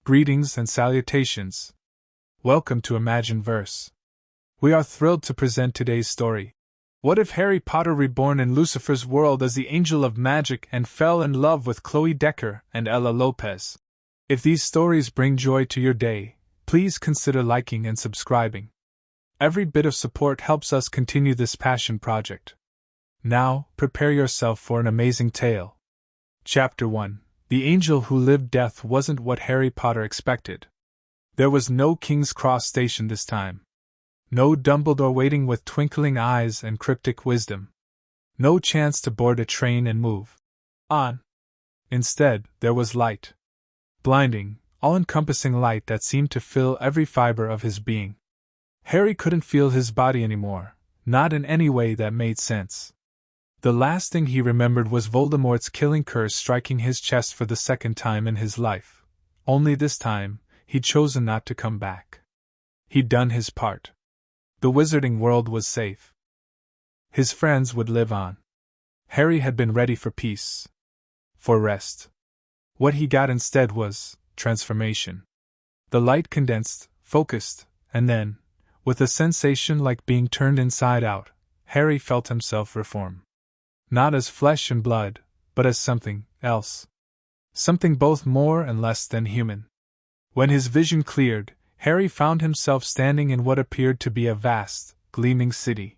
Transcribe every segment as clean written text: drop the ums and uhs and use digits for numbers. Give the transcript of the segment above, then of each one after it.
Greetings and salutations. Welcome to Imagine Verse. We are thrilled to present today's story. What if Harry Potter reborn in Lucifer's world as the angel of magic and fell in love with Khloe Decker and Ella Lopez? If these stories bring joy to your day, please consider liking and subscribing. Every bit of support helps us continue this passion project. Now, prepare yourself for an amazing tale. Chapter 1. The angel who lived death wasn't what Harry Potter expected. There was no King's Cross station this time. No Dumbledore waiting with twinkling eyes and cryptic wisdom. No chance to board a train and move on. Instead, there was light. Blinding, all-encompassing light that seemed to fill every fiber of his being. Harry couldn't feel his body anymore, not in any way that made sense. The last thing he remembered was Voldemort's killing curse striking his chest for the second time in his life. Only this time, he'd chosen not to come back. He'd done his part. The wizarding world was safe. His friends would live on. Harry had been ready for peace. For rest. What he got instead was transformation. The light condensed, focused, and then, with a sensation like being turned inside out, Harry felt himself reform. Not as flesh and blood, but as something else. Something both more and less than human. When his vision cleared, Harry found himself standing in what appeared to be a vast, gleaming city.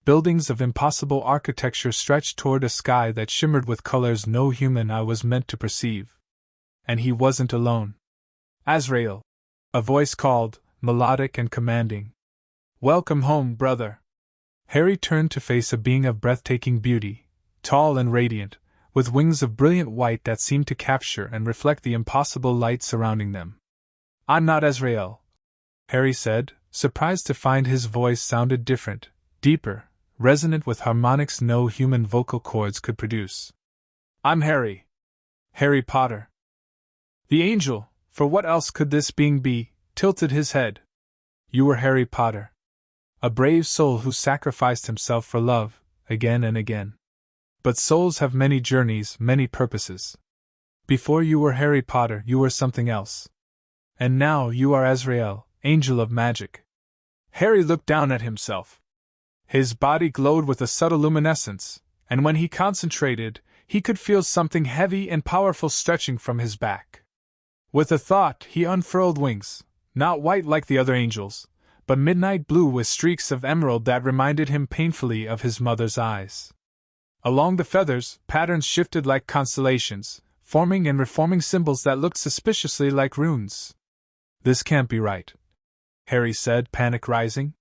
Buildings of impossible architecture stretched toward a sky that shimmered with colors no human eye was meant to perceive. And he wasn't alone. Azrael! A voice called, melodic and commanding. Welcome home, brother! Harry turned to face a being of breathtaking beauty, tall and radiant, with wings of brilliant white that seemed to capture and reflect the impossible light surrounding them. I'm not Azrael, Harry said, surprised to find his voice sounded different, deeper, resonant with harmonics no human vocal cords could produce. I'm Harry. Harry Potter. The angel, for what else could this being be, tilted his head. You were Harry Potter. A brave soul who sacrificed himself for love, again and again. But souls have many journeys, many purposes. Before you were Harry Potter, you were something else. And now you are Azrael, angel of magic. Harry looked down at himself. His body glowed with a subtle luminescence, and when he concentrated, he could feel something heavy and powerful stretching from his back. With a thought, he unfurled wings, not white like the other angels, but midnight blue with streaks of emerald that reminded him painfully of his mother's eyes. Along the feathers, patterns shifted like constellations, forming and reforming symbols that looked suspiciously like runes. This can't be right, Harry said, panic rising.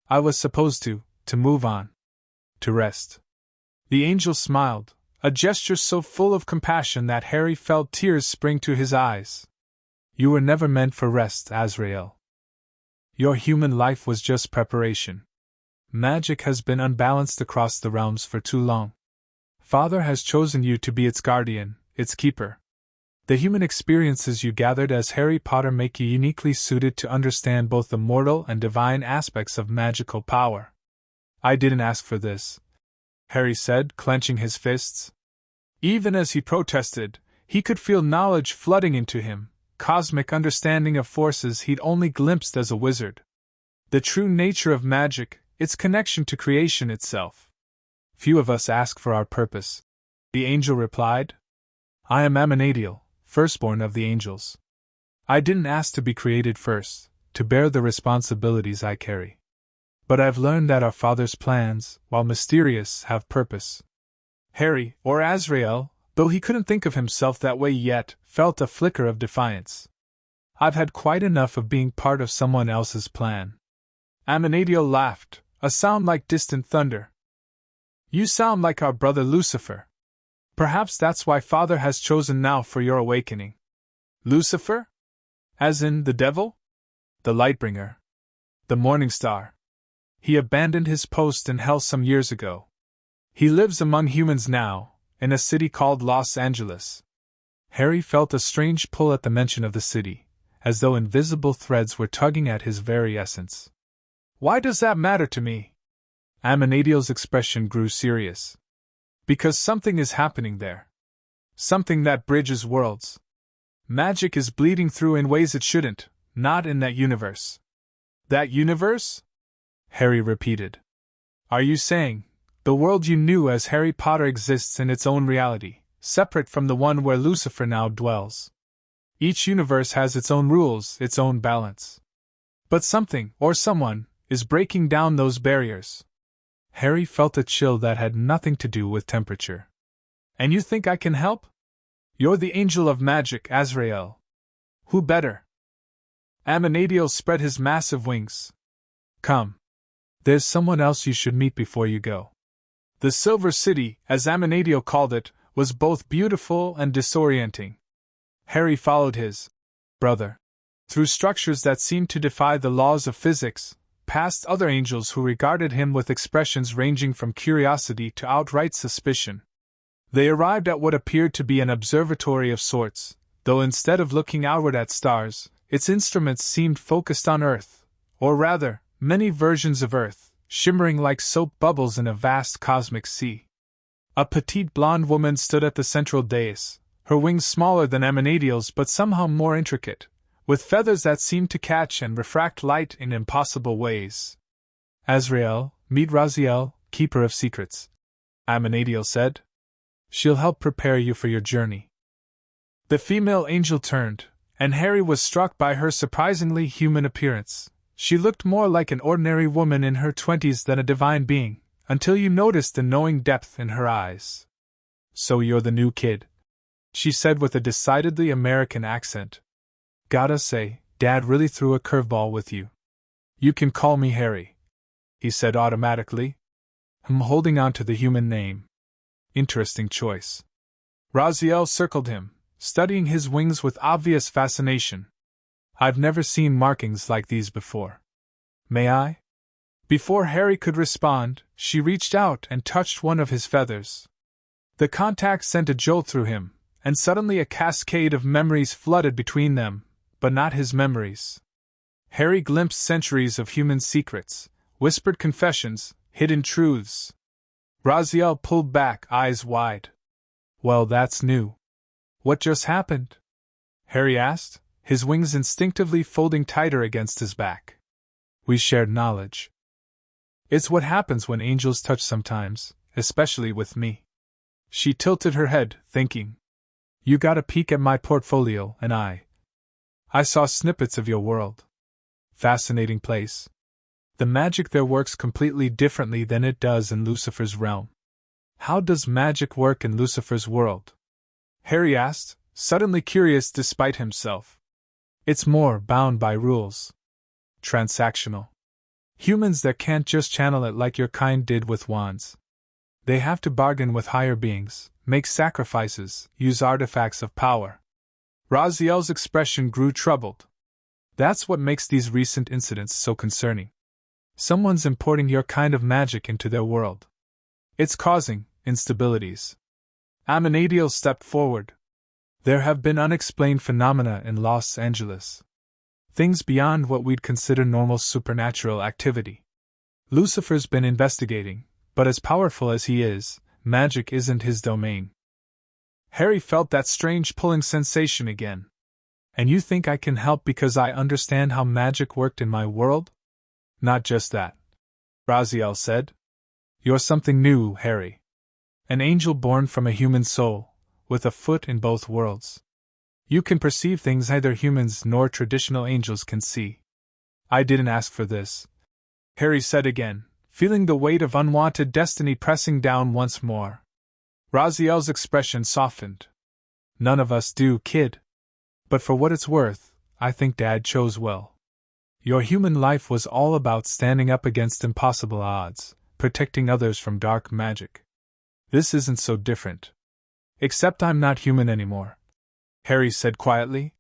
I was supposed to move on. To rest. The angel smiled, a gesture so full of compassion that Harry felt tears spring to his eyes. You were never meant for rest, Azrael. Your human life was just preparation. Magic has been unbalanced across the realms for too long. Father has chosen you to be its guardian, its keeper. The human experiences you gathered as Harry Potter make you uniquely suited to understand both the mortal and divine aspects of magical power. I didn't ask for this, Harry said, clenching his fists. Even as he protested, he could feel knowledge flooding into him, cosmic understanding of forces he'd only glimpsed as a wizard. The true nature of magic, its connection to creation itself. Few of us ask for our purpose, the angel replied. I am Amenadiel, firstborn of the angels. I didn't ask to be created first, to bear the responsibilities I carry. But I've learned that our Father's plans, while mysterious, have purpose. Harry, or Azrael, though he couldn't think of himself that way yet, felt a flicker of defiance. I've had quite enough of being part of someone else's plan. Amenadiel laughed, a sound like distant thunder. You sound like our brother Lucifer. Perhaps that's why Father has chosen now for your awakening. Lucifer? As in the devil? The Lightbringer. The Morning Star. He abandoned his post in hell some years ago. He lives among humans now, in a city called Los Angeles. Harry felt a strange pull at the mention of the city, as though invisible threads were tugging at his very essence. Why does that matter to me? Amenadiel's expression grew serious. Because something is happening there. Something that bridges worlds. Magic is bleeding through in ways it shouldn't, not in that universe. That universe? Harry repeated. Are you saying, the world you knew as Harry Potter exists in its own reality, separate from the one where Lucifer now dwells? Each universe has its own rules, its own balance. But something, or someone, is breaking down those barriers. Harry felt a chill that had nothing to do with temperature. And you think I can help? You're the angel of magic, Azrael. Who better? Amenadiel spread his massive wings. Come. There's someone else you should meet before you go. The Silver City, as Amenadiel called it, was both beautiful and disorienting. Harry followed his brother through structures that seemed to defy the laws of physics, past other angels who regarded him with expressions ranging from curiosity to outright suspicion. They arrived at what appeared to be an observatory of sorts, though instead of looking outward at stars, its instruments seemed focused on Earth, or rather, many versions of Earth, shimmering like soap bubbles in a vast cosmic sea. A petite blonde woman stood at the central dais, her wings smaller than Amenadiel's but somehow more intricate, with feathers that seemed to catch and refract light in impossible ways. Azrael, meet Raziel, Keeper of Secrets, Amenadiel said. She'll help prepare you for your journey. The female angel turned, and Harry was struck by her surprisingly human appearance. She looked more like an ordinary woman in her 20s than a divine being, until you noticed the knowing depth in her eyes. So you're the new kid, she said with a decidedly American accent. Gotta say, Dad really threw a curveball with you. You can call me Harry, he said automatically. I'm holding on to the human name. Interesting choice. Raziel circled him, studying his wings with obvious fascination. I've never seen markings like these before. May I? Before Harry could respond, she reached out and touched one of his feathers. The contact sent a jolt through him, and suddenly a cascade of memories flooded between them, but not his memories. Harry glimpsed centuries of human secrets, whispered confessions, hidden truths. Raziel pulled back, eyes wide. Well, that's new. What just happened? Harry asked, his wings instinctively folding tighter against his back. We shared knowledge. It's what happens when angels touch sometimes, especially with me. She tilted her head, thinking. You got a peek at my portfolio, and I saw snippets of your world. Fascinating place. The magic there works completely differently than it does in Lucifer's realm. How does magic work in Lucifer's world? Harry asked, suddenly curious despite himself. It's more bound by rules. Transactional. Humans that can't just channel it like your kind did with wands. They have to bargain with higher beings, make sacrifices, use artifacts of power. Raziel's expression grew troubled. That's what makes these recent incidents so concerning. Someone's importing your kind of magic into their world. It's causing instabilities. Amenadiel stepped forward. There have been unexplained phenomena in Los Angeles. Things beyond what we'd consider normal supernatural activity. Lucifer's been investigating, but as powerful as he is, magic isn't his domain. Harry felt that strange pulling sensation again. And you think I can help because I understand how magic worked in my world? Not just that, Raziel said. You're something new, Harry. An angel born from a human soul, with a foot in both worlds. You can perceive things neither humans nor traditional angels can see. I didn't ask for this, Harry said again, feeling the weight of unwanted destiny pressing down once more. Raziel's expression softened. None of us do, kid. But for what it's worth, I think Dad chose well. Your human life was all about standing up against impossible odds, protecting others from dark magic. This isn't so different. Except I'm not human anymore, Harry said quietly.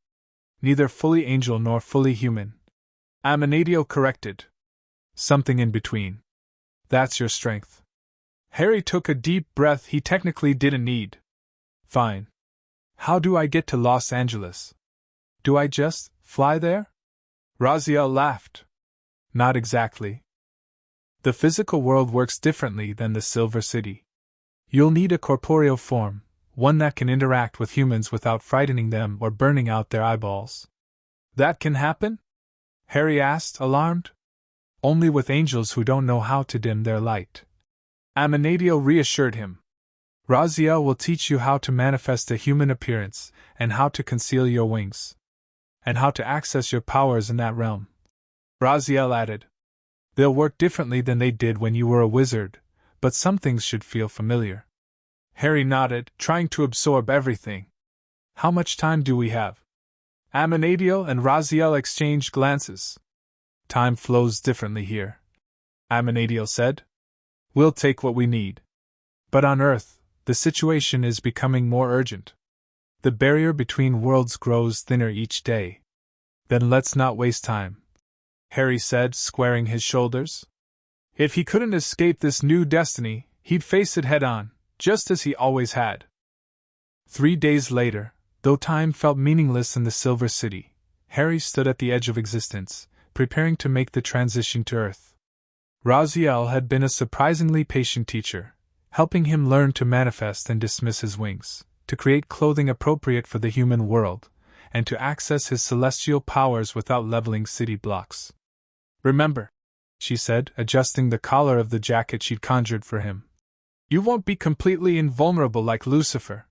Neither fully angel nor fully human. Amenadiel corrected. Something in between. That's your strength. Harry took a deep breath he technically didn't need. Fine. How do I get to Los Angeles? Do I just fly there? Raziel laughed. Not exactly. The physical world works differently than the Silver City. You'll need a corporeal form, one that can interact with humans without frightening them or burning out their eyeballs. That can happen? Harry asked, alarmed. Only with angels who don't know how to dim their light. Amenadiel reassured him. Raziel will teach you how to manifest a human appearance, and how to conceal your wings. And how to access your powers in that realm. Raziel added. They'll work differently than they did when you were a wizard, but some things should feel familiar. Harry nodded, trying to absorb everything. How much time do we have? Amenadiel and Raziel exchanged glances. Time flows differently here, Amenadiel said. We'll take what we need. But on Earth, the situation is becoming more urgent. The barrier between worlds grows thinner each day. Then let's not waste time, Harry said, squaring his shoulders. If he couldn't escape this new destiny, he'd face it head-on, just as he always had. 3 days later, though time felt meaningless in the Silver City, Harry stood at the edge of existence, preparing to make the transition to Earth. Raziel had been a surprisingly patient teacher, helping him learn to manifest and dismiss his wings, to create clothing appropriate for the human world, and to access his celestial powers without leveling city blocks. Remember, she said, adjusting the collar of the jacket she'd conjured for him. You won't be completely invulnerable like Lucifer.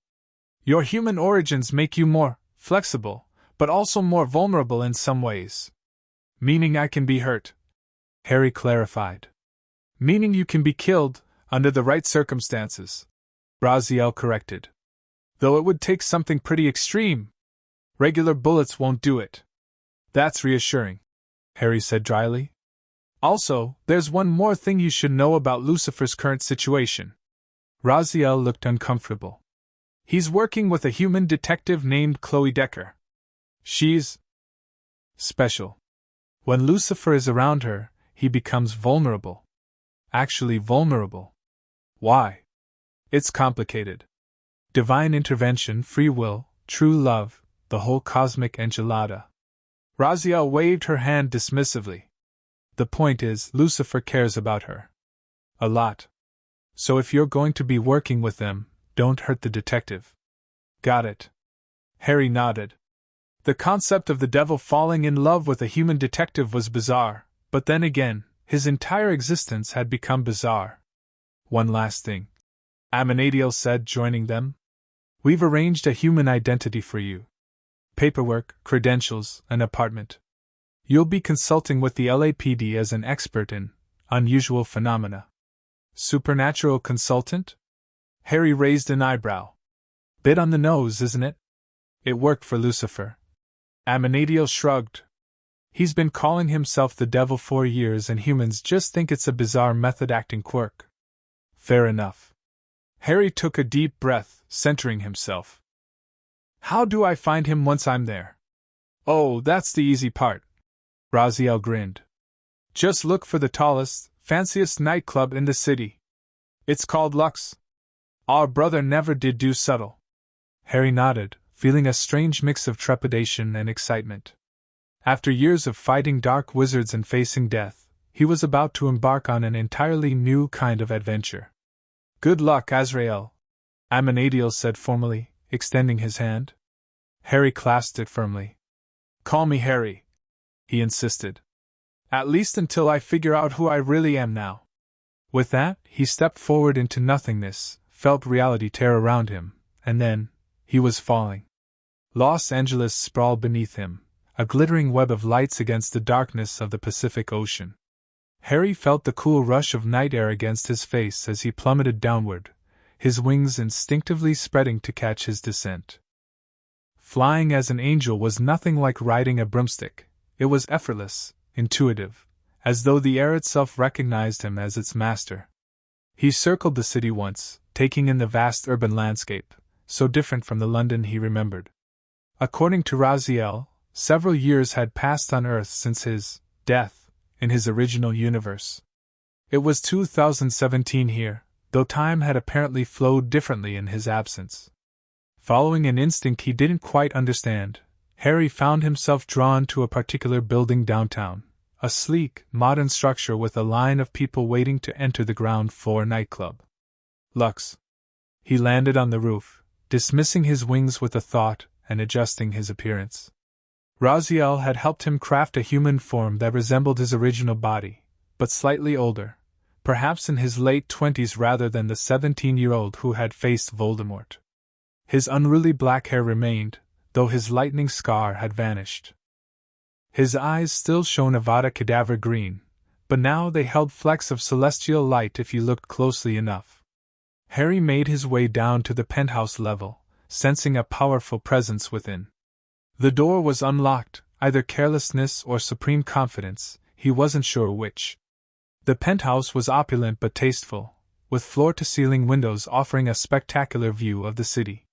Your human origins make you more flexible, but also more vulnerable in some ways. Meaning I can be hurt, Harry clarified. Meaning you can be killed, under the right circumstances, Raziel corrected. Though it would take something pretty extreme. Regular bullets won't do it. That's reassuring, Harry said dryly. Also, there's one more thing you should know about Lucifer's current situation. Raziel looked uncomfortable. He's working with a human detective named Khloe Decker. She's special. When Lucifer is around her, he becomes vulnerable. Actually vulnerable. Why? It's complicated. Divine intervention, free will, true love, the whole cosmic enchilada. Raziel waved her hand dismissively. The point is, Lucifer cares about her. A lot. So if you're going to be working with them, don't hurt the detective. Got it. Harry nodded. The concept of the devil falling in love with a human detective was bizarre, but then again, his entire existence had become bizarre. One last thing, Amenadiel said, joining them. We've arranged a human identity for you. Paperwork, credentials, an apartment. You'll be consulting with the LAPD as an expert in unusual phenomena. Supernatural consultant? Harry raised an eyebrow. Bit on the nose, isn't it? It worked for Lucifer. Amenadiel shrugged. He's been calling himself the devil for years and humans just think it's a bizarre method-acting quirk. Fair enough. Harry took a deep breath, centering himself. How do I find him once I'm there? Oh, that's the easy part. Raziel grinned. Just look for the tallest, fanciest nightclub in the city. It's called Lux. Our brother never did do subtle. Harry nodded, feeling a strange mix of trepidation and excitement. After years of fighting dark wizards and facing death, he was about to embark on an entirely new kind of adventure. Good luck, Azrael, Amenadiel said formally, extending his hand. Harry clasped it firmly. Call me Harry, he insisted. At least until I figure out who I really am now. With that, he stepped forward into nothingness, felt reality tear around him, and then, he was falling. Los Angeles sprawled beneath him, a glittering web of lights against the darkness of the Pacific Ocean. Harry felt the cool rush of night air against his face as he plummeted downward, his wings instinctively spreading to catch his descent. Flying as an angel was nothing like riding a broomstick. It was effortless, intuitive, as though the air itself recognized him as its master. He circled the city once, taking in the vast urban landscape, so different from the London he remembered. According to Raziel, several years had passed on Earth since his death in his original universe. It was 2017 here, though time had apparently flowed differently in his absence. Following an instinct he didn't quite understand, Harry found himself drawn to a particular building downtown, a sleek, modern structure with a line of people waiting to enter the ground floor nightclub. Lux. He landed on the roof, dismissing his wings with a thought and adjusting his appearance. Raziel had helped him craft a human form that resembled his original body, but slightly older, perhaps in his late 20s rather than the 17-year-old who had faced Voldemort. His unruly black hair remained, though his lightning scar had vanished. His eyes still shone Avada Kedavra green, but now they held flecks of celestial light if you looked closely enough. Harry made his way down to the penthouse level, sensing a powerful presence within. The door was unlocked, either carelessness or supreme confidence, he wasn't sure which. The penthouse was opulent but tasteful, with floor-to-ceiling windows offering a spectacular view of the city.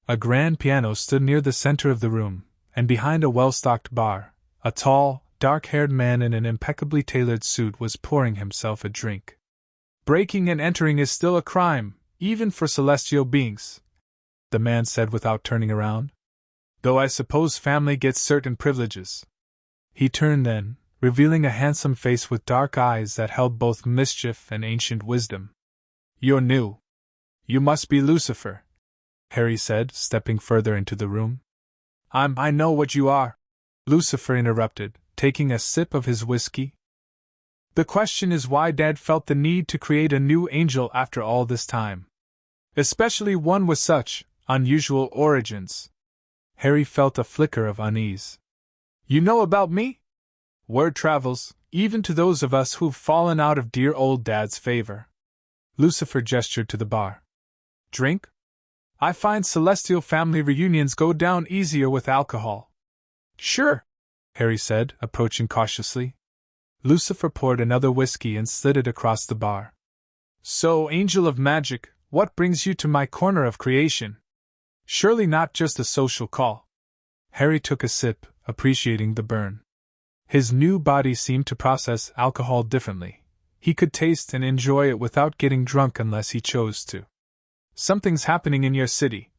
A grand piano stood near the center of the room, and behind a well-stocked bar, a tall, dark-haired man in an impeccably tailored suit was pouring himself a drink. "Breaking and entering is still a crime, even for celestial beings," the man said without turning around. "Though I suppose family gets certain privileges." He turned then, revealing a handsome face with dark eyes that held both mischief and ancient wisdom. "You're new. You must be Lucifer," Harry said, stepping further into the room. I know what you are," Lucifer interrupted, taking a sip of his whiskey. "The question is why Dad felt the need to create a new angel after all this time. Especially one with such unusual origins." Harry felt a flicker of unease. "You know about me? Word travels, even to those of us who've fallen out of dear old Dad's favor." Lucifer gestured to the bar. "Drink? I find celestial family reunions go down easier with alcohol." "Sure," Harry said, approaching cautiously. Lucifer poured another whiskey and slid it across the bar. "So, Angel of Magic, what brings you to my corner of creation? Surely not just a social call." Harry took a sip, appreciating the burn. His new body seemed to process alcohol differently. He could taste and enjoy it without getting drunk unless he chose to. "Something's happening in your city,"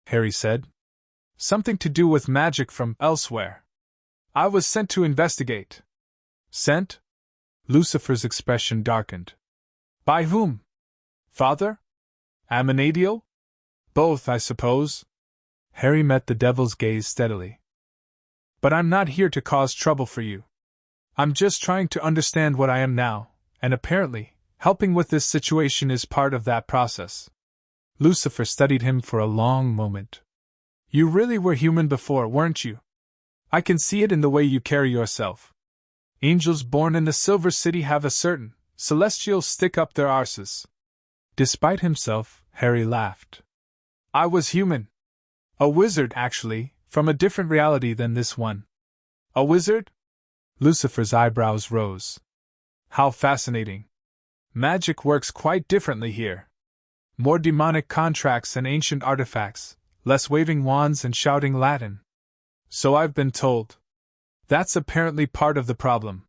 Harry said. "Something to do with magic from elsewhere. I was sent to investigate." "Sent?" Lucifer's expression darkened. "By whom? Father? Amenadiel? Both, I suppose." Harry met the devil's gaze steadily. "But I'm not here to cause trouble for you. I'm just trying to understand what I am now, and apparently, helping with this situation is part of that process." Lucifer studied him for a long moment. "You really were human before, weren't you? I can see it in the way you carry yourself. Angels born in the Silver City have a certain celestial stick up their arses." Despite himself, Harry laughed. "I was human. A wizard, actually, from a different reality than this one." "A wizard?" Lucifer's eyebrows rose. "How fascinating. Magic works quite differently here. More demonic contracts and ancient artifacts, less waving wands and shouting Latin." "So I've been told. That's apparently part of the problem."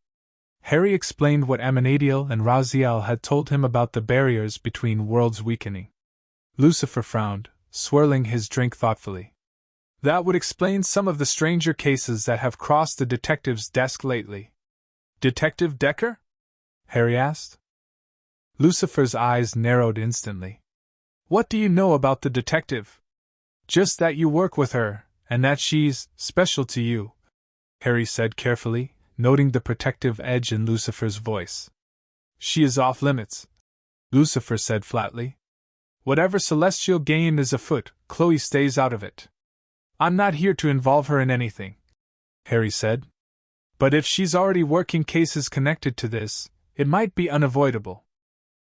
Harry explained what Amenadiel and Raziel had told him about the barriers between worlds weakening. Lucifer frowned, swirling his drink thoughtfully. "That would explain some of the stranger cases that have crossed the detective's desk lately." "Detective Decker?" Harry asked. Lucifer's eyes narrowed instantly. "What do you know about the detective?" "Just that you work with her, and that she's special to you," Harry said carefully, noting the protective edge in Lucifer's voice. "She is off limits," Lucifer said flatly. "Whatever celestial game is afoot, Khloe stays out of it." "I'm not here to involve her in anything," Harry said. "But if she's already working cases connected to this, it might be unavoidable."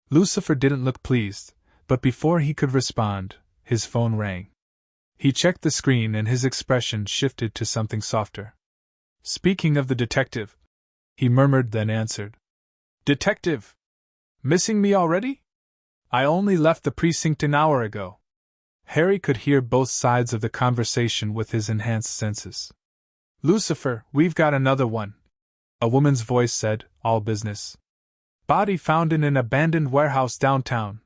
Lucifer didn't look pleased, but before he could respond, his phone rang. He checked the screen and his expression shifted to something softer. "Speaking of the detective," he murmured, then answered. "Detective? Missing me already? I only left the precinct an hour ago." Harry could hear both sides of the conversation with his enhanced senses. "Lucifer, we've got another one," a woman's voice said, all business. "Body found in an abandoned warehouse downtown.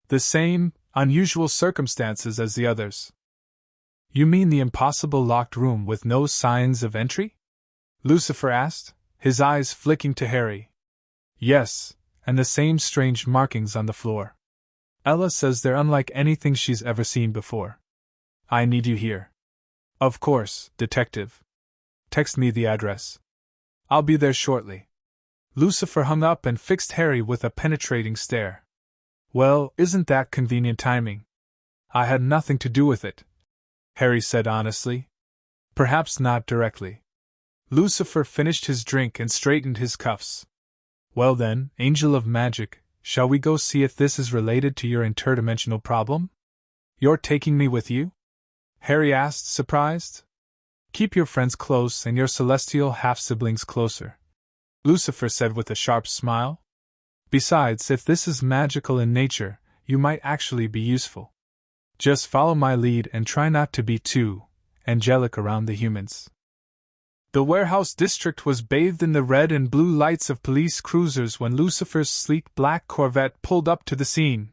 The same, unusual circumstances as the others." "You mean the impossible locked room with no signs of entry?" Lucifer asked, his eyes flicking to Harry. "Yes, and the same strange markings on the floor. Ella says they're unlike anything she's ever seen before." I need you here. Of course, detective. Text me the address. I'll be there shortly. Lucifer hung up and fixed Harry with a penetrating stare. Well, isn't that convenient timing? I had nothing to do with it, Harry said honestly. Perhaps not directly. Lucifer finished his drink and straightened his cuffs. Well then, angel of magic, shall we go see if this is related to your interdimensional problem? You're taking me with you? Harry asked, surprised. Keep your friends close and your celestial half-siblings closer, Lucifer said with a sharp smile. Besides, if this is magical in nature, you might actually be useful. Just follow my lead and try not to be too angelic around the humans. The warehouse district was bathed in the red and blue lights of police cruisers when Lucifer's sleek black Corvette pulled up to the scene.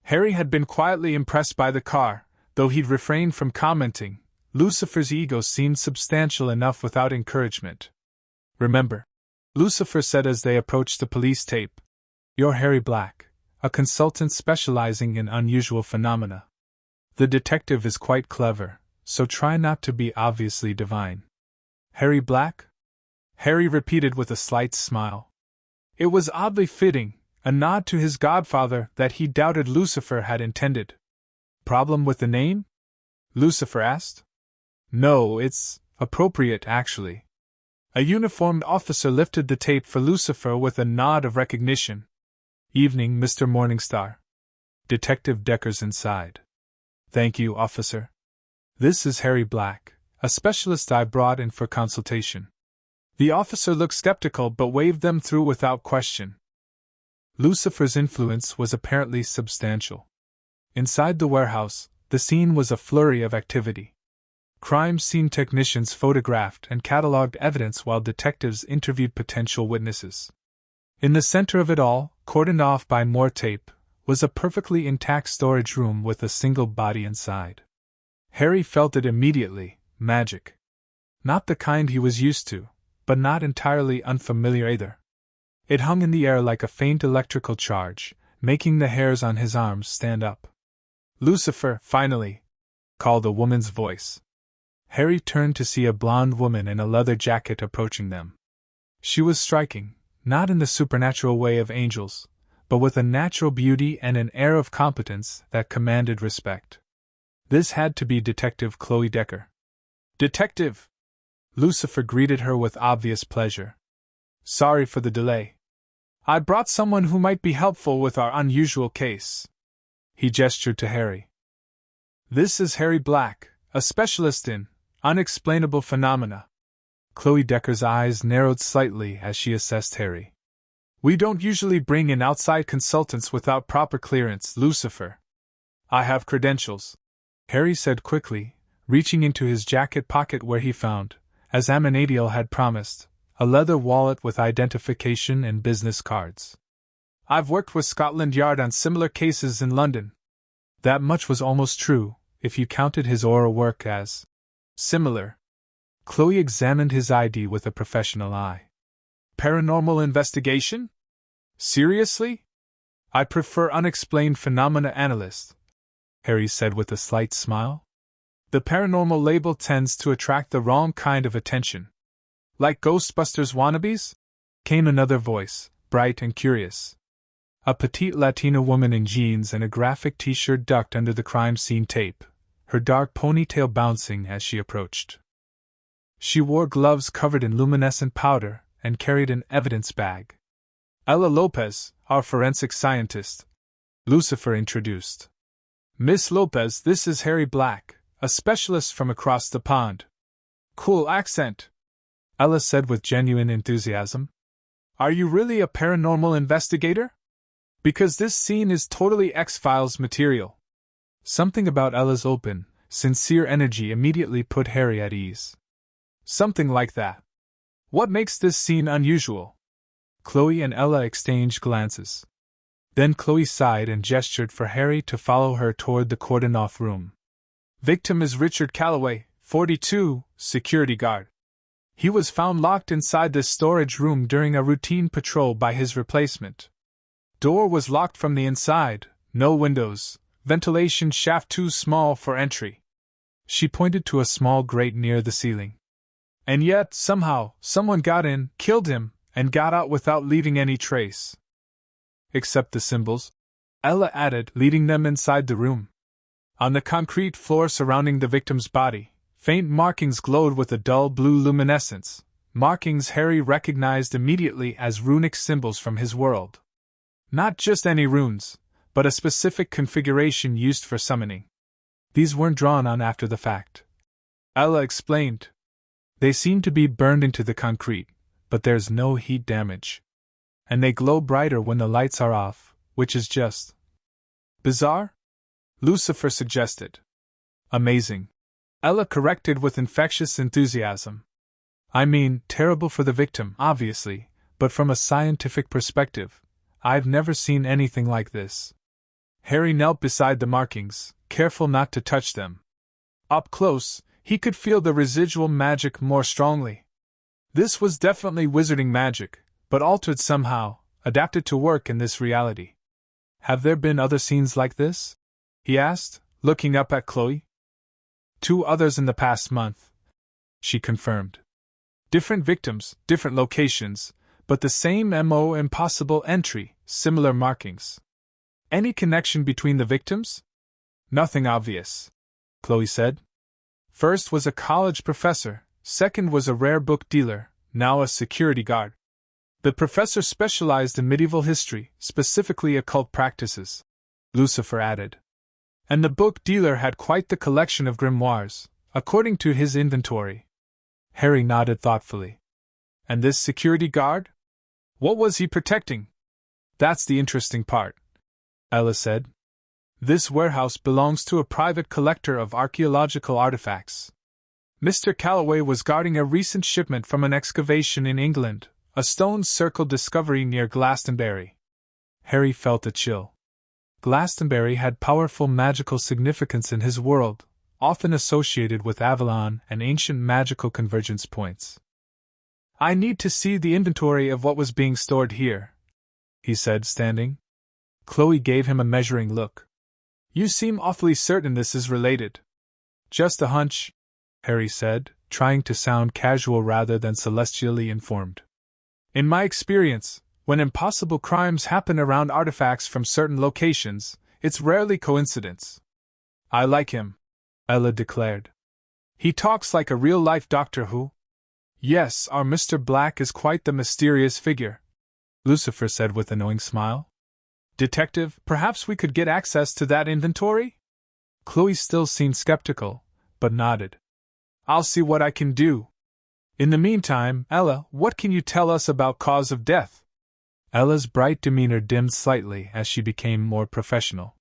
Harry had been quietly impressed by the car, though he'd refrained from commenting. Lucifer's ego seemed substantial enough without encouragement. Remember, Lucifer said as they approached the police tape, you're Harry Black, a consultant specializing in unusual phenomena. The detective is quite clever, so try not to be obviously divine. Harry Black? Harry repeated with a slight smile. It was oddly fitting, a nod to his godfather that he doubted Lucifer had intended. Problem with the name? Lucifer asked. No, it's appropriate actually. A uniformed officer lifted the tape for Lucifer with a nod of recognition. Evening, Mr. Morningstar. Detective Decker's inside. Thank you, officer. This is Harry Black, a specialist I brought in for consultation. The officer looked skeptical but waved them through without question. Lucifer's influence was apparently substantial. Inside the warehouse, the scene was a flurry of activity. Crime scene technicians photographed and catalogued evidence while detectives interviewed potential witnesses. In the center of it all, cordoned off by more tape, was a perfectly intact storage room with a single body inside. Harry felt it immediately, magic. Not the kind he was used to, but not entirely unfamiliar either. It hung in the air like a faint electrical charge, making the hairs on his arms stand up. Lucifer, finally, called a woman's voice. Harry turned to see a blonde woman in a leather jacket approaching them. She was striking, not in the supernatural way of angels, but with a natural beauty and an air of competence that commanded respect. This had to be Detective Khloe Decker. Detective! Lucifer greeted her with obvious pleasure. Sorry for the delay. I brought someone who might be helpful with our unusual case. He gestured to Harry. This is Harry Black, a specialist in unexplainable phenomena. Khloe Decker's eyes narrowed slightly as she assessed Harry. We don't usually bring in outside consultants without proper clearance, Lucifer. I have credentials, Harry said quickly, reaching into his jacket pocket where he found, as Amenadiel had promised, a leather wallet with identification and business cards. I've worked with Scotland Yard on similar cases in London. That much was almost true, if you counted his oral work as similar. Khloe examined his ID with a professional eye. Paranormal investigation? Seriously? I prefer unexplained phenomena analyst, Harry said with a slight smile. The paranormal label tends to attract the wrong kind of attention. Like Ghostbusters wannabes? Came another voice, bright and curious. A petite Latina woman in jeans and a graphic t-shirt ducked under the crime scene tape, her dark ponytail bouncing as she approached. She wore gloves covered in luminescent powder and carried an evidence bag. Ella Lopez, our forensic scientist, Lucifer introduced. Miss Lopez, this is Harry Black, a specialist from across the pond. Cool accent, Ella said with genuine enthusiasm. Are you really a paranormal investigator? Because this scene is totally X-Files material. Something about Ella's open, sincere energy immediately put Harry at ease. Something like that. What makes this scene unusual? Khloe and Ella exchanged glances. Then Khloe sighed and gestured for Harry to follow her toward the cordoned-off room. Victim is Richard Calloway, 42, security guard. He was found locked inside the storage room during a routine patrol by his replacement. Door was locked from the inside, no windows, ventilation shaft too small for entry. She pointed to a small grate near the ceiling. And yet, somehow, someone got in, killed him, and got out without leaving any trace. Except the symbols, Ella added, leading them inside the room. On the concrete floor surrounding the victim's body, faint markings glowed with a dull blue luminescence, markings Harry recognized immediately as runic symbols from his world. Not just any runes, but a specific configuration used for summoning. These weren't drawn on after the fact. Ella explained. They seem to be burned into the concrete, but there's no heat damage. And they glow brighter when the lights are off, which is just bizarre? Lucifer suggested. Amazing. Ella corrected with infectious enthusiasm. I mean, terrible for the victim, obviously, but from a scientific perspective, I've never seen anything like this. Harry knelt beside the markings, careful not to touch them. Up close, he could feel the residual magic more strongly. This was definitely wizarding magic, but altered somehow, adapted to work in this reality. Have there been other scenes like this? He asked, looking up at Khloe. 2 others in the past month, she confirmed. Different victims, different locations, but the same MO, impossible entry, similar markings. Any connection between the victims? Nothing obvious, Khloe said. First was a college professor, second was a rare book dealer, now a security guard. The professor specialized in medieval history, specifically occult practices, Lucifer added. And the book dealer had quite the collection of grimoires, according to his inventory. Harry nodded thoughtfully. And this security guard? What was he protecting? That's the interesting part, Ella said. This warehouse belongs to a private collector of archaeological artifacts. Mr. Calloway was guarding a recent shipment from an excavation in England, a stone-circled discovery near Glastonbury. Harry felt a chill. Glastonbury had powerful magical significance in his world, often associated with Avalon and ancient magical convergence points. I need to see the inventory of what was being stored here, he said, standing. Khloe gave him a measuring look. You seem awfully certain this is related. Just a hunch, Harry said, trying to sound casual rather than celestially informed. In my experience, when impossible crimes happen around artifacts from certain locations, it's rarely coincidence. I like him, Ella declared. He talks like a real-life Doctor Who. Yes, our Mr. Black is quite the mysterious figure, Lucifer said with a knowing smile. Detective, perhaps we could get access to that inventory? Khloe still seemed skeptical, but nodded. I'll see what I can do. In the meantime, Ella, what can you tell us about cause of death? Ella's bright demeanor dimmed slightly as she became more professional.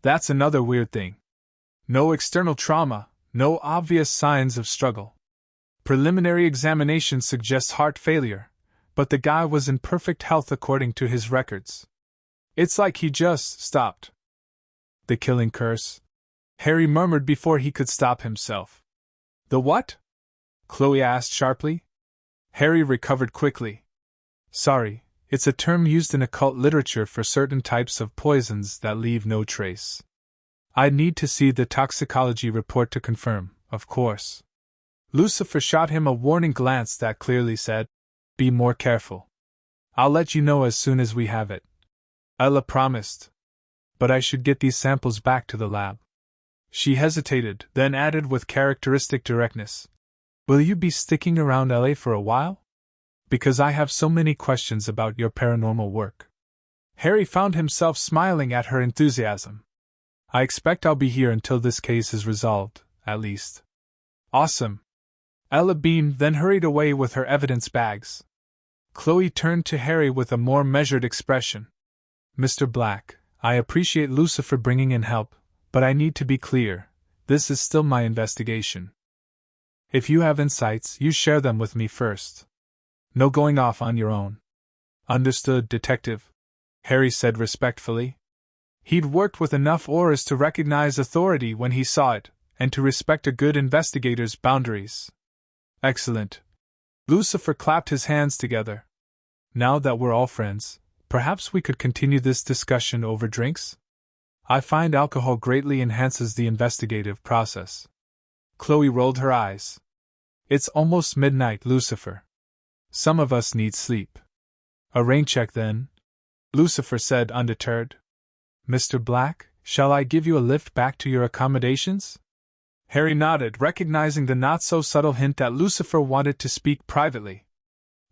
That's another weird thing. No external trauma, no obvious signs of struggle. Preliminary examination suggests heart failure, but the guy was in perfect health according to his records. It's like he just stopped. The killing curse? Harry murmured before he could stop himself. The what? Khloe asked sharply. Harry recovered quickly. Sorry, it's a term used in occult literature for certain types of poisons that leave no trace. I'd need to see the toxicology report to confirm, of course. Lucifer shot him a warning glance that clearly said, Be more careful. I'll let you know as soon as we have it. Ella promised. But I should get these samples back to the lab. She hesitated, then added with characteristic directness. Will you be sticking around LA for a while? Because I have so many questions about your paranormal work. Harry found himself smiling at her enthusiasm. I expect I'll be here until this case is resolved, at least. Awesome. Ella beamed, then hurried away with her evidence bags. Khloe turned to Harry with a more measured expression. Mr. Black, I appreciate Lucifer bringing in help, but I need to be clear, this is still my investigation. If you have insights, you share them with me first. No going off on your own. Understood, Detective, Harry said respectfully. He'd worked with enough auras to recognize authority when he saw it, and to respect a good investigator's boundaries. Excellent. Lucifer clapped his hands together. Now that we're all friends, perhaps we could continue this discussion over drinks? I find alcohol greatly enhances the investigative process. Khloe rolled her eyes. It's almost midnight, Lucifer. Some of us need sleep. A rain check then, Lucifer said undeterred. Mr. Black, shall I give you a lift back to your accommodations? Harry nodded, recognizing the not-so-subtle hint that Lucifer wanted to speak privately.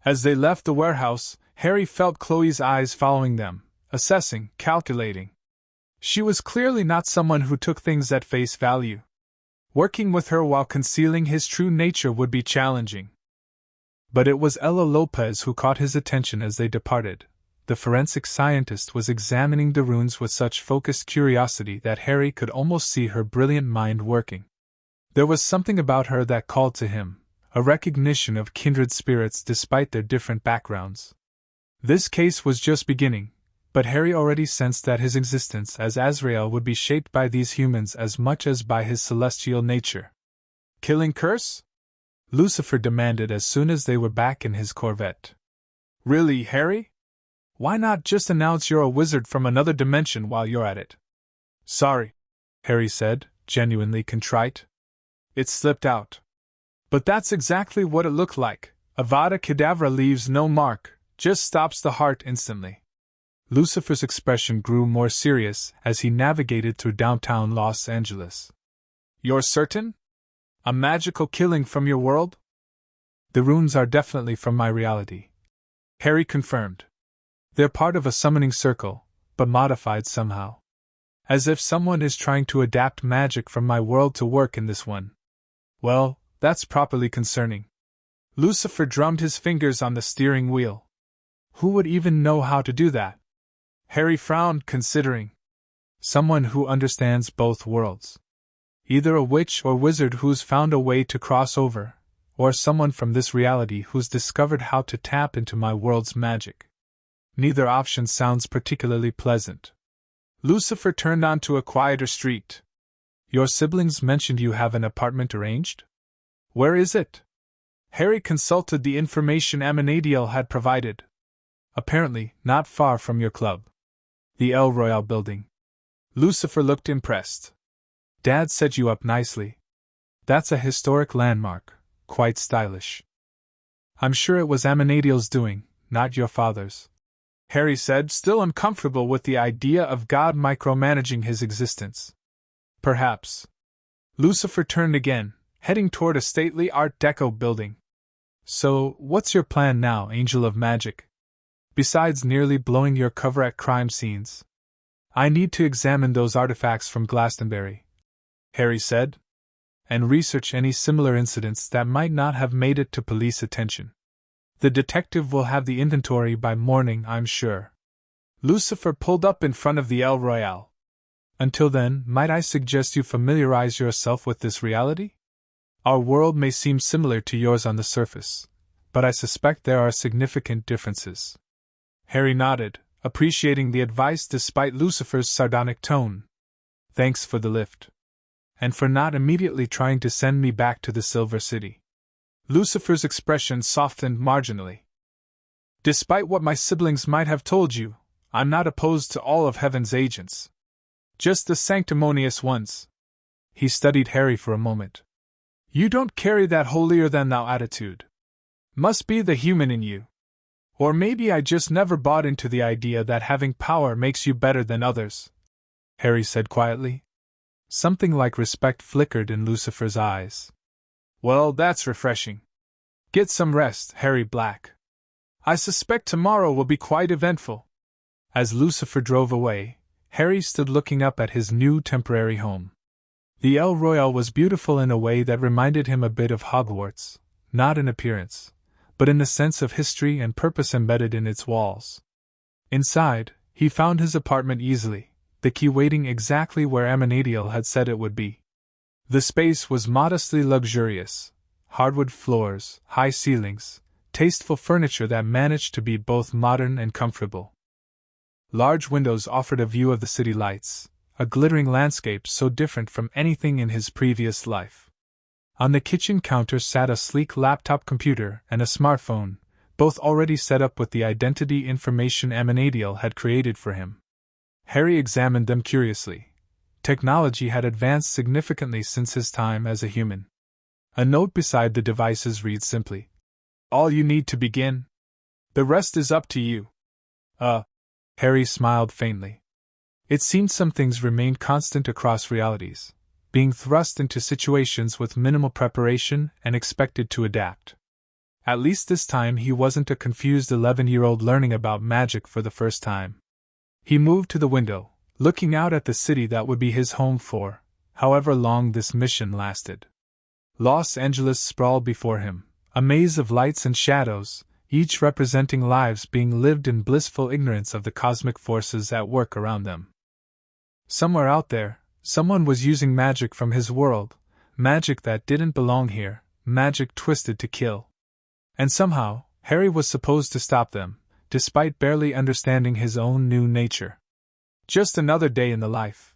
As they left the warehouse, Harry felt Khloe's eyes following them, assessing, calculating. She was clearly not someone who took things at face value. Working with her while concealing his true nature would be challenging. But it was Ella Lopez who caught his attention as they departed. The forensic scientist was examining the runes with such focused curiosity that Harry could almost see her brilliant mind working. There was something about her that called to him, a recognition of kindred spirits despite their different backgrounds. This case was just beginning, but Harry already sensed that his existence as Azrael would be shaped by these humans as much as by his celestial nature. Killing curse? Lucifer demanded as soon as they were back in his Corvette. Really, Harry? Why not just announce you're a wizard from another dimension while you're at it? Sorry, Harry said, genuinely contrite. It slipped out. But that's exactly what it looked like. Avada Kedavra leaves no mark, just stops the heart instantly. Lucifer's expression grew more serious as he navigated through downtown Los Angeles. You're certain? A magical killing from your world? The runes are definitely from my reality, Harry confirmed. They're part of a summoning circle, but modified somehow. As if someone is trying to adapt magic from my world to work in this one. Well, that's properly concerning. Lucifer drummed his fingers on the steering wheel. Who would even know how to do that? Harry frowned, considering. Someone who understands both worlds. Either a witch or wizard who's found a way to cross over, or someone from this reality who's discovered how to tap into my world's magic. Neither option sounds particularly pleasant. Lucifer turned onto a quieter street. Your siblings mentioned you have an apartment arranged? Where is it? Harry consulted the information Amanadiel had provided. Apparently, not far from your club. The El Royale building. Lucifer looked impressed. Dad set you up nicely. That's a historic landmark, quite stylish. I'm sure it was Amanadiel's doing, not your father's, Harry said, still uncomfortable with the idea of God micromanaging his existence. Perhaps. Lucifer turned again, heading toward a stately Art Deco building. So, what's your plan now, Angel of Magic? Besides nearly blowing your cover at crime scenes. I need to examine those artifacts from Glastonbury, Harry said, and research any similar incidents that might not have made it to police attention. The detective will have the inventory by morning, I'm sure. Lucifer pulled up in front of the El Royale. Until then, might I suggest you familiarize yourself with this reality? Our world may seem similar to yours on the surface, but I suspect there are significant differences. Harry nodded, appreciating the advice despite Lucifer's sardonic tone. Thanks for the lift. And for not immediately trying to send me back to the Silver City. Lucifer's expression softened marginally. Despite what my siblings might have told you, I'm not opposed to all of Heaven's agents. Just the sanctimonious ones. He studied Harry for a moment. You don't carry that holier-than-thou attitude. Must be the human in you. Or maybe I just never bought into the idea that having power makes you better than others, Harry said quietly. Something like respect flickered in Lucifer's eyes. Well, that's refreshing. Get some rest, Harry Black. I suspect tomorrow will be quite eventful. As Lucifer drove away, Harry stood looking up at his new temporary home. The El Royale was beautiful in a way that reminded him a bit of Hogwarts, not in appearance, but in the sense of history and purpose embedded in its walls. Inside, he found his apartment easily, the key waiting exactly where Amanadiel had said it would be. The space was modestly luxurious, hardwood floors, high ceilings, tasteful furniture that managed to be both modern and comfortable. Large windows offered a view of the city lights, a glittering landscape so different from anything in his previous life. On the kitchen counter sat a sleek laptop computer and a smartphone, both already set up with the identity information Amanadiel had created for him. Harry examined them curiously. Technology had advanced significantly since his time as a human. A note beside the devices reads simply, "All you need to begin. The rest is up to you." Harry smiled faintly. It seemed some things remained constant across realities, being thrust into situations with minimal preparation and expected to adapt. At least this time he wasn't a confused 11-year-old learning about magic for the first time. He moved to the window, looking out at the city that would be his home for however long this mission lasted. Los Angeles sprawled before him, a maze of lights and shadows, each representing lives being lived in blissful ignorance of the cosmic forces at work around them. Somewhere out there, someone was using magic from his world, magic that didn't belong here, magic twisted to kill. And somehow, Harry was supposed to stop them, despite barely understanding his own new nature. Just another day in the life,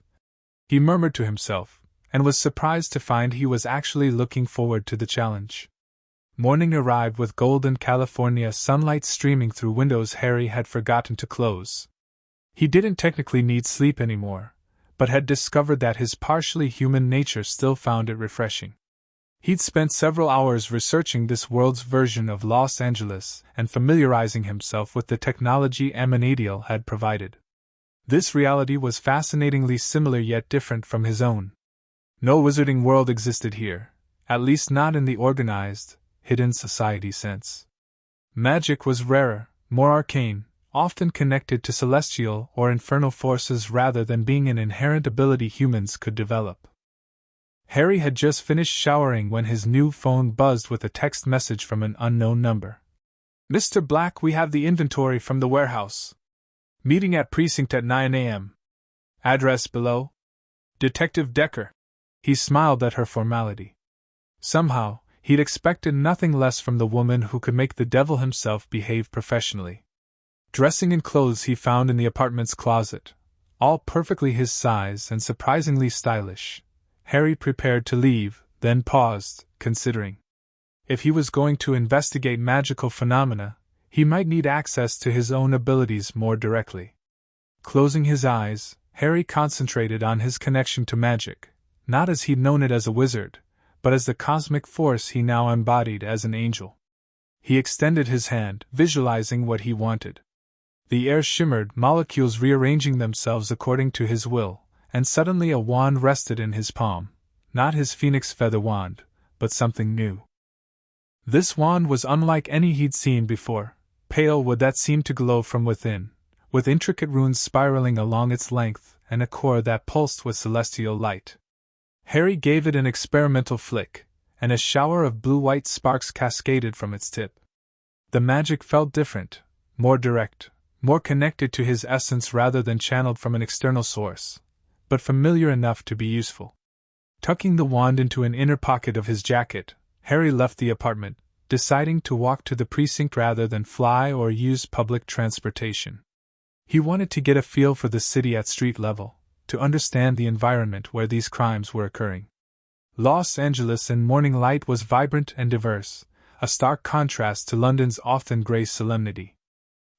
he murmured to himself, and was surprised to find he was actually looking forward to the challenge. Morning arrived with golden California sunlight streaming through windows Harry had forgotten to close. He didn't technically need sleep anymore, but had discovered that his partially human nature still found it refreshing. He'd spent several hours researching this world's version of Los Angeles and familiarizing himself with the technology Amenadiel had provided. This reality was fascinatingly similar yet different from his own. No wizarding world existed here, at least not in the organized, hidden society sense. Magic was rarer, more arcane, often connected to celestial or infernal forces rather than being an inherent ability humans could develop. Harry had just finished showering when his new phone buzzed with a text message from an unknown number. "Mr. Black, we have the inventory from the warehouse. Meeting at precinct at 9 a.m. Address below. Detective Decker." He smiled at her formality. Somehow, he'd expected nothing less from the woman who could make the devil himself behave professionally. Dressing in clothes he found in the apartment's closet, all perfectly his size and surprisingly stylish, Harry prepared to leave, then paused, considering. If he was going to investigate magical phenomena, he might need access to his own abilities more directly. Closing his eyes, Harry concentrated on his connection to magic, not as he'd known it as a wizard, but as the cosmic force he now embodied as an angel. He extended his hand, visualizing what he wanted. The air shimmered, molecules rearranging themselves according to his will, and suddenly a wand rested in his palm, not his phoenix feather wand, but something new. This wand was unlike any he'd seen before, pale wood that seemed to glow from within, with intricate runes spiraling along its length and a core that pulsed with celestial light. Harry gave it an experimental flick, and a shower of blue-white sparks cascaded from its tip. The magic felt different, more direct, more connected to his essence rather than channeled from an external source, but familiar enough to be useful. Tucking the wand into an inner pocket of his jacket, Harry left the apartment, deciding to walk to the precinct rather than fly or use public transportation. He wanted to get a feel for the city at street level, to understand the environment where these crimes were occurring. Los Angeles in morning light was vibrant and diverse, a stark contrast to London's often grey solemnity.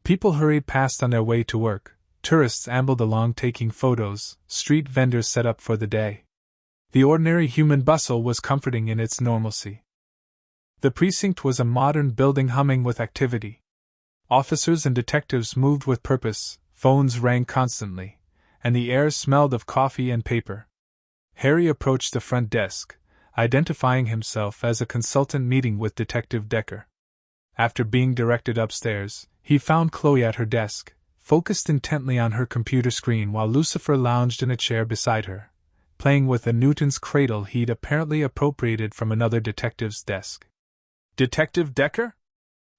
People hurried past on their way to work, tourists ambled along taking photos, street vendors set up for the day. The ordinary human bustle was comforting in its normalcy. The precinct was a modern building humming with activity. Officers and detectives moved with purpose, phones rang constantly, and the air smelled of coffee and paper. Harry approached the front desk, identifying himself as a consultant meeting with Detective Decker. After being directed upstairs, he found Khloe at her desk, focused intently on her computer screen while Lucifer lounged in a chair beside her, playing with a Newton's cradle he'd apparently appropriated from another detective's desk. "Detective Decker?"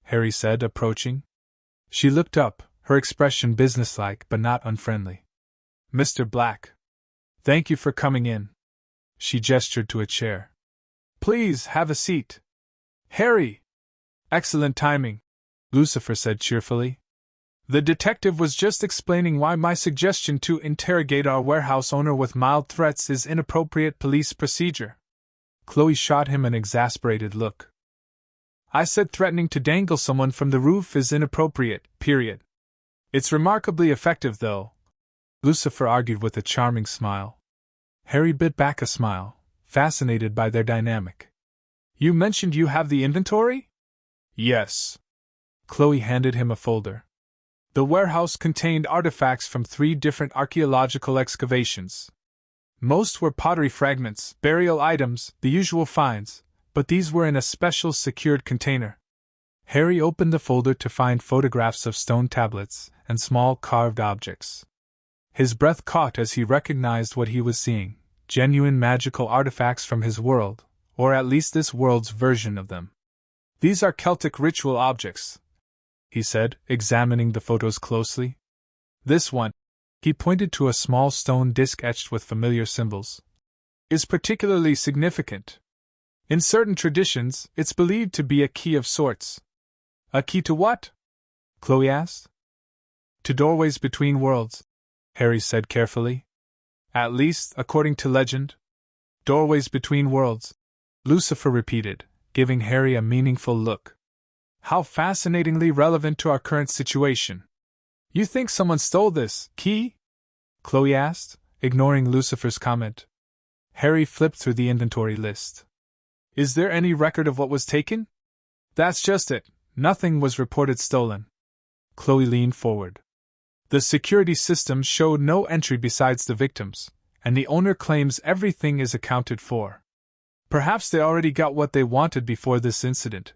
Harry said, approaching. She looked up, her expression businesslike but not unfriendly. "Mr. Black. Thank you for coming in." She gestured to a chair. "Please, have a seat." "Harry!" "Excellent timing," Lucifer said cheerfully. "The detective was just explaining why my suggestion to interrogate our warehouse owner with mild threats is inappropriate police procedure." Khloe shot him an exasperated look. "I said threatening to dangle someone from the roof is inappropriate, period. It's remarkably effective, though," Lucifer argued with a charming smile. Harry bit back a smile, fascinated by their dynamic. You mentioned you have the inventory? Yes. Khloe handed him a folder. The warehouse contained artifacts from 3 different archaeological excavations. Most were pottery fragments, burial items, the usual finds, but these were in a special secured container. Harry opened the folder to find photographs of stone tablets and small carved objects. His breath caught as he recognized what he was seeing: genuine magical artifacts from his world, or at least this world's version of them. These are Celtic ritual objects, he said, examining the photos closely. This one, he pointed to a small stone disc etched with familiar symbols, is particularly significant. In certain traditions, it's believed to be a key of sorts. A key to what? Khloe asked. To doorways between worlds, Harry said carefully. At least, according to legend. Doorways between worlds, Lucifer repeated, giving Harry a meaningful look. How fascinatingly relevant to our current situation. You think someone stole this key? Khloe asked, ignoring Lucifer's comment. Harry flipped through the inventory list. Is there any record of what was taken? That's just it. Nothing was reported stolen. Khloe leaned forward. The security system showed no entry besides the victims, and the owner claims everything is accounted for. Perhaps they already got what they wanted before this incident,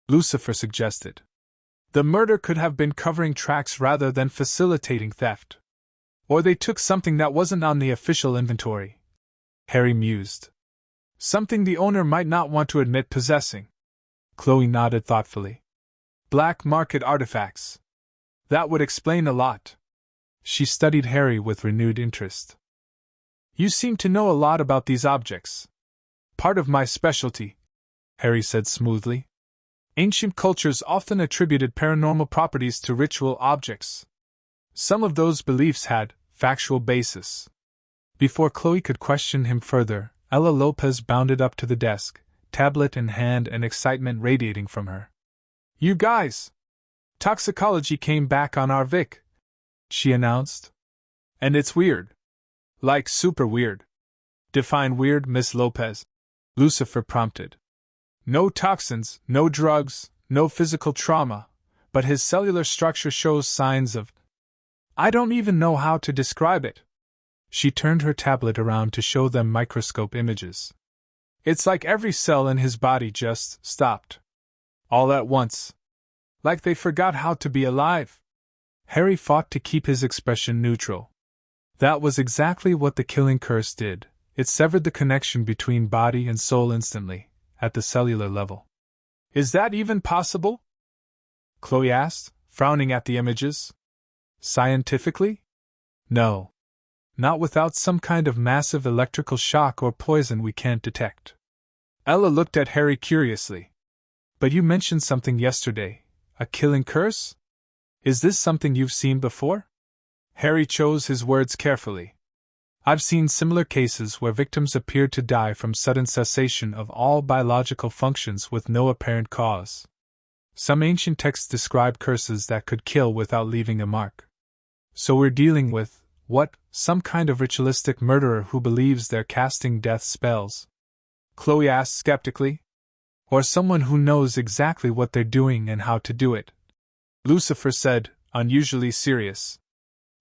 Lucifer suggested. The murder could have been covering tracks rather than facilitating theft. Or they took something that wasn't on the official inventory, Harry mused. Something the owner might not want to admit possessing. Khloe nodded thoughtfully. Black market artifacts. That would explain a lot. She studied Harry with renewed interest. You seem to know a lot about these objects. Part of my specialty, Harry said smoothly. Ancient cultures often attributed paranormal properties to ritual objects. Some of those beliefs had factual basis. Before Khloe could question him further, Ella Lopez bounded up to the desk, tablet in hand and excitement radiating from her. You guys! Toxicology came back on our Vic, she announced. And it's weird. Like super weird. Define weird, Miss Lopez, Lucifer prompted. No toxins, no drugs, no physical trauma, but his cellular structure shows signs of... I don't even know how to describe it. She turned her tablet around to show them microscope images. It's like every cell in his body just stopped. All at once. Like they forgot how to be alive. Harry fought to keep his expression neutral. That was exactly what the killing curse did. It severed the connection between body and soul instantly, at the cellular level. Is that even possible? Khloe asked, frowning at the images. Scientifically? No. Not without some kind of massive electrical shock or poison we can't detect. Ella looked at Harry curiously. But you mentioned something yesterday. A killing curse? Is this something you've seen before? Harry chose his words carefully. I've seen similar cases where victims appeared to die from sudden cessation of all biological functions with no apparent cause. Some ancient texts describe curses that could kill without leaving a mark. So we're dealing with, what, some kind of ritualistic murderer who believes they're casting death spells? Khloe asked skeptically. Or someone who knows exactly what they're doing and how to do it? Lucifer said, unusually serious.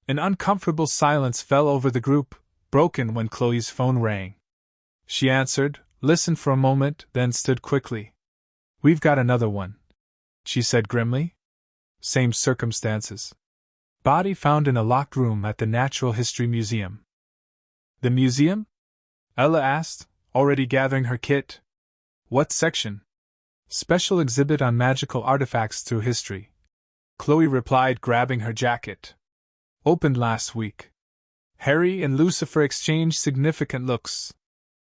An uncomfortable silence fell over the group, broken when Khloe's phone rang. She answered, listened for a moment, then stood quickly. We've got another one, she said grimly. Same circumstances. Body found in a locked room at the Natural History Museum. The museum? Ella asked, already gathering her kit. What section? Special exhibit on magical artifacts through history. Khloe replied, grabbing her jacket. Opened last week. Harry and Lucifer exchanged significant looks.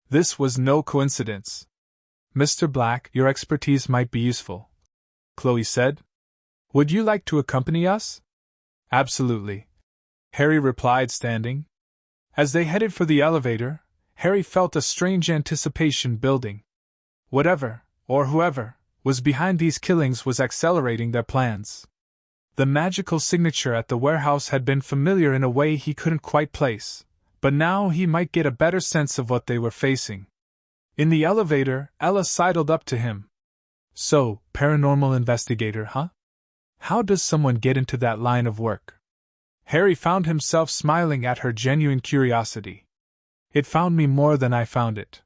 This was no coincidence. Mr. Black, your expertise might be useful, Khloe said. Would you like to accompany us? Absolutely, Harry replied, standing. As they headed for the elevator, Harry felt a strange anticipation building. Whatever, or whoever, was behind these killings was accelerating their plans. The magical signature at the warehouse had been familiar in a way he couldn't quite place, but now he might get a better sense of what they were facing. In the elevator, Ella sidled up to him. So, paranormal investigator, huh? How does someone get into that line of work? Harry found himself smiling at her genuine curiosity. It found me more than I found it.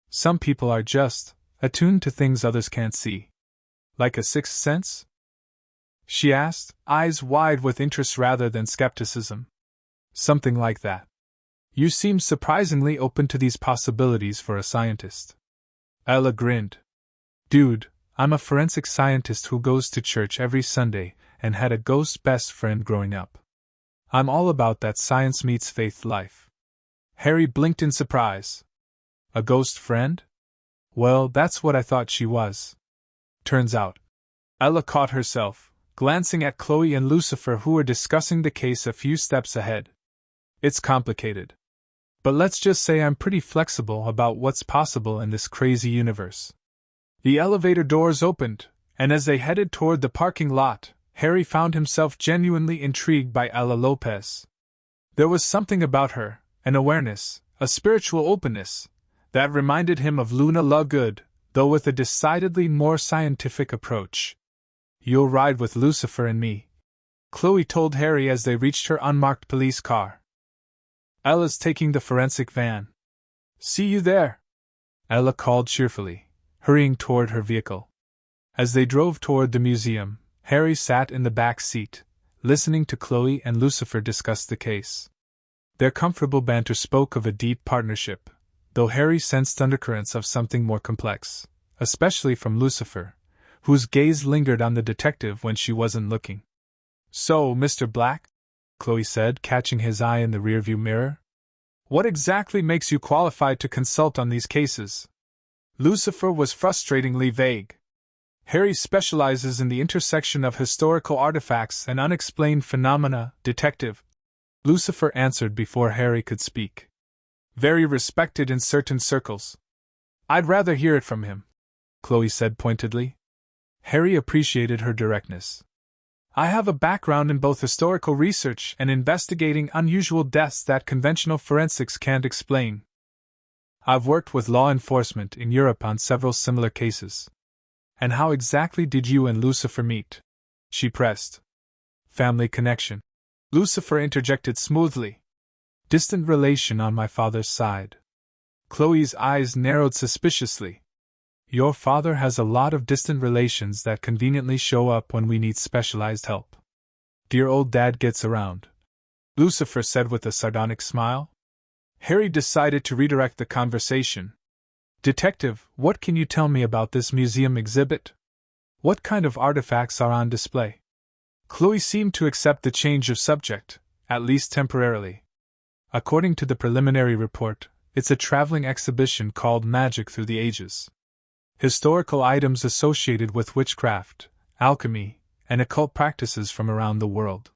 Some people are just attuned to things others can't see. Like a sixth sense? She asked, eyes wide with interest rather than skepticism. Something like that. You seem surprisingly open to these possibilities for a scientist. Ella grinned. Dude, I'm a forensic scientist who goes to church every Sunday and had a ghost best friend growing up. I'm all about that science meets faith life. Harry blinked in surprise. A ghost friend? Well, that's what I thought she was. Turns out. Ella caught herself, glancing at Khloe and Lucifer, who were discussing the case a few steps ahead. It's complicated. But let's just say I'm pretty flexible about what's possible in this crazy universe. The elevator doors opened, and as they headed toward the parking lot, Harry found himself genuinely intrigued by Ella Lopez. There was something about her, an awareness, a spiritual openness, that reminded him of Luna Lovegood, though with a decidedly more scientific approach. You'll ride with Lucifer and me, Khloe told Harry as they reached her unmarked police car. Ella's taking the forensic van. See you there, Ella called cheerfully, hurrying toward her vehicle. As they drove toward the museum, Harry sat in the back seat, listening to Khloe and Lucifer discuss the case. Their comfortable banter spoke of a deep partnership, though Harry sensed undercurrents of something more complex, especially from Lucifer, whose gaze lingered on the detective when she wasn't looking. So, Mr. Black? Khloe said, catching his eye in the rearview mirror. What exactly makes you qualified to consult on these cases? Lucifer was frustratingly vague. Harry specializes in the intersection of historical artifacts and unexplained phenomena, detective. Lucifer answered before Harry could speak. Very respected in certain circles. I'd rather hear it from him, Khloe said pointedly. Harry appreciated her directness. I have a background in both historical research and investigating unusual deaths that conventional forensics can't explain. I've worked with law enforcement in Europe on several similar cases. And how exactly did you and Lucifer meet? She pressed. Family connection. Lucifer interjected smoothly. Distant relation on my father's side. Khloe's eyes narrowed suspiciously. Your father has a lot of distant relations that conveniently show up when we need specialized help. Dear old dad gets around, Lucifer said with a sardonic smile. Harry decided to redirect the conversation. Detective, what can you tell me about this museum exhibit? What kind of artifacts are on display? Khloe seemed to accept the change of subject, at least temporarily. According to the preliminary report, it's a traveling exhibition called Magic Through the Ages. Historical items associated with witchcraft, alchemy, and occult practices from around the world.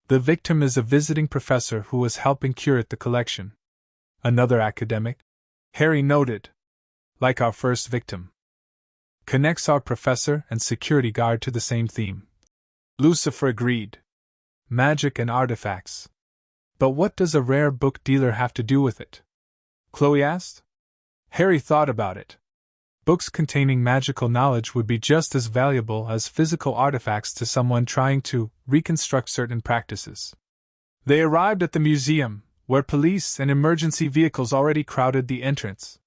The victim is a visiting professor who was helping curate the collection. Another academic, Harry noted, like our first victim, connects our professor and security guard to the same theme. Lucifer agreed. Magic and artifacts. But what does a rare book dealer have to do with it? Khloe asked. Harry thought about it. Books containing magical knowledge would be just as valuable as physical artifacts to someone trying to reconstruct certain practices. They arrived at the museum, where police and emergency vehicles already crowded the entrance.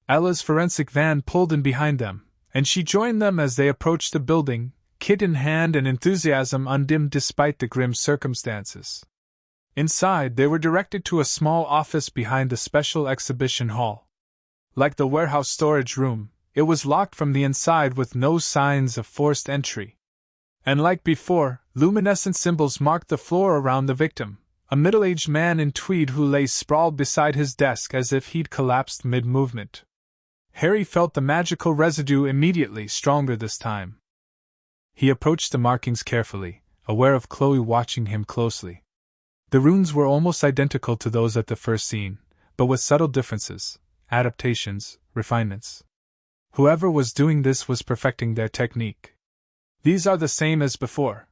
Ella's forensic van pulled in behind them, and she joined them as they approached the building, kit in hand and enthusiasm undimmed despite the grim circumstances. Inside, they were directed to a small office behind the special exhibition hall. Like the warehouse storage room, it was locked from the inside with no signs of forced entry. And like before, luminescent symbols marked the floor around the victim, a middle-aged man in tweed who lay sprawled beside his desk as if he'd collapsed mid-movement. Harry felt the magical residue immediately stronger this time. He approached the markings carefully, aware of Khloe watching him closely. The runes were almost identical to those at the first scene, but with subtle differences, adaptations, refinements. Whoever was doing this was perfecting their technique. These are the same as before,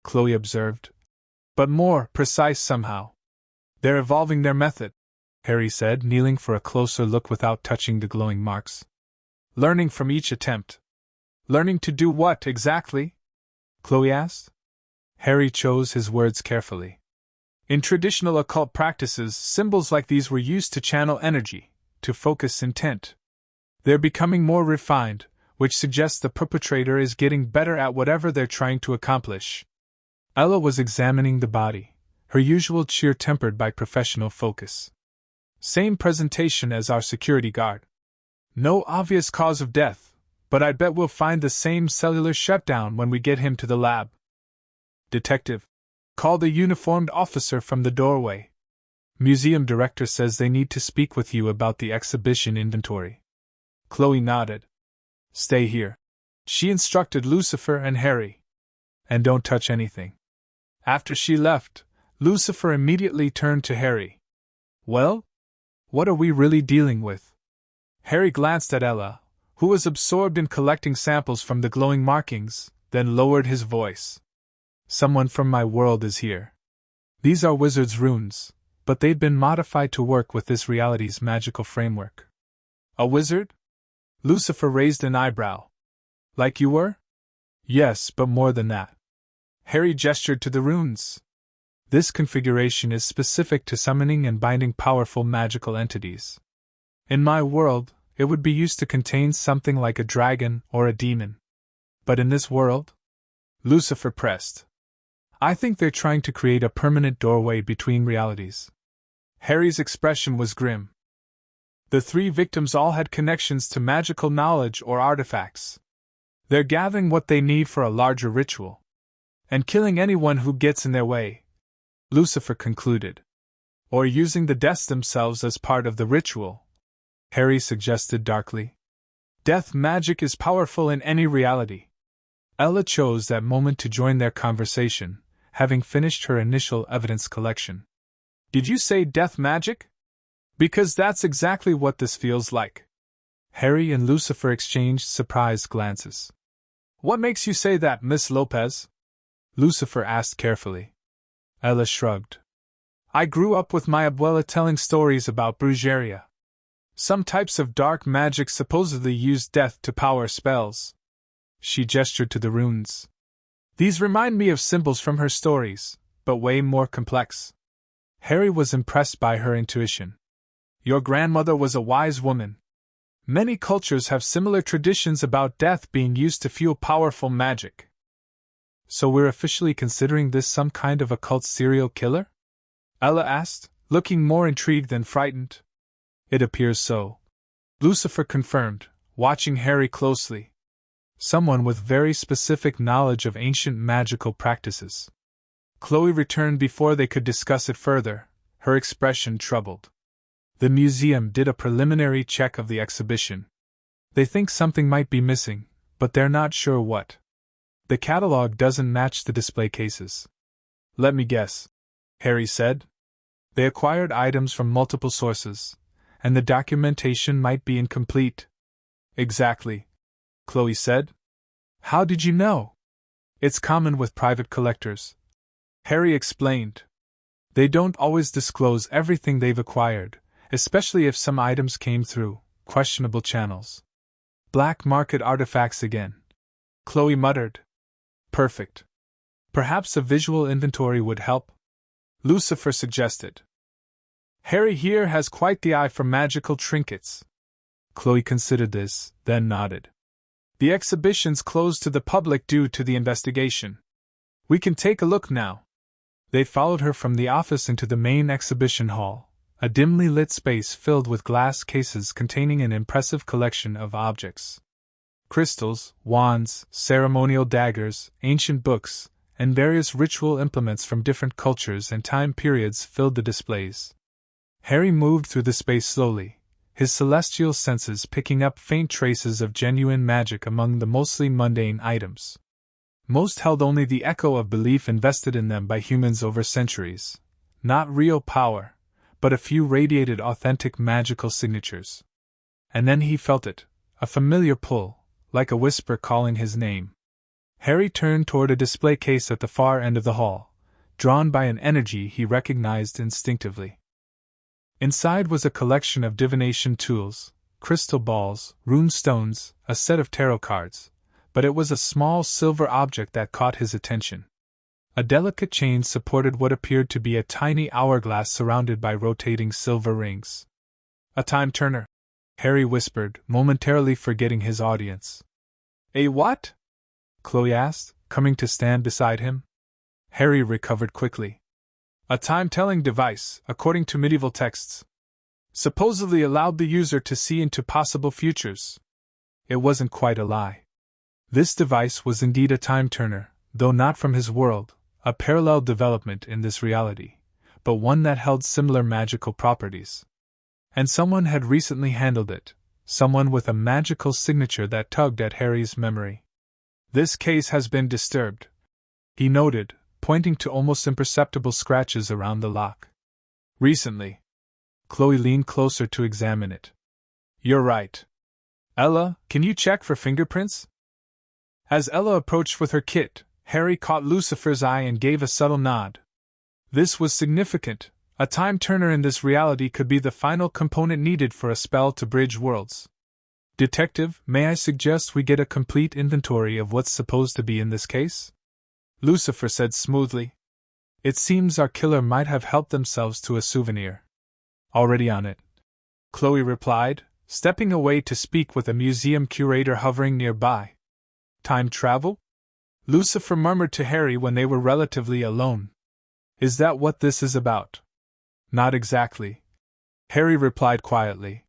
Khloe observed, but more precise somehow. They're evolving their method. Harry said, kneeling for a closer look without touching the glowing marks. Learning from each attempt. Learning to do what, exactly? Khloe asked. Harry chose his words carefully. In traditional occult practices, symbols like these were used to channel energy, to focus intent. They're becoming more refined, which suggests the perpetrator is getting better at whatever they're trying to accomplish. Ella was examining the body, her usual cheer tempered by professional focus. Same presentation as our security guard. No obvious cause of death, but I bet we'll find the same cellular shutdown when we get him to the lab. Detective, called a uniformed officer from the doorway. Museum director says they need to speak with you about the exhibition inventory. Khloe nodded. Stay here, she instructed Lucifer and Harry. And don't touch anything. After she left, Lucifer immediately turned to Harry. Well? What are we really dealing with? Harry glanced at Ella, who was absorbed in collecting samples from the glowing markings, then lowered his voice. Someone from my world is here. These are wizard's runes, but they've been modified to work with this reality's magical framework. A wizard? Lucifer raised an eyebrow. Like you were? Yes, but more than that. Harry gestured to the runes. This configuration is specific to summoning and binding powerful magical entities. In my world, it would be used to contain something like a dragon or a demon. But in this world? Lucifer pressed. I think they're trying to create a permanent doorway between realities. Harry's expression was grim. The three victims all had connections to magical knowledge or artifacts. They're gathering what they need for a larger ritual. And killing anyone who gets in their way, Lucifer concluded. Or using the deaths themselves as part of the ritual, Harry suggested darkly. Death magic is powerful in any reality. Ella chose that moment to join their conversation, having finished her initial evidence collection. Did you say death magic? Because that's exactly what this feels like. Harry and Lucifer exchanged surprised glances. What makes you say that, Miss Lopez? Lucifer asked carefully. Ella shrugged. I grew up with my abuela telling stories about brujeria. Some types of dark magic supposedly use death to power spells. She gestured to the runes. These remind me of symbols from her stories, but way more complex. Harry was impressed by her intuition. Your grandmother was a wise woman. Many cultures have similar traditions about death being used to fuel powerful magic. So we're officially considering this some kind of occult serial killer? Ella asked, looking more intrigued than frightened. It appears so. Lucifer confirmed, watching Harry closely. Someone with very specific knowledge of ancient magical practices. Khloe returned before they could discuss it further, her expression troubled. The museum did a preliminary check of the exhibition. They think something might be missing, but they're not sure what. The catalog doesn't match the display cases. Let me guess, Harry said. They acquired items from multiple sources, and the documentation might be incomplete. Exactly, Khloe said. How did you know? It's common with private collectors, Harry explained. They don't always disclose everything they've acquired, especially if some items came through questionable channels. Black market artifacts again, Khloe muttered. Perfect. Perhaps a visual inventory would help, Lucifer suggested. Harry here has quite the eye for magical trinkets. Khloe considered this, then nodded. The exhibition's closed to the public due to the investigation. We can take a look now. They followed her from the office into the main exhibition hall, a dimly lit space filled with glass cases containing an impressive collection of objects. Crystals, wands, ceremonial daggers, ancient books, and various ritual implements from different cultures and time periods filled the displays. Harry moved through the space slowly, his celestial senses picking up faint traces of genuine magic among the mostly mundane items. Most held only the echo of belief invested in them by humans over centuries, not real power, but a few radiated authentic magical signatures. And then he felt it, a familiar pull, like a whisper calling his name. Harry turned toward a display case at the far end of the hall, drawn by an energy he recognized instinctively. Inside was a collection of divination tools, crystal balls, rune stones, a set of tarot cards, but it was a small silver object that caught his attention. A delicate chain supported what appeared to be a tiny hourglass surrounded by rotating silver rings. A time turner, Harry whispered, momentarily forgetting his audience. A what? Khloe asked, coming to stand beside him. Harry recovered quickly. A time-telling device, according to medieval texts. Supposedly allowed the user to see into possible futures. It wasn't quite a lie. This device was indeed a time-turner, though not from his world, a parallel development in this reality, but one that held similar magical properties. And someone had recently handled it, someone with a magical signature that tugged at Harry's memory. This case has been disturbed, he noted, pointing to almost imperceptible scratches around the lock. Recently. Khloe leaned closer to examine it. You're right. Ella, can you check for fingerprints? As Ella approached with her kit, Harry caught Lucifer's eye and gave a subtle nod. This was significant. A time turner in this reality could be the final component needed for a spell to bridge worlds. Detective, may I suggest we get a complete inventory of what's supposed to be in this case? Lucifer said smoothly. It seems our killer might have helped themselves to a souvenir. Already on it, Khloe replied, stepping away to speak with a museum curator hovering nearby. Time travel? Lucifer murmured to Harry when they were relatively alone. Is that what this is about? Not exactly. Harry replied quietly.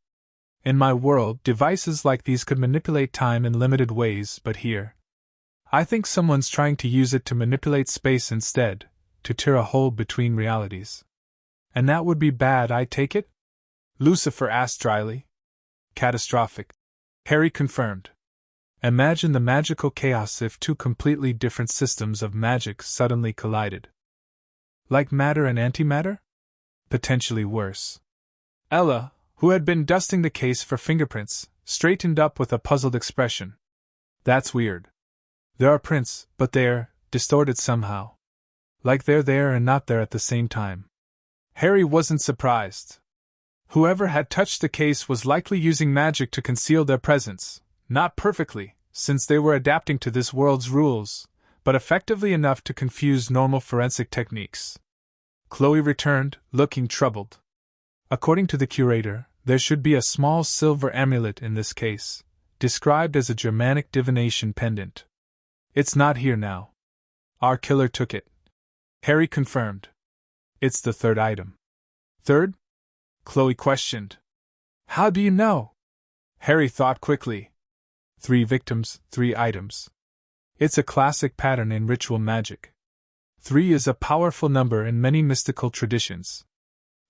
In my world, devices like these could manipulate time in limited ways, but here, I think someone's trying to use it to manipulate space instead, to tear a hole between realities. And that would be bad, I take it? Lucifer asked dryly. Catastrophic. Harry confirmed. Imagine the magical chaos if two completely different systems of magic suddenly collided. Like matter and antimatter? Potentially worse. Ella, who had been dusting the case for fingerprints, straightened up with a puzzled expression. That's weird. There are prints, but they're distorted somehow. Like they're there and not there at the same time. Harry wasn't surprised. Whoever had touched the case was likely using magic to conceal their presence, not perfectly, since they were adapting to this world's rules, but effectively enough to confuse normal forensic techniques. Khloe returned, looking troubled. According to the curator, there should be a small silver amulet in this case, described as a Germanic divination pendant. It's not here now. Our killer took it. Harry confirmed. It's the third item. Third? Khloe questioned. How do you know? Harry thought quickly. 3 victims, 3 items. It's a classic pattern in ritual magic. 3 is a powerful number in many mystical traditions.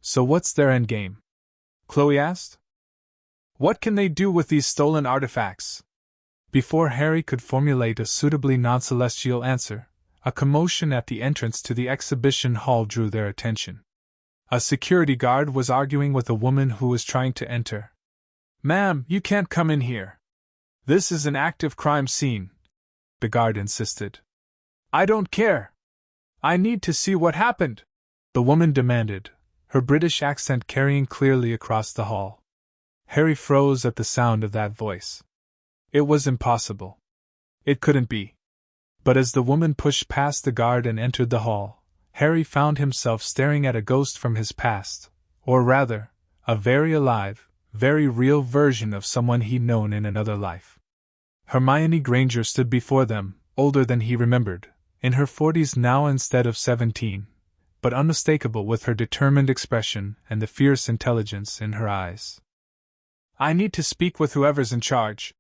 So what's their endgame? Khloe asked. What can they do with these stolen artifacts? Before Harry could formulate a suitably non-celestial answer, a commotion at the entrance to the exhibition hall drew their attention. A security guard was arguing with a woman who was trying to enter. Ma'am, you can't come in here. This is an active crime scene, the guard insisted. I don't care. I need to see what happened, the woman demanded, her British accent carrying clearly across the hall. Harry froze at the sound of that voice. It was impossible. It couldn't be. But as the woman pushed past the guard and entered the hall, Harry found himself staring at a ghost from his past, or rather, a very alive, very real version of someone he'd known in another life. Hermione Granger stood before them, older than he remembered, in her 40s now instead of 17, but unmistakable with her determined expression and the fierce intelligence in her eyes. I need to speak with whoever's in charge,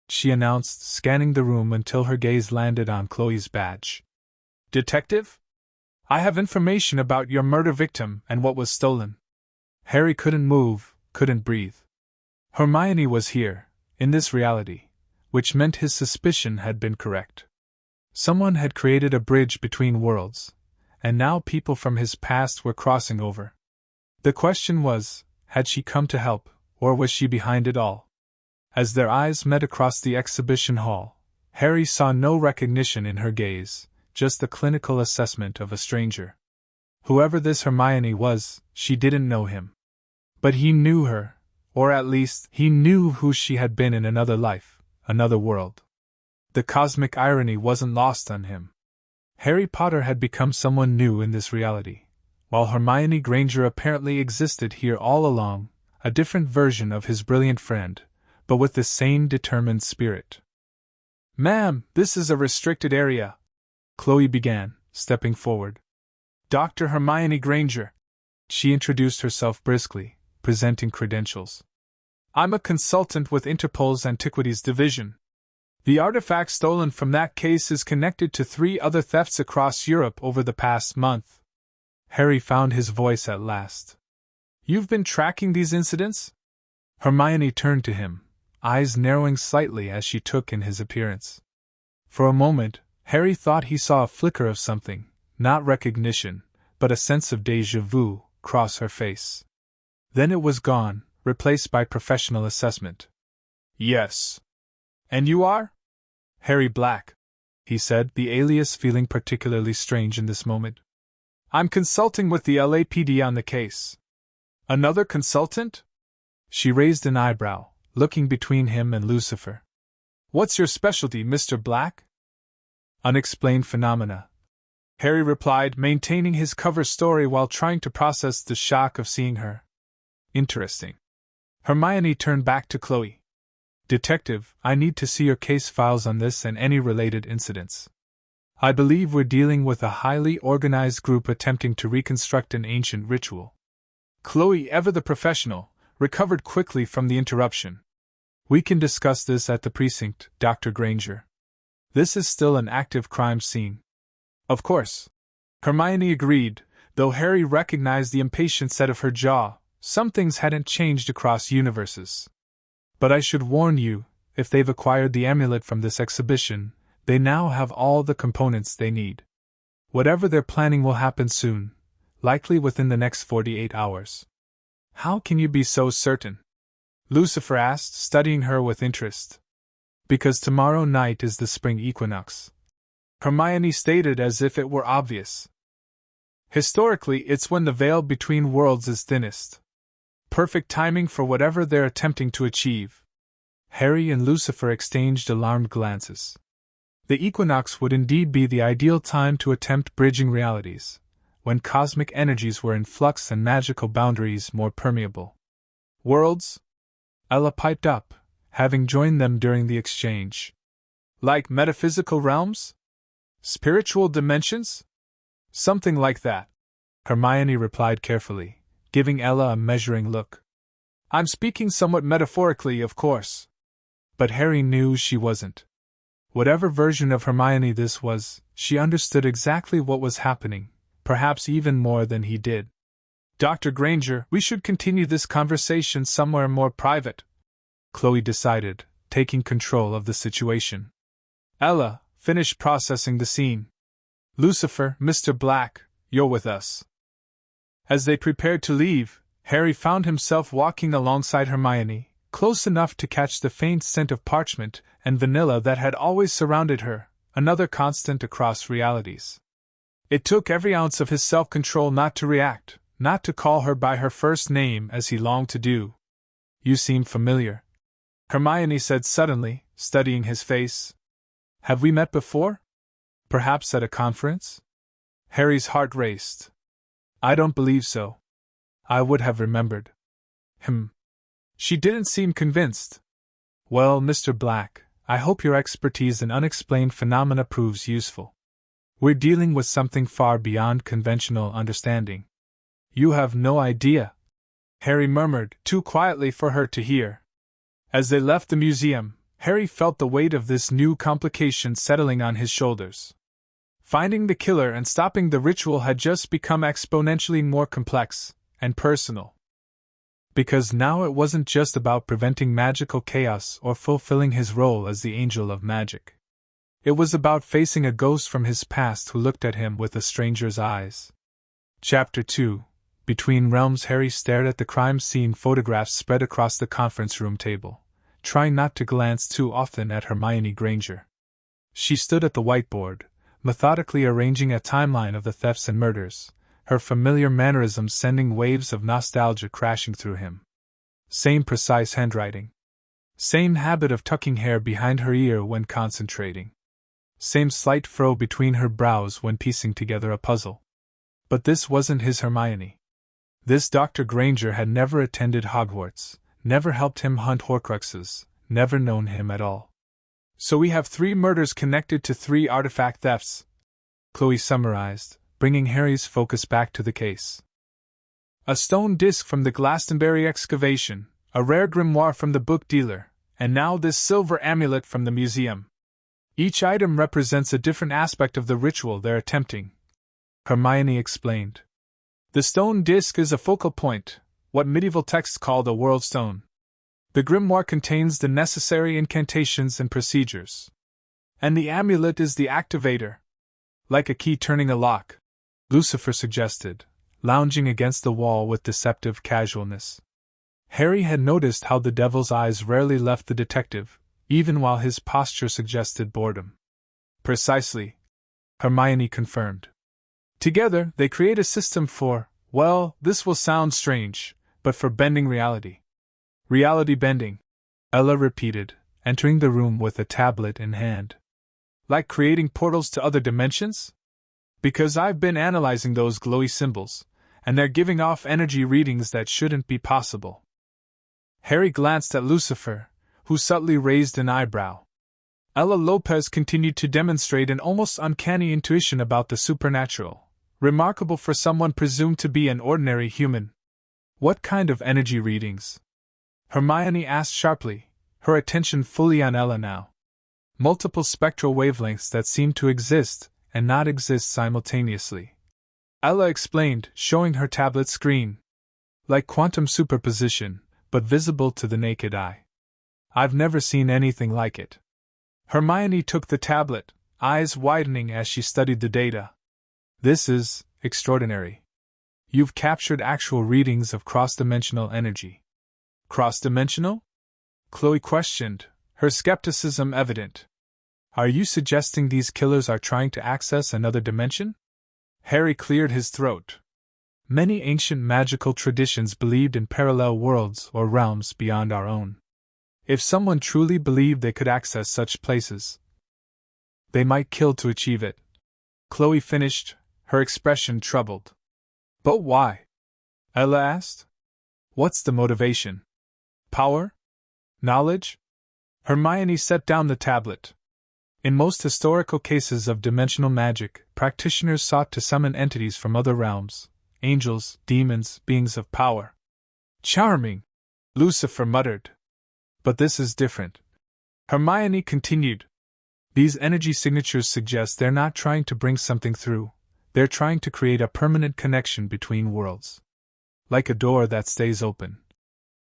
she announced, scanning the room until her gaze landed on Khloe's badge. Detective? I have information about your murder victim and what was stolen. Harry couldn't move, couldn't breathe. Hermione was here, in this reality, which meant his suspicion had been correct. Someone had created a bridge between worlds, and now people from his past were crossing over. The question was, had she come to help, or was she behind it all? As their eyes met across the exhibition hall, Harry saw no recognition in her gaze, just the clinical assessment of a stranger. Whoever this Hermione was, she didn't know him. But he knew her, or at least, he knew who she had been in another life, another world. The cosmic irony wasn't lost on him. Harry Potter had become someone new in this reality, while Hermione Granger apparently existed here all along, a different version of his brilliant friend, but with the same determined spirit. "Ma'am, this is a restricted area," Khloe began, stepping forward. "Dr. Hermione Granger." She introduced herself briskly, presenting credentials. "I'm a consultant with Interpol's Antiquities Division. The artifact stolen from that case is connected to 3 other thefts across Europe over the past month." Harry found his voice at last. "You've been tracking these incidents?" Hermione turned to him, eyes narrowing slightly as she took in his appearance. For a moment, Harry thought he saw a flicker of something, not recognition, but a sense of déjà vu, cross her face. Then it was gone, replaced by professional assessment. "Yes. And you are?" "Harry Black," he said, the alias feeling particularly strange in this moment. "I'm consulting with the LAPD on the case." "Another consultant?" She raised an eyebrow, looking between him and Lucifer. "What's your specialty, Mr. Black?" "Unexplained phenomena," Harry replied, maintaining his cover story while trying to process the shock of seeing her. "Interesting." Hermione turned back to Khloe. "Detective, I need to see your case files on this and any related incidents. I believe we're dealing with a highly organized group attempting to reconstruct an ancient ritual." Khloe, ever the professional, recovered quickly from the interruption. "We can discuss this at the precinct, Dr. Granger. This is still an active crime scene." "Of course," Hermione agreed, though Harry recognized the impatient set of her jaw. Some things hadn't changed across universes. "But I should warn you, if they've acquired the amulet from this exhibition, they now have all the components they need. Whatever they're planning will happen soon, likely within the next 48 hours. "How can you be so certain?" Lucifer asked, studying her with interest. "Because tomorrow night is the spring equinox," Hermione stated as if it were obvious. "Historically, it's when the veil between worlds is thinnest. Perfect timing for whatever they're attempting to achieve." Harry and Lucifer exchanged alarmed glances. The equinox would indeed be the ideal time to attempt bridging realities, when cosmic energies were in flux and magical boundaries more permeable. "Worlds?" Ella piped up, having joined them during the exchange. "Like metaphysical realms? Spiritual dimensions?" "Something like that," Hermione replied carefully, giving Ella a measuring look. "I'm speaking somewhat metaphorically, of course." But Harry knew she wasn't. Whatever version of Hermione this was, she understood exactly what was happening, perhaps even more than he did. "Dr. Granger, we should continue this conversation somewhere more private," Khloe decided, taking control of the situation. "Ella, finish processing the scene. Lucifer, Mr. Black, you're with us." As they prepared to leave, Harry found himself walking alongside Hermione, close enough to catch the faint scent of parchment and vanilla that had always surrounded her, another constant across realities. It took every ounce of his self-control not to react, not to call her by her first name as he longed to do. "You seem familiar," Hermione said suddenly, studying his face. "Have we met before? Perhaps at a conference?" Harry's heart raced. "I don't believe so. I would have remembered." She didn't seem convinced. "Well, Mr. Black, I hope your expertise in unexplained phenomena proves useful. We're dealing with something far beyond conventional understanding." "You have no idea," Harry murmured, too quietly for her to hear. As they left the museum, Harry felt the weight of this new complication settling on his shoulders. Finding the killer and stopping the ritual had just become exponentially more complex and personal. Because now it wasn't just about preventing magical chaos or fulfilling his role as the angel of magic. It was about facing a ghost from his past who looked at him with a stranger's eyes. Chapter 2. Between realms. Harry stared at the crime scene photographs spread across the conference room table, trying not to glance too often at Hermione Granger. She stood at the whiteboard, methodically arranging a timeline of the thefts and murders, her familiar mannerisms sending waves of nostalgia crashing through him. Same precise handwriting. Same habit of tucking hair behind her ear when concentrating. Same slight furrow between her brows when piecing together a puzzle. But this wasn't his Hermione. This Dr. Granger had never attended Hogwarts, never helped him hunt Horcruxes, never known him at all. So we have 3 murders connected to 3 artifact thefts, Khloe summarized, bringing Harry's focus back to the case. A stone disc from the Glastonbury excavation, a rare grimoire from the book dealer, and now this silver amulet from the museum. Each item represents a different aspect of the ritual they're attempting, Hermione explained. The stone disc is a focal point, what medieval texts called a world stone. The grimoire contains the necessary incantations and procedures. And the amulet is the activator. Like a key turning a lock, Lucifer suggested, lounging against the wall with deceptive casualness. Harry had noticed how the devil's eyes rarely left the detective, even while his posture suggested boredom. Precisely, Hermione confirmed. Together, they create a system for, well, this will sound strange, but for bending reality. Reality bending, Ella repeated, entering the room with a tablet in hand. Like creating portals to other dimensions? Because I've been analyzing those glowy symbols, and they're giving off energy readings that shouldn't be possible. Harry glanced at Lucifer, who subtly raised an eyebrow. Ella Lopez continued to demonstrate an almost uncanny intuition about the supernatural, remarkable for someone presumed to be an ordinary human. What kind of energy readings? Hermione asked sharply, her attention fully on Ella now. Multiple spectral wavelengths that seem to exist and not exist simultaneously. Ella explained, showing her tablet screen. Like quantum superposition, but visible to the naked eye. I've never seen anything like it. Hermione took the tablet, eyes widening as she studied the data. This is extraordinary. You've captured actual readings of cross-dimensional energy. Cross-dimensional? Khloe questioned, her skepticism evident. Are you suggesting these killers are trying to access another dimension? Harry cleared his throat. Many ancient magical traditions believed in parallel worlds or realms beyond our own. If someone truly believed they could access such places, they might kill to achieve it. Khloe finished, her expression troubled. But why? Ella asked. What's the motivation? Power? Knowledge? Hermione set down the tablet. In most historical cases of dimensional magic, practitioners sought to summon entities from other realms, angels, demons, beings of power. Charming, Lucifer muttered. But this is different. Hermione continued. These energy signatures suggest they're not trying to bring something through, they're trying to create a permanent connection between worlds. Like a door that stays open.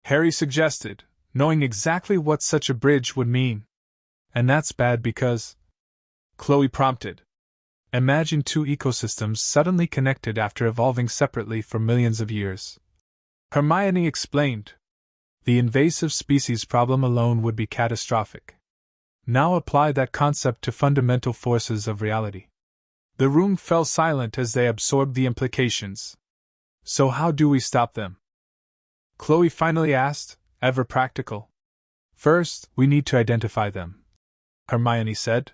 Harry suggested, knowing exactly what such a bridge would mean. And that's bad because... Khloe prompted. Imagine 2 ecosystems suddenly connected after evolving separately for millions of years. Hermione explained. The invasive species problem alone would be catastrophic. Now apply that concept to fundamental forces of reality. The room fell silent as they absorbed the implications. So how do we stop them? Khloe finally asked, ever practical. First, we need to identify them, Hermione said.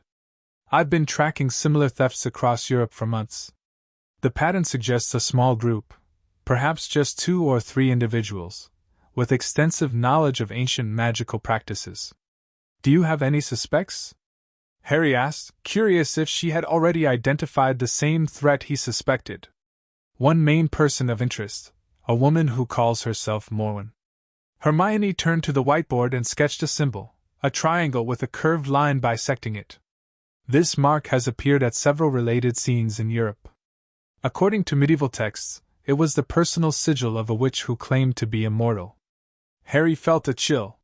I've been tracking similar thefts across Europe for months. The pattern suggests a small group, perhaps just 2 or 3 individuals, with extensive knowledge of ancient magical practices. Do you have any suspects? Harry asked, curious if she had already identified the same threat he suspected. One main person of interest, a woman who calls herself Morwen. Hermione turned to the whiteboard and sketched a symbol, a triangle with a curved line bisecting it. This mark has appeared at several related scenes in Europe. According to medieval texts, it was the personal sigil of a witch who claimed to be immortal. Harry felt a chill.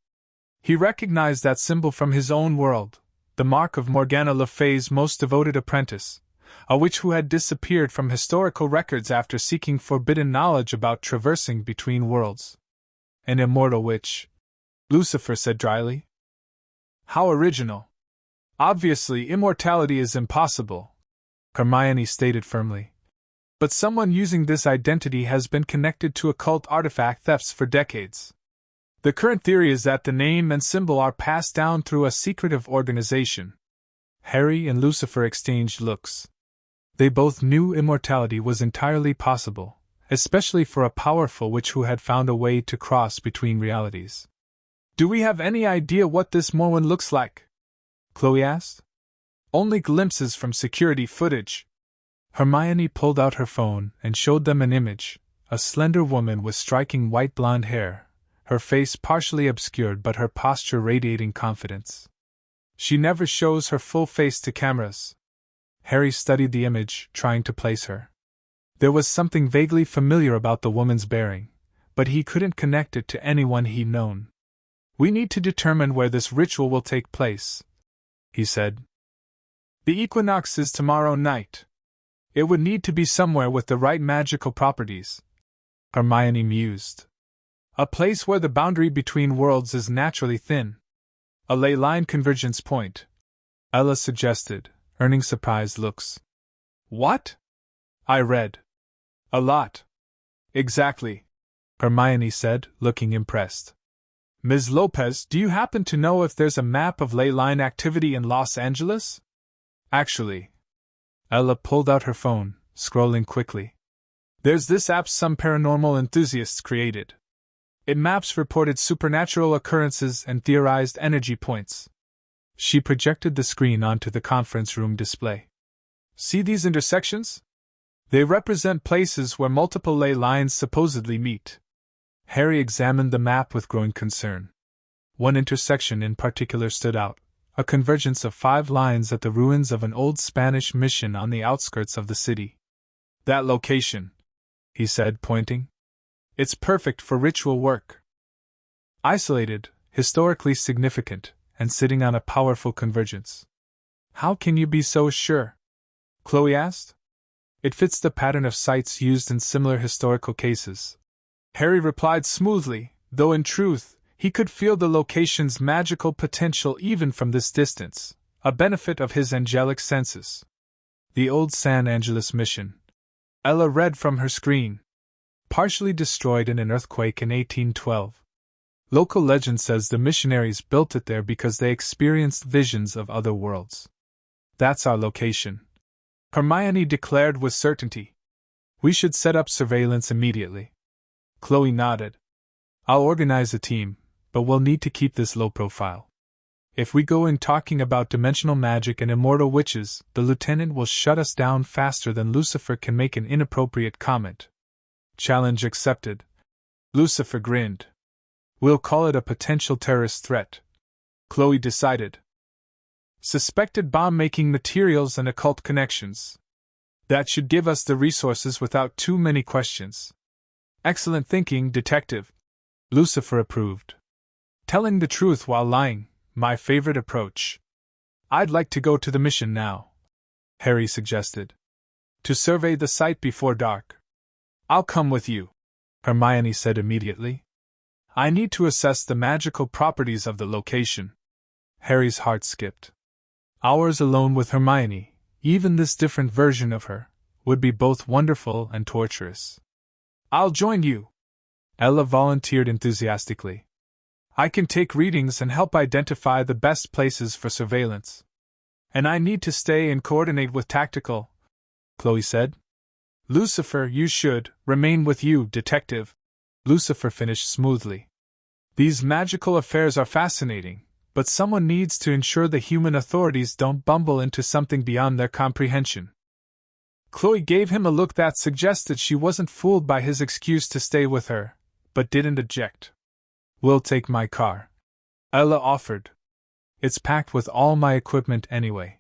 He recognized that symbol from his own world, the mark of Morgana Le Fay's most devoted apprentice, a witch who had disappeared from historical records after seeking forbidden knowledge about traversing between worlds. An immortal witch, Lucifer said dryly. How original. Obviously, immortality is impossible, Hermione stated firmly. But someone using this identity has been connected to occult artifact thefts for decades. The current theory is that the name and symbol are passed down through a secretive organization. Harry and Lucifer exchanged looks. They both knew immortality was entirely possible, especially for a powerful witch who had found a way to cross between realities. "Do we have any idea what this Morwen looks like?" Khloe asked. "Only glimpses from security footage." Hermione pulled out her phone and showed them an image, a slender woman with striking white blonde hair, her face partially obscured but her posture radiating confidence. "She never shows her full face to cameras." Harry studied the image, trying to place her. There was something vaguely familiar about the woman's bearing, but he couldn't connect it to anyone he'd known. "We need to determine where this ritual will take place," he said. "The equinox is tomorrow night. It would need to be somewhere with the right magical properties," Hermione mused. "A place where the boundary between worlds is naturally thin. A ley line convergence point," Ella suggested, earning surprised looks. "What?" "I read a lot." "Exactly," Hermione said, looking impressed. "Ms. Lopez, do you happen to know if there's a map of ley line activity in Los Angeles?" "Actually." Ella pulled out her phone, scrolling quickly. "There's this app some paranormal enthusiasts created. It maps reported supernatural occurrences and theorized energy points." She projected the screen onto the conference room display. "See these intersections? They represent places where multiple ley lines supposedly meet." Harry examined the map with growing concern. One intersection in particular stood out, a convergence of 5 lines at the ruins of an old Spanish mission on the outskirts of the city. "That location," he said, pointing. "It's perfect for ritual work. Isolated, historically significant, and sitting on a powerful convergence." "How can you be so sure?" Khloe asked. "It fits the pattern of sites used in similar historical cases," Harry replied smoothly, though in truth, he could feel the location's magical potential even from this distance, a benefit of his angelic senses. "The old San Angeles mission," Ella read from her screen. "Partially destroyed in an earthquake in 1812. Local legend says the missionaries built it there because they experienced visions of other worlds." "That's our location," Hermione declared with certainty. "We should set up surveillance immediately." Khloe nodded. "I'll organize a team, but we'll need to keep this low profile. If we go in talking about dimensional magic and immortal witches, the lieutenant will shut us down faster than Lucifer can make an inappropriate comment." "Challenge accepted." Lucifer grinned. "We'll call it a potential terrorist threat," Khloe decided. "Suspected bomb-making materials and occult connections. That should give us the resources without too many questions." "Excellent thinking, detective," Lucifer approved. "Telling the truth while lying, my favorite approach." "I'd like to go to the mission now," Harry suggested. "To survey the site before dark." "I'll come with you," Hermione said immediately. "I need to assess the magical properties of the location." Harry's heart skipped. Hours alone with Hermione, even this different version of her, would be both wonderful and torturous. "I'll join you," Ella volunteered enthusiastically. "I can take readings and help identify the best places for surveillance." "And I need to stay and coordinate with tactical," Khloe said. "Lucifer, you should remain with you, detective," Lucifer finished smoothly. "These magical affairs are fascinating, but someone needs to ensure the human authorities don't bumble into something beyond their comprehension." Khloe gave him a look that suggested she wasn't fooled by his excuse to stay with her, but didn't object. "We'll take my car," Ella offered. "It's packed with all my equipment anyway."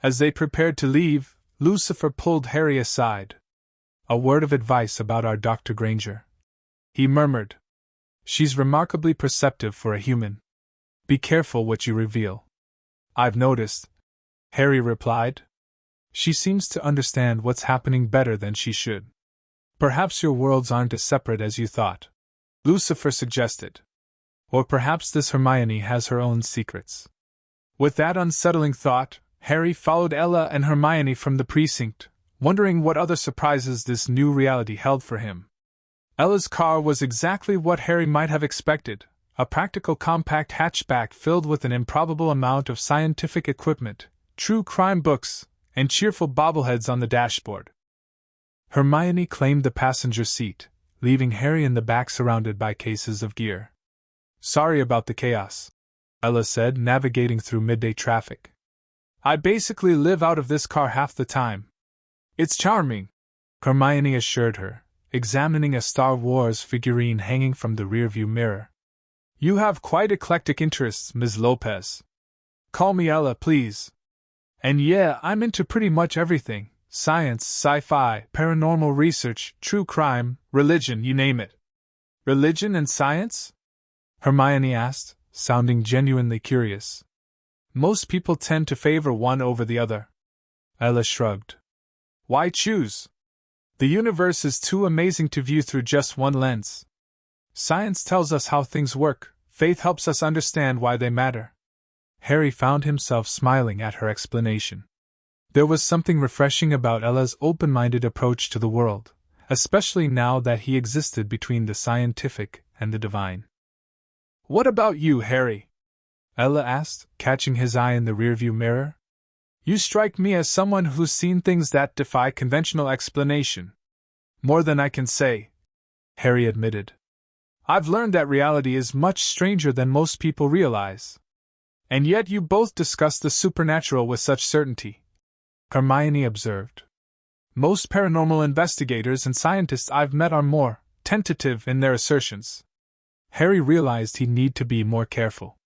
As they prepared to leave, Lucifer pulled Harry aside. "A word of advice about our Dr. Granger," he murmured. "She's remarkably perceptive for a human. Be careful what you reveal." "I've noticed," Harry replied. "She seems to understand what's happening better than she should." "Perhaps your worlds aren't as separate as you thought," Lucifer suggested. "Or perhaps this Hermione has her own secrets." With that unsettling thought, Harry followed Ella and Hermione from the precinct, wondering what other surprises this new reality held for him. Ella's car was exactly what Harry might have expected, a practical compact hatchback filled with an improbable amount of scientific equipment, true crime books, and cheerful bobbleheads on the dashboard. Hermione claimed the passenger seat, leaving Harry in the back surrounded by cases of gear. "Sorry about the chaos," Ella said, navigating through midday traffic. "I basically live out of this car half the time." "It's charming," Hermione assured her, examining a Star Wars figurine hanging from the rearview mirror. "You have quite eclectic interests, Ms. Lopez. Call me Ella, please. And yeah, I'm into pretty much everything: science, sci-fi, paranormal research, true crime, religion, you name it." "Religion and science?" Hermione asked, sounding genuinely curious. "Most people tend to favor one over the other." Ella shrugged. "Why choose? The universe is too amazing to view through just one lens. Science tells us how things work, faith helps us understand why they matter." Harry found himself smiling at her explanation. There was something refreshing about Ella's open-minded approach to the world, especially now that he existed between the scientific and the divine. "What about you, Harry?" Ella asked, catching his eye in the rearview mirror. "You strike me as someone who's seen things that defy conventional explanation." "More than I can say," Harry admitted. "I've learned that reality is much stranger than most people realize. And yet you both discuss the supernatural with such certainty," Hermione observed. "Most paranormal investigators and scientists I've met are more tentative in their assertions." Harry realized he'd need to be more careful.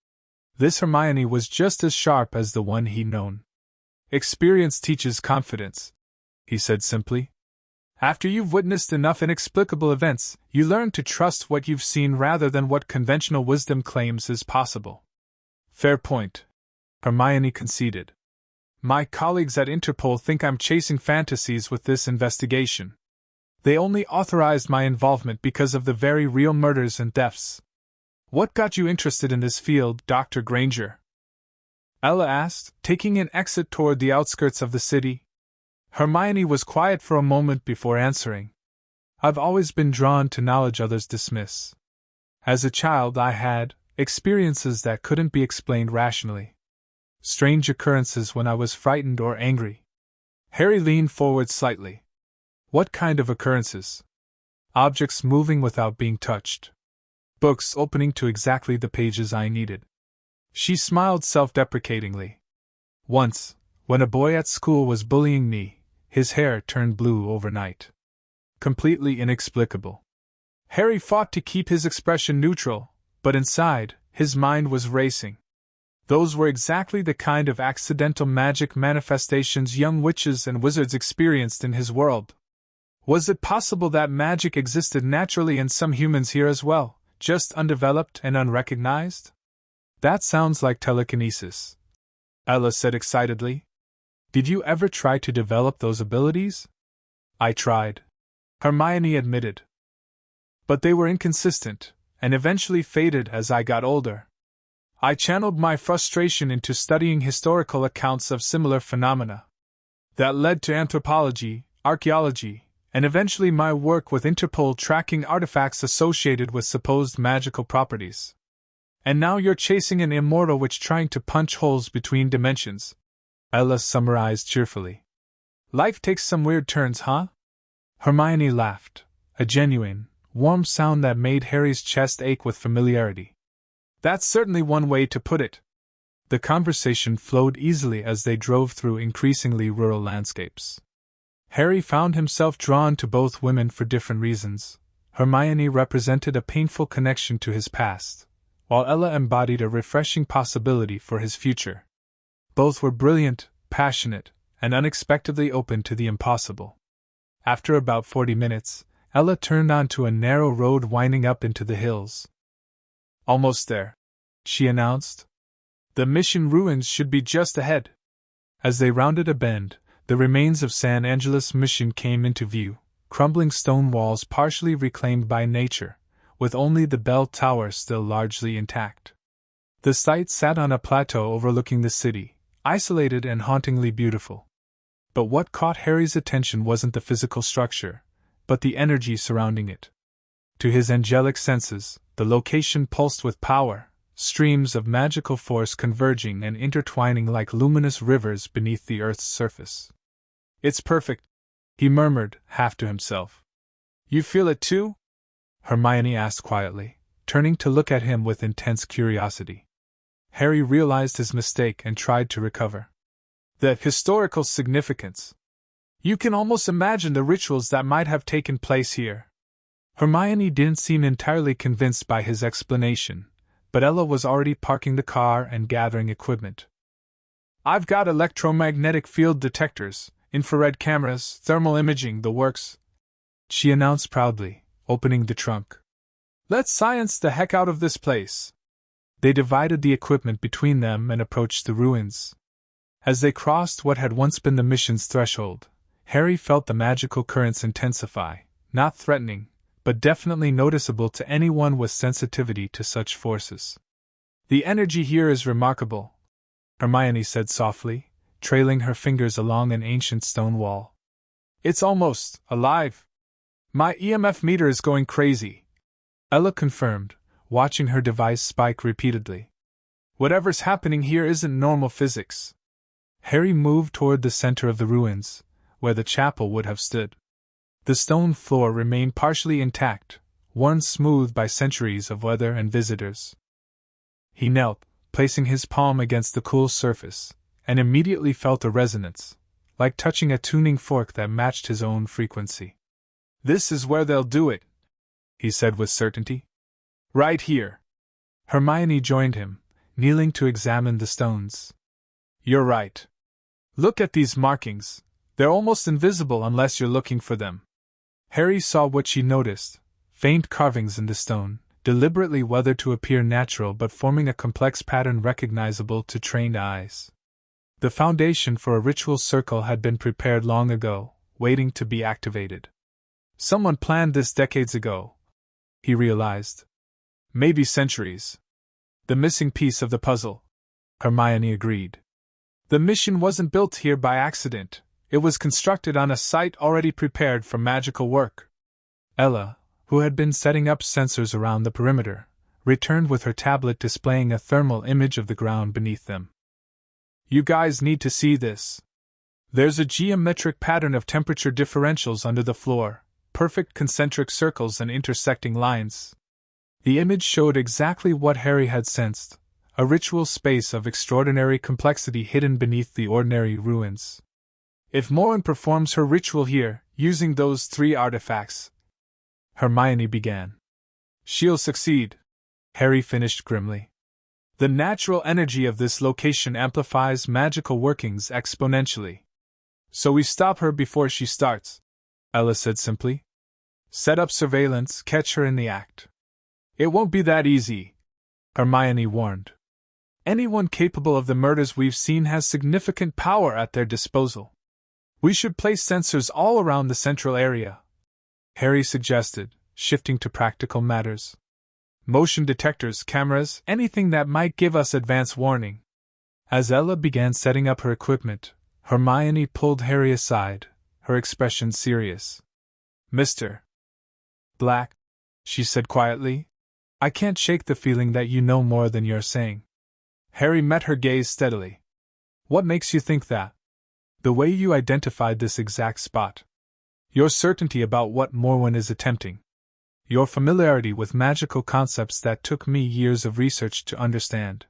This Hermione was just as sharp as the one he'd known. "Experience teaches confidence," he said simply. "After you've witnessed enough inexplicable events, you learn to trust what you've seen rather than what conventional wisdom claims is possible." "Fair point," Hermione conceded. "My colleagues at Interpol think I'm chasing fantasies with this investigation. They only authorized my involvement because of the very real murders and thefts." "What got you interested in this field, Dr. Granger?" Ella asked, taking an exit toward the outskirts of the city. Hermione was quiet for a moment before answering. "I've always been drawn to knowledge others dismiss. As a child, I had experiences that couldn't be explained rationally. Strange occurrences when I was frightened or angry." Harry leaned forward slightly. "What kind of occurrences?" "Objects moving without being touched. Books opening to exactly the pages I needed." She smiled self-deprecatingly. "Once, when a boy at school was bullying me, his hair turned blue overnight. Completely inexplicable." Harry fought to keep his expression neutral, but inside, his mind was racing. Those were exactly the kind of accidental magic manifestations young witches and wizards experienced in his world. Was it possible that magic existed naturally in some humans here as well, just undeveloped and unrecognized? "That sounds like telekinesis," Ella said excitedly. "Did you ever try to develop those abilities?" "I tried," Hermione admitted. "But they were inconsistent, and eventually faded as I got older. I channeled my frustration into studying historical accounts of similar phenomena. That led to anthropology, archaeology, and eventually my work with Interpol tracking artifacts associated with supposed magical properties. And now you're chasing an immortal witch trying to punch holes between dimensions," Ella summarized cheerfully. "Life takes some weird turns, huh?" Hermione laughed, a genuine, warm sound that made Harry's chest ache with familiarity. "That's certainly one way to put it." The conversation flowed easily as they drove through increasingly rural landscapes. Harry found himself drawn to both women for different reasons. Hermione represented a painful connection to his past, while Ella embodied a refreshing possibility for his future. Both were brilliant, passionate, and unexpectedly open to the impossible. After about 40 minutes, Ella turned onto a narrow road winding up into the hills. "Almost there," she announced. "The mission ruins should be just ahead." As they rounded a bend, the remains of San Angeles Mission came into view, crumbling stone walls partially reclaimed by nature, with only the bell tower still largely intact. The site sat on a plateau overlooking the city, isolated and hauntingly beautiful. But what caught Harry's attention wasn't the physical structure, but the energy surrounding it. To his angelic senses, the location pulsed with power, streams of magical force converging and intertwining like luminous rivers beneath the Earth's surface. "It's perfect," he murmured, half to himself. "You feel it too?" Hermione asked quietly, turning to look at him with intense curiosity. Harry realized his mistake and tried to recover. "The historical significance. You can almost imagine the rituals that might have taken place here." Hermione didn't seem entirely convinced by his explanation, but Ella was already parking the car and gathering equipment. "I've got electromagnetic field detectors, infrared cameras, thermal imaging, the works," she announced proudly, opening the trunk. "Let's science the heck out of this place." They divided the equipment between them and approached the ruins. As they crossed what had once been the mission's threshold, Harry felt the magical currents intensify, not threatening, but definitely noticeable to anyone with sensitivity to such forces. "The energy here is remarkable," Hermione said softly, trailing her fingers along an ancient stone wall. "It's almost alive. My EMF meter is going crazy," Ella confirmed, watching her device spike repeatedly. "Whatever's happening here isn't normal physics." Harry moved toward the center of the ruins, where the chapel would have stood. The stone floor remained partially intact, worn smooth by centuries of weather and visitors. He knelt, placing his palm against the cool surface, and immediately felt a resonance, like touching a tuning fork that matched his own frequency. "This is where they'll do it," he said with certainty. "Right here." Hermione joined him, kneeling to examine the stones. "You're right. Look at these markings. They're almost invisible unless you're looking for them." Harry saw what she noticed: faint carvings in the stone, deliberately weathered to appear natural but forming a complex pattern recognizable to trained eyes. The foundation for a ritual circle had been prepared long ago, waiting to be activated. Someone planned this decades ago, he realized. Maybe centuries. "The missing piece of the puzzle," Hermione agreed. "The mission wasn't built here by accident. It was constructed on a site already prepared for magical work." Ella, who had been setting up sensors around the perimeter, returned with her tablet displaying a thermal image of the ground beneath them. "You guys need to see this. There's a geometric pattern of temperature differentials under the floor, perfect concentric circles and intersecting lines." The image showed exactly what Harry had sensed: a ritual space of extraordinary complexity hidden beneath the ordinary ruins. "If Morin performs her ritual here, using those 3 artifacts," Hermione began. "She'll succeed," Harry finished grimly. "The natural energy of this location amplifies magical workings exponentially. So we stop her before she starts," Ella said simply. "Set up surveillance, catch her in the act." "It won't be that easy," Hermione warned. "Anyone capable of the murders we've seen has significant power at their disposal. We should place sensors all around the central area," Harry suggested, shifting to practical matters. "Motion detectors, cameras, anything that might give us advance warning." As Ella began setting up her equipment, Hermione pulled Harry aside, her expression serious. "Mr. Black," she said quietly, "I can't shake the feeling that you know more than you're saying." Harry met her gaze steadily. "What makes you think that?" "The way you identified this exact spot. Your certainty about what Morwen is attempting. Your familiarity with magical concepts that took me years of research to understand."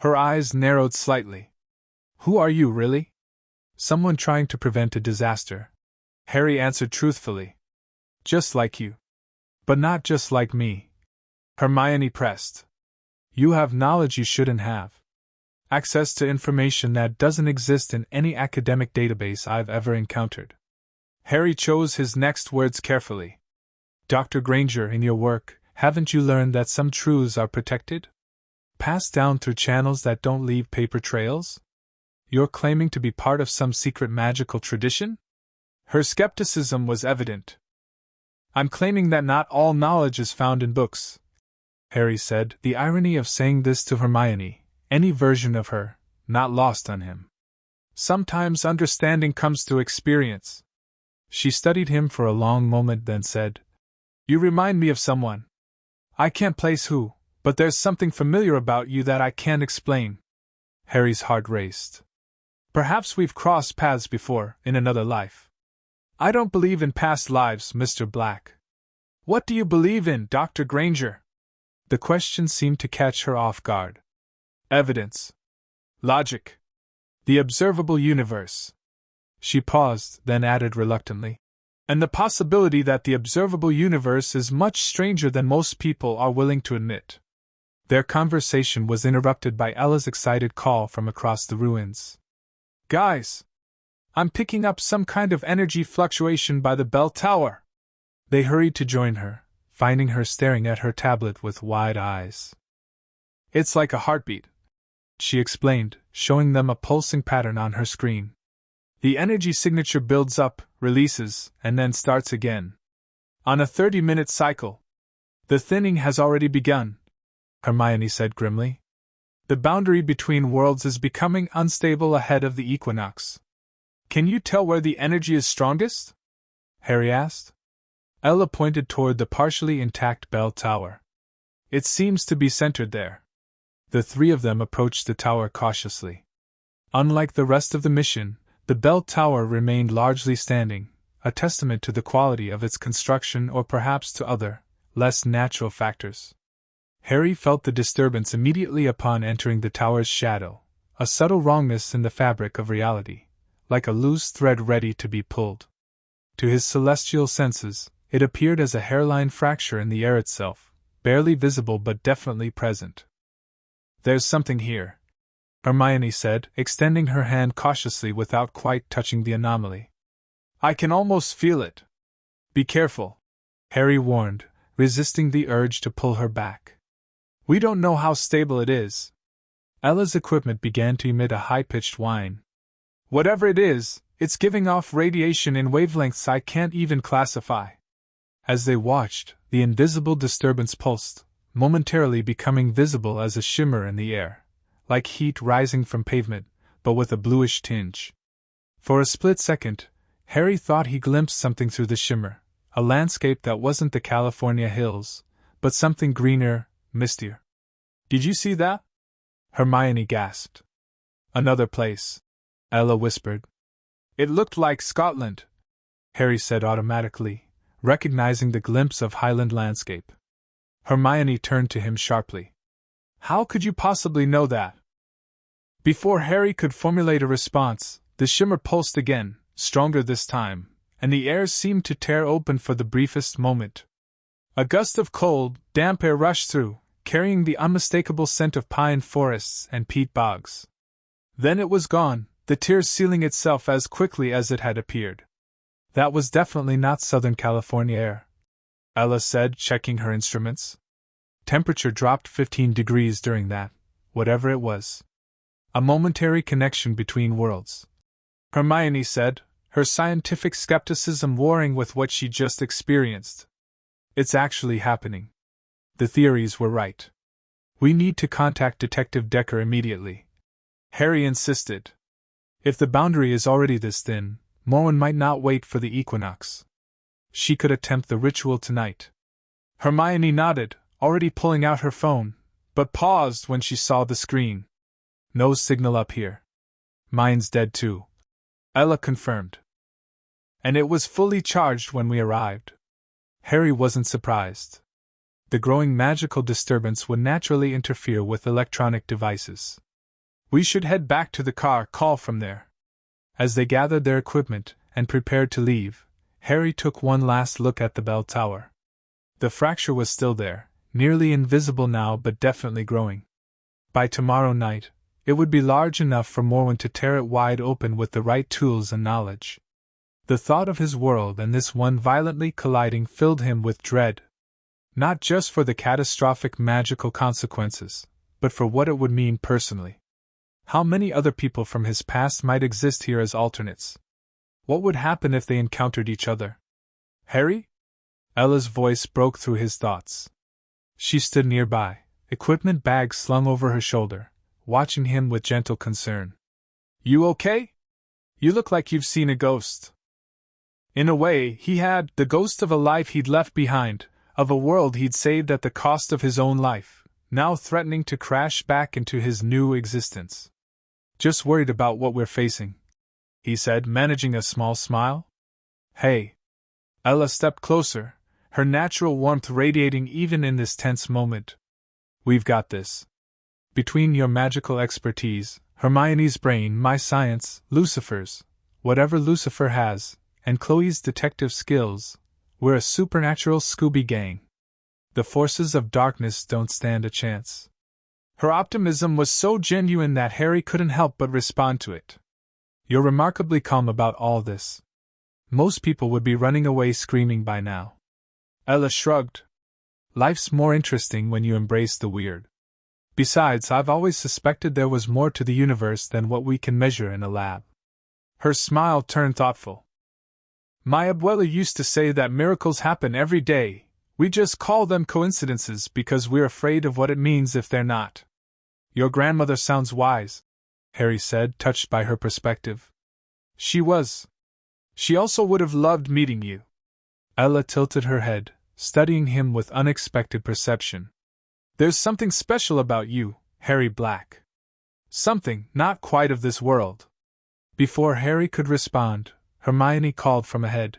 Her eyes narrowed slightly. "Who are you, really?" "Someone trying to prevent a disaster," Harry answered truthfully. "Just like you." "But not just like me," Hermione pressed. "You have knowledge you shouldn't have. Access to information that doesn't exist in any academic database I've ever encountered." Harry chose his next words carefully. "Dr. Granger, in your work, haven't you learned that some truths are protected? Passed down through channels that don't leave paper trails? You're claiming to be part of some secret magical tradition?" Her skepticism was evident. "I'm claiming that not all knowledge is found in books," Harry said, the irony of saying this to Hermione, any version of her, not lost on him. Sometimes understanding comes through experience. She studied him for a long moment, then said, "You remind me of someone. I can't place who, but there's something familiar about you that I can't explain." Harry's heart raced. "Perhaps we've crossed paths before, in another life." "I don't believe in past lives, Mr. Black." "What do you believe in, Dr. Granger?" The question seemed to catch her off guard. "Evidence. Logic. The observable universe." She paused, then added reluctantly, "And the possibility that the observable universe is much stranger than most people are willing to admit." Their conversation was interrupted by Ella's excited call from across the ruins. "Guys! I'm picking up some kind of energy fluctuation by the bell tower." They hurried to join her, finding her staring at her tablet with wide eyes. "It's like a heartbeat," she explained, showing them a pulsing pattern on her screen. "The energy signature builds up, releases, and then starts again. On a 30-minute cycle. The thinning has already begun," Hermione said grimly. "The boundary between worlds is becoming unstable ahead of the equinox." "Can you tell where the energy is strongest?" Harry asked. Ella pointed toward the partially intact bell tower. "It seems to be centered there." The three of them approached the tower cautiously. Unlike the rest of the mission, the bell tower remained largely standing, a testament to the quality of its construction or perhaps to other, less natural factors. Harry felt the disturbance immediately upon entering the tower's shadow, a subtle wrongness in the fabric of reality, like a loose thread ready to be pulled. To his celestial senses, it appeared as a hairline fracture in the air itself, barely visible but definitely present. "There's something here," Hermione said, extending her hand cautiously without quite touching the anomaly. "I can almost feel it." "Be careful," Harry warned, resisting the urge to pull her back. "We don't know how stable it is." Ella's equipment began to emit a high-pitched whine. "Whatever it is, it's giving off radiation in wavelengths I can't even classify." As they watched, the invisible disturbance pulsed, momentarily becoming visible as a shimmer in the air, like heat rising from pavement, but with a bluish tinge. For a split second, Harry thought he glimpsed something through the shimmer, a landscape that wasn't the California hills, but something greener, mistier. "Did you see that?" Hermione gasped. "Another place," Ella whispered. "It looked like Scotland," Harry said automatically, recognizing the glimpse of Highland landscape. Hermione turned to him sharply. "How could you possibly know that?" Before Harry could formulate a response, the shimmer pulsed again, stronger this time, and the air seemed to tear open for the briefest moment. A gust of cold, damp air rushed through, carrying the unmistakable scent of pine forests and peat bogs. Then it was gone, the tear sealing itself as quickly as it had appeared. "That was definitely not Southern California air," Ella said, checking her instruments. "Temperature dropped 15 degrees during that, whatever it was. A momentary connection between worlds," Hermione said, her scientific skepticism warring with what she just experienced. "It's actually happening. The theories were right. We need to contact Detective Decker immediately," Harry insisted. "If the boundary is already this thin, Morwen might not wait for the equinox. She could attempt the ritual tonight." Hermione nodded, already pulling out her phone, but paused when she saw the screen. "No signal up here." "Mine's dead too," Ella confirmed. "And it was fully charged when we arrived." Harry wasn't surprised. The growing magical disturbance would naturally interfere with electronic devices. "We should head back to the car call from there." As they gathered their equipment and prepared to leave, Harry took one last look at the bell tower. The fracture was still there, nearly invisible now but definitely growing. By tomorrow night, it would be large enough for Morwen to tear it wide open with the right tools and knowledge. The thought of his world and this one violently colliding filled him with dread. Not just for the catastrophic magical consequences, but for what it would mean personally. How many other people from his past might exist here as alternates? What would happen if they encountered each other? "Harry?" Ella's voice broke through his thoughts. She stood nearby, equipment bag slung over her shoulder, watching him with gentle concern. "You okay?" You look like you've seen a ghost. In a way, he had, the ghost of a life he'd left behind, of a world he'd saved at the cost of his own life, now threatening to crash back into his new existence. Just worried about what we're facing, he said, managing a small smile. Hey. Ella stepped closer, her natural warmth radiating even in this tense moment. We've got this. Between your magical expertise, Hermione's brain, my science, Lucifer's, whatever Lucifer has, and Khloe's detective skills, we're a supernatural Scooby gang. The forces of darkness don't stand a chance. Her optimism was so genuine that Harry couldn't help but respond to it. You're remarkably calm about all this. Most people would be running away screaming by now. Ella shrugged. Life's more interesting when you embrace the weird. Besides, I've always suspected there was more to the universe than what we can measure in a lab. Her smile turned thoughtful. My abuela used to say that miracles happen every day, we just call them coincidences because we're afraid of what it means if they're not. Your grandmother sounds wise, Harry said, touched by her perspective. She was. She also would have loved meeting you. Ella tilted her head, studying him with unexpected perception. There's something special about you, Harry Black. Something not quite of this world. Before Harry could respond, Hermione called from ahead.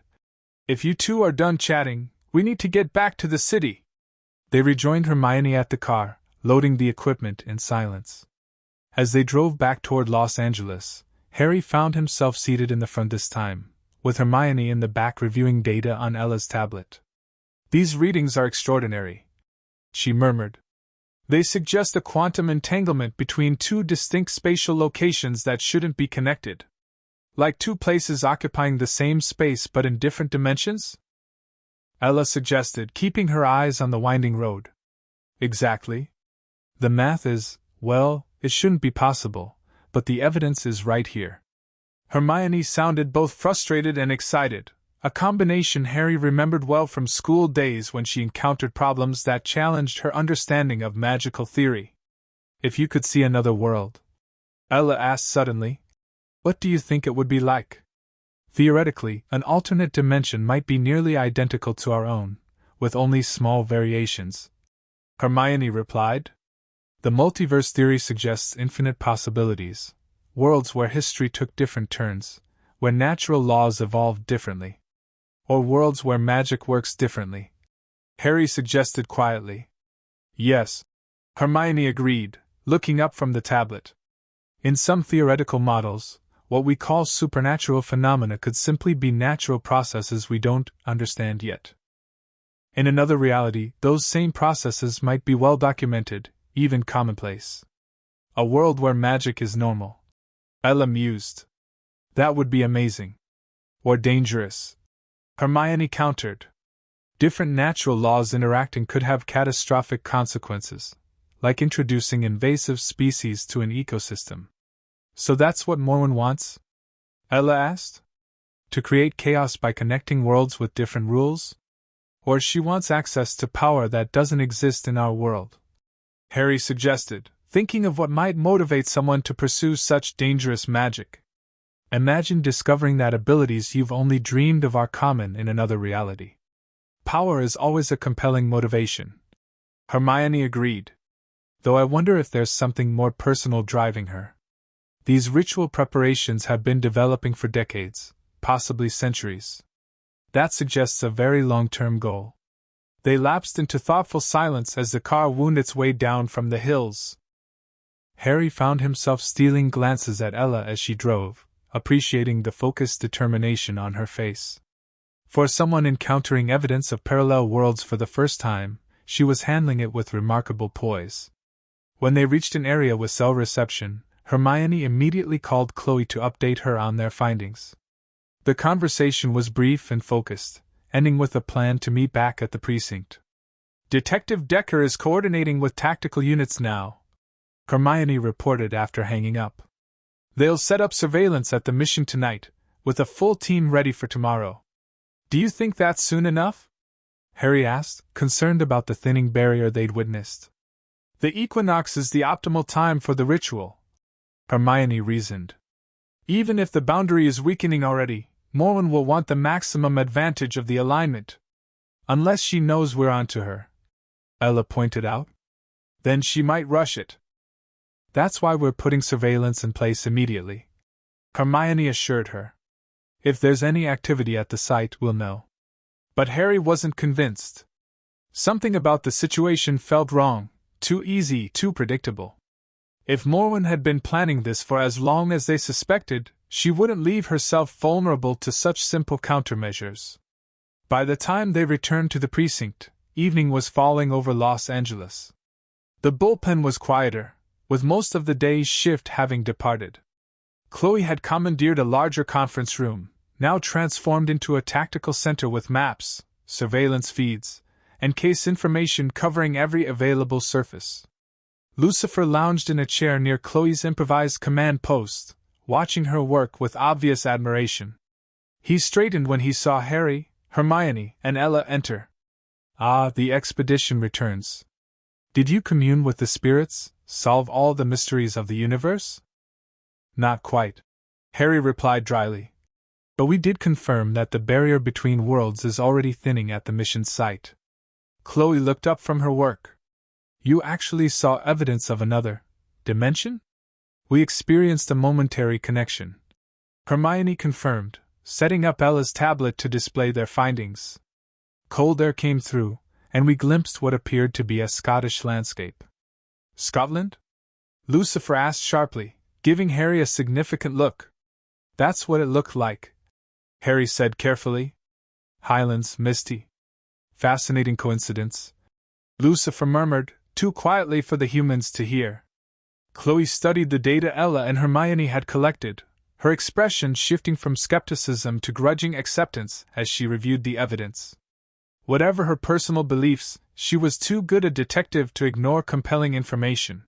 If you two are done chatting, we need to get back to the city. They rejoined Hermione at the car, loading the equipment in silence. As they drove back toward Los Angeles, Harry found himself seated in the front this time, with Hermione in the back reviewing data on Ella's tablet. These readings are extraordinary, she murmured. They suggest a quantum entanglement between two distinct spatial locations that shouldn't be connected. Like two places occupying the same space but in different dimensions? Ella suggested, keeping her eyes on the winding road. Exactly. The math is, well, it shouldn't be possible, but the evidence is right here. Hermione sounded both frustrated and excited, a combination Harry remembered well from school days when she encountered problems that challenged her understanding of magical theory. If you could see another world, Ella asked suddenly, what do you think it would be like? Theoretically, an alternate dimension might be nearly identical to our own, with only small variations. Hermione replied. The multiverse theory suggests infinite possibilities, worlds where history took different turns, where natural laws evolved differently. Or worlds where magic works differently. Harry suggested quietly. Yes. Hermione agreed, looking up from the tablet. In some theoretical models, what we call supernatural phenomena could simply be natural processes we don't understand yet. In another reality, those same processes might be well documented, even commonplace. A world where magic is normal. Ella mused. That would be amazing. Or dangerous. Hermione countered. Different natural laws interacting could have catastrophic consequences, like introducing invasive species to an ecosystem. So that's what Morwen wants? Ella asked. To create chaos by connecting worlds with different rules? Or she wants access to power that doesn't exist in our world? Harry suggested, thinking of what might motivate someone to pursue such dangerous magic. Imagine discovering that abilities you've only dreamed of are common in another reality. Power is always a compelling motivation. Hermione agreed. Though I wonder if there's something more personal driving her. These ritual preparations have been developing for decades, possibly centuries. That suggests a very long-term goal. They lapsed into thoughtful silence as the car wound its way down from the hills. Harry found himself stealing glances at Ella as she drove, appreciating the focused determination on her face. For someone encountering evidence of parallel worlds for the first time, she was handling it with remarkable poise. When they reached an area with cell reception, Hermione immediately called Khloe to update her on their findings. The conversation was brief and focused, ending with a plan to meet back at the precinct. Detective Decker is coordinating with tactical units now, Hermione reported after hanging up. They'll set up surveillance at the mission tonight, with a full team ready for tomorrow. Do you think that's soon enough? Harry asked, concerned about the thinning barrier they'd witnessed. The equinox is the optimal time for the ritual, Hermione reasoned. Even if the boundary is weakening already, Morwen will want the maximum advantage of the alignment. Unless she knows we're onto her," Ella pointed out. "Then she might rush it. That's why we're putting surveillance in place immediately," Hermione assured her. "If there's any activity at the site, we'll know." But Harry wasn't convinced. Something about the situation felt wrong, too easy, too predictable. If Morwen had been planning this for as long as they suspected, she wouldn't leave herself vulnerable to such simple countermeasures. By the time they returned to the precinct, evening was falling over Los Angeles. The bullpen was quieter, with most of the day's shift having departed. Khloe had commandeered a larger conference room, now transformed into a tactical center with maps, surveillance feeds, and case information covering every available surface. Lucifer lounged in a chair near Khloe's improvised command post, watching her work with obvious admiration. He straightened when he saw Harry, Hermione, and Ella enter. "Ah, the expedition returns. Did you commune with the spirits, solve all the mysteries of the universe?" "Not quite," Harry replied dryly. "But we did confirm that the barrier between worlds is already thinning at the mission site." Khloe looked up from her work. "You actually saw evidence of another dimension?" "We experienced a momentary connection," Hermione confirmed, setting up Ella's tablet to display their findings. Cold air came through, and we glimpsed what appeared to be a Scottish landscape. "Scotland?" Lucifer asked sharply, giving Harry a significant look. "That's what it looked like," Harry said carefully. "Highlands, misty. Fascinating coincidence," Lucifer murmured, too quietly for the humans to hear. Khloe studied the data Ella and Hermione had collected, her expression shifting from skepticism to grudging acceptance as she reviewed the evidence. Whatever her personal beliefs, she was too good a detective to ignore compelling information.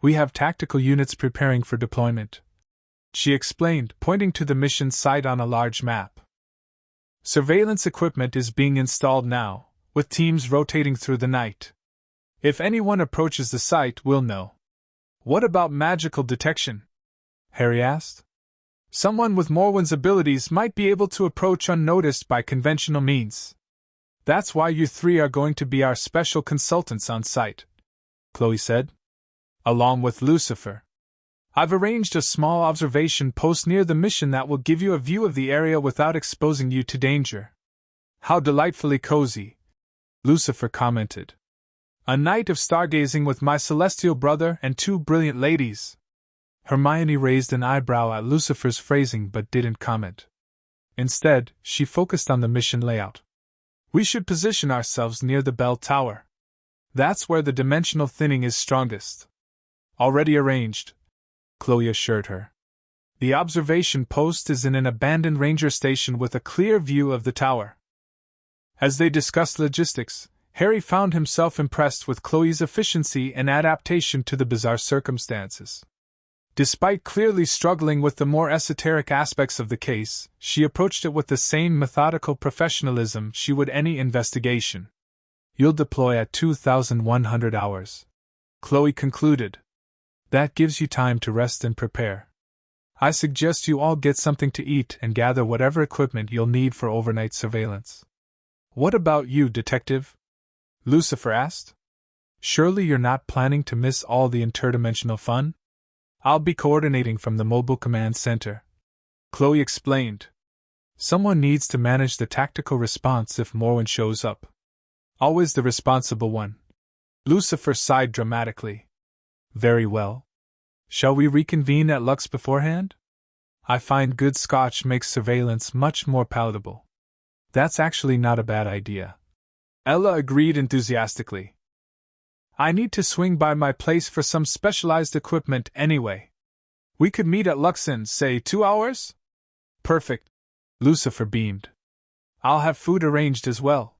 "We have tactical units preparing for deployment," she explained, pointing to the mission site on a large map. "Surveillance equipment is being installed now, with teams rotating through the night. If anyone approaches the site, we'll know." "What about magical detection?" Harry asked. "Someone with Morwen's abilities might be able to approach unnoticed by conventional means. That's why you three are going to be our special consultants on site," Khloe said. "Along with Lucifer. I've arranged a small observation post near the mission that will give you a view of the area without exposing you to danger." "How delightfully cozy," Lucifer commented. "A night of stargazing with my celestial brother and two brilliant ladies." Hermione raised an eyebrow at Lucifer's phrasing but didn't comment. Instead, she focused on the mission layout. "We should position ourselves near the bell tower. That's where the dimensional thinning is strongest." "Already arranged," Khloe assured her. "The observation post is in an abandoned ranger station with a clear view of the tower." As they discussed logistics, Harry found himself impressed with Khloe's efficiency and adaptation to the bizarre circumstances. Despite clearly struggling with the more esoteric aspects of the case, she approached it with the same methodical professionalism she would any investigation. "You'll deploy at 2,100 hours," Khloe concluded. "That gives you time to rest and prepare. I suggest you all get something to eat and gather whatever equipment you'll need for overnight surveillance." "What about you, Detective?" Lucifer asked. "Surely you're not planning to miss all the interdimensional fun?" "I'll be coordinating from the mobile command center," Khloe explained. "Someone needs to manage the tactical response if Morwen shows up. Always the responsible one." Lucifer sighed dramatically. "Very well. Shall we reconvene at Lux beforehand? I find good scotch makes surveillance much more palatable." "That's actually not a bad idea," Ella agreed enthusiastically. "I need to swing by my place for some specialized equipment anyway. We could meet at Lux in, say, 2 hours?" "Perfect," Lucifer beamed. "I'll have food arranged as well.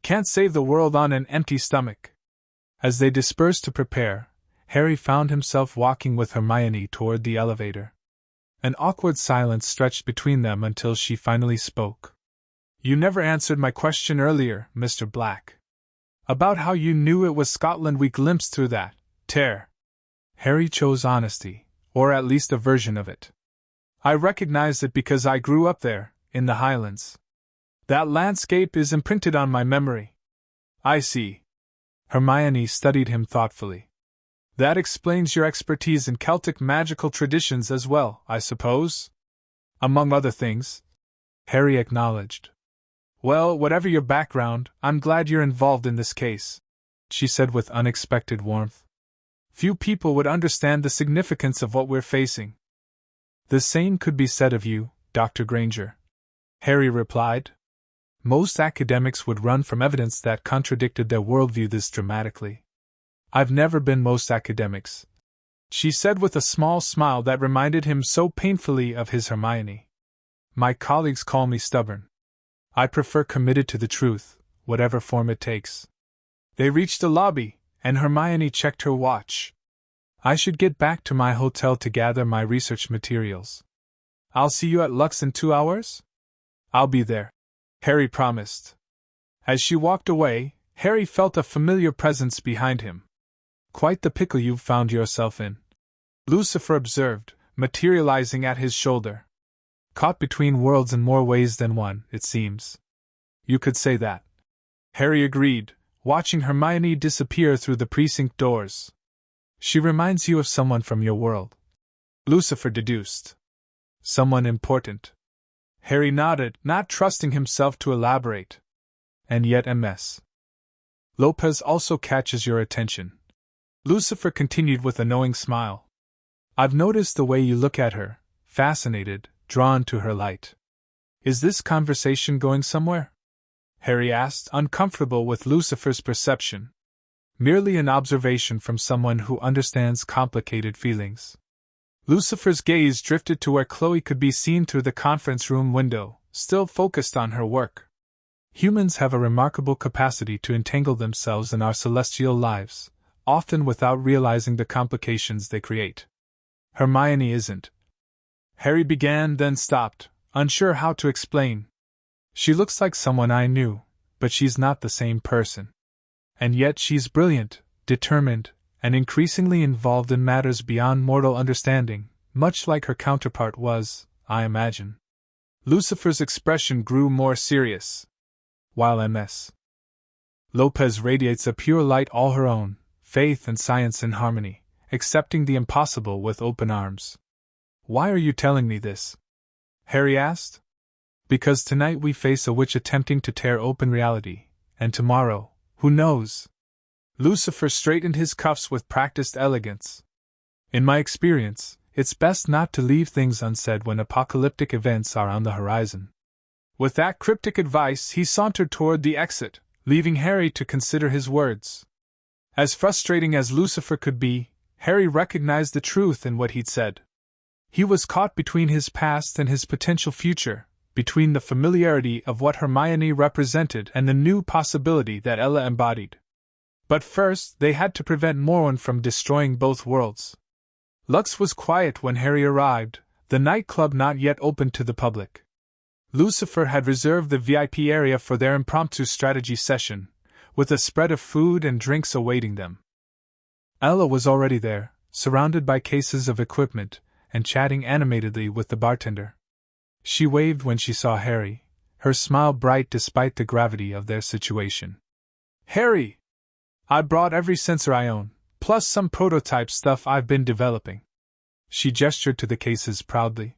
Can't save the world on an empty stomach." As they dispersed to prepare, Harry found himself walking with Hermione toward the elevator. An awkward silence stretched between them until she finally spoke. "You never answered my question earlier, Mr. Black. About how you knew it was Scotland we glimpsed through that tear." Harry chose honesty, or at least a version of it. I recognized it because I grew up there, in the Highlands. That landscape is imprinted on my memory. I see. Hermione studied him thoughtfully. That explains your expertise in Celtic magical traditions as well, I suppose? Among other things. Harry acknowledged. Well, whatever your background, I'm glad you're involved in this case, she said with unexpected warmth. Few people would understand the significance of what we're facing. The same could be said of you, Dr. Granger, Harry replied. Most academics would run from evidence that contradicted their worldview this dramatically. I've never been most academics, she said with a small smile that reminded him so painfully of his Hermione. My colleagues call me stubborn. I prefer committed to the truth, whatever form it takes. They reached the lobby, and Hermione checked her watch. I should get back to my hotel to gather my research materials. I'll see you at Lux in 2 hours? I'll be there, Harry promised. As she walked away, Harry felt a familiar presence behind him. Quite the pickle you've found yourself in, Lucifer observed, materializing at his shoulder. Caught between worlds in more ways than one, it seems. You could say that, Harry agreed, watching Hermione disappear through the precinct doors. She reminds you of someone from your world, Lucifer deduced. Someone important. Harry nodded, not trusting himself to elaborate. And yet MS. Lopez also catches your attention, Lucifer continued with a knowing smile. I've noticed the way you look at her, fascinated, drawn to her light. Is this conversation going somewhere? Harry asked, uncomfortable with Lucifer's perception. Merely an observation from someone who understands complicated feelings. Lucifer's gaze drifted to where Khloe could be seen through the conference room window, still focused on her work. Humans have a remarkable capacity to entangle themselves in our celestial lives, often without realizing the complications they create. Hermione isn't. Harry began, then stopped, unsure how to explain. She looks like someone I knew, but she's not the same person. And yet she's brilliant, determined, and increasingly involved in matters beyond mortal understanding, much like her counterpart was, I imagine. Lucifer's expression grew more serious. While MS. Lopez radiates a pure light all her own, faith and science in harmony, accepting the impossible with open arms. Why are you telling me this? Harry asked. Because tonight we face a witch attempting to tear open reality, and tomorrow, who knows? Lucifer straightened his cuffs with practiced elegance. In my experience, it's best not to leave things unsaid when apocalyptic events are on the horizon. With that cryptic advice, he sauntered toward the exit, leaving Harry to consider his words. As frustrating as Lucifer could be, Harry recognized the truth in what he'd said. He was caught between his past and his potential future, between the familiarity of what Hermione represented and the new possibility that Ella embodied. But first, they had to prevent Morwen from destroying both worlds. Lux was quiet when Harry arrived, the nightclub not yet open to the public. Lucifer had reserved the VIP area for their impromptu strategy session, with a spread of food and drinks awaiting them. Ella was already there, surrounded by cases of equipment, and chatting animatedly with the bartender. She waved when she saw Harry, her smile bright despite the gravity of their situation. Harry! I brought every sensor I own, plus some prototype stuff I've been developing. She gestured to the cases proudly.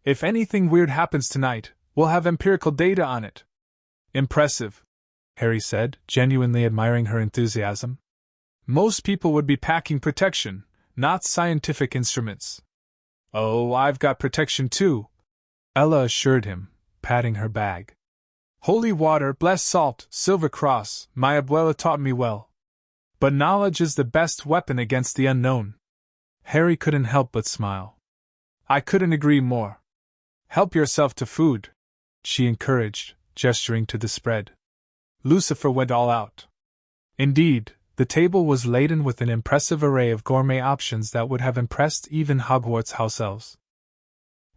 If anything weird happens tonight, we'll have empirical data on it. Impressive, Harry said, genuinely admiring her enthusiasm. Most people would be packing protection, not scientific instruments. Oh, I've got protection too, Ella assured him, patting her bag. Holy water, blessed salt, silver cross, my abuela taught me well. But knowledge is the best weapon against the unknown. Harry couldn't help but smile. I couldn't agree more. Help yourself to food, she encouraged, gesturing to the spread. Lucifer went all out. Indeed, the table was laden with an impressive array of gourmet options that would have impressed even Hogwarts house elves.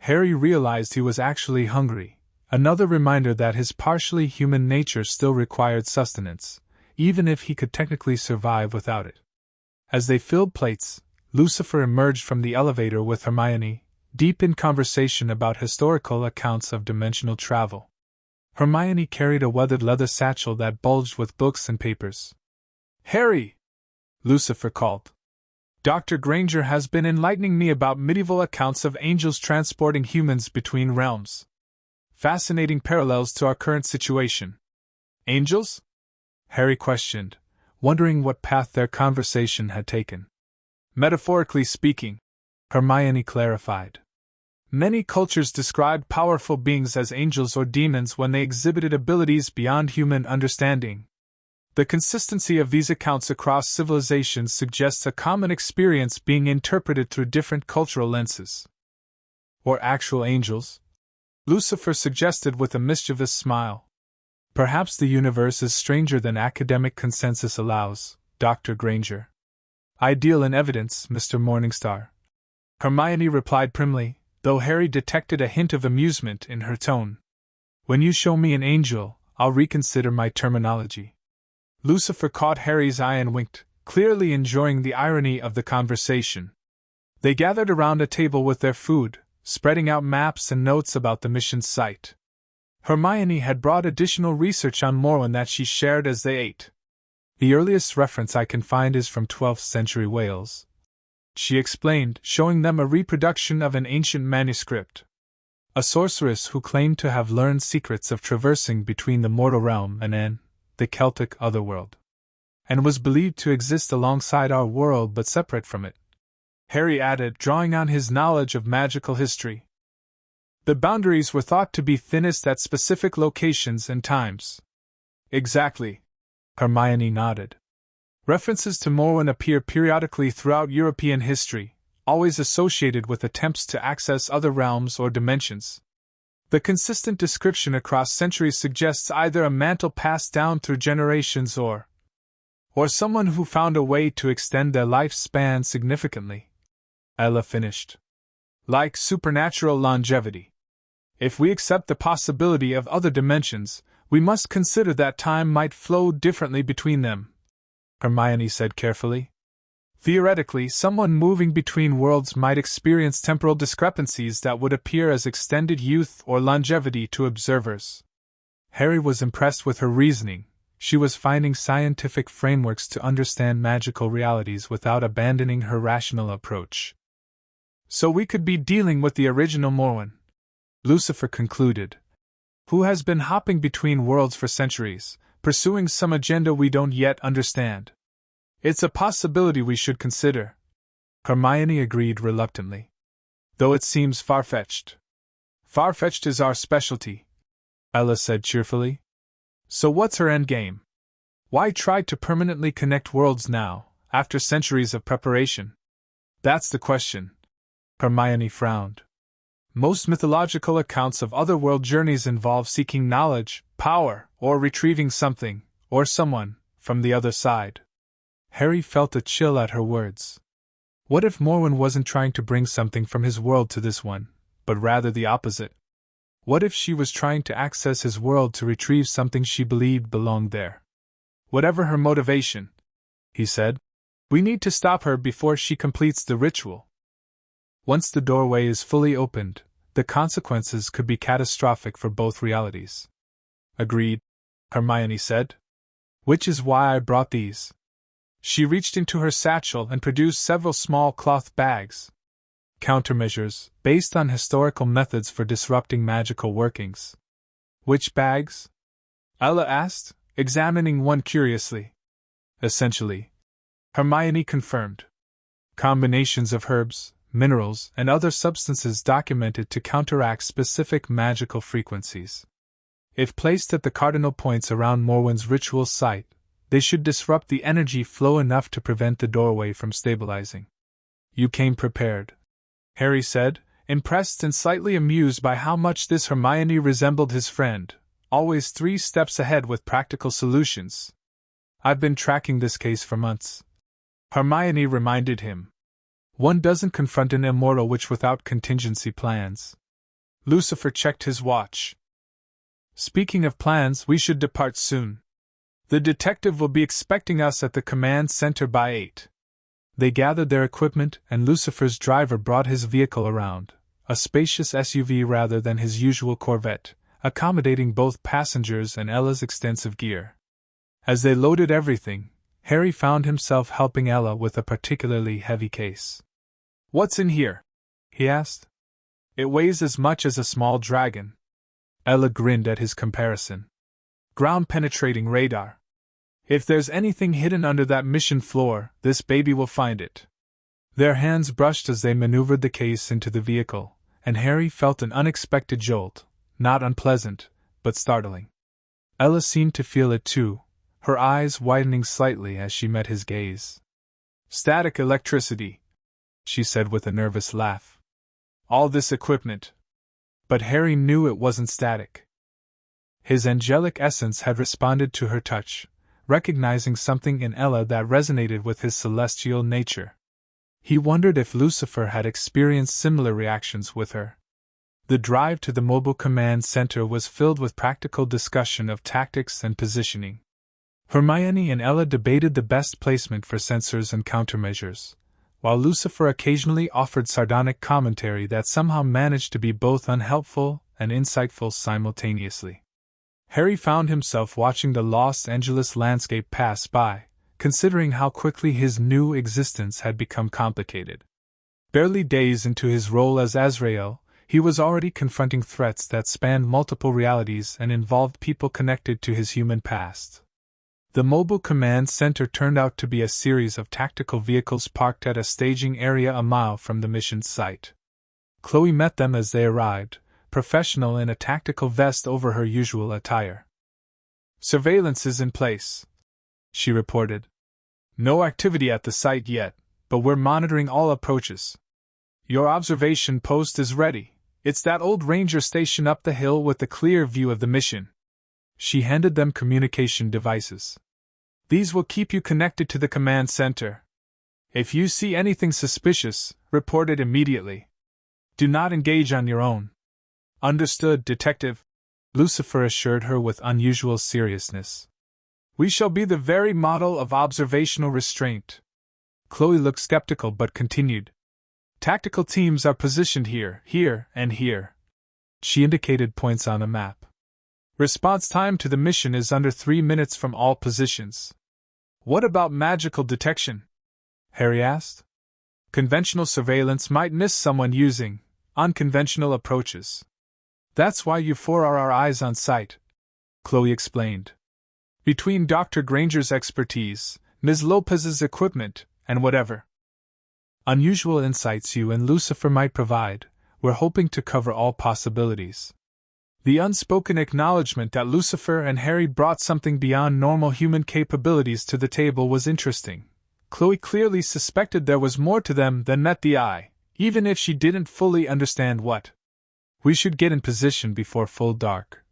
Harry realized he was actually hungry, another reminder that his partially human nature still required sustenance, even if he could technically survive without it. As they filled plates, Lucifer emerged from the elevator with Hermione, deep in conversation about historical accounts of dimensional travel. Hermione carried a weathered leather satchel that bulged with books and papers. "Harry!" Lucifer called. "Dr. Granger has been enlightening me about medieval accounts of angels transporting humans between realms. Fascinating parallels to our current situation." "Angels?" Harry questioned, wondering what path their conversation had taken. "Metaphorically speaking," Hermione clarified. "Many cultures described powerful beings as angels or demons when they exhibited abilities beyond human understanding. The consistency of these accounts across civilizations suggests a common experience being interpreted through different cultural lenses." "Or actual angels?" Lucifer suggested with a mischievous smile. "Perhaps the universe is stranger than academic consensus allows, Dr. Granger." "Ideal in evidence, Mr. Morningstar," Hermione replied primly, though Harry detected a hint of amusement in her tone. "When you show me an angel, I'll reconsider my terminology." Lucifer caught Harry's eye and winked, clearly enjoying the irony of the conversation. They gathered around a table with their food, spreading out maps and notes about the mission's site. Hermione had brought additional research on Morwen that she shared as they ate. "The earliest reference I can find is from 12th century Wales," she explained, showing them a reproduction of an ancient manuscript. "A sorceress who claimed to have learned secrets of traversing between the mortal realm and the Celtic otherworld, and was believed to exist alongside our world but separate from it," Harry added, drawing on his knowledge of magical history. "The boundaries were thought to be thinnest at specific locations and times." "Exactly," Hermione nodded. "References to Morwen appear periodically throughout European history, always associated with attempts to access other realms or dimensions. The consistent description across centuries suggests either a mantle passed down through generations or someone who found a way to extend their lifespan significantly," Ella finished. "Like supernatural longevity. If we accept the possibility of other dimensions, we must consider that time might flow differently between them," Hermione said carefully. "Theoretically, someone moving between worlds might experience temporal discrepancies that would appear as extended youth or longevity to observers." Harry was impressed with her reasoning. She was finding scientific frameworks to understand magical realities without abandoning her rational approach. "So we could be dealing with the original Morwen," Lucifer concluded, "who has been hopping between worlds for centuries, pursuing some agenda we don't yet understand." "It's a possibility we should consider," Hermione agreed reluctantly. "Though it seems far-fetched." "Far-fetched is our specialty," Ella said cheerfully. "So what's her endgame? Why try to permanently connect worlds now, after centuries of preparation?" "That's the question," Hermione frowned. "Most mythological accounts of otherworld journeys involve seeking knowledge, power, or retrieving something, or someone, from the other side." Harry felt a chill at her words. What if Morwen wasn't trying to bring something from his world to this one, but rather the opposite? What if she was trying to access his world to retrieve something she believed belonged there? "Whatever her motivation," he said, "we need to stop her before she completes the ritual. Once the doorway is fully opened, the consequences could be catastrophic for both realities." "Agreed," Hermione said. "Which is why I brought these." She reached into her satchel and produced several small cloth bags. "Countermeasures, based on historical methods for disrupting magical workings." "Which bags?" Ella asked, examining one curiously. "Essentially," Hermione confirmed. "Combinations of herbs, minerals, and other substances documented to counteract specific magical frequencies. If placed at the cardinal points around Morwen's ritual site, they should disrupt the energy flow enough to prevent the doorway from stabilizing." "You came prepared," Harry said, impressed and slightly amused by how much this Hermione resembled his friend, always 3 steps ahead with practical solutions. "I've been tracking this case for months," Hermione reminded him. "One doesn't confront an immortal witch without contingency plans." Lucifer checked his watch. "Speaking of plans, we should depart soon. The detective will be expecting us at the command center by 8. They gathered their equipment, and Lucifer's driver brought his vehicle around, a spacious SUV rather than his usual Corvette, accommodating both passengers and Ella's extensive gear. As they loaded everything, Harry found himself helping Ella with a particularly heavy case. "What's in here?" he asked. "It weighs as much as a small dragon." Ella grinned at his comparison. "Ground-penetrating radar. If there's anything hidden under that mission floor, this baby will find it." Their hands brushed as they maneuvered the case into the vehicle, and Harry felt an unexpected jolt, not unpleasant, but startling. Ella seemed to feel it too, her eyes widening slightly as she met his gaze. "Static electricity," she said with a nervous laugh. "All this equipment." But Harry knew it wasn't static. His angelic essence had responded to her touch, recognizing something in Ella that resonated with his celestial nature. He wondered if Lucifer had experienced similar reactions with her. The drive to the mobile command center was filled with practical discussion of tactics and positioning. Hermione and Ella debated the best placement for sensors and countermeasures, while Lucifer occasionally offered sardonic commentary that somehow managed to be both unhelpful and insightful simultaneously. Harry found himself watching the Los Angeles landscape pass by, considering how quickly his new existence had become complicated. Barely days into his role as Azrael, he was already confronting threats that spanned multiple realities and involved people connected to his human past. The mobile command center turned out to be a series of tactical vehicles parked at a staging area a mile from the mission site. Khloe met them as they arrived, professional in a tactical vest over her usual attire. "Surveillance is in place," she reported. "No activity at the site yet, but we're monitoring all approaches. Your observation post is ready. It's that old ranger station up the hill with the clear view of the mission." She handed them communication devices. "These will keep you connected to the command center. If you see anything suspicious, report it immediately. Do not engage on your own." "Understood, Detective," Lucifer assured her with unusual seriousness. "We shall be the very model of observational restraint." Khloe looked skeptical but continued. "Tactical teams are positioned here, here, and here." She indicated points on a map. "Response time to the mission is under 3 minutes from all positions." "What about magical detection?" Harry asked. "Conventional surveillance might miss someone using unconventional approaches. That's why you four are our eyes on site," Khloe explained. "Between Dr. Granger's expertise, Ms. Lopez's equipment, and whatever unusual insights you and Lucifer might provide, we're hoping to cover all possibilities." The unspoken acknowledgement that Lucifer and Harry brought something beyond normal human capabilities to the table was interesting. Khloe clearly suspected there was more to them than met the eye, even if she didn't fully understand what. "We should get in position before full dark,"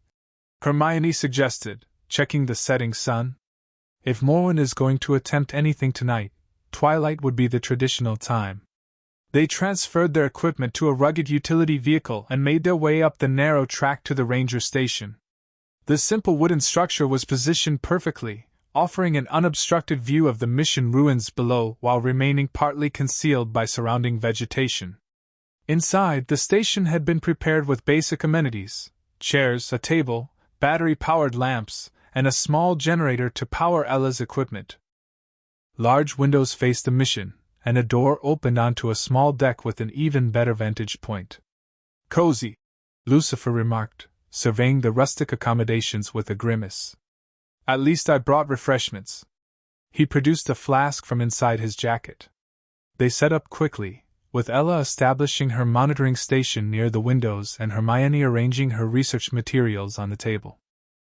Hermione suggested, checking the setting sun. "If Morwen is going to attempt anything tonight, twilight would be the traditional time." They transferred their equipment to a rugged utility vehicle and made their way up the narrow track to the ranger station. The simple wooden structure was positioned perfectly, offering an unobstructed view of the mission ruins below while remaining partly concealed by surrounding vegetation. Inside, the station had been prepared with basic amenities: chairs, a table, battery-powered lamps, and a small generator to power Ella's equipment. Large windows faced the mission, and a door opened onto a small deck with an even better vantage point. "Cozy," Lucifer remarked, surveying the rustic accommodations with a grimace. "At least I brought refreshments." He produced a flask from inside his jacket. They set up quickly, with Ella establishing her monitoring station near the windows and Hermione arranging her research materials on the table.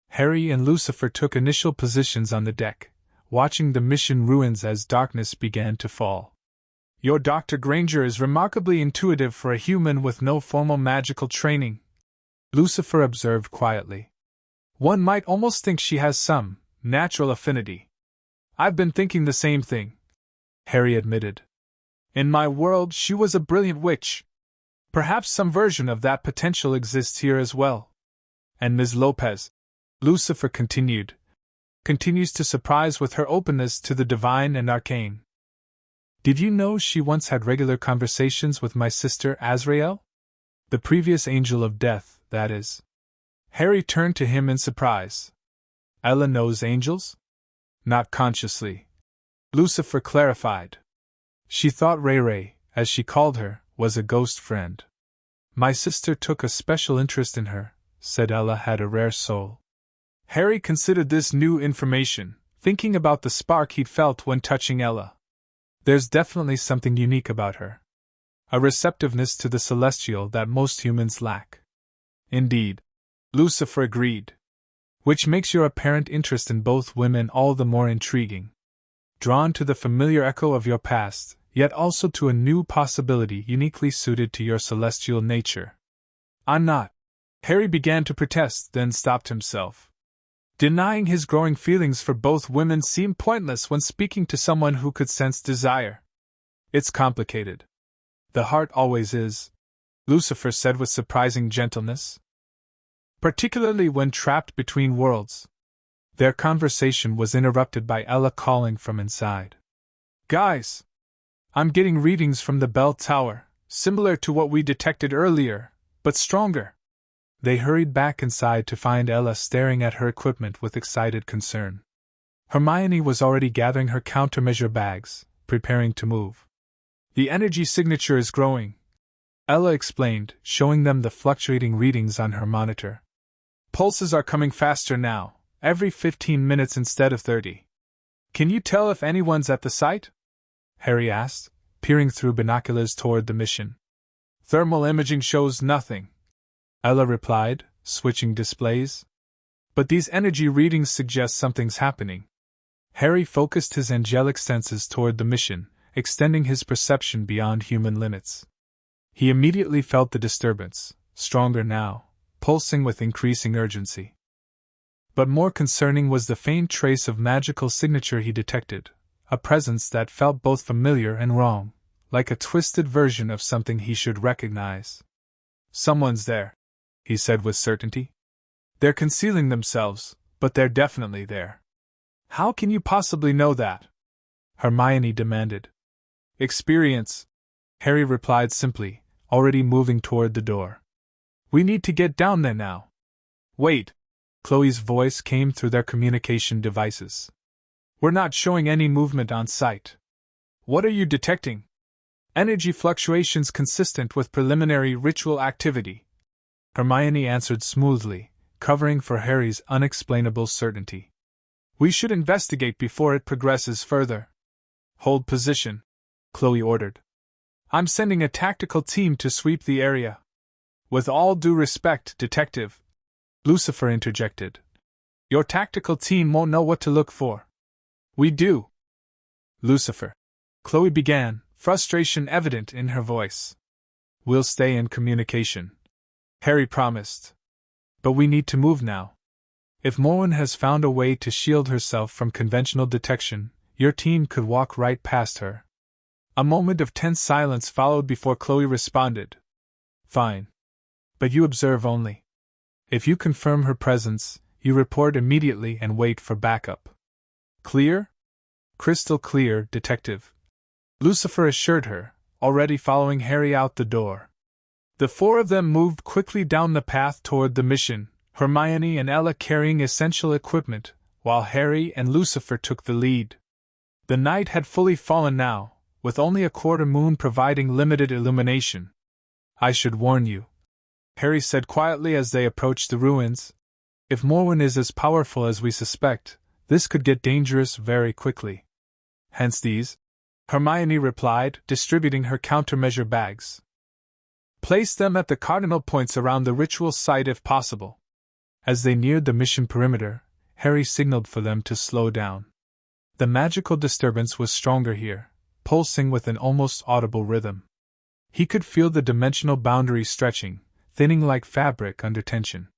Harry and Lucifer took initial positions on the deck, watching the mission ruins as darkness began to fall. "Your Dr. Granger is remarkably intuitive for a human with no formal magical training," Lucifer observed quietly. "One might almost think she has some natural affinity." "I've been thinking the same thing," Harry admitted. "In my world, she was a brilliant witch. Perhaps some version of that potential exists here as well. And Ms. Lopez," Lucifer continued, "continues to surprise with her openness to the divine and arcane. Did you know she once had regular conversations with my sister Azrael?" The previous angel of death, that is. Harry turned to him in surprise. Ella knows angels? Not consciously. Lucifer clarified. She thought Ray Ray, as she called her, was a ghost friend. My sister took a special interest in her, said Ella had a rare soul. Harry considered this new information, thinking about the spark he'd felt when touching Ella. There's definitely something unique about her. A receptiveness to the celestial that most humans lack. Indeed. Lucifer agreed. Which makes your apparent interest in both women all the more intriguing. Drawn to the familiar echo of your past, yet also to a new possibility uniquely suited to your celestial nature. I'm not. Harry began to protest, then stopped himself. Denying his growing feelings for both women seemed pointless when speaking to someone who could sense desire. It's complicated. The heart always is, Lucifer said with surprising gentleness. Particularly when trapped between worlds. Their conversation was interrupted by Ella calling from inside. Guys! I'm getting readings from the bell tower, similar to what we detected earlier, but stronger. They hurried back inside to find Ella staring at her equipment with excited concern. Hermione was already gathering her countermeasure bags, preparing to move. The energy signature is growing, Ella explained, showing them the fluctuating readings on her monitor. Pulses are coming faster now, every 15 minutes instead of 30. Can you tell if anyone's at the site? Harry asked, peering through binoculars toward the mission. Thermal imaging shows nothing, Ella replied, switching displays. But these energy readings suggest something's happening. Harry focused his angelic senses toward the mission, extending his perception beyond human limits. He immediately felt the disturbance, stronger now, pulsing with increasing urgency. But more concerning was the faint trace of magical signature he detected, a presence that felt both familiar and wrong, like a twisted version of something he should recognize. Someone's there, he said with certainty. They're concealing themselves, but they're definitely there. How can you possibly know that? Hermione demanded. Experience, Harry replied simply, already moving toward the door. We need to get down there now. Wait, Chloe's voice came through their communication devices. We're not showing any movement on site. What are you detecting? Energy fluctuations consistent with preliminary ritual activity, Hermione answered smoothly, covering for Harry's unexplainable certainty. We should investigate before it progresses further. Hold position, Khloe ordered. I'm sending a tactical team to sweep the area. With all due respect, Detective, Lucifer interjected. Your tactical team won't know what to look for. We do. Lucifer, Khloe began, frustration evident in her voice. We'll stay in communication, Harry promised. But we need to move now. If Morwen has found a way to shield herself from conventional detection, your team could walk right past her. A moment of tense silence followed before Khloe responded. Fine. But you observe only. If you confirm her presence, you report immediately and wait for backup. Clear? Crystal clear, Detective, Lucifer assured her, already following Harry out the door. The four of them moved quickly down the path toward the mission, Hermione and Ella carrying essential equipment, while Harry and Lucifer took the lead. The night had fully fallen now, with only a quarter moon providing limited illumination. I should warn you, Harry said quietly as they approached the ruins. If Morwen is as powerful as we suspect, this could get dangerous very quickly. Hence these, Hermione replied, distributing her countermeasure bags. Place them at the cardinal points around the ritual site if possible. As they neared the mission perimeter, Harry signaled for them to slow down. The magical disturbance was stronger here, pulsing with an almost audible rhythm. He could feel the dimensional boundary stretching, thinning like fabric under tension.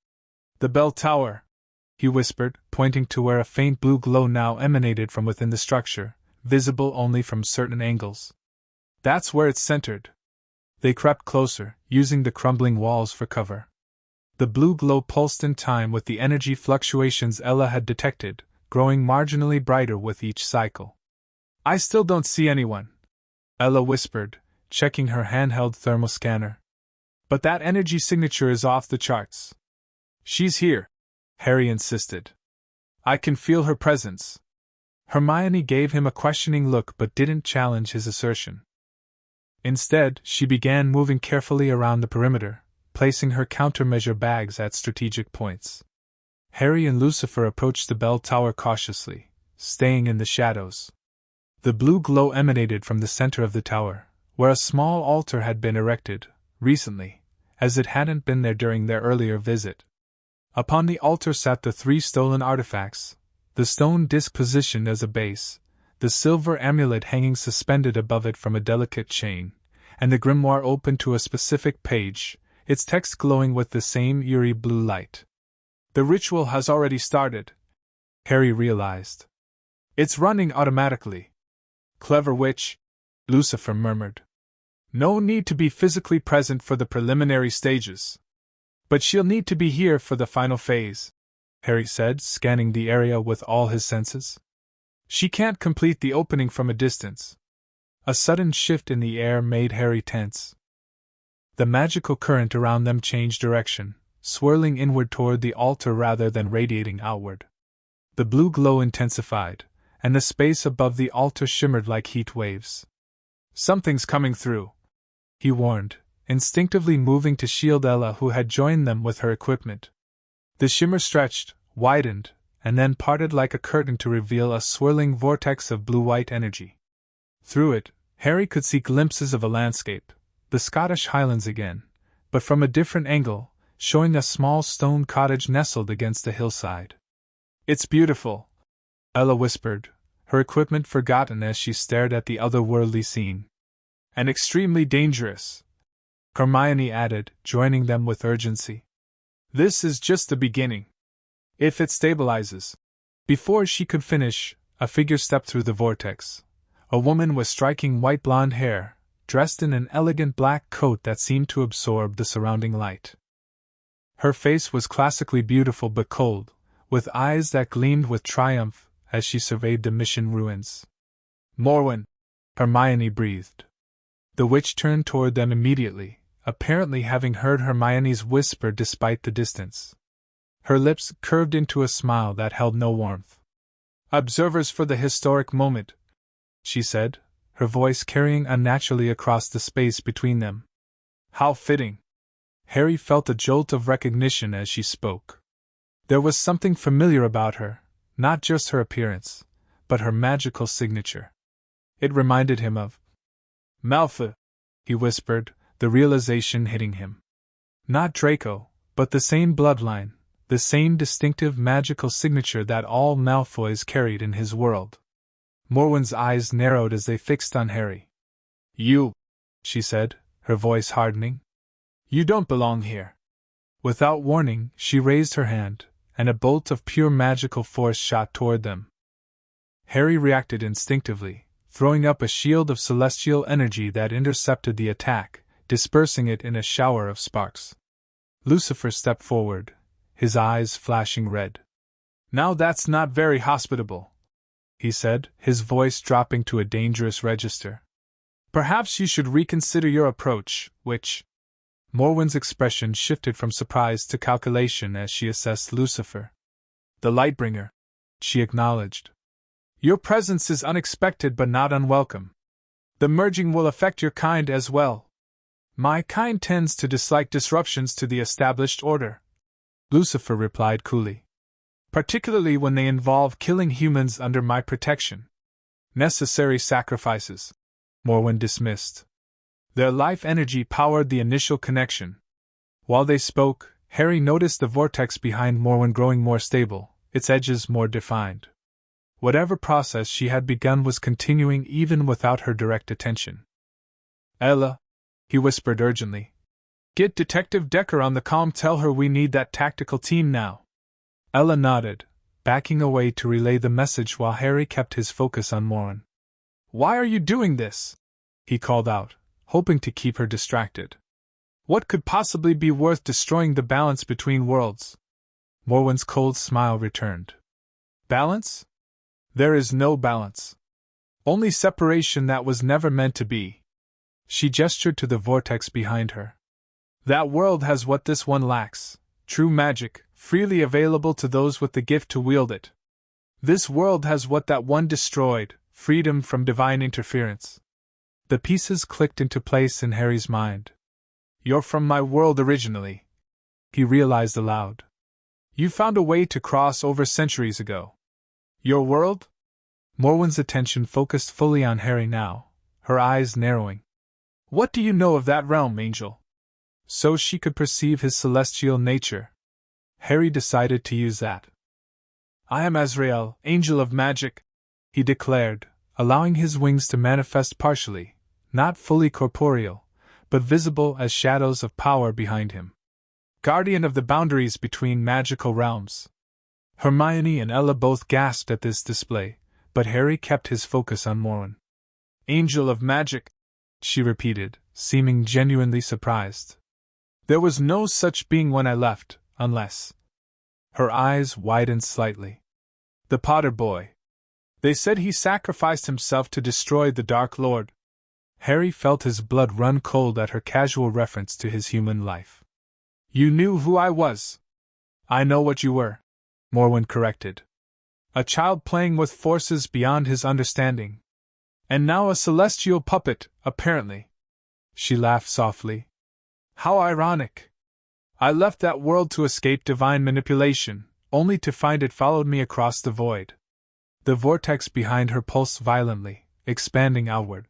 The bell tower, he whispered, pointing to where a faint blue glow now emanated from within the structure, visible only from certain angles. That's where it's centered. They crept closer, using the crumbling walls for cover. The blue glow pulsed in time with the energy fluctuations Ella had detected, growing marginally brighter with each cycle. I still don't see anyone, Ella whispered, checking her handheld thermal scanner. But that energy signature is off the charts. She's here, Harry insisted. I can feel her presence. Hermione gave him a questioning look but didn't challenge his assertion. Instead, she began moving carefully around the perimeter, placing her countermeasure bags at strategic points. Harry and Lucifer approached the bell tower cautiously, staying in the shadows. The blue glow emanated from the center of the tower, where a small altar had been erected, recently, as it hadn't been there during their earlier visit. Upon the altar sat the 3 stolen artifacts, the stone disc positioned as a base, the silver amulet hanging suspended above it from a delicate chain, and the grimoire open to a specific page, its text glowing with the same eerie blue light. The ritual has already started, Harry realized. It's running automatically. Clever witch, Lucifer murmured. No need to be physically present for the preliminary stages. But she'll need to be here for the final phase, Harry said, scanning the area with all his senses. She can't complete the opening from a distance. A sudden shift in the air made Harry tense. The magical current around them changed direction, swirling inward toward the altar rather than radiating outward. The blue glow intensified, and the space above the altar shimmered like heat waves. Something's coming through, he warned, instinctively moving to shield Ella, who had joined them with her equipment. The shimmer stretched, widened, and then parted like a curtain to reveal a swirling vortex of blue-white energy. Through it, Harry could see glimpses of a landscape, the Scottish Highlands again, but from a different angle, showing a small stone cottage nestled against a hillside. It's beautiful, Ella whispered, her equipment forgotten as she stared at the otherworldly scene. And extremely dangerous, Hermione added, joining them with urgency. This is just the beginning. If it stabilizes. Before she could finish, a figure stepped through the vortex. A woman with striking white blonde hair, dressed in an elegant black coat that seemed to absorb the surrounding light. Her face was classically beautiful but cold, with eyes that gleamed with triumph as she surveyed the mission ruins. Morwen, Hermione breathed. The witch turned toward them immediately, apparently having heard Hermione's whisper despite the distance. Her lips curved into a smile that held no warmth. Observers for the historic moment, she said, her voice carrying unnaturally across the space between them. How fitting. Harry felt a jolt of recognition as she spoke. There was something familiar about her, not just her appearance, but her magical signature. It reminded him of Malfoy, he whispered, the realization hitting him. Not Draco, but the same bloodline, the same distinctive magical signature that all Malfoys carried in his world. Morwen's eyes narrowed as they fixed on Harry. You, she said, her voice hardening. You don't belong here. Without warning, she raised her hand, and a bolt of pure magical force shot toward them. Harry reacted instinctively, throwing up a shield of celestial energy that intercepted the attack, dispersing it in a shower of sparks. Lucifer stepped forward, his eyes flashing red. Now that's not very hospitable, he said, his voice dropping to a dangerous register. Perhaps you should reconsider your approach, witch. Morwen's expression shifted from surprise to calculation as she assessed Lucifer. The Lightbringer, she acknowledged. Your presence is unexpected but not unwelcome. The merging will affect your kind as well. My kind tends to dislike disruptions to the established order, Lucifer replied coolly. Particularly when they involve killing humans under my protection. Necessary sacrifices, Morwen dismissed. Their life energy powered the initial connection. While they spoke, Harry noticed the vortex behind Morwen growing more stable, its edges more defined. Whatever process she had begun was continuing even without her direct attention. Ella, he whispered urgently. Get Detective Decker on the comm, tell her we need that tactical team now. Ella nodded, backing away to relay the message while Harry kept his focus on Morwen. Why are you doing this? He called out, hoping to keep her distracted. What could possibly be worth destroying the balance between worlds? Morwen's cold smile returned. Balance? There is no balance. Only separation that was never meant to be. She gestured to the vortex behind her. That world has what this one lacks: true magic, freely available to those with the gift to wield it. This world has what that one destroyed: freedom from divine interference. The pieces clicked into place in Harry's mind. You're from my world originally, he realized aloud. You found a way to cross over centuries ago. Your world? Morwen's attention focused fully on Harry now, her eyes narrowing. What do you know of that realm, Angel? So she could perceive his celestial nature. Harry decided to use that. I am Azrael, Angel of Magic, he declared, allowing his wings to manifest partially, not fully corporeal, but visible as shadows of power behind him. Guardian of the boundaries between magical realms. Hermione and Ella both gasped at this display, but Harry kept his focus on Morwen. Angel of Magic, she repeated, seeming genuinely surprised. There was no such being when I left, unless... Her eyes widened slightly. The Potter boy. They said he sacrificed himself to destroy the Dark Lord. Harry felt his blood run cold at her casual reference to his human life. You knew who I was. I know what you were, Morwen corrected. A child playing with forces beyond his understanding. And now a celestial puppet, apparently. She laughed softly. How ironic. I left that world to escape divine manipulation, only to find it followed me across the void. The vortex behind her pulsed violently, expanding outward.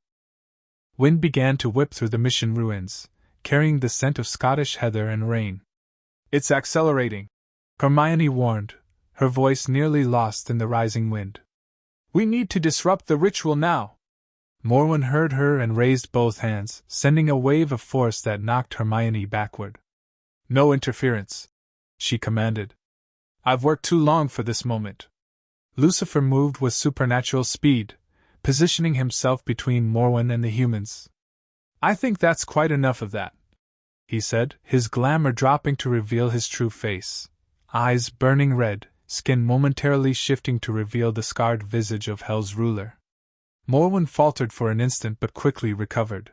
Wind began to whip through the mission ruins, carrying the scent of Scottish heather and rain. It's accelerating, Hermione warned, her voice nearly lost in the rising wind. We need to disrupt the ritual now. Morwen heard her and raised both hands, sending a wave of force that knocked Hermione backward. No interference, she commanded. I've worked too long for this moment. Lucifer moved with supernatural speed, positioning himself between Morwen and the humans. I think that's quite enough of that, he said, his glamour dropping to reveal his true face, eyes burning red, skin momentarily shifting to reveal the scarred visage of Hell's ruler. Morwen faltered for an instant but quickly recovered.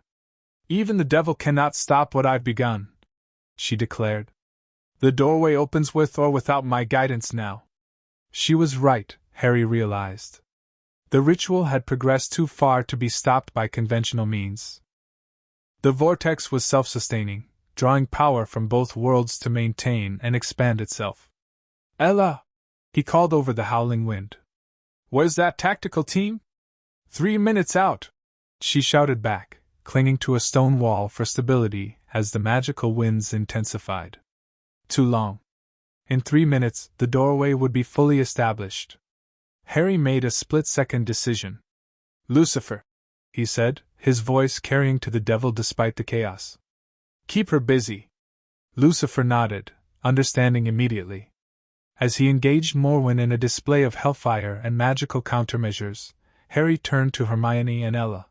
Even the devil cannot stop what I've begun, she declared. The doorway opens with or without my guidance now. She was right, Harry realized. The ritual had progressed too far to be stopped by conventional means. The vortex was self-sustaining, drawing power from both worlds to maintain and expand itself. Ella! He called over the howling wind. Where's that tactical team? 3 minutes out! She shouted back, clinging to a stone wall for stability as the magical winds intensified. Too long. In 3 minutes, the doorway would be fully established. Harry made a split-second decision. Lucifer, he said, his voice carrying to the devil despite the chaos. Keep her busy. Lucifer nodded, understanding immediately. As he engaged Morwen in a display of hellfire and magical countermeasures, Harry turned to Hermione and Ella.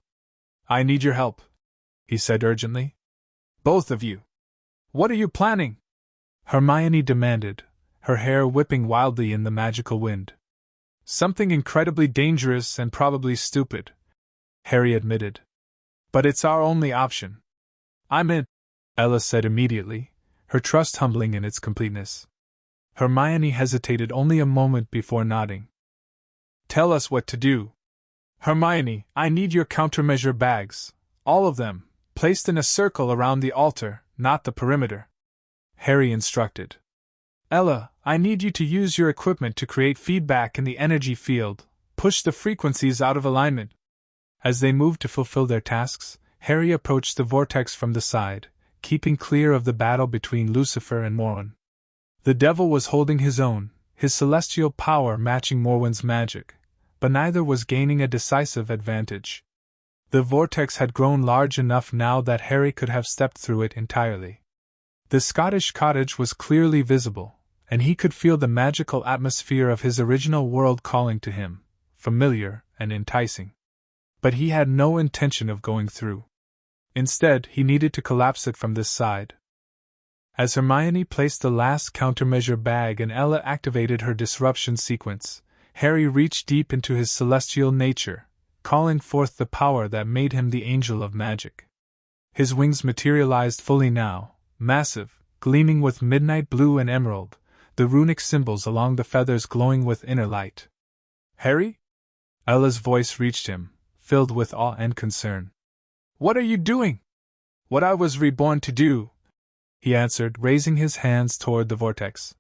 I need your help, he said urgently. Both of you. What are you planning? Hermione demanded, her hair whipping wildly in the magical wind. Something incredibly dangerous and probably stupid, Harry admitted. But it's our only option. I'm in, Ella said immediately, her trust humbling in its completeness. Hermione hesitated only a moment before nodding. Tell us what to do. Hermione, I need your countermeasure bags, all of them, placed in a circle around the altar, not the perimeter. Harry instructed. Ella, I need you to use your equipment to create feedback in the energy field, push the frequencies out of alignment. As they moved to fulfill their tasks, Harry approached the vortex from the side, keeping clear of the battle between Lucifer and Morwen. The devil was holding his own, his celestial power matching Morwen's magic, but neither was gaining a decisive advantage. The vortex had grown large enough now that Harry could have stepped through it entirely. The Scottish cottage was clearly visible, and he could feel the magical atmosphere of his original world calling to him, familiar and enticing. But he had no intention of going through. Instead, he needed to collapse it from this side. As Hermione placed the last countermeasure bag and Ella activated her disruption sequence, Harry reached deep into his celestial nature, calling forth the power that made him the Angel of Magic. His wings materialized fully now, massive, gleaming with midnight blue and emerald, the runic symbols along the feathers glowing with inner light. "Harry?" Ella's voice reached him, filled with awe and concern. "What are you doing?" "What I was reborn to do," he answered, raising his hands toward the vortex.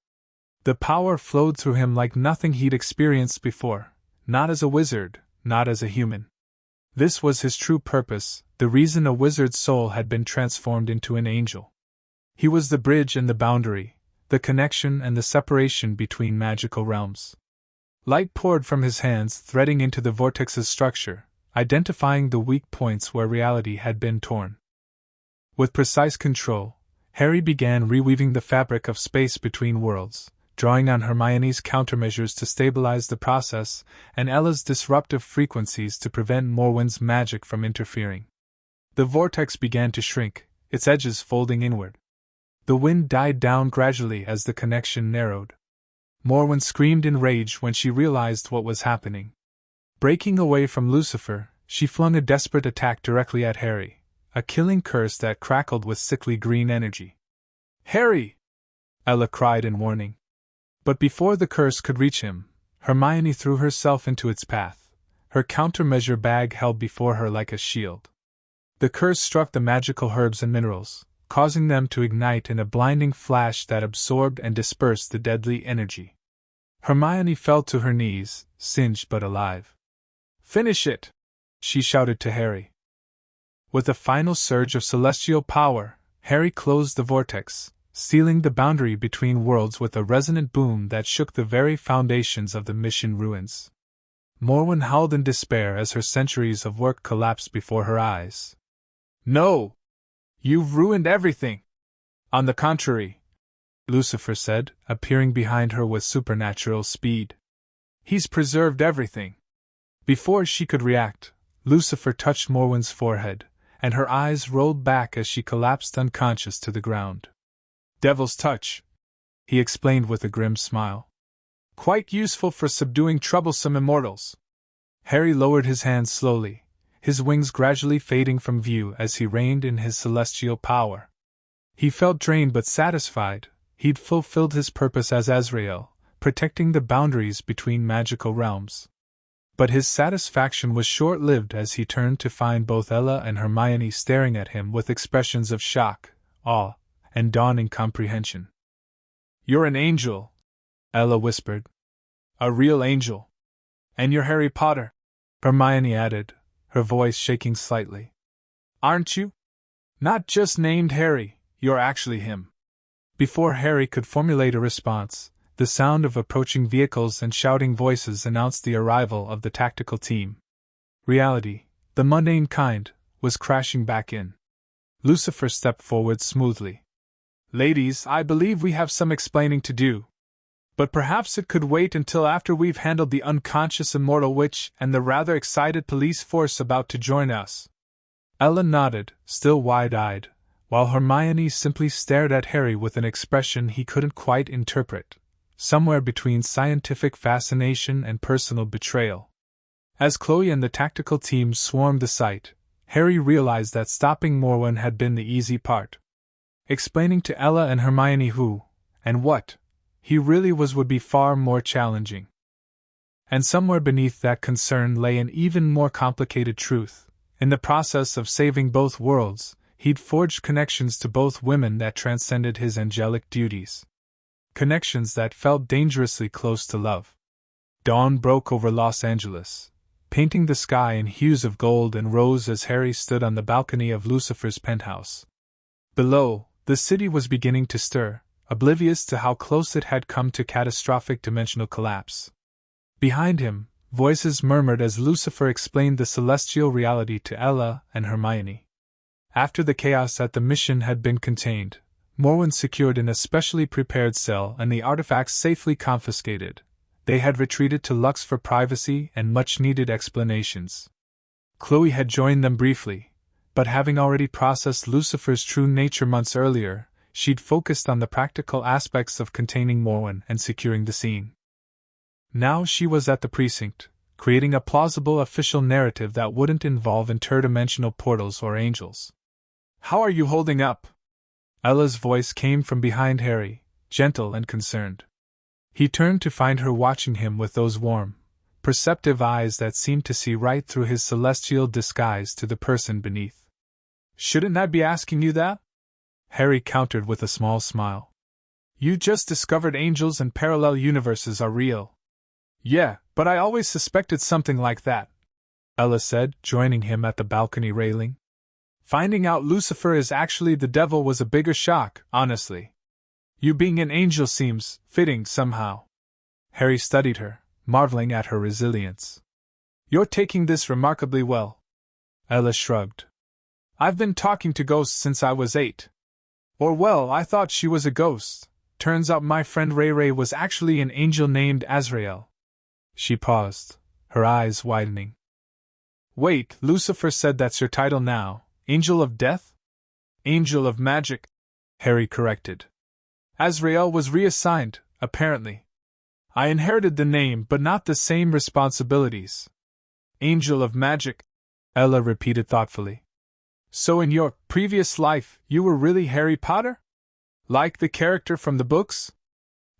The power flowed through him like nothing he'd experienced before, not as a wizard, not as a human. This was his true purpose, the reason a wizard's soul had been transformed into an angel. He was the bridge and the boundary, the connection and the separation between magical realms. Light poured from his hands, threading into the vortex's structure, identifying the weak points where reality had been torn. With precise control, Harry began reweaving the fabric of space between worlds, drawing on Hermione's countermeasures to stabilize the process, and Ella's disruptive frequencies to prevent Morwen's magic from interfering. The vortex began to shrink, its edges folding inward. The wind died down gradually as the connection narrowed. Morwen screamed in rage when she realized what was happening. Breaking away from Lucifer, she flung a desperate attack directly at Harry, a killing curse that crackled with sickly green energy. "Harry!" Ella cried in warning. But before the curse could reach him, Hermione threw herself into its path, her countermeasure bag held before her like a shield. The curse struck the magical herbs and minerals, causing them to ignite in a blinding flash that absorbed and dispersed the deadly energy. Hermione fell to her knees, singed but alive. "Finish it!" she shouted to Harry. With a final surge of celestial power, Harry closed the vortex, sealing the boundary between worlds with a resonant boom that shook the very foundations of the mission ruins. Morwen howled in despair as her centuries of work collapsed before her eyes. "No! You've ruined everything!" "On the contrary," Lucifer said, appearing behind her with supernatural speed. "He's preserved everything." Before she could react, Lucifer touched Morwen's forehead, and her eyes rolled back as she collapsed unconscious to the ground. "Devil's touch," he explained with a grim smile. "Quite useful for subduing troublesome immortals." Harry lowered his hands slowly, his wings gradually fading from view as he reined in his celestial power. He felt drained but satisfied. He'd fulfilled his purpose as Azrael, protecting the boundaries between magical realms. But his satisfaction was short-lived as he turned to find both Ella and Hermione staring at him with expressions of shock, awe, and dawning comprehension. "You're an angel," Ella whispered. "A real angel." "And you're Harry Potter," Hermione added, her voice shaking slightly. "Aren't you? Not just named Harry, you're actually him." Before Harry could formulate a response, the sound of approaching vehicles and shouting voices announced the arrival of the tactical team. Reality, the mundane kind, was crashing back in. Lucifer stepped forward smoothly. "Ladies, I believe we have some explaining to do. But perhaps it could wait until after we've handled the unconscious immortal witch and the rather excited police force about to join us." Ella nodded, still wide-eyed, while Hermione simply stared at Harry with an expression he couldn't quite interpret, somewhere between scientific fascination and personal betrayal. As Khloe and the tactical team swarmed the site, Harry realized that stopping Morwen had been the easy part. Explaining to Ella and Hermione who, and what, he really was would be far more challenging. And somewhere beneath that concern lay an even more complicated truth. In the process of saving both worlds, he'd forged connections to both women that transcended his angelic duties. Connections that felt dangerously close to love. Dawn broke over Los Angeles, painting the sky in hues of gold and rose as Harry stood on the balcony of Lucifer's penthouse. Below, the city was beginning to stir, oblivious to how close it had come to catastrophic dimensional collapse. Behind him, voices murmured as Lucifer explained the celestial reality to Ella and Hermione. After the chaos at the mission had been contained, Morwen secured in a specially prepared cell and the artifacts safely confiscated, they had retreated to Lux for privacy and much-needed explanations. Khloe had joined them briefly, but having already processed Lucifer's true nature months earlier, she'd focused on the practical aspects of containing Morwen and securing the scene. Now she was at the precinct, creating a plausible official narrative that wouldn't involve interdimensional portals or angels. "How are you holding up?" Ella's voice came from behind Harry, gentle and concerned. He turned to find her watching him with those warm, perceptive eyes that seemed to see right through his celestial disguise to the person beneath. "Shouldn't I be asking you that?" Harry countered with a small smile. "You just discovered angels and parallel universes are real." "Yeah, but I always suspected something like that," Ella said, joining him at the balcony railing. "Finding out Lucifer is actually the devil was a bigger shock, honestly. You being an angel seems fitting somehow." Harry studied her, marveling at her resilience. "You're taking this remarkably well." Ella shrugged. "I've been talking to ghosts since I was 8. Or well, I thought she was a ghost. Turns out my friend Ray Ray was actually an angel named Azrael." She paused, her eyes widening. "Wait, Lucifer said that's your title now, Angel of Death?" "Angel of Magic," Harry corrected. "Azrael was reassigned, apparently. I inherited the name but not the same responsibilities." "Angel of Magic," Ella repeated thoughtfully. "So in your previous life, you were really Harry Potter? Like the character from the books?"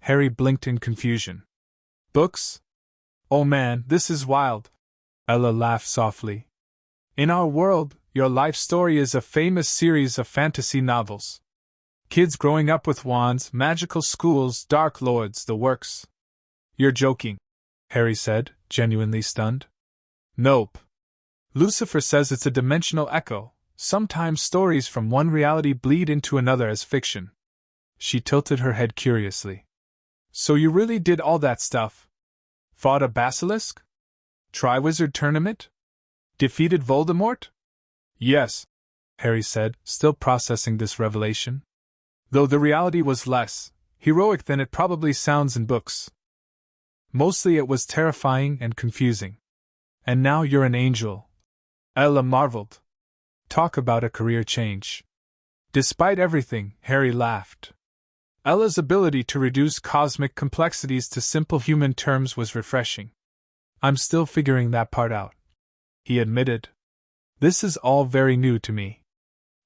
Harry blinked in confusion. "Books? Oh man, this is wild." Ella laughed softly. "In our world, your life story is a famous series of fantasy novels. Kids growing up with wands, magical schools, dark lords, the works." "You're joking," Harry said, genuinely stunned. "Nope. Lucifer says it's a dimensional echo. Sometimes stories from one reality bleed into another as fiction." She tilted her head curiously. "So you really did all that stuff? Fought a basilisk? Triwizard Tournament? Defeated Voldemort?" "Yes," Harry said, still processing this revelation. "Though the reality was less heroic than it probably sounds in books. Mostly it was terrifying and confusing. And now you're an angel." Ella marveled. Talk about a career change. Despite everything, Harry laughed. Ella's ability to reduce cosmic complexities to simple human terms was refreshing. "I'm still figuring that part out," he admitted. "This is all very new to me."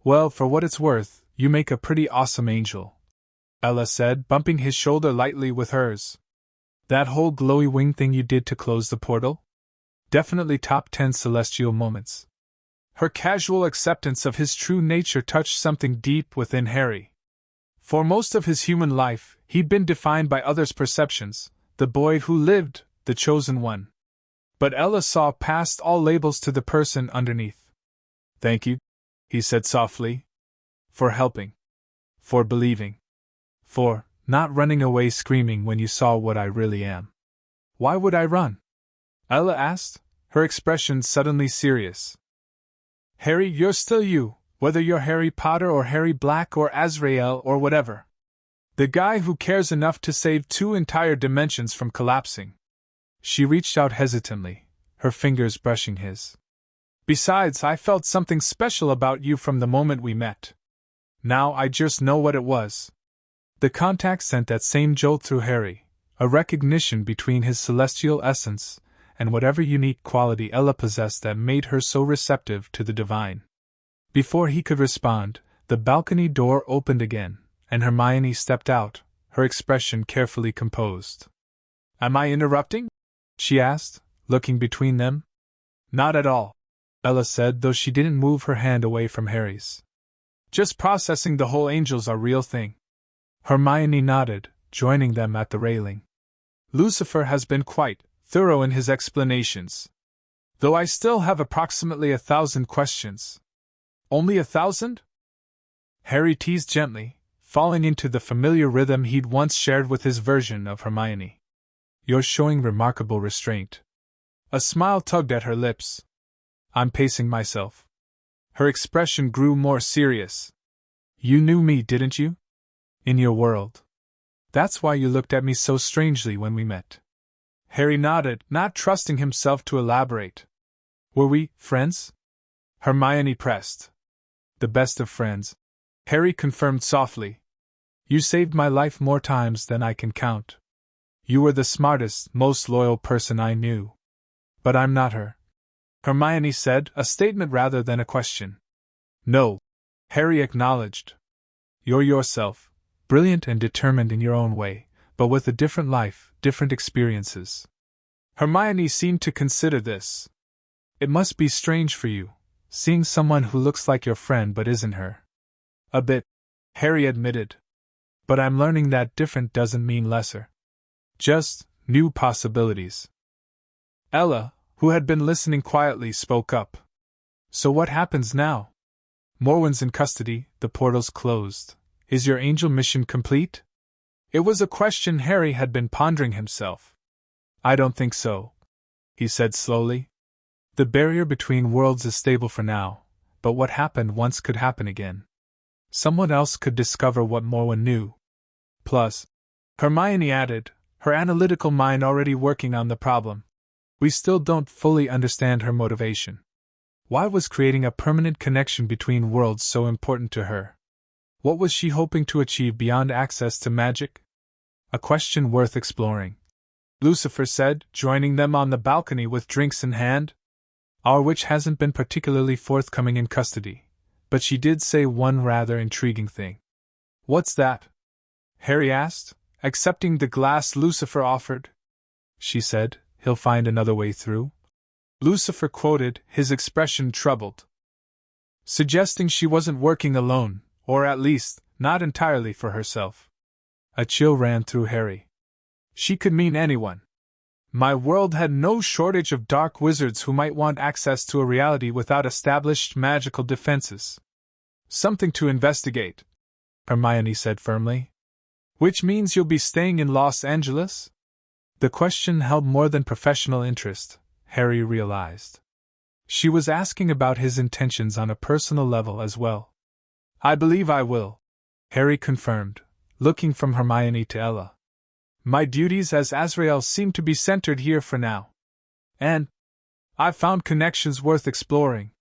"Well, for what it's worth, you make a pretty awesome angel," Ella said, bumping his shoulder lightly with hers. "That whole glowy wing thing you did to close the portal? Definitely top 10 celestial moments." Her casual acceptance of his true nature touched something deep within Harry. For most of his human life, he'd been defined by others' perceptions, the boy who lived, the chosen one. But Ella saw past all labels to the person underneath. "Thank you," he said softly. "For helping. For believing. For not running away screaming when you saw what I really am." "Why would I run?" Ella asked, her expression suddenly serious. "Harry, you're still you, whether you're Harry Potter or Harry Black or Azrael or whatever. The guy who cares enough to save 2 entire dimensions from collapsing." She reached out hesitantly, her fingers brushing his. "Besides, I felt something special about you from the moment we met. Now I just know what it was." The contact sent that same jolt through Harry, a recognition between his celestial essence and whatever unique quality Ella possessed that made her so receptive to the divine. Before he could respond, the balcony door opened again, and Hermione stepped out, her expression carefully composed. "Am I interrupting?" she asked, looking between them. "Not at all," Ella said, though she didn't move her hand away from Harry's. "Just processing the whole angels are real thing." Hermione nodded, joining them at the railing. "Lucifer has been quite thorough in his explanations. Though I still have approximately 1,000 questions." "Only 1,000?" Harry teased gently, falling into the familiar rhythm he'd once shared with his version of Hermione. "You're showing remarkable restraint." A smile tugged at her lips. "I'm pacing myself." Her expression grew more serious. "You knew me, didn't you? In your world. That's why you looked at me so strangely when we met." Harry nodded, not trusting himself to elaborate. "Were we friends?" Hermione pressed. "The best of friends," Harry confirmed softly. "You saved my life more times than I can count. You were the smartest, most loyal person I knew. But I'm not her," Hermione said, a statement rather than a question. "No," Harry acknowledged. You're yourself, brilliant and determined in your own way, but with a different life, different experiences. Hermione seemed to consider this. It must be strange for you, seeing someone who looks like your friend but isn't her. A bit, Harry admitted. But I'm learning that different doesn't mean lesser. Just new possibilities. Ella, who had been listening quietly, spoke up. So what happens now? Morwen's in custody, the portal's closed. Is your angel mission complete? It was a question Harry had been pondering himself. I don't think so, he said slowly. The barrier between worlds is stable for now, but what happened once could happen again. Someone else could discover what Morwen knew. Plus, Hermione added, her analytical mind already working on the problem. We still don't fully understand her motivation. Why was creating a permanent connection between worlds so important to her? What was she hoping to achieve beyond access to magic? A question worth exploring. Lucifer said, joining them on the balcony with drinks in hand. Our witch hasn't been particularly forthcoming in custody, but she did say one rather intriguing thing. What's that? Harry asked, accepting the glass Lucifer offered. She said, he'll find another way through. Lucifer quoted, his expression troubled, suggesting she wasn't working alone, or at least, not entirely for herself. A chill ran through Harry. She could mean anyone. My world had no shortage of dark wizards who might want access to a reality without established magical defenses. Something to investigate, Hermione said firmly. Which means you'll be staying in Los Angeles? The question held more than professional interest, Harry realized. She was asking about his intentions on a personal level as well. I believe I will, Harry confirmed, looking from Hermione to Ella. My duties as Azrael seem to be centered here for now. And I've found connections worth exploring.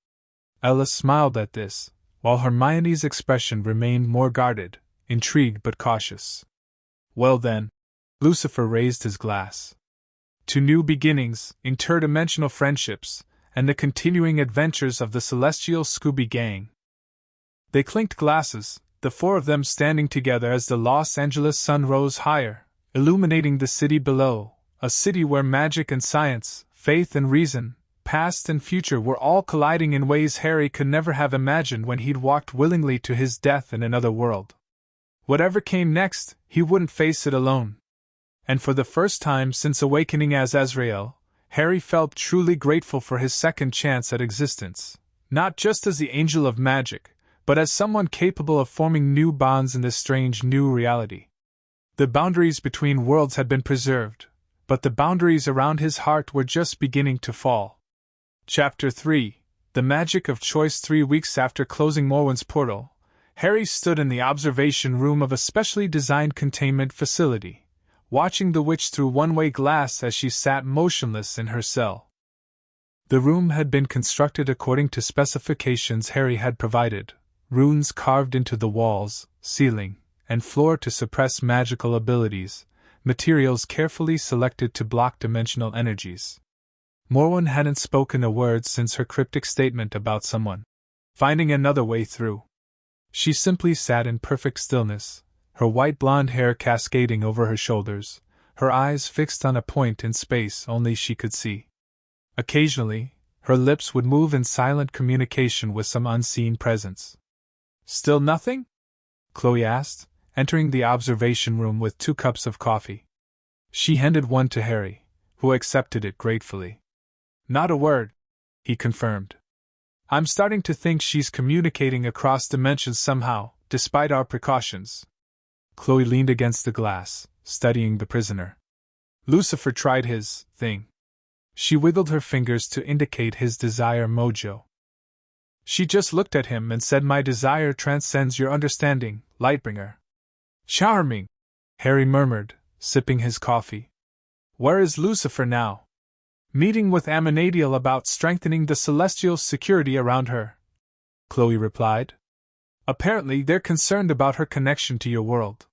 Ella smiled at this, while Hermione's expression remained more guarded, intrigued but cautious. Well then, Lucifer raised his glass. To new beginnings, interdimensional friendships, and the continuing adventures of the Celestial Scooby Gang. They clinked glasses, the four of them standing together as the Los Angeles sun rose higher, illuminating the city below, a city where magic and science, faith and reason, past and future were all colliding in ways Harry could never have imagined when he'd walked willingly to his death in another world. Whatever came next, he wouldn't face it alone. And for the first time since awakening as Azrael, Harry felt truly grateful for his second chance at existence, not just as the angel of magic, but as someone capable of forming new bonds in this strange new reality. The boundaries between worlds had been preserved, but the boundaries around his heart were just beginning to fall. Chapter 3: The Magic of Choice. 3 weeks after closing Morwen's portal, Harry stood in the observation room of a specially designed containment facility, watching the witch through one-way glass as she sat motionless in her cell. The room had been constructed according to specifications Harry had provided, runes carved into the walls, ceiling, and floor to suppress magical abilities, materials carefully selected to block dimensional energies. Morwen hadn't spoken a word since her cryptic statement about someone finding another way through. She simply sat in perfect stillness, her white blonde hair cascading over her shoulders, her eyes fixed on a point in space only she could see. Occasionally, her lips would move in silent communication with some unseen presence. Still nothing? Khloe asked, entering the observation room with 2 cups of coffee. She handed one to Harry, who accepted it gratefully. Not a word, he confirmed. I'm starting to think she's communicating across dimensions somehow, despite our precautions. Khloe leaned against the glass, studying the prisoner. Lucifer tried his thing. She wiggled her fingers to indicate his desire mojo. She just looked at him and said, "My desire transcends your understanding, Lightbringer." Charming, Harry murmured, sipping his coffee. Where is Lucifer now? Meeting with Amenadiel about strengthening the celestial security around her, Khloe replied. Apparently they're concerned about her connection to your world.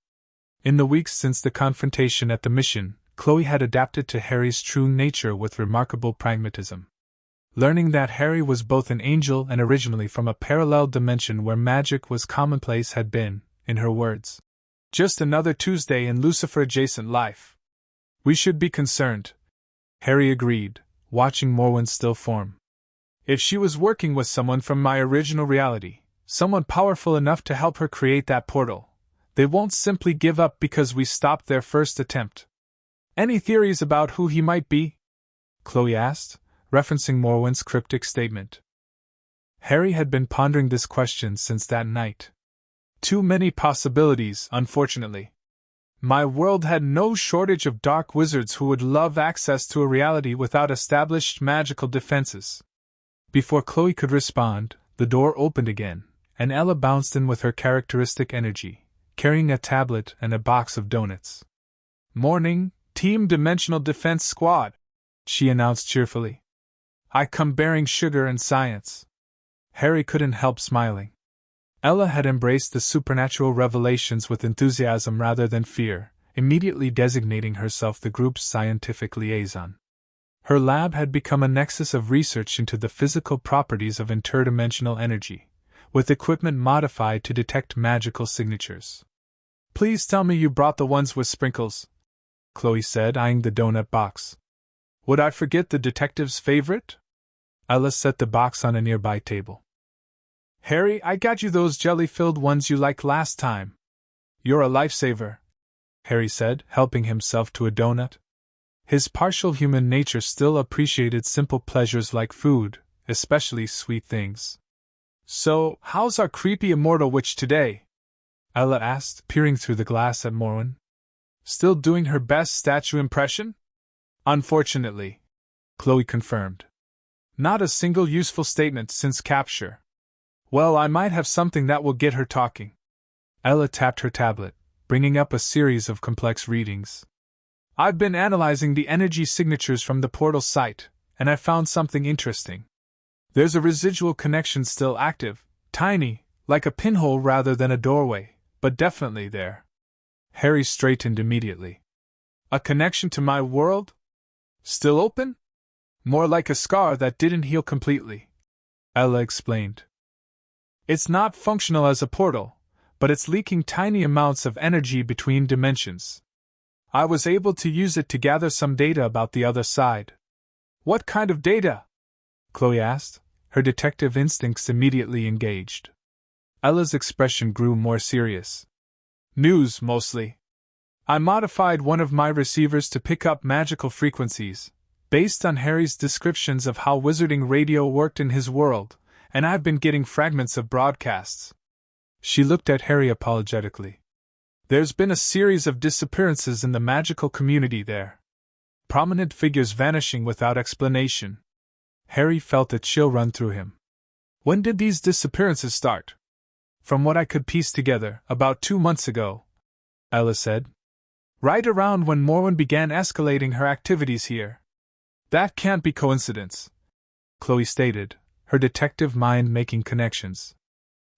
In the weeks since the confrontation at the mission, Khloe had adapted to Harry's true nature with remarkable pragmatism. Learning that Harry was both an angel and originally from a parallel dimension where magic was commonplace had been, in her words. Just another Tuesday in Lucifer-adjacent life. We should be concerned, Harry agreed, watching Morwen's still form. If she was working with someone from my original reality, someone powerful enough to help her create that portal, they won't simply give up because we stopped their first attempt. Any theories about who he might be? Khloe asked, referencing Morwen's cryptic statement. Harry had been pondering this question since that night. Too many possibilities, unfortunately. My world had no shortage of dark wizards who would love access to a reality without established magical defenses. Before Khloe could respond, the door opened again, and Ella bounced in with her characteristic energy, carrying a tablet and a box of donuts. "Morning, Team Dimensional Defense Squad," she announced cheerfully. "I come bearing sugar and science." Harry couldn't help smiling. Ella had embraced the supernatural revelations with enthusiasm rather than fear, immediately designating herself the group's scientific liaison. Her lab had become a nexus of research into the physical properties of interdimensional energy, with equipment modified to detect magical signatures. "Please tell me you brought the ones with sprinkles," Khloe said, eyeing the donut box. "Would I forget the detective's favorite?" Ella set the box on a nearby table. "Harry, I got you those jelly-filled ones you liked last time." "You're a lifesaver," Harry said, helping himself to a donut. His partial human nature still appreciated simple pleasures like food, especially sweet things. "So, how's our creepy immortal witch today?" Ella asked, peering through the glass at Morwen. "Still doing her best statue impression?" "Unfortunately," Khloe confirmed. "Not a single useful statement since capture." "Well, I might have something that will get her talking." Ella tapped her tablet, bringing up a series of complex readings. "I've been analyzing the energy signatures from the portal site, and I found something interesting. There's a residual connection still active, tiny, like a pinhole rather than a doorway, but definitely there." Harry straightened immediately. "A connection to my world? Still open?" "More like a scar that didn't heal completely," Ella explained. "It's not functional as a portal, but it's leaking tiny amounts of energy between dimensions. I was able to use it to gather some data about the other side." "What kind of data?" Khloe asked, her detective instincts immediately engaged. Ella's expression grew more serious. "News, mostly. I modified one of my receivers to pick up magical frequencies, based on Harry's descriptions of how wizarding radio worked in his world, and I've been getting fragments of broadcasts." She looked at Harry apologetically. "There's been a series of disappearances in the magical community there. Prominent figures vanishing without explanation." Harry felt a chill run through him. "When did these disappearances start?" "From what I could piece together, about 2 months ago," Ella said. "Right around when Morwen began escalating her activities here." "That can't be coincidence," Khloe stated, her detective mind making connections.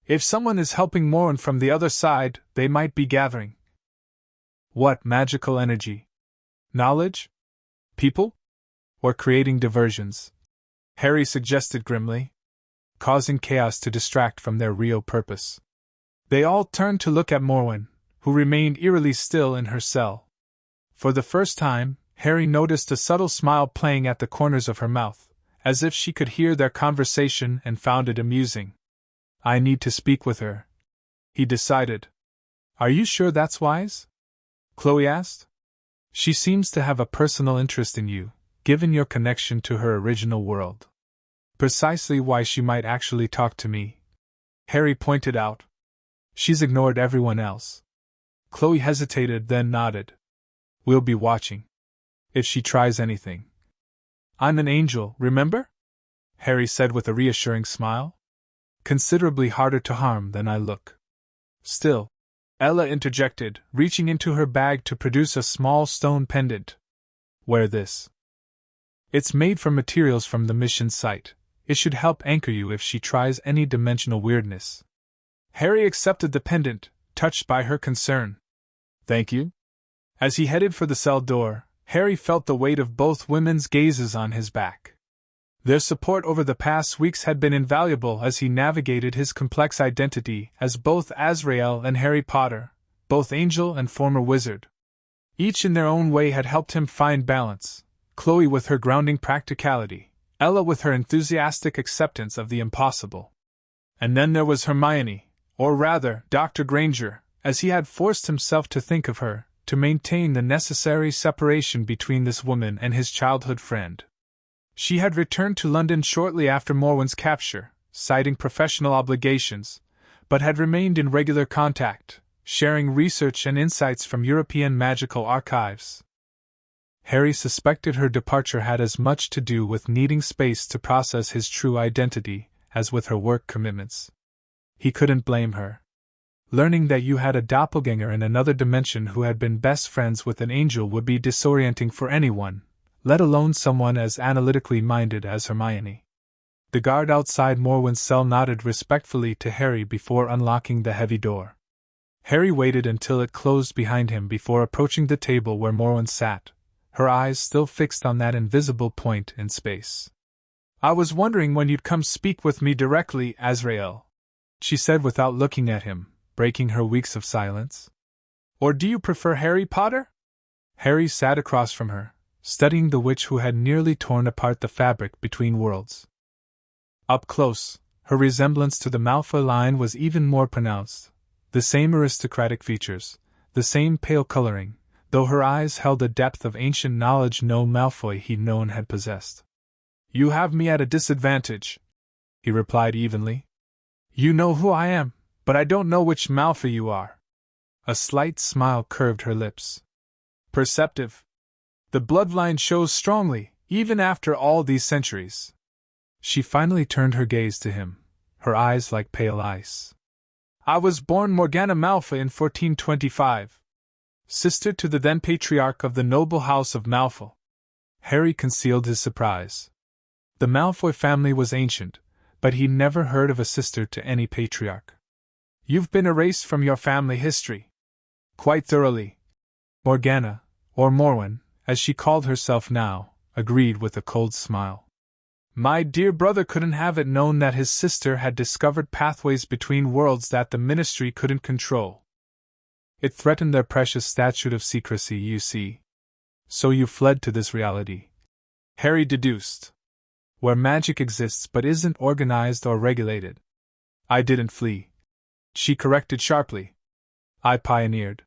"If someone is helping Morwen from the other side, they might be gathering." "What magical energy? Knowledge? People? Or creating diversions?" Harry suggested grimly, causing chaos to distract from their real purpose. They all turned to look at Morwen, who remained eerily still in her cell. For the first time, Harry noticed a subtle smile playing at the corners of her mouth, as if she could hear their conversation and found it amusing. "I need to speak with her," he decided. "Are you sure that's wise?" Khloe asked. "She seems to have a personal interest in you, given your connection to her original world." "Precisely why she might actually talk to me," Harry pointed out. "She's ignored everyone else." Khloe hesitated, then nodded. "We'll be watching. If she tries anything." "I'm an angel, remember?" Harry said with a reassuring smile. "Considerably harder to harm than I look." "Still," Ella interjected, reaching into her bag to produce a small stone pendant. "Wear this. It's made from materials from the mission site. It should help anchor you if she tries any dimensional weirdness." Harry accepted the pendant, touched by her concern. "Thank you." As he headed for the cell door, Harry felt the weight of both women's gazes on his back. Their support over the past weeks had been invaluable as he navigated his complex identity as both Azrael and Harry Potter, both angel and former wizard. Each in their own way had helped him find balance, Khloe with her grounding practicality, Ella with her enthusiastic acceptance of the impossible. And then there was Hermione, or rather, Dr. Granger, as he had forced himself to think of her, to maintain the necessary separation between this woman and his childhood friend. She had returned to London shortly after Morwen's capture, citing professional obligations, but had remained in regular contact, sharing research and insights from European magical archives. Harry suspected her departure had as much to do with needing space to process his true identity as with her work commitments. He couldn't blame her. Learning that you had a doppelganger in another dimension who had been best friends with an angel would be disorienting for anyone, let alone someone as analytically minded as Hermione. The guard outside Morwen's cell nodded respectfully to Harry before unlocking the heavy door. Harry waited until it closed behind him before approaching the table where Morwen sat, her eyes still fixed on that invisible point in space. "I was wondering when you'd come speak with me directly, Azrael," she said without looking at him, breaking her weeks of silence. "Or do you prefer Harry Potter?" Harry sat across from her, studying the witch who had nearly torn apart the fabric between worlds. Up close, her resemblance to the Malfoy line was even more pronounced. The same aristocratic features, the same pale coloring, though her eyes held a depth of ancient knowledge no Malfoy he'd known had possessed. "You have me at a disadvantage," he replied evenly. "You know who I am, but I don't know which Malfoy you are." A slight smile curved her lips. "Perceptive. The bloodline shows strongly, even after all these centuries." She finally turned her gaze to him, her eyes like pale ice. "I was born Morgana Malfoy in 1425. Sister to the then patriarch of the noble house of Malfoy." Harry concealed his surprise. The Malfoy family was ancient, but he'd never heard of a sister to any patriarch. "You've been erased from your family history." "Quite thoroughly," Morgana, or Morwen, as she called herself now, agreed with a cold smile. "My dear brother couldn't have it known that his sister had discovered pathways between worlds that the Ministry couldn't control. It threatened their precious statute of secrecy, you see. So you fled to this reality," Harry deduced, "where magic exists but isn't organized or regulated." "I didn't flee," she corrected sharply. "I pioneered.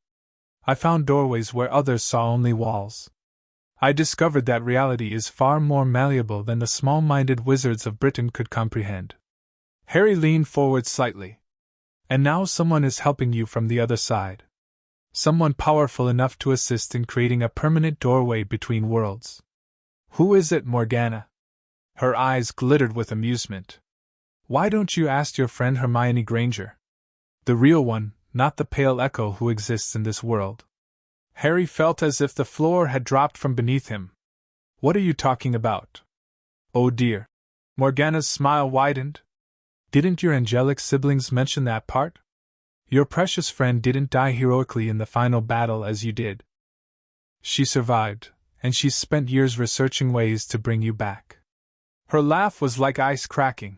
I found doorways where others saw only walls. I discovered that reality is far more malleable than the small-minded wizards of Britain could comprehend." Harry leaned forward slightly. "And now someone is helping you from the other side. Someone powerful enough to assist in creating a permanent doorway between worlds. Who is it, Morgana?" Her eyes glittered with amusement. "Why don't you ask your friend Hermione Granger? The real one, not the pale echo who exists in this world." Harry felt as if the floor had dropped from beneath him. "What are you talking about?" "Oh dear." Morgana's smile widened. "Didn't your angelic siblings mention that part? Your precious friend didn't die heroically in the final battle as you did. She survived, and she's spent years researching ways to bring you back." Her laugh was like ice cracking.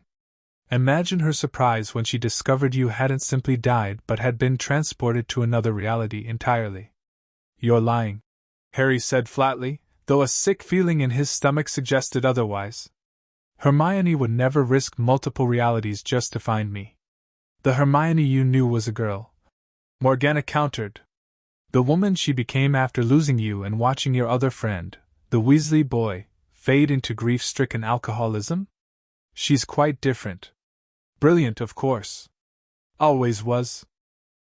Imagine her surprise when she discovered you hadn't simply died but had been transported to another reality entirely. "You're lying," Harry said flatly, though a sick feeling in his stomach suggested otherwise. "Hermione would never risk multiple realities just to find me. The Hermione you knew was a girl," Morgana countered. "The woman she became after losing you and watching your other friend, the Weasley boy, fade into grief-stricken alcoholism? She's quite different. Brilliant, of course. Always was.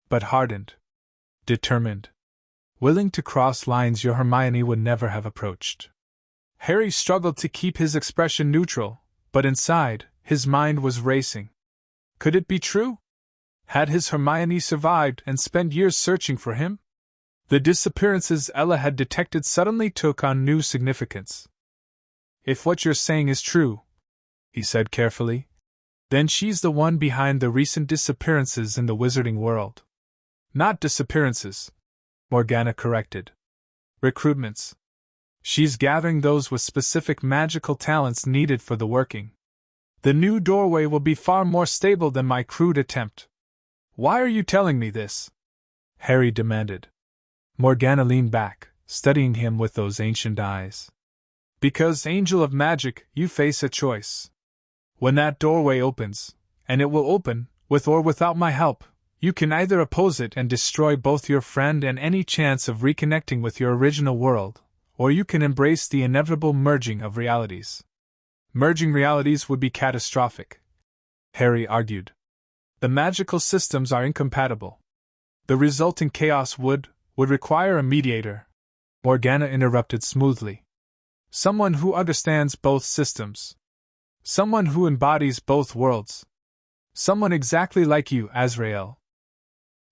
But hardened. Determined. Willing to cross lines your Hermione would never have approached." Harry struggled to keep his expression neutral, but inside, his mind was racing. Could it be true? Had his Hermione survived and spent years searching for him? The disappearances Ella had detected suddenly took on new significance. "If what you're saying is true," he said carefully, "then she's the one behind the recent disappearances in the wizarding world." "Not disappearances," Morgana corrected. "Recruitments. She's gathering those with specific magical talents needed for the working. The new doorway will be far more stable than my crude attempt. Why are you telling me this? Harry demanded. Morgana leaned back, studying him with those ancient eyes. Because, Angel of Magic, you face a choice. When that doorway opens, and it will open, with or without my help, you can either oppose it and destroy both your friend and any chance of reconnecting with your original world, or you can embrace the inevitable merging of realities. Merging realities would be catastrophic, Harry argued. The magical systems are incompatible. The resulting chaos would require a mediator. Morgana interrupted smoothly. Someone who understands both systems. Someone who embodies both worlds. Someone exactly like you, Azrael.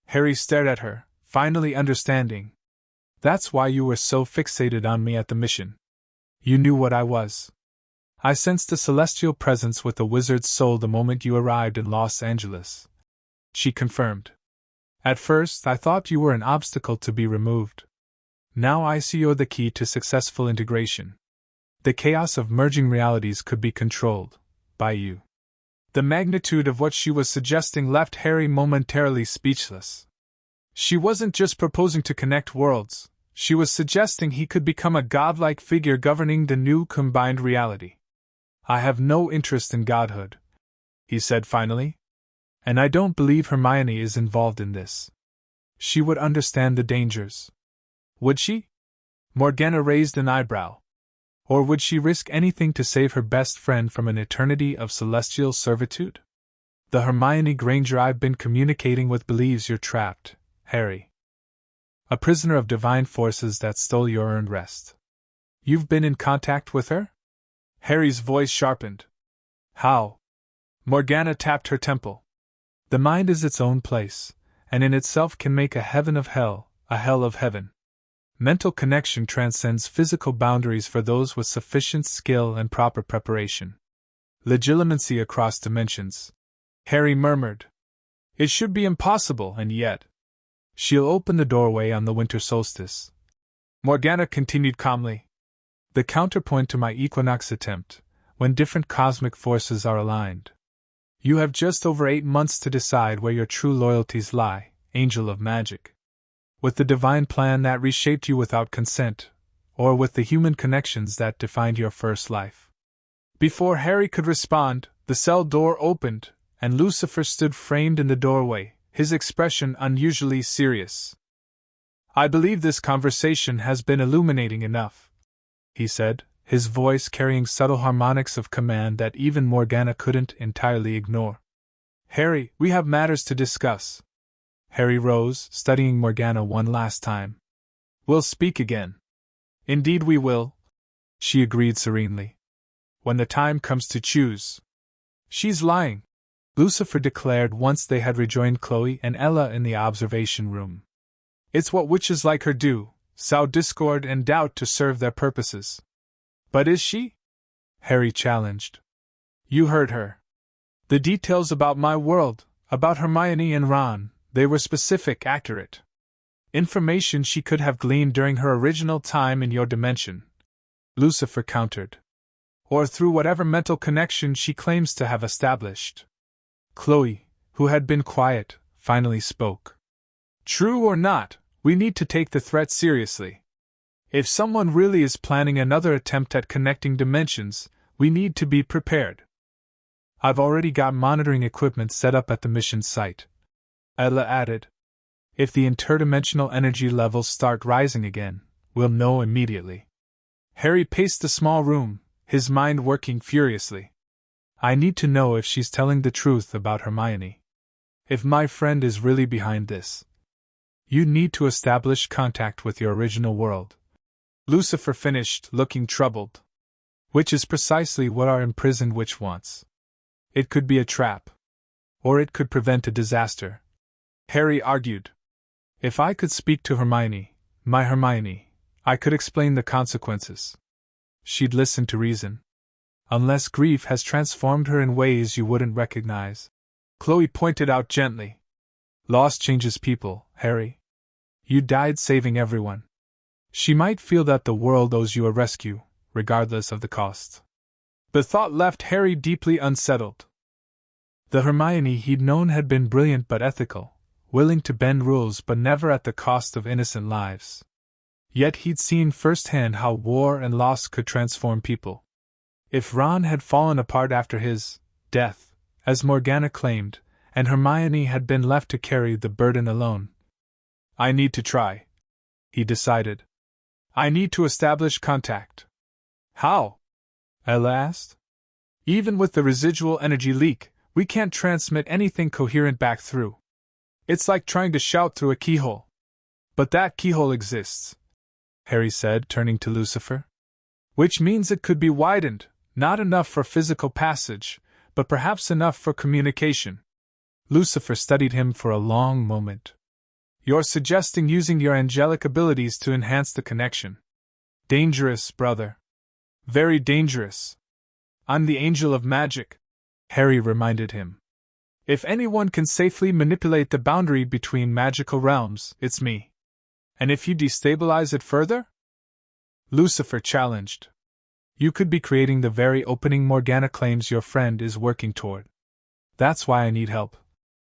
Harry stared at her, finally understanding. That's why you were so fixated on me at the mission. You knew what I was. I sensed a celestial presence with a wizard's soul the moment you arrived in Los Angeles. She confirmed. At first, I thought you were an obstacle to be removed. Now I see you're the key to successful integration. The chaos of merging realities could be controlled by you. The magnitude of what she was suggesting left Harry momentarily speechless. She wasn't just proposing to connect worlds, she was suggesting he could become a godlike figure governing the new combined reality. I have no interest in godhood, he said finally. And I don't believe Hermione is involved in this. She would understand the dangers. Would she? Morgana raised an eyebrow. Or would she risk anything to save her best friend from an eternity of celestial servitude? The Hermione Granger I've been communicating with believes you're trapped, Harry. A prisoner of divine forces that stole your earned rest. You've been in contact with her? Harry's voice sharpened. How? Morgana tapped her temple. The mind is its own place, and in itself can make a heaven of hell, a hell of heaven. Mental connection transcends physical boundaries for those with sufficient skill and proper preparation. Legitimacy across dimensions. Harry murmured. It should be impossible, and yet. She'll open the doorway on the winter solstice. Morgana continued calmly. The counterpoint to my equinox attempt, when different cosmic forces are aligned. You have just over 8 months to decide where your true loyalties lie, Angel of Magic. With the divine plan that reshaped you without consent, or with the human connections that defined your first life. Before Harry could respond, the cell door opened, and Lucifer stood framed in the doorway, his expression unusually serious. I believe this conversation has been illuminating enough, he said, his voice carrying subtle harmonics of command that even Morgana couldn't entirely ignore. Harry, we have matters to discuss. Harry rose, studying Morgana one last time. We'll speak again. Indeed we will, she agreed serenely. When the time comes to choose. She's lying, Lucifer declared once they had rejoined Khloe and Ella in the observation room. It's what witches like her do, sow discord and doubt to serve their purposes. But is she? Harry challenged. You heard her. The details about my world, about Hermione and Ron, they were specific, accurate. Information she could have gleaned during her original time in your dimension, Lucifer countered. Or through whatever mental connection she claims to have established. Khloe, who had been quiet, finally spoke. True or not, we need to take the threat seriously. If someone really is planning another attempt at connecting dimensions, we need to be prepared. I've already got monitoring equipment set up at the mission site, Ella added. If the interdimensional energy levels start rising again, we'll know immediately. Harry paced the small room, his mind working furiously. I need to know if she's telling the truth about Hermione. If my friend is really behind this. You need to establish contact with your original world. Lucifer finished, looking troubled. Which is precisely what our imprisoned witch wants. It could be a trap. Or it could prevent a disaster. Harry argued. If I could speak to Hermione, my Hermione, I could explain the consequences. She'd listen to reason. Unless grief has transformed her in ways you wouldn't recognize. Khloe pointed out gently. Loss changes people, Harry. You died saving everyone. She might feel that the world owes you a rescue, regardless of the cost. The thought left Harry deeply unsettled. The Hermione he'd known had been brilliant but ethical, willing to bend rules but never at the cost of innocent lives. Yet he'd seen firsthand how war and loss could transform people. If Ron had fallen apart after his death, as Morgana claimed, and Hermione had been left to carry the burden alone. I need to try, he decided. I need to establish contact. How? Ella asked. Even with the residual energy leak, we can't transmit anything coherent back through. It's like trying to shout through a keyhole. But that keyhole exists, Harry said, turning to Lucifer. Which means it could be widened, not enough for physical passage, but perhaps enough for communication. Lucifer studied him for a long moment. You're suggesting using your angelic abilities to enhance the connection. Dangerous, brother. Very dangerous. I'm the angel of magic, Harry reminded him. If anyone can safely manipulate the boundary between magical realms, it's me. And if you destabilize it further? Lucifer challenged. You could be creating the very opening Morgana claims your friend is working toward. That's why I need help,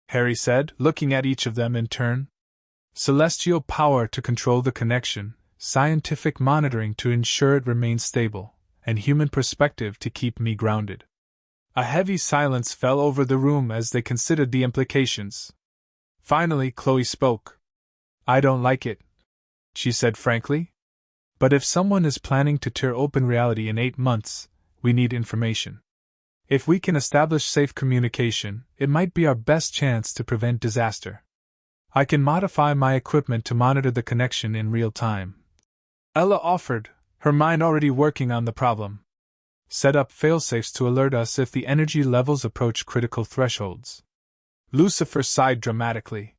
Harry said, looking at each of them in turn. Celestial power to control the connection, scientific monitoring to ensure it remains stable, and human perspective to keep me grounded. A heavy silence fell over the room as they considered the implications. Finally, Khloe spoke. I don't like it, she said frankly. But if someone is planning to tear open reality in 8 months, we need information. If we can establish safe communication, it might be our best chance to prevent disaster. I can modify my equipment to monitor the connection in real time. Ella offered, her mind already working on the problem. Set up failsafes to alert us if the energy levels approach critical thresholds. Lucifer sighed dramatically.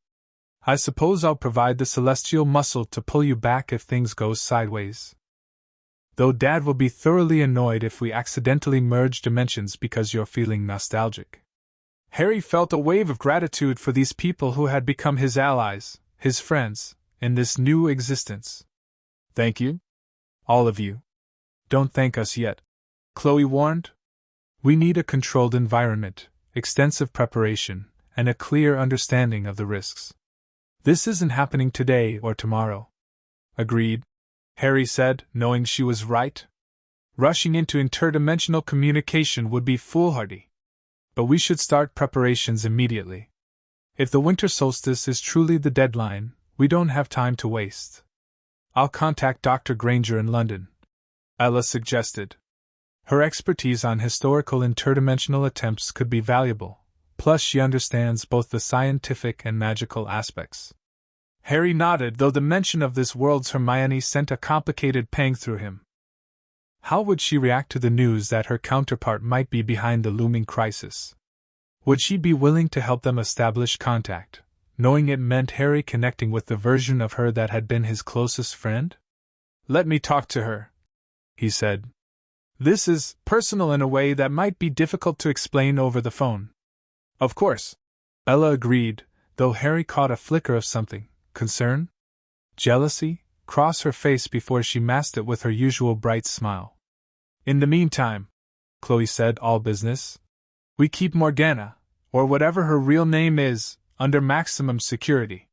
I suppose I'll provide the celestial muscle to pull you back if things go sideways. Though Dad will be thoroughly annoyed if we accidentally merge dimensions because you're feeling nostalgic. Harry felt a wave of gratitude for these people who had become his allies, his friends, in this new existence. Thank you. All of you. Don't thank us yet, Khloe warned. We need a controlled environment, extensive preparation, and a clear understanding of the risks. This isn't happening today or tomorrow. Agreed, Harry said, knowing she was right. Rushing into interdimensional communication would be foolhardy. But we should start preparations immediately. If the winter solstice is truly the deadline, we don't have time to waste. I'll contact Dr. Granger in London, Ella suggested. Her expertise on historical interdimensional attempts could be valuable, plus she understands both the scientific and magical aspects. Harry nodded, though the mention of this world's Hermione sent a complicated pang through him. How would she react to the news that her counterpart might be behind the looming crisis? Would she be willing to help them establish contact, knowing it meant Harry connecting with the version of her that had been his closest friend? Let me talk to her, he said. This is personal in a way that might be difficult to explain over the phone. Of course, Ella agreed, though Harry caught a flicker of something. Concern? Jealousy? Cross her face before she masked it with her usual bright smile. In the meantime, Khloe said, all business. We keep Morgana, or whatever her real name is, under maximum security.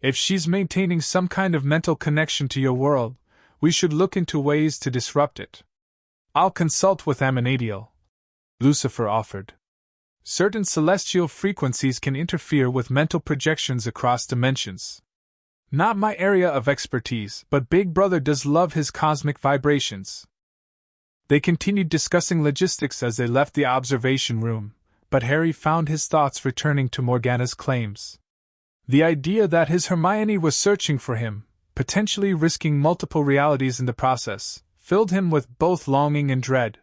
If she's maintaining some kind of mental connection to your world, we should look into ways to disrupt it. I'll consult with Amenadiel, Lucifer offered. Certain celestial frequencies can interfere with mental projections across dimensions. Not my area of expertise, but Big Brother does love his cosmic vibrations. They continued discussing logistics as they left the observation room, but Harry found his thoughts returning to Morgana's claims. The idea that his Hermione was searching for him, potentially risking multiple realities in the process, filled him with both longing and dread.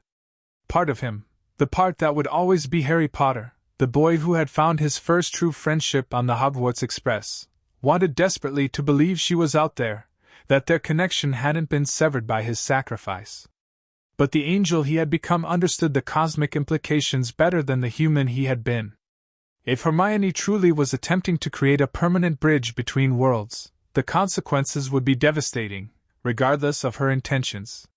Part of him, the part that would always be Harry Potter, the boy who had found his first true friendship on the Hogwarts Express, wanted desperately to believe she was out there, that their connection hadn't been severed by his sacrifice. But the angel he had become understood the cosmic implications better than the human he had been. If Hermione truly was attempting to create a permanent bridge between worlds, the consequences would be devastating, regardless of her intentions.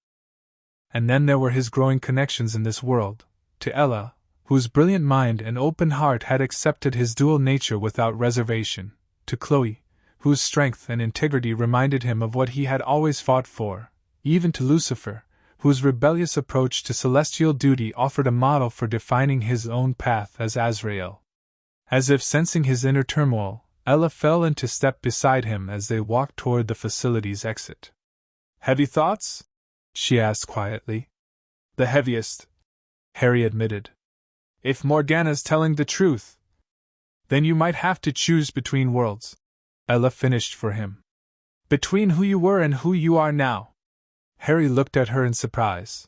And then there were his growing connections in this world, to Ella, whose brilliant mind and open heart had accepted his dual nature without reservation, to Khloe, whose strength and integrity reminded him of what he had always fought for, even to Lucifer, whose rebellious approach to celestial duty offered a model for defining his own path as Azrael. As if sensing his inner turmoil, Ella fell into step beside him as they walked toward the facility's exit. "Heavy thoughts?" she asked quietly. "The heaviest," Harry admitted. "If Morgana's telling the truth, then you might have to choose between worlds," Ella finished for him. "Between who you were and who you are now." Harry looked at her in surprise.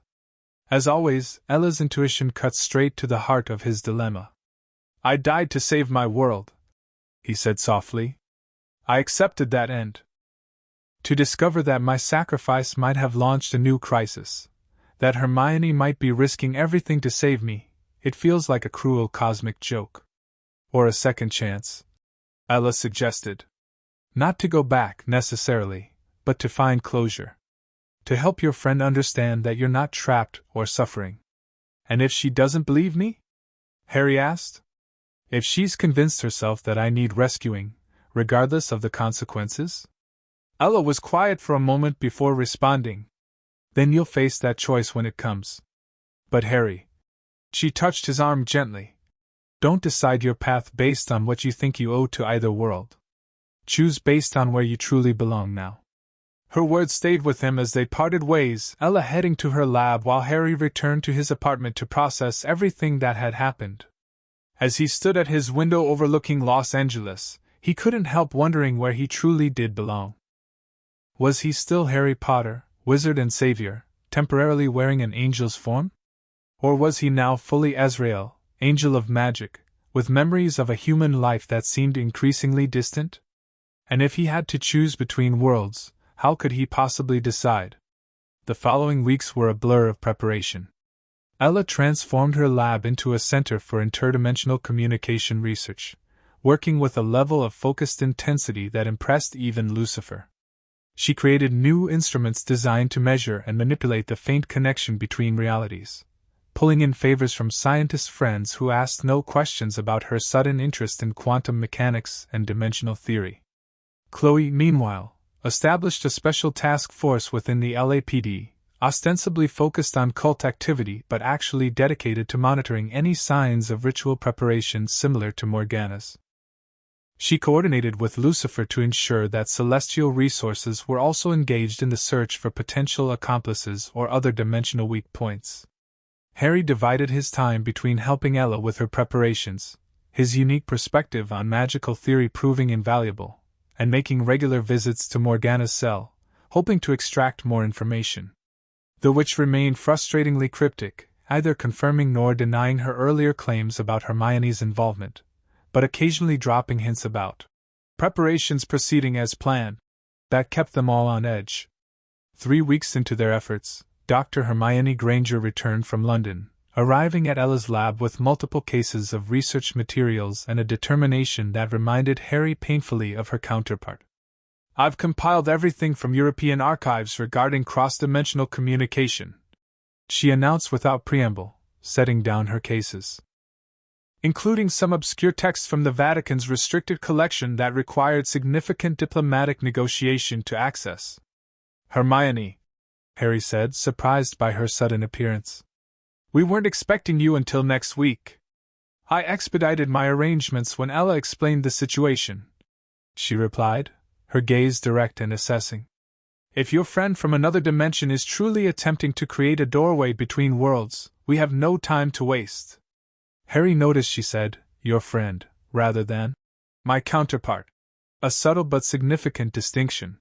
As always, Ella's intuition cut straight to the heart of his dilemma. "I died to save my world," he said softly. "I accepted that end. To discover that my sacrifice might have launched a new crisis, that Hermione might be risking everything to save me, it feels like a cruel cosmic joke." "Or a second chance," Ella suggested. "Not to go back, necessarily, but to find closure. To help your friend understand that you're not trapped or suffering." "And if she doesn't believe me?" Harry asked. "If she's convinced herself that I need rescuing, regardless of the consequences?" Ella was quiet for a moment before responding. "Then you'll face that choice when it comes." "But Harry," she touched his arm gently, "don't decide your path based on what you think you owe to either world. Choose based on where you truly belong now." Her words stayed with him as they parted ways, Ella heading to her lab while Harry returned to his apartment to process everything that had happened. As he stood at his window overlooking Los Angeles, he couldn't help wondering where he truly did belong. Was he still Harry Potter, wizard and savior, temporarily wearing an angel's form? Or was he now fully Azrael, angel of magic, with memories of a human life that seemed increasingly distant? And if he had to choose between worlds, how could he possibly decide? The following weeks were a blur of preparation. Ella transformed her lab into a center for interdimensional communication research, working with a level of focused intensity that impressed even Lucifer. She created new instruments designed to measure and manipulate the faint connection between realities, pulling in favors from scientist friends who asked no questions about her sudden interest in quantum mechanics and dimensional theory. Khloe, meanwhile, established a special task force within the LAPD, ostensibly focused on cult activity but actually dedicated to monitoring any signs of ritual preparation similar to Morgana's. She coordinated with Lucifer to ensure that celestial resources were also engaged in the search for potential accomplices or other dimensional weak points. Harry divided his time between helping Ella with her preparations, his unique perspective on magical theory proving invaluable, and making regular visits to Morgana's cell, hoping to extract more information. The witch remained frustratingly cryptic, neither confirming nor denying her earlier claims about Hermione's involvement, but occasionally dropping hints about preparations proceeding as planned. That kept them all on edge. 3 weeks into their efforts, Dr. Hermione Granger returned from London, arriving at Ella's lab with multiple cases of research materials and a determination that reminded Harry painfully of her counterpart. "I've compiled everything from European archives regarding cross-dimensional communication," she announced without preamble, setting down her cases. "Including some obscure texts from the Vatican's restricted collection that required significant diplomatic negotiation to access." "Hermione," Harry said, surprised by her sudden appearance. "We weren't expecting you until next week." "I expedited my arrangements when Ella explained the situation," she replied, her gaze direct and assessing. "If your friend from another dimension is truly attempting to create a doorway between worlds, we have no time to waste." Harry noticed she said, "your friend," rather than "my counterpart." A subtle but significant distinction.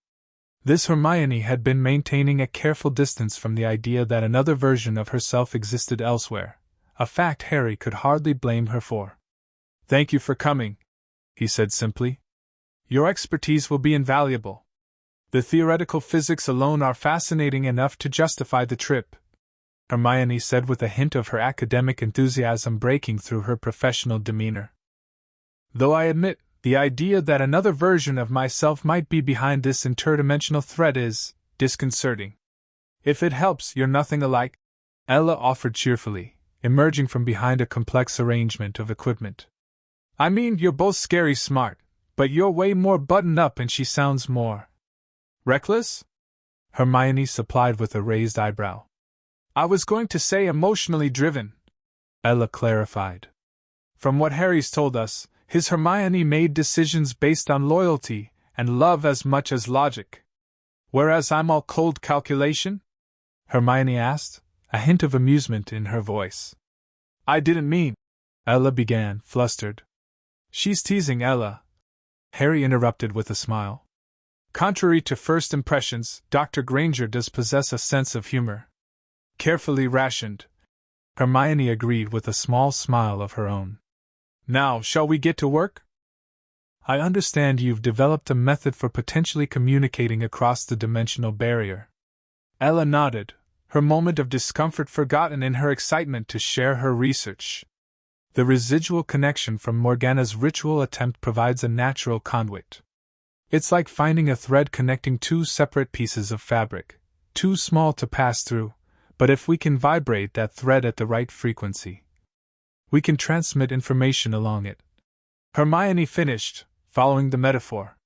This Hermione had been maintaining a careful distance from the idea that another version of herself existed elsewhere, a fact Harry could hardly blame her for. "Thank you for coming," he said simply. "Your expertise will be invaluable. The theoretical physics alone are fascinating enough to justify the trip," Hermione said with a hint of her academic enthusiasm breaking through her professional demeanor. "Though I admit, the idea that another version of myself might be behind this interdimensional threat is disconcerting. If it helps, you're nothing alike, Ella offered cheerfully, emerging from behind a complex arrangement of equipment. I mean, you're both scary smart, but you're way more buttoned up and she sounds more reckless? Hermione supplied with a raised eyebrow. I was going to say emotionally driven, Ella clarified. From what Harry's told us, his Hermione made decisions based on loyalty and love as much as logic. Whereas I'm all cold calculation? Hermione asked, a hint of amusement in her voice. I didn't mean, Ella began, flustered. She's teasing, Ella, Harry interrupted with a smile. Contrary to first impressions, Dr. Granger does possess a sense of humor. Carefully rationed, Hermione agreed with a small smile of her own. Now, shall we get to work? I understand you've developed a method for potentially communicating across the dimensional barrier. Ella nodded, her moment of discomfort forgotten in her excitement to share her research. The residual connection from Morgana's ritual attempt provides a natural conduit. It's like finding a thread connecting two separate pieces of fabric, too small to pass through, but if we can vibrate that thread at the right frequency, we can transmit information along it. Hermione finished, following the metaphor.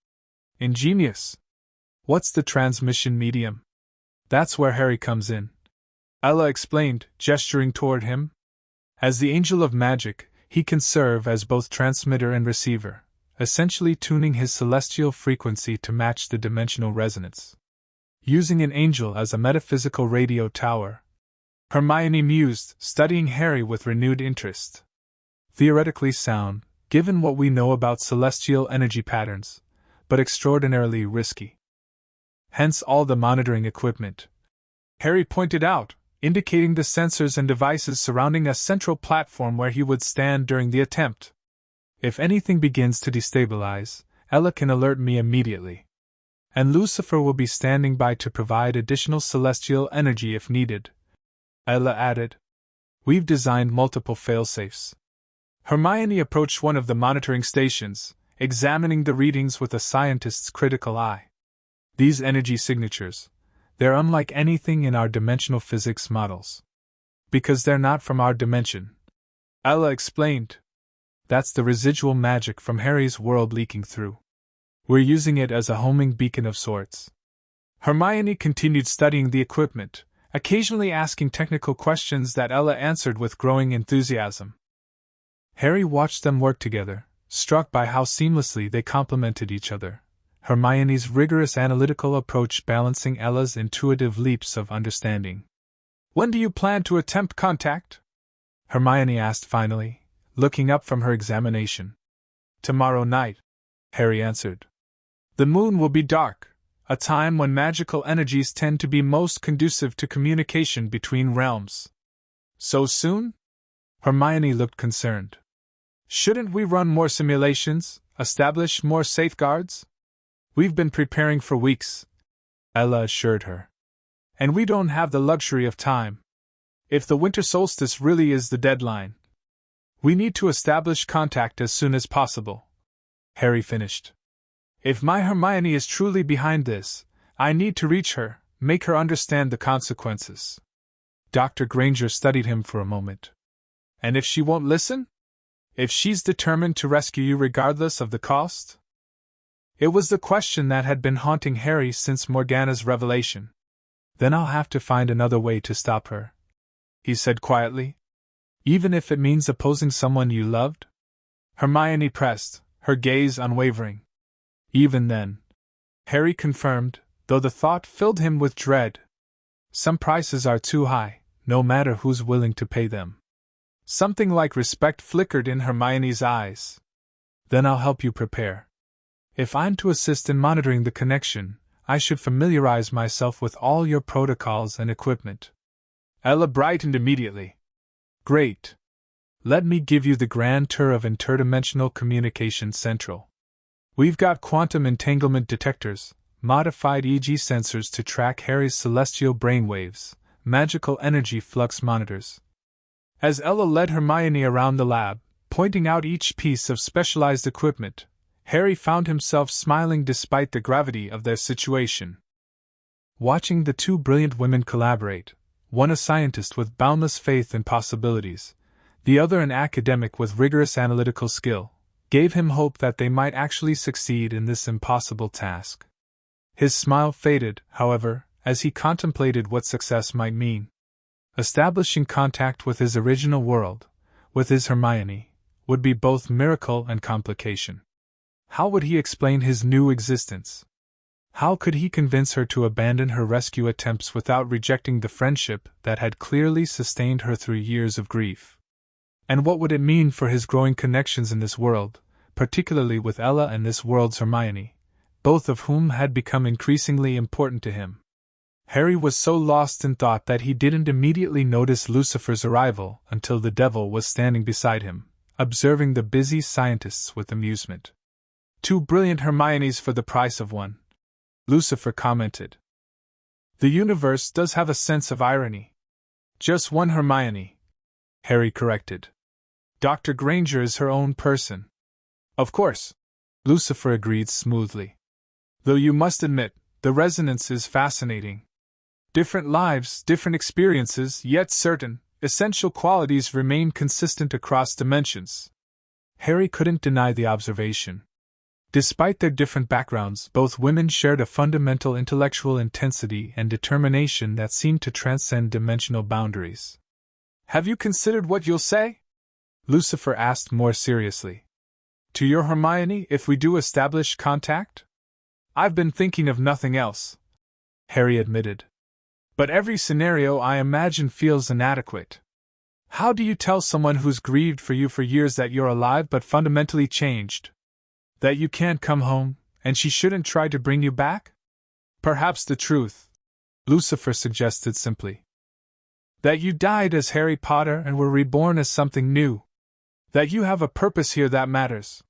Ingenious. What's the transmission medium? That's where Harry comes in, Ella explained, gesturing toward him. As the Angel of Magic, he can serve as both transmitter and receiver, essentially tuning his celestial frequency to match the dimensional resonance. Using an angel as a metaphysical radio tower, Hermione mused, studying Harry with renewed interest. Theoretically sound, given what we know about celestial energy patterns, but extraordinarily risky. Hence all the monitoring equipment, Harry pointed out, indicating the sensors and devices surrounding a central platform where he would stand during the attempt. If anything begins to destabilize, Ella can alert me immediately. And Lucifer will be standing by to provide additional celestial energy if needed, Ella added. We've designed multiple failsafes. Hermione approached one of the monitoring stations, examining the readings with a scientist's critical eye. These energy signatures, they're unlike anything in our dimensional physics models. Because they're not from our dimension, Ella explained. That's the residual magic from Harry's world leaking through. We're using it as a homing beacon of sorts. Hermione continued studying the equipment, occasionally asking technical questions that Ella answered with growing enthusiasm. Harry watched them work together, struck by how seamlessly they complemented each other, Hermione's rigorous analytical approach balancing Ella's intuitive leaps of understanding. When do you plan to attempt contact? Hermione asked finally, looking up from her examination. Tomorrow night, Harry answered. The moon will be dark, a time when magical energies tend to be most conducive to communication between realms. So soon? Hermione looked concerned. Shouldn't we run more simulations, establish more safeguards? We've been preparing for weeks, Ella assured her. And we don't have the luxury of time. If the winter solstice really is the deadline, we need to establish contact as soon as possible, Harry finished. If my Hermione is truly behind this, I need to reach her, make her understand the consequences. Dr. Granger studied him for a moment. And if she won't listen? If she's determined to rescue you regardless of the cost? It was the question that had been haunting Harry since Morgana's revelation. Then I'll have to find another way to stop her, he said quietly. Even if it means opposing someone you loved? Hermione pressed, her gaze unwavering. Even then, Harry confirmed, though the thought filled him with dread. Some prices are too high, no matter who's willing to pay them. Something like respect flickered in Hermione's eyes. Then I'll help you prepare. If I'm to assist in monitoring the connection, I should familiarize myself with all your protocols and equipment. Ella brightened immediately. Great. Let me give you the grand tour of Interdimensional Communication Central. We've got quantum entanglement detectors, modified EEG sensors to track Harry's celestial brainwaves, magical energy flux monitors. As Ella led Hermione around the lab, pointing out each piece of specialized equipment, Harry found himself smiling despite the gravity of their situation. Watching the two brilliant women collaborate, one a scientist with boundless faith in possibilities, the other an academic with rigorous analytical skill, gave him hope that they might actually succeed in this impossible task. His smile faded, however, as he contemplated what success might mean. Establishing contact with his original world, with his Hermione, would be both miracle and complication. How would he explain his new existence? How could he convince her to abandon her rescue attempts without rejecting the friendship that had clearly sustained her through years of grief? And what would it mean for his growing connections in this world, particularly with Ella and this world's Hermione, both of whom had become increasingly important to him? Harry was so lost in thought that he didn't immediately notice Lucifer's arrival until the devil was standing beside him, observing the busy scientists with amusement. "Two brilliant Hermiones for the price of one," Lucifer commented. "The universe does have a sense of irony." "Just one Hermione," Harry corrected. "Dr. Granger is her own person." "Of course," Lucifer agreed smoothly. "Though you must admit, the resonance is fascinating. Different lives, different experiences, yet certain, essential qualities remain consistent across dimensions." Harry couldn't deny the observation. Despite their different backgrounds, both women shared a fundamental intellectual intensity and determination that seemed to transcend dimensional boundaries. "Have you considered what you'll say?" Lucifer asked more seriously. "To your Hermione if we do establish contact?" "I've been thinking of nothing else," Harry admitted. "But every scenario I imagine feels inadequate. How do you tell someone who's grieved for you for years that you're alive but fundamentally changed? That you can't come home, and she shouldn't try to bring you back? Perhaps the truth," Lucifer suggested simply. "That you died as Harry Potter and were reborn as something new. That you have a purpose here that matters.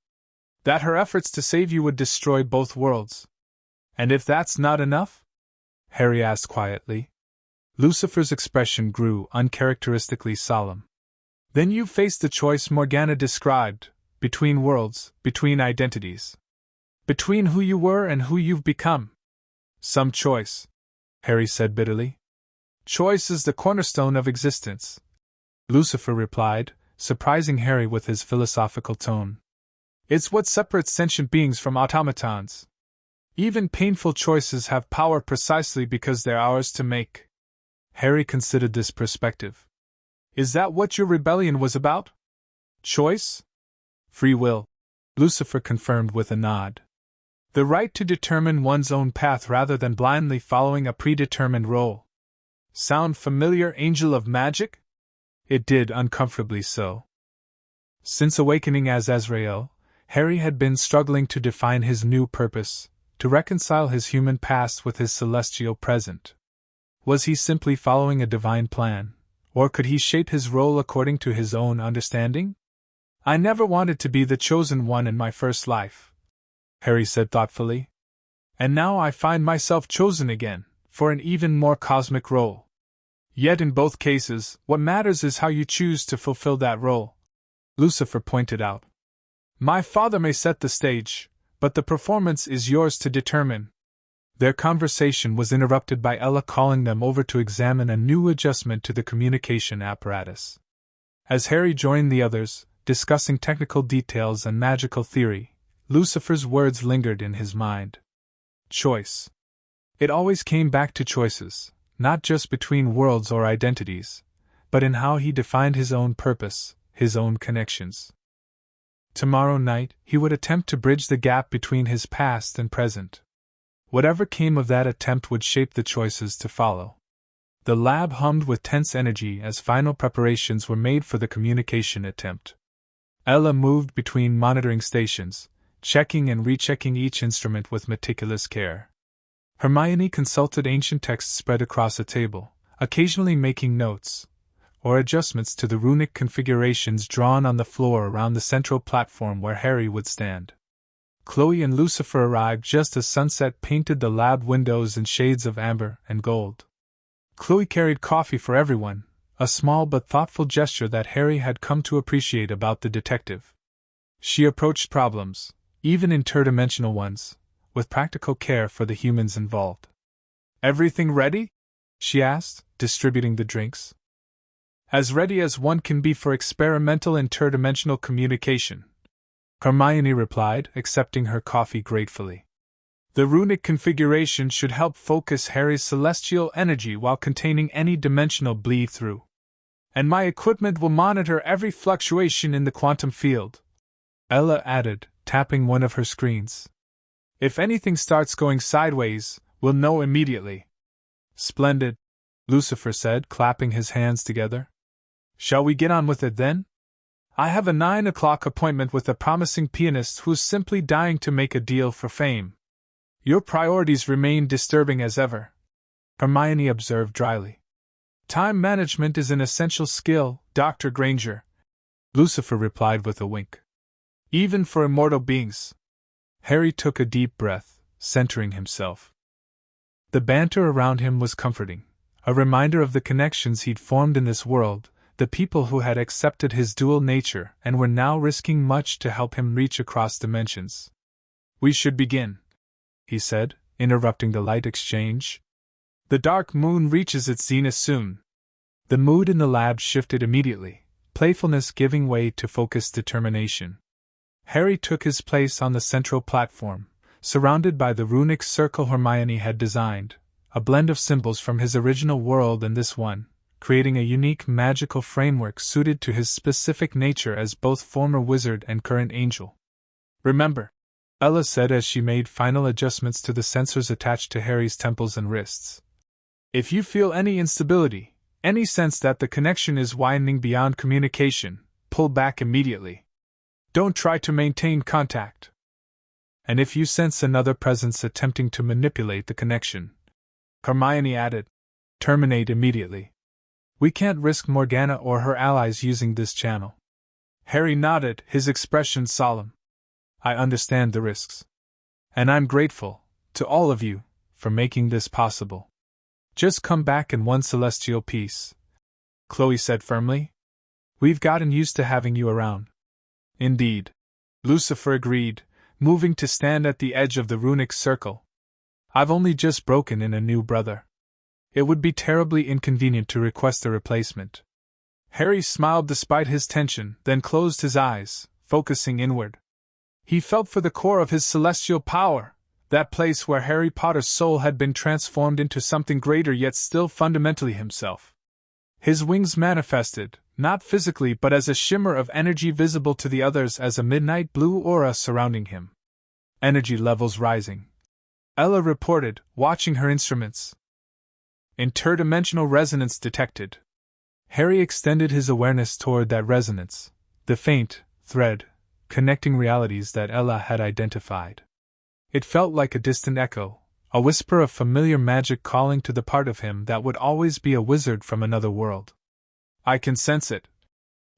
That her efforts to save you would destroy both worlds. And if that's not enough?" Harry asked quietly. Lucifer's expression grew uncharacteristically solemn. "Then you face the choice Morgana described, between worlds, between identities. Between who you were and who you've become." "Some choice," Harry said bitterly. "Choice is the cornerstone of existence," Lucifer replied, surprising Harry with his philosophical tone. "It's what separates sentient beings from automatons. Even painful choices have power precisely because they're ours to make." Harry considered this perspective. "Is that what your rebellion was about? Choice?" "Free will," Lucifer confirmed with a nod. "The right to determine one's own path rather than blindly following a predetermined role. Sound familiar, angel of magic?" It did, uncomfortably so. Since awakening as Azrael, Harry had been struggling to define his new purpose, to reconcile his human past with his celestial present. Was he simply following a divine plan, or could he shape his role according to his own understanding? "I never wanted to be the chosen one in my first life," Harry said thoughtfully. "And now I find myself chosen again, for an even more cosmic role. Yet in both cases, what matters is how you choose to fulfill that role," Lucifer pointed out. "My father may set the stage, but the performance is yours to determine." Their conversation was interrupted by Ella calling them over to examine a new adjustment to the communication apparatus. As Harry joined the others, discussing technical details and magical theory, Lucifer's words lingered in his mind. Choice. It always came back to choices, not just between worlds or identities, but in how he defined his own purpose, his own connections. Tomorrow night, he would attempt to bridge the gap between his past and present. Whatever came of that attempt would shape the choices to follow. The lab hummed with tense energy as final preparations were made for the communication attempt. Ella moved between monitoring stations, checking and rechecking each instrument with meticulous care. Hermione consulted ancient texts spread across a table, occasionally making notes, or adjustments to the runic configurations drawn on the floor around the central platform where Harry would stand. Khloe and Lucifer arrived just as sunset painted the lab windows in shades of amber and gold. Khloe carried coffee for everyone, a small but thoughtful gesture that Harry had come to appreciate about the detective. She approached problems, even interdimensional ones, with practical care for the humans involved. Everything ready? She asked, distributing the drinks. As ready as one can be for experimental interdimensional communication, Hermione replied, accepting her coffee gratefully. The runic configuration should help focus Harry's celestial energy while containing any dimensional bleed-through. And my equipment will monitor every fluctuation in the quantum field, Ella added, tapping one of her screens. If anything starts going sideways, we'll know immediately. Splendid, Lucifer said, clapping his hands together. Shall we get on with it then? I have a 9 o'clock appointment with a promising pianist who's simply dying to make a deal for fame. Your priorities remain disturbing as ever, Hermione observed dryly. Time management is an essential skill, Dr. Granger, Lucifer replied with a wink. Even for immortal beings. Harry took a deep breath, centering himself. The banter around him was comforting, a reminder of the connections he'd formed in this world, the people who had accepted his dual nature and were now risking much to help him reach across dimensions. We should begin, he said, interrupting the light exchange. The dark moon reaches its zenith soon. The mood in the lab shifted immediately, playfulness giving way to focused determination. Harry took his place on the central platform, surrounded by the runic circle Hermione had designed, a blend of symbols from his original world and this one, creating a unique magical framework suited to his specific nature as both former wizard and current angel. Remember, Ella said as she made final adjustments to the sensors attached to Harry's temples and wrists. If you feel any instability, any sense that the connection is widening beyond communication, pull back immediately. Don't try to maintain contact. And if you sense another presence attempting to manipulate the connection, Hermione added, terminate immediately. We can't risk Morgana or her allies using this channel. Harry nodded, his expression solemn. I understand the risks. And I'm grateful, to all of you, for making this possible. Just come back in one celestial piece, Khloe said firmly. We've gotten used to having you around. Indeed, Lucifer agreed, moving to stand at the edge of the runic circle. I've only just broken in a new brother. It would be terribly inconvenient to request a replacement. Harry smiled despite his tension, then closed his eyes, focusing inward. He felt for the core of his celestial power, that place where Harry Potter's soul had been transformed into something greater yet still fundamentally himself. His wings manifested, not physically but as a shimmer of energy visible to the others as a midnight blue aura surrounding him. Energy levels rising, Ella reported, watching her instruments. Interdimensional resonance detected. Harry extended his awareness toward that resonance, the faint thread connecting realities that Ella had identified. It felt like a distant echo, a whisper of familiar magic calling to the part of him that would always be a wizard from another world. I can sense it,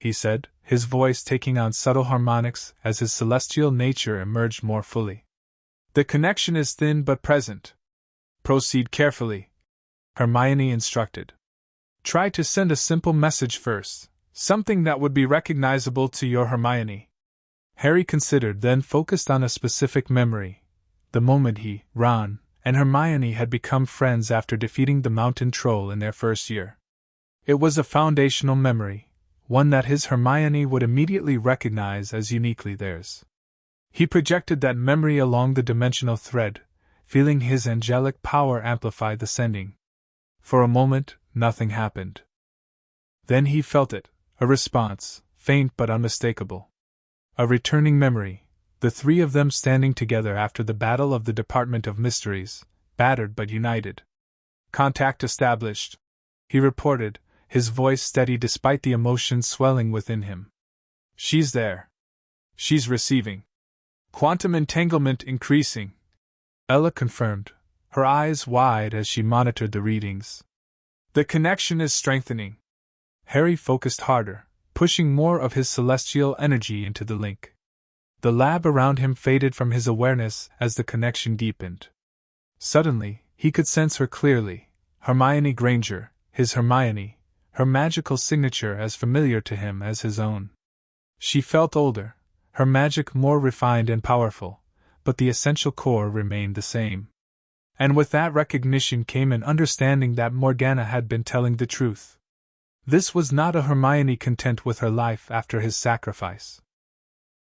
he said, his voice taking on subtle harmonics as his celestial nature emerged more fully. The connection is thin but present. Proceed carefully, Hermione instructed. Try to send a simple message first, something that would be recognizable to your Hermione. Harry considered, then focused on a specific memory, the moment he, Ron, and Hermione had become friends after defeating the mountain troll in their first year. It was a foundational memory, one that his Hermione would immediately recognize as uniquely theirs. He projected that memory along the dimensional thread, feeling his angelic power amplify the sending. For a moment, nothing happened. Then he felt it, a response, faint but unmistakable. A returning memory, the three of them standing together after the Battle of the Department of Mysteries, battered but united. Contact established, he reported, his voice steady despite the emotion swelling within him. She's there. She's receiving. Quantum entanglement increasing, Ella confirmed, her eyes wide as she monitored the readings. The connection is strengthening. Harry focused harder, pushing more of his celestial energy into the link. The lab around him faded from his awareness as the connection deepened. Suddenly, he could sense her clearly, Hermione Granger, his Hermione, her magical signature as familiar to him as his own. She felt older, her magic more refined and powerful, but the essential core remained the same. And with that recognition came an understanding that Morgana had been telling the truth. This was not a Hermione content with her life after his sacrifice.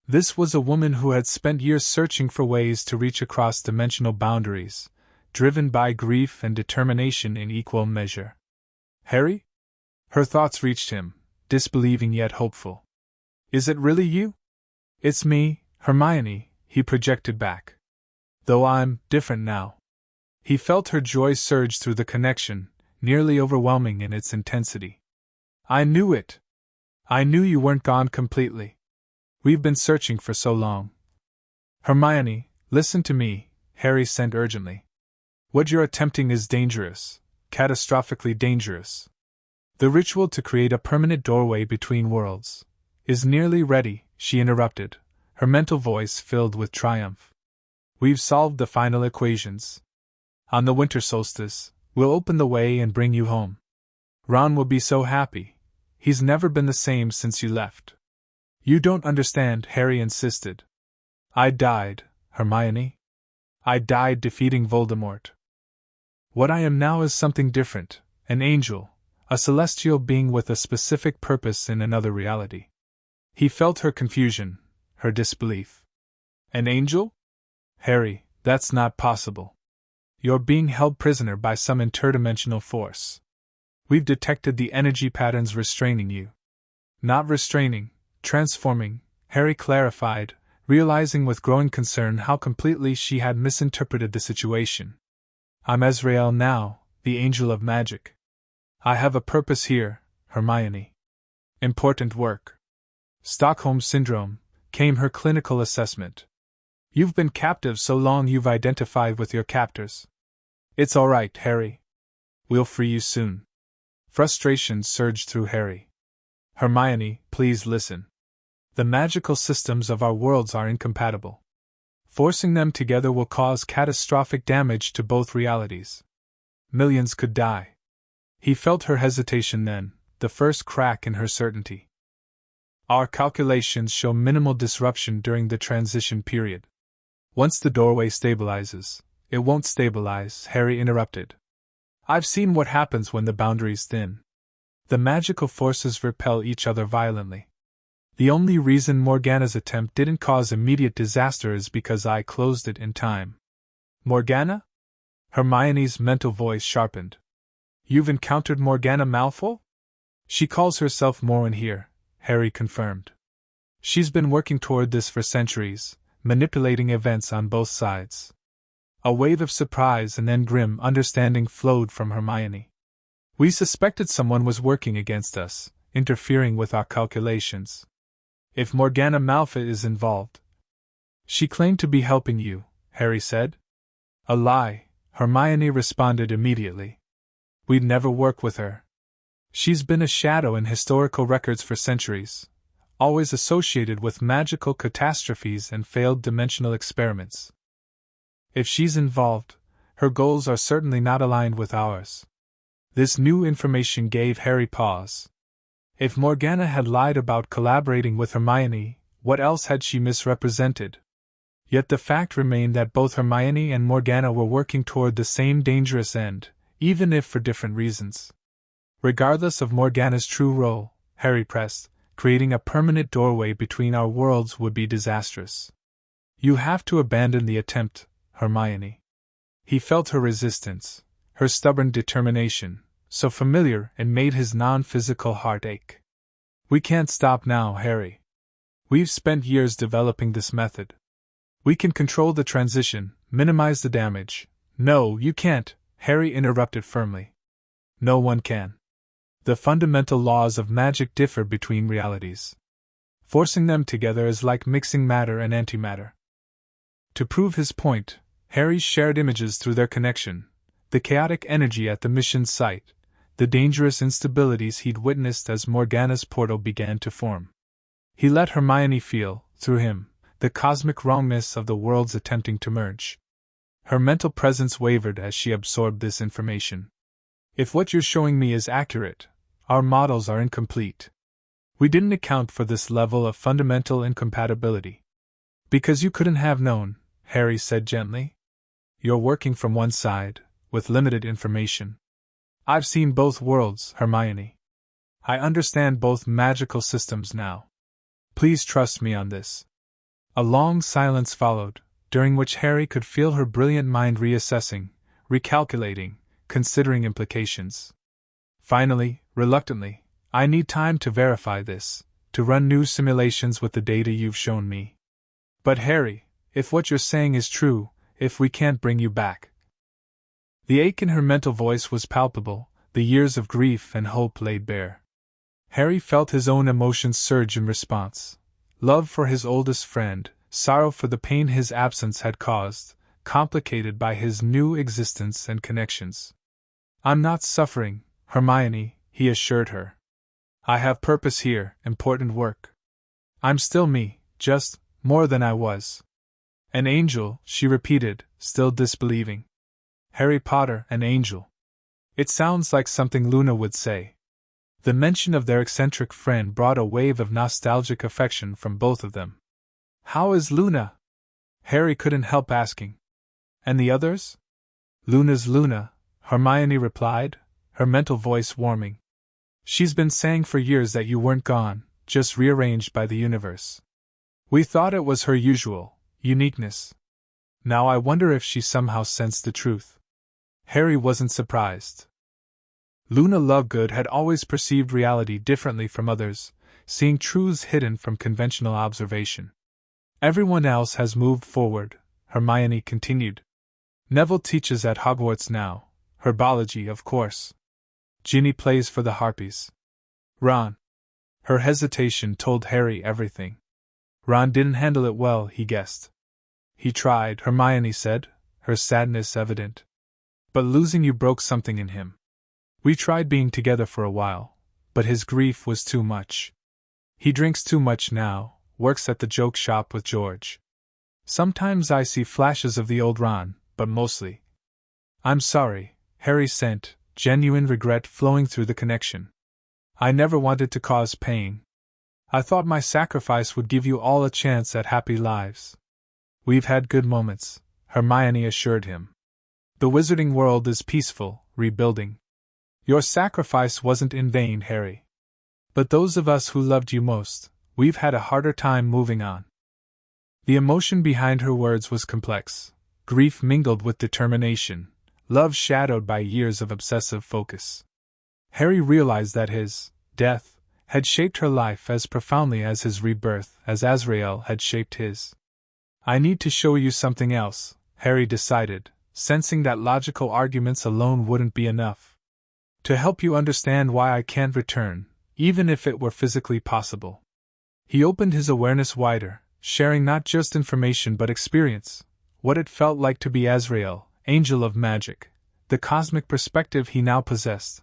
This was a woman who had spent years searching for ways to reach across dimensional boundaries, driven by grief and determination in equal measure. Harry? Her thoughts reached him, disbelieving yet hopeful. Is it really you? It's me, Hermione, he projected back. Though I'm different now. He felt her joy surge through the connection, nearly overwhelming in its intensity. I knew it. I knew you weren't gone completely. We've been searching for so long. Hermione, listen to me, Harry said urgently. What you're attempting is dangerous, catastrophically dangerous. The ritual to create a permanent doorway between worlds is nearly ready, she interrupted, her mental voice filled with triumph. We've solved the final equations. On the winter solstice, we'll open the way and bring you home. Ron will be so happy. He's never been the same since you left. You don't understand, Harry insisted. I died, Hermione. I died defeating Voldemort. What I am now is something different, an angel, a celestial being with a specific purpose in another reality. He felt her confusion, her disbelief. An angel? Harry, that's not possible. You're being held prisoner by some interdimensional force. We've detected the energy patterns restraining you. Not restraining, transforming, Harry clarified, realizing with growing concern how completely she had misinterpreted the situation. I'm Ezreal now, the Angel of Magic. I have a purpose here, Hermione. Important work. Stockholm Syndrome, came her clinical assessment. You've been captive so long you've identified with your captors. It's all right, Harry. We'll free you soon. Frustration surged through Harry. Hermione, please listen. The magical systems of our worlds are incompatible. Forcing them together will cause catastrophic damage to both realities. Millions could die. He felt her hesitation then, the first crack in her certainty. Our calculations show minimal disruption during the transition period. Once the doorway stabilizes, it won't stabilize, Harry interrupted. I've seen what happens when the boundaries thin. The magical forces repel each other violently. The only reason Morgana's attempt didn't cause immediate disaster is because I closed it in time. Morgana? Hermione's mental voice sharpened. You've encountered Morgana Malfoy? She calls herself Morwen here, Harry confirmed. She's been working toward this for centuries, manipulating events on both sides. A wave of surprise and then grim understanding flowed from Hermione. We suspected someone was working against us, interfering with our calculations. If Morgana Malfoy is involved. She claimed to be helping you, Harry said. A lie, Hermione responded immediately. We'd never work with her. She's been a shadow in historical records for centuries, always associated with magical catastrophes and failed dimensional experiments. If she's involved, her goals are certainly not aligned with ours. This new information gave Harry pause. If Morgana had lied about collaborating with Hermione, what else had she misrepresented? Yet the fact remained that both Hermione and Morgana were working toward the same dangerous end, even if for different reasons. Regardless of Morgana's true role, Harry pressed, creating a permanent doorway between our worlds would be disastrous. You have to abandon the attempt, Hermione. He felt her resistance, her stubborn determination, so familiar it made his non-physical heart ache. We can't stop now, Harry. We've spent years developing this method. We can control the transition, minimize the damage. No, you can't, Harry interrupted firmly. No one can. The fundamental laws of magic differ between realities. Forcing them together is like mixing matter and antimatter. To prove his point, Harry shared images through their connection, the chaotic energy at the mission site, the dangerous instabilities he'd witnessed as Morgana's portal began to form. He let Hermione feel, through him, the cosmic wrongness of the worlds attempting to merge. Her mental presence wavered as she absorbed this information. If what you're showing me is accurate, our models are incomplete. We didn't account for this level of fundamental incompatibility. Because you couldn't have known, Harry said gently. You're working from one side, with limited information. I've seen both worlds, Hermione. I understand both magical systems now. Please trust me on this. A long silence followed, during which Harry could feel her brilliant mind reassessing, recalculating, considering implications. Finally, reluctantly, I need time to verify this, to run new simulations with the data you've shown me. But Harry, if what you're saying is true, if we can't bring you back. The ache in her mental voice was palpable, the years of grief and hope laid bare. Harry felt his own emotions surge in response. Love for his oldest friend, sorrow for the pain his absence had caused, complicated by his new existence and connections. I'm not suffering, Hermione, he assured her. I have purpose here, important work. I'm still me, just more than I was. An angel, she repeated, still disbelieving. Harry Potter, an angel. It sounds like something Luna would say. The mention of their eccentric friend brought a wave of nostalgic affection from both of them. How is Luna? Harry couldn't help asking. And the others? Luna's Luna, Hermione replied, her mental voice warming. She's been saying for years that you weren't gone, just rearranged by the universe. We thought it was her usual uniqueness. Now I wonder if she somehow sensed the truth. Harry wasn't surprised. Luna Lovegood had always perceived reality differently from others, seeing truths hidden from conventional observation. Everyone else has moved forward, Hermione continued. Neville teaches at Hogwarts now, herbology, of course. Ginny plays for the Harpies. Ron. Her hesitation told Harry everything. Ron didn't handle it well, he guessed. He tried, Hermione said, her sadness evident. But losing you broke something in him. We tried being together for a while, but his grief was too much. He drinks too much now, works at the joke shop with George. Sometimes I see flashes of the old Ron, but mostly. I'm sorry, Harry sent, genuine regret flowing through the connection. I never wanted to cause pain. I thought my sacrifice would give you all a chance at happy lives. We've had good moments, Hermione assured him. The wizarding world is peaceful, rebuilding. Your sacrifice wasn't in vain, Harry. But those of us who loved you most, we've had a harder time moving on. The emotion behind her words was complex, grief mingled with determination, love shadowed by years of obsessive focus. Harry realized that his death had shaped her life as profoundly as his rebirth, as Azrael had shaped his. I need to show you something else, Harry decided, sensing that logical arguments alone wouldn't be enough. To help you understand why I can't return, even if it were physically possible. He opened his awareness wider, sharing not just information but experience, what it felt like to be Azrael, angel of magic, the cosmic perspective he now possessed,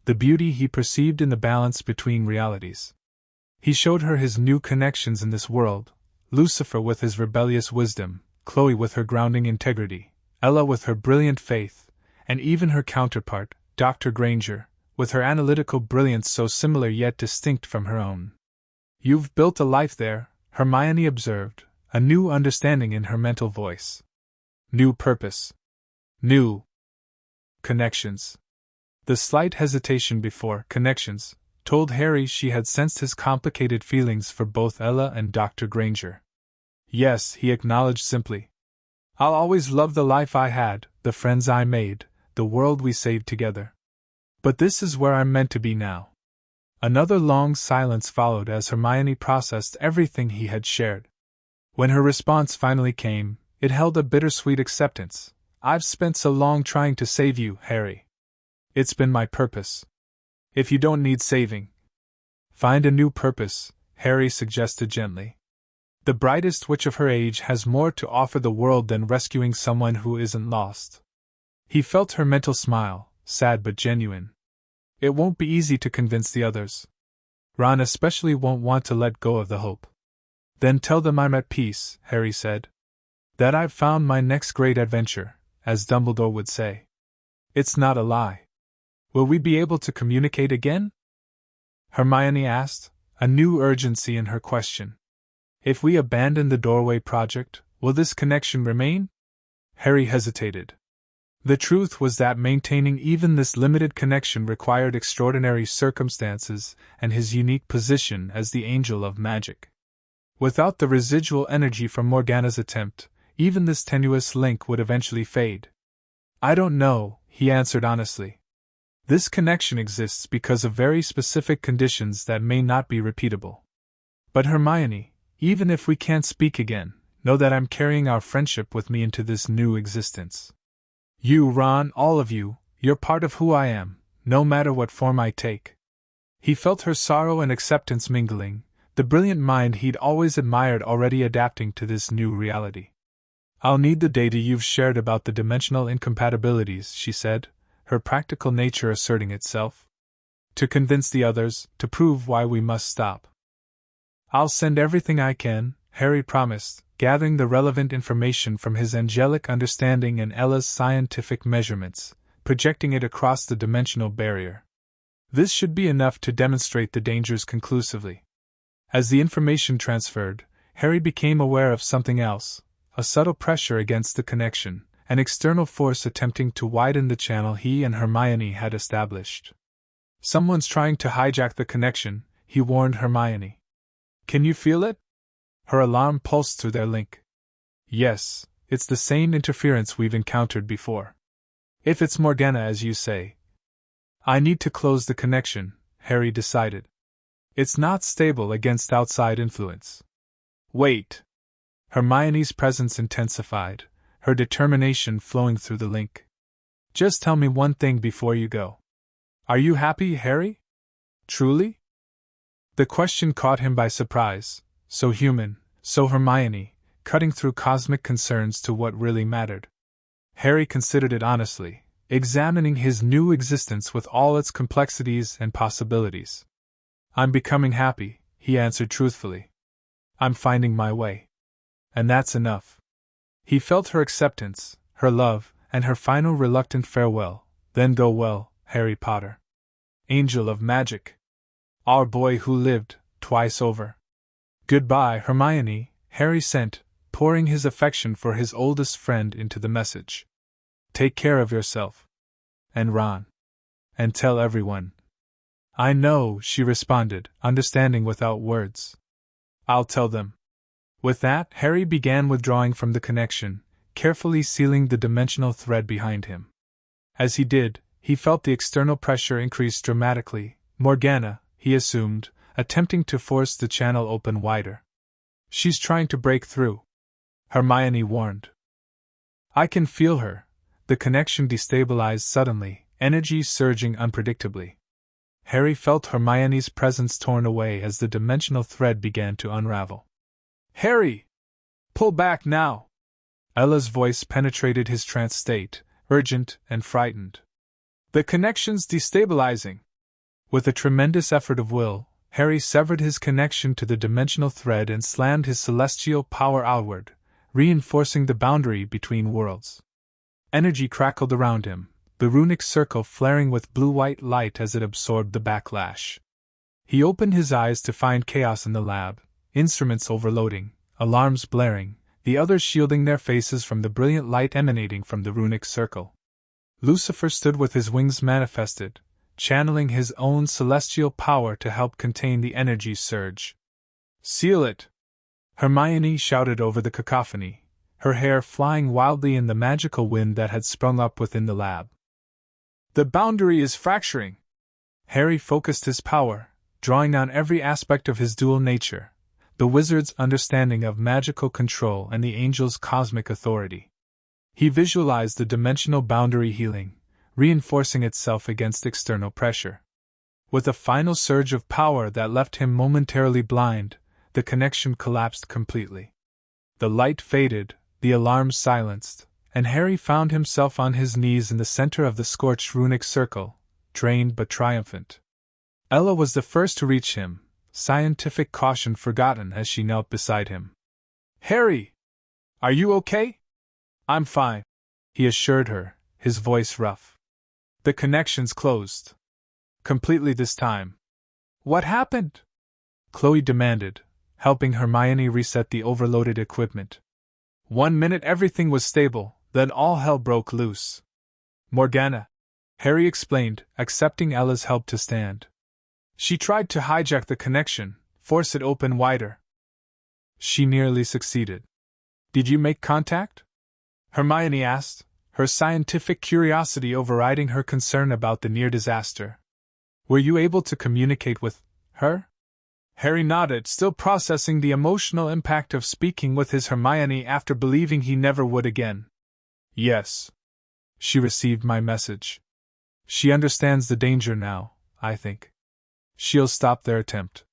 the beauty he perceived in the balance between realities. He showed her his new connections in this world, Lucifer with his rebellious wisdom, Khloe with her grounding integrity, Ella with her brilliant faith, and even her counterpart, Dr. Granger, with her analytical brilliance so similar yet distinct from her own. You've built a life there, Hermione observed, a new understanding in her mental voice. New purpose. New connections. The slight hesitation before connections told Harry she had sensed his complicated feelings for both Ella and Dr. Granger. Yes, he acknowledged simply. I'll always love the life I had, the friends I made, the world we saved together. But this is where I'm meant to be now. Another long silence followed as Hermione processed everything he had shared. When her response finally came, it held a bittersweet acceptance. I've spent so long trying to save you, Harry. It's been my purpose. If you don't need saving, find a new purpose, Harry suggested gently. The brightest witch of her age has more to offer the world than rescuing someone who isn't lost. He felt her mental smile, sad but genuine. It won't be easy to convince the others. Ron especially won't want to let go of the hope. Then tell them I'm at peace, Harry said. That I've found my next great adventure, as Dumbledore would say. It's not a lie. Will we be able to communicate again? Hermione asked, a new urgency in her question. If we abandon the Doorway Project, will this connection remain? Harry hesitated. The truth was that maintaining even this limited connection required extraordinary circumstances and his unique position as the angel of magic. Without the residual energy from Morgana's attempt, even this tenuous link would eventually fade. I don't know, he answered honestly. This connection exists because of very specific conditions that may not be repeatable. But Hermione, even if we can't speak again, know that I'm carrying our friendship with me into this new existence. You, Ron, all of you, you're part of who I am, no matter what form I take. He felt her sorrow and acceptance mingling, the brilliant mind he'd always admired already adapting to this new reality. I'll need the data you've shared about the dimensional incompatibilities, she said, her practical nature asserting itself. To convince the others, to prove why we must stop. I'll send everything I can, Harry promised, gathering the relevant information from his angelic understanding and Ella's scientific measurements, projecting it across the dimensional barrier. This should be enough to demonstrate the dangers conclusively. As the information transferred, Harry became aware of something else, a subtle pressure against the connection, an external force attempting to widen the channel he and Hermione had established. Someone's trying to hijack the connection, he warned Hermione. Can you feel it? Her alarm pulsed through their link. Yes, it's the same interference we've encountered before. If it's Morgana as you say. I need to close the connection, Harry decided. It's not stable against outside influence. Wait. Hermione's presence intensified, her determination flowing through the link. Just tell me one thing before you go. Are you happy, Harry? Truly? The question caught him by surprise. So human, so Hermione, cutting through cosmic concerns to what really mattered. Harry considered it honestly, examining his new existence with all its complexities and possibilities. I'm becoming happy, he answered truthfully. I'm finding my way. And that's enough. He felt her acceptance, her love, and her final reluctant farewell. Then go well, Harry Potter. Angel of magic. Our boy who lived, twice over. Goodbye, Hermione, Harry sent, pouring his affection for his oldest friend into the message. Take care of yourself. And Ron. And tell everyone. I know, she responded, understanding without words. I'll tell them. With that, Harry began withdrawing from the connection, carefully sealing the dimensional thread behind him. As he did, he felt the external pressure increase dramatically. Morgana, he assumed, attempting to force the channel open wider. She's trying to break through, Hermione warned. I can feel her. The connection destabilized suddenly, energy surging unpredictably. Harry felt Hermione's presence torn away as the dimensional thread began to unravel. Harry! Pull back now! Ella's voice penetrated his trance state, urgent and frightened. The connection's destabilizing. With a tremendous effort of will, Harry severed his connection to the dimensional thread and slammed his celestial power outward, reinforcing the boundary between worlds. Energy crackled around him, the runic circle flaring with blue-white light as it absorbed the backlash. He opened his eyes to find chaos in the lab, instruments overloading, alarms blaring, the others shielding their faces from the brilliant light emanating from the runic circle. Lucifer stood with his wings manifested, channeling his own celestial power to help contain the energy surge. Seal it! Hermione shouted over the cacophony, her hair flying wildly in the magical wind that had sprung up within the lab. The boundary is fracturing! Harry focused his power, drawing on every aspect of his dual nature, the wizard's understanding of magical control and the angel's cosmic authority. He visualized the dimensional boundary healing, reinforcing itself against external pressure. With a final surge of power that left him momentarily blind, the connection collapsed completely. The light faded, the alarm silenced, and Harry found himself on his knees in the center of the scorched runic circle, drained but triumphant. Ella was the first to reach him, scientific caution forgotten as she knelt beside him. Harry! Are you okay? I'm fine, he assured her, his voice rough. The connection's closed. Completely this time. What happened? Khloe demanded, helping Hermione reset the overloaded equipment. 1 minute everything was stable, Then all hell broke loose. Morgana, Harry explained, accepting Ella's help to stand. She tried to hijack the connection, force it open wider. She nearly succeeded. Did you make contact? Hermione asked, her scientific curiosity overriding her concern about the near disaster. Were you able to communicate with her? Harry nodded, still processing the emotional impact of speaking with his Hermione after believing he never would again. Yes. She received my message. She understands the danger now, I think. She'll stop their attempt.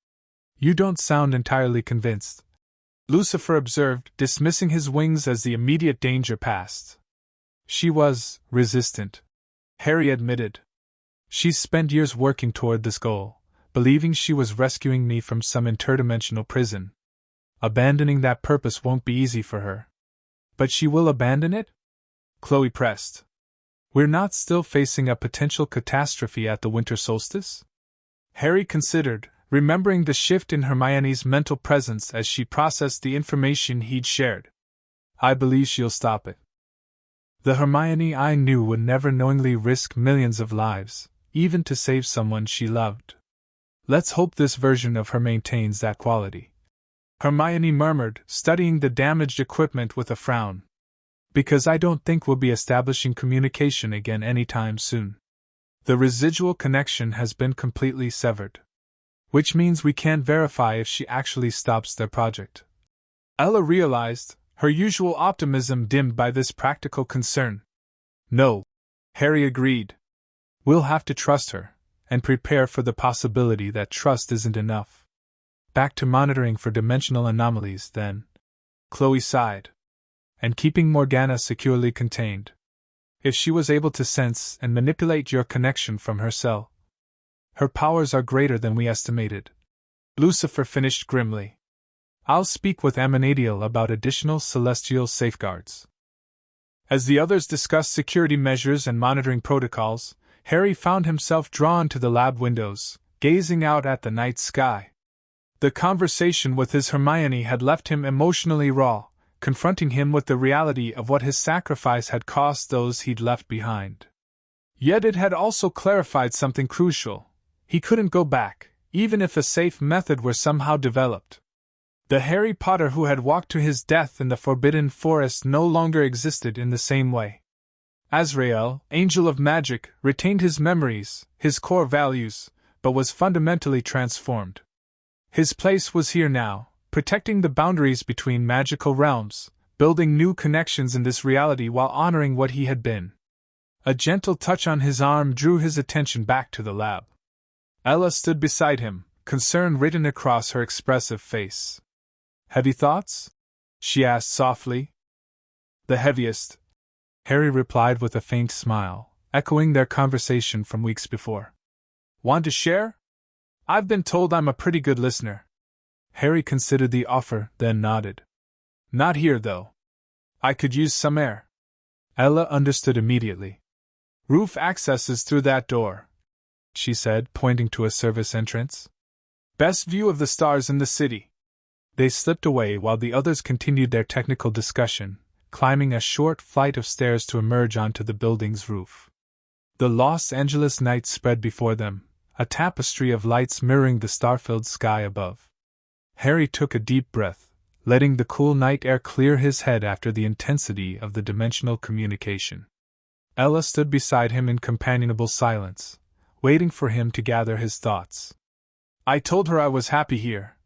You don't sound entirely convinced, Lucifer observed, dismissing his wings as the immediate danger passed. She was resistant, Harry admitted. She's spent years working toward this goal, believing she was rescuing me from some interdimensional prison. Abandoning that purpose won't be easy for her. But she will abandon it? Khloe pressed. We're not still facing a potential catastrophe at the winter solstice? Harry considered, remembering the shift in Hermione's mental presence as she processed the information he'd shared. I believe she'll stop it. The Hermione I knew would never knowingly risk millions of lives, even to save someone she loved. Let's hope this version of her maintains that quality. Hermione murmured, studying the damaged equipment with a frown. Because I don't think we'll be establishing communication again anytime soon. The residual connection has been completely severed. Which means we can't verify if she actually stops their project. Ella realized, her usual optimism dimmed by this practical concern. No, Harry agreed. We'll have to trust her, and prepare for the possibility that trust isn't enough. Back to monitoring for dimensional anomalies, then. Khloe sighed. And keeping Morgana securely contained. If she was able to sense and manipulate your connection from her cell. Her powers are greater than we estimated. Lucifer finished grimly. I'll speak with Amanadiel about additional celestial safeguards. As the others discussed security measures and monitoring protocols, Harry found himself drawn to the lab windows, gazing out at the night sky. The conversation with his Hermione had left him emotionally raw, confronting him with the reality of what his sacrifice had cost those he'd left behind. Yet it had also clarified something crucial. He couldn't go back, even if a safe method were somehow developed. The Harry Potter who had walked to his death in the Forbidden Forest no longer existed in the same way. Azrael, Angel of Magic, retained his memories, his core values, but was fundamentally transformed. His place was here now, protecting the boundaries between magical realms, building new connections in this reality while honoring what he had been. A gentle touch on his arm drew his attention back to the lab. Ella stood beside him, concern written across her expressive face. Heavy thoughts? She asked softly. The heaviest, Harry replied with a faint smile, echoing their conversation from weeks before. Want to share? I've been told I'm a pretty good listener. Harry considered the offer, then nodded. Not here, though. I could use some air. Ella understood immediately. Roof access is through that door, she said, pointing to a service entrance. Best view of the stars in the city. They slipped away while the others continued their technical discussion, climbing a short flight of stairs to emerge onto the building's roof. The Los Angeles night spread before them, a tapestry of lights mirroring the star-filled sky above. Harry took a deep breath, letting the cool night air clear his head after the intensity of the dimensional communication. Ella stood beside him in companionable silence, waiting for him to gather his thoughts. I told her I was happy here,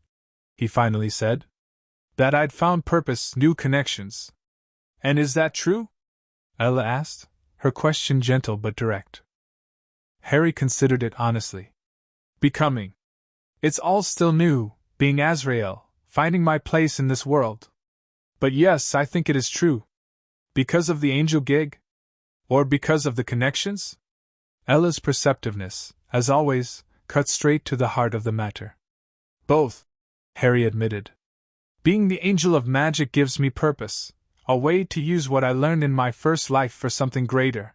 he finally said. That I'd found purpose, new connections. And is that true? Ella asked, her question gentle but direct. Harry considered it honestly. Becoming. It's all still new, being Azrael, finding my place in this world. But yes, I think it is true. Because of the angel gig? Or because of the connections? Ella's perceptiveness, as always, cut straight to the heart of the matter. Both, Harry admitted. Being the angel of magic gives me purpose, a way to use what I learned in my first life for something greater.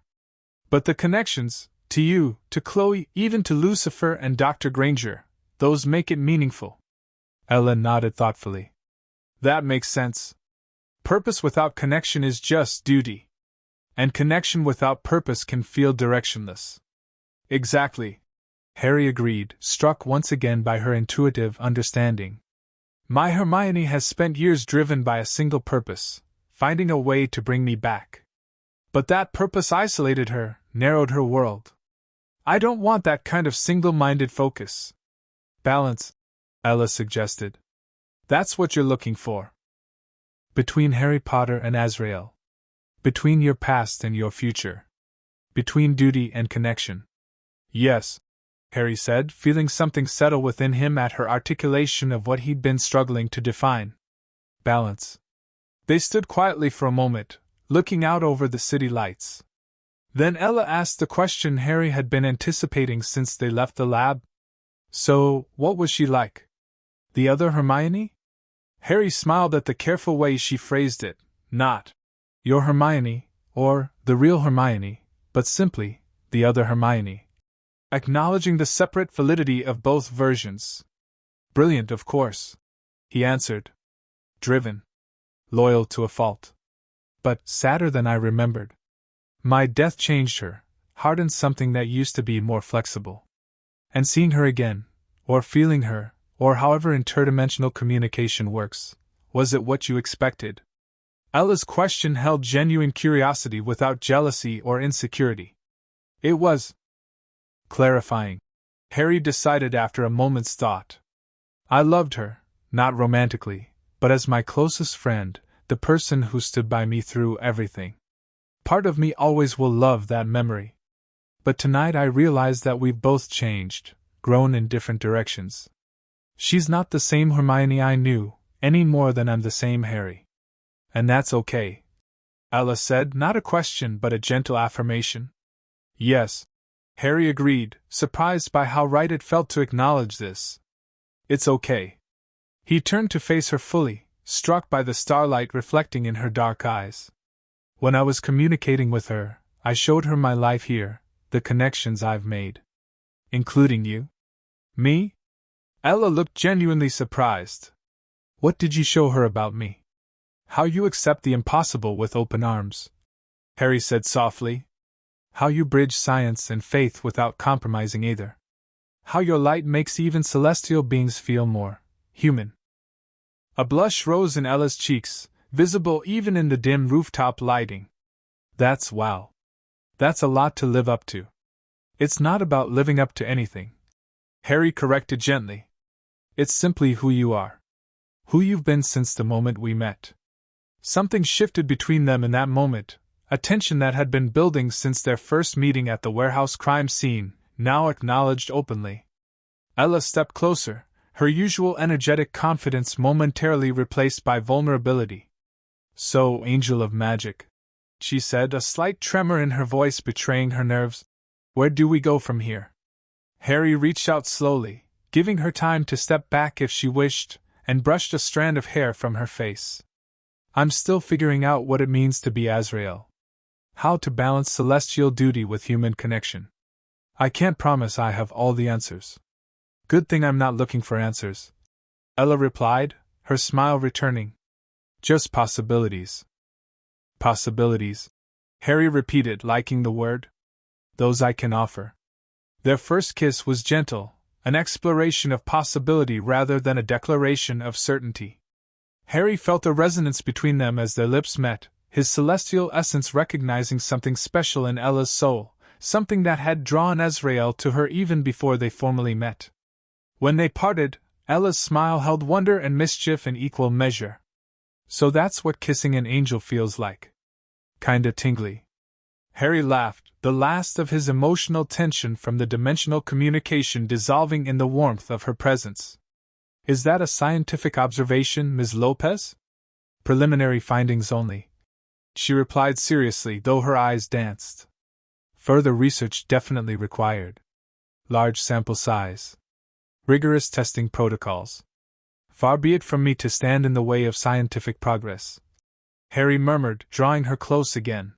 But the connections, to you, to Khloe, even to Lucifer and Dr. Granger, those make it meaningful. Ella nodded thoughtfully. That makes sense. Purpose without connection is just duty. And connection without purpose can feel directionless. Exactly. Harry agreed, struck once again by her intuitive understanding. My Hermione has spent years driven by a single purpose, finding a way to bring me back. But that purpose isolated her, narrowed her world. I don't want that kind of single-minded focus. Balance, Ella suggested. That's what you're looking for. Between Harry Potter and Azrael. Between your past and your future. Between duty and connection. Yes, Harry said, feeling something settle within him at her articulation of what he'd been struggling to define. Balance. They stood quietly for a moment, looking out over the city lights. Then Ella asked the question Harry had been anticipating since they left the lab. So, what was she like? The other Hermione? Harry smiled at the careful way she phrased it, not your Hermione, or the real Hermione, but simply the other Hermione, acknowledging the separate validity of both versions. Brilliant, of course, he answered. Driven. Loyal to a fault. But sadder than I remembered. My death changed her, hardened something that used to be more flexible. And seeing her again, or feeling her, or however interdimensional communication works, was it what you expected? Ella's question held genuine curiosity without jealousy or insecurity. It was clarifying, Harry decided after a moment's thought. I loved her, not romantically, but as my closest friend, the person who stood by me through everything. Part of me always will love that memory. But tonight I realized that we've both changed, grown in different directions. She's not the same Hermione I knew, any more than I'm the same Harry. And that's okay. Ella said, not a question but a gentle affirmation. Yes, Harry agreed, surprised by how right it felt to acknowledge this. It's okay. He turned to face her fully, struck by the starlight reflecting in her dark eyes. When I was communicating with her, I showed her my life here, the connections I've made. Including you? Me? Ella looked genuinely surprised. What did you show her about me? How you accept the impossible with open arms, Harry said softly. How you bridge science and faith without compromising either. How your light makes even celestial beings feel more human. A blush rose in Ella's cheeks, visible even in the dim rooftop lighting. That's wow. That's a lot to live up to. It's not about living up to anything, Harry corrected gently. It's simply who you are. Who you've been since the moment we met. Something shifted between them in that moment, a tension that had been building since their first meeting at the warehouse crime scene, now acknowledged openly. Ella stepped closer, her usual energetic confidence momentarily replaced by vulnerability. So, angel of magic, she said, a slight tremor in her voice betraying her nerves. Where do we go from here? Harry reached out slowly, giving her time to step back if she wished, and brushed a strand of hair from her face. I'm still figuring out what it means to be Azrael. How to balance celestial duty with human connection. I can't promise I have all the answers. Good thing I'm not looking for answers, Ella replied, her smile returning. Just possibilities. Possibilities, Harry repeated, liking the word. Those I can offer. Their first kiss was gentle, an exploration of possibility rather than a declaration of certainty. Harry felt a resonance between them as their lips met, his celestial essence recognizing something special in Ella's soul, something that had drawn Azrael to her even before they formally met. When they parted, Ella's smile held wonder and mischief in equal measure. So that's what kissing an angel feels like. Kinda tingly. Harry laughed, the last of his emotional tension from the dimensional communication dissolving in the warmth of her presence. Is that a scientific observation, Ms. Lopez? Preliminary findings only, she replied seriously, though her eyes danced. Further research definitely required. Large sample size. Rigorous testing protocols. Far be it from me to stand in the way of scientific progress, Harry murmured, drawing her close again.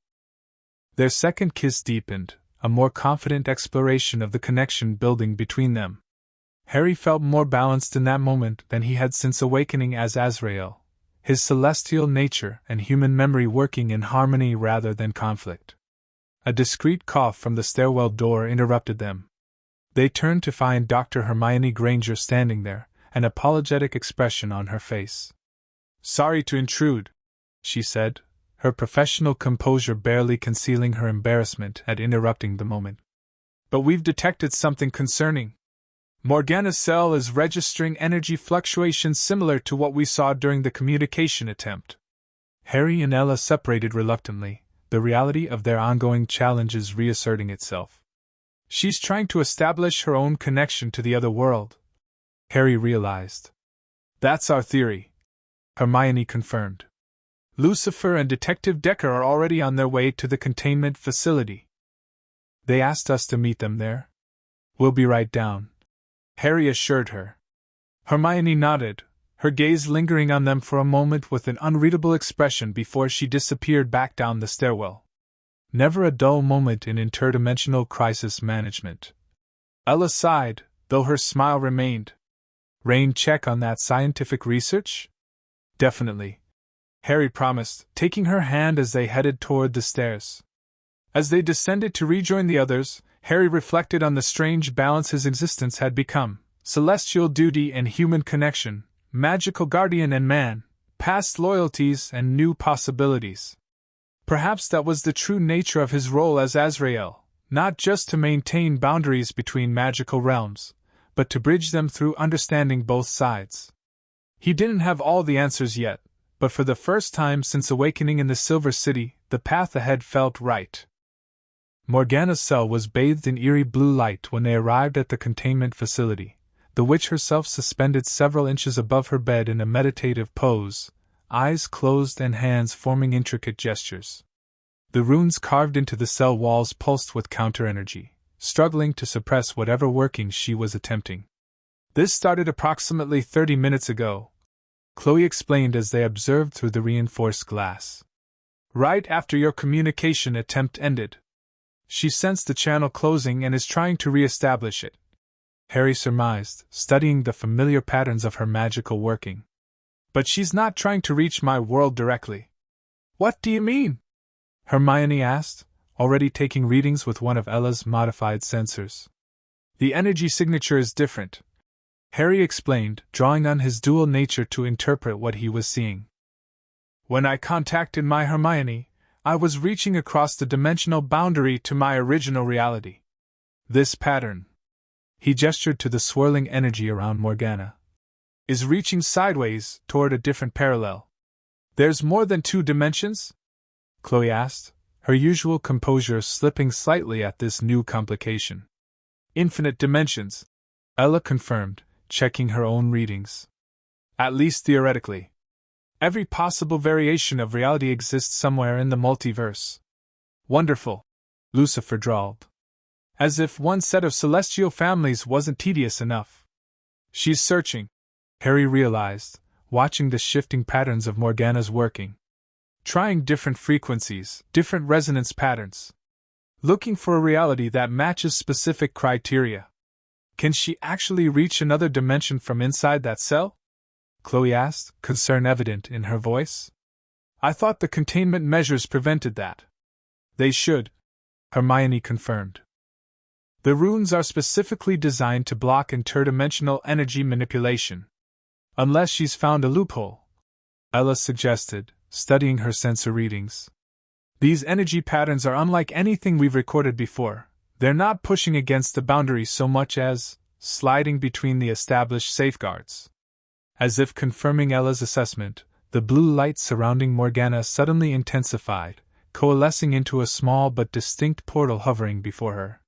Their second kiss deepened, a more confident exploration of the connection building between them. Harry felt more balanced in that moment than he had since awakening as Azrael, his celestial nature and human memory working in harmony rather than conflict. A discreet cough from the stairwell door interrupted them. They turned to find Dr. Hermione Granger standing there, an apologetic expression on her face. "Sorry to intrude," she said, her professional composure barely concealing her embarrassment at interrupting the moment. "But we've detected something concerning. Morgana's cell is registering energy fluctuations similar to what we saw during the communication attempt." Harry and Ella separated reluctantly, the reality of their ongoing challenges reasserting itself. "She's trying to establish her own connection to the other world," Harry realized. "That's our theory," Hermione confirmed. "Lucifer and Detective Decker are already on their way to the containment facility. They asked us to meet them there. We'll be right down," Harry assured her. Hermione nodded, her gaze lingering on them for a moment with an unreadable expression before she disappeared back down the stairwell. Never a dull moment in interdimensional crisis management. Ella sighed, though her smile remained. "Rain check on that scientific research?" "Definitely," Harry promised, taking her hand as they headed toward the stairs. As they descended to rejoin the others, Harry reflected on the strange balance his existence had become: celestial duty and human connection, magical guardian and man, past loyalties and new possibilities. Perhaps that was the true nature of his role as Azrael, not just to maintain boundaries between magical realms, but to bridge them through understanding both sides. He didn't have all the answers yet, but for the first time since awakening in the Silver City, the path ahead felt right. Morgana's cell was bathed in eerie blue light when they arrived at the containment facility, the witch herself suspended several inches above her bed in a meditative pose, eyes closed and hands forming intricate gestures. The runes carved into the cell walls pulsed with counter-energy, struggling to suppress whatever working she was attempting. "This started approximately 30 minutes ago," Khloe explained as they observed through the reinforced glass. "Right after your communication attempt ended. She sensed the channel closing and is trying to re-establish it," Harry surmised, studying the familiar patterns of her magical working. "But she's not trying to reach my world directly." "What do you mean?" Hermione asked, already taking readings with one of Ella's modified sensors. "The energy signature is different," Harry explained, drawing on his dual nature to interpret what he was seeing. "When I contacted my Hermione, I was reaching across the dimensional boundary to my original reality. This pattern," he gestured to the swirling energy around Morgana, "is reaching sideways toward a different parallel." "There's more than 2 dimensions?" Khloe asked, her usual composure slipping slightly at this new complication. "Infinite dimensions," Ella confirmed, checking her own readings. "At least theoretically. Every possible variation of reality exists somewhere in the multiverse." "Wonderful," Lucifer drawled. "As if one set of celestial families wasn't tedious enough." "She's searching," Harry realized, watching the shifting patterns of Morgana's working. "Trying different frequencies, different resonance patterns. Looking for a reality that matches specific criteria." "Can she actually reach another dimension from inside that cell?" Khloe asked, concern evident in her voice. "I thought the containment measures prevented that." "They should," Hermione confirmed. "The runes are specifically designed to block interdimensional energy manipulation. Unless she's found a loophole," Ella suggested, studying her sensor readings. "These energy patterns are unlike anything we've recorded before. They're not pushing against the boundaries so much as sliding between the established safeguards." As if confirming Ella's assessment, the blue light surrounding Morgana suddenly intensified, coalescing into a small but distinct portal hovering before her.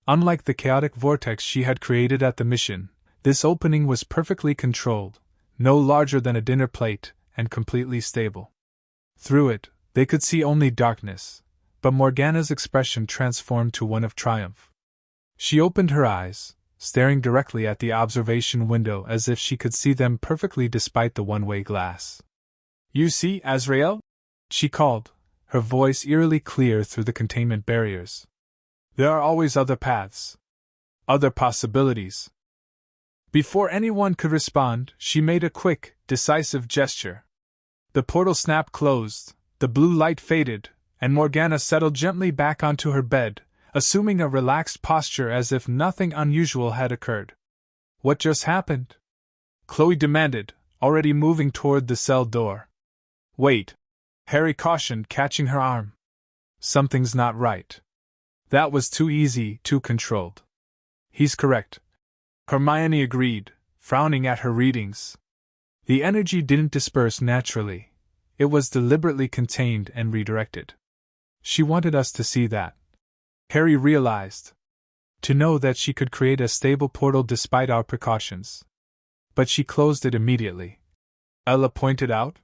Unlike the chaotic vortex she had created at the mission, this opening was perfectly controlled, no larger than a dinner plate, and completely stable. Through it, they could see only darkness, but Morgana's expression transformed to one of triumph. She opened her eyes, staring directly at the observation window as if she could see them perfectly despite the one-way glass. "You see, Azrael?" she called, her voice eerily clear through the containment barriers. "There are always other paths. Other possibilities." Before anyone could respond, she made a quick, decisive gesture. The portal snapped closed, the blue light faded, and Morgana settled gently back onto her bed, assuming a relaxed posture as if nothing unusual had occurred. What just happened? Khloe demanded, already moving toward the cell door. Wait, Harry cautioned, catching her arm. Something's not right. That was too easy, too controlled. He's correct. Hermione agreed, frowning at her readings. The energy didn't disperse naturally. It was deliberately contained and redirected. She wanted us to see that. Harry realized. To know that she could create a stable portal despite our precautions. But she closed it immediately. Ella pointed out.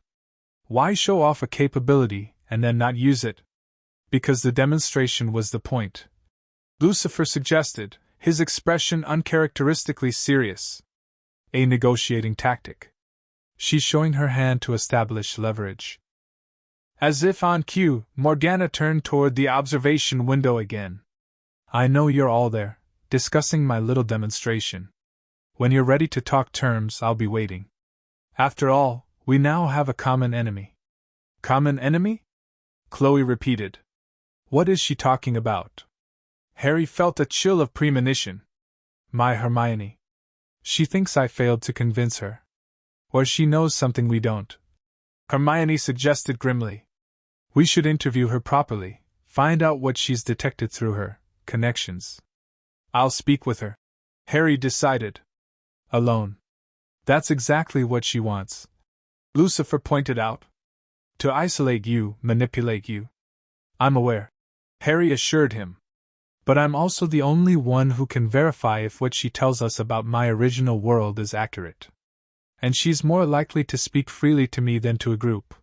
Why show off a capability and then not use it? Because the demonstration was the point. Lucifer suggested, his expression uncharacteristically serious. A negotiating tactic. She's showing her hand to establish leverage. As if on cue, Morgana turned toward the observation window again. I know you're all there, discussing my little demonstration. When you're ready to talk terms, I'll be waiting. After all, we now have a common enemy. Common enemy? Khloe repeated. What is she talking about? Harry felt a chill of premonition. My Hermione. She thinks I failed to convince her. Or she knows something we don't. Hermione suggested grimly. We should interview her properly, find out what she's detected through her connections. I'll speak with her. Harry decided. Alone. That's exactly what she wants. Lucifer pointed out. To isolate you, manipulate you. I'm aware. Harry assured him. But I'm also the only one who can verify if what she tells us about my original world is accurate. And she's more likely to speak freely to me than to a group.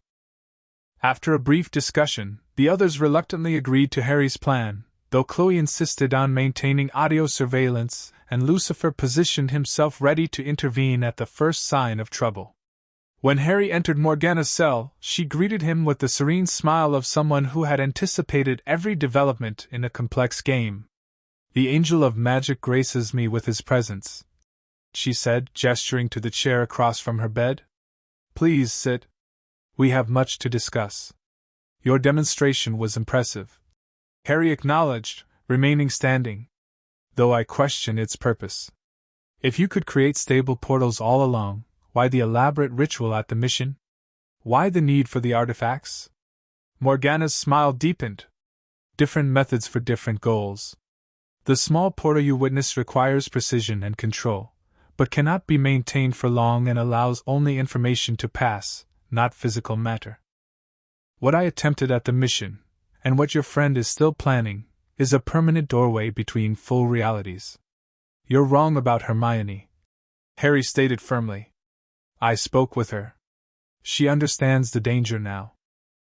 After a brief discussion, the others reluctantly agreed to Harry's plan, though Khloe insisted on maintaining audio surveillance, and Lucifer positioned himself ready to intervene at the first sign of trouble. When Harry entered Morgana's cell, she greeted him with the serene smile of someone who had anticipated every development in a complex game. The angel of magic graces me with his presence, she said, gesturing to the chair across from her bed. Please sit. We have much to discuss. Your demonstration was impressive. Harry acknowledged, remaining standing. Though I question its purpose. If you could create stable portals all along, why the elaborate ritual at the mission? Why the need for the artifacts? Morgana's smile deepened. Different methods for different goals. The small portal you witness requires precision and control, but cannot be maintained for long and allows only information to pass, not physical matter. What I attempted at the mission, and what your friend is still planning, is a permanent doorway between full realities. You're wrong about Hermione, Harry stated firmly. I spoke with her. She understands the danger now.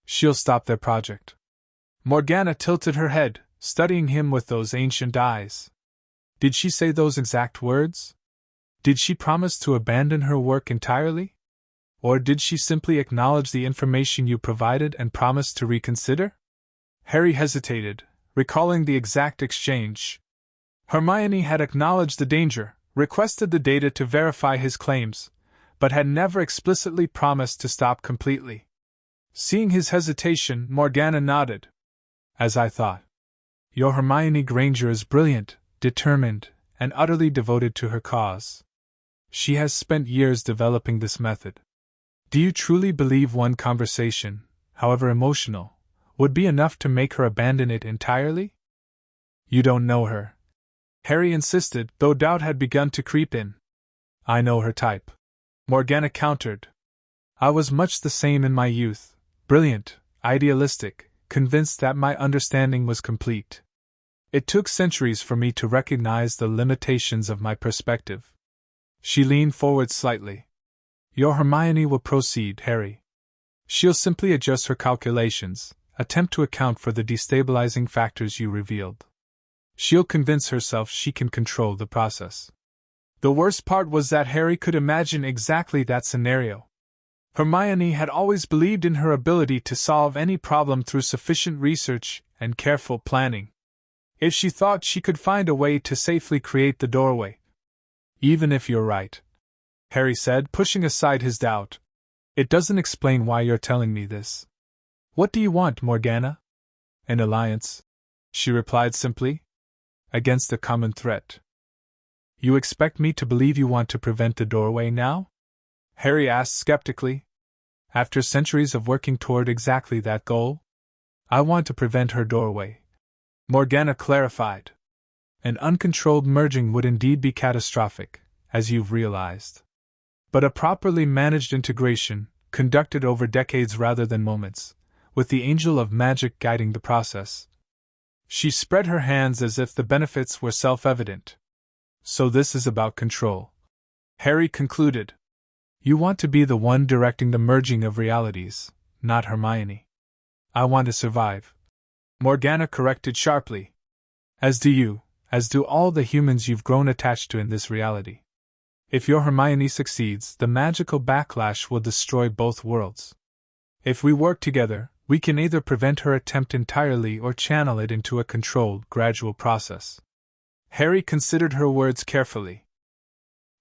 She'll stop their project. Morgana tilted her head, studying him with those ancient eyes. Did she say those exact words? Did she promise to abandon her work entirely? Or did she simply acknowledge the information you provided and promise to reconsider? Harry hesitated, recalling the exact exchange. Hermione had acknowledged the danger, requested the data to verify his claims, but had never explicitly promised to stop completely. Seeing his hesitation, Morgana nodded. As I thought. Your Hermione Granger is brilliant, determined, and utterly devoted to her cause. She has spent years developing this method. Do you truly believe one conversation, however emotional, would be enough to make her abandon it entirely? You don't know her. Harry insisted, though doubt had begun to creep in. I know her type. Morgana countered. I was much the same in my youth, brilliant, idealistic, convinced that my understanding was complete. It took centuries for me to recognize the limitations of my perspective. She leaned forward slightly. Your Hermione will proceed, Harry. She'll simply adjust her calculations, attempt to account for the destabilizing factors you revealed. She'll convince herself she can control the process. The worst part was that Harry could imagine exactly that scenario. Hermione had always believed in her ability to solve any problem through sufficient research and careful planning. If she thought she could find a way to safely create the doorway. Even if you're right, Harry said, pushing aside his doubt. It doesn't explain why you're telling me this. What do you want, Morgana? An alliance, she replied simply. Against a common threat. You expect me to believe you want to prevent the doorway now? Harry asked skeptically. After centuries of working toward exactly that goal? I want to prevent her doorway, Morgana clarified. An uncontrolled merging would indeed be catastrophic, as you've realized. But a properly managed integration, conducted over decades rather than moments, with the angel of magic guiding the process. She spread her hands as if the benefits were self-evident. So this is about control. Harry concluded. You want to be the one directing the merging of realities, not Hermione. I want to survive. Morgana corrected sharply. As do you, as do all the humans you've grown attached to in this reality. If your Hermione succeeds, the magical backlash will destroy both worlds. If we work together, we can either prevent her attempt entirely or channel it into a controlled, gradual process. Harry considered her words carefully.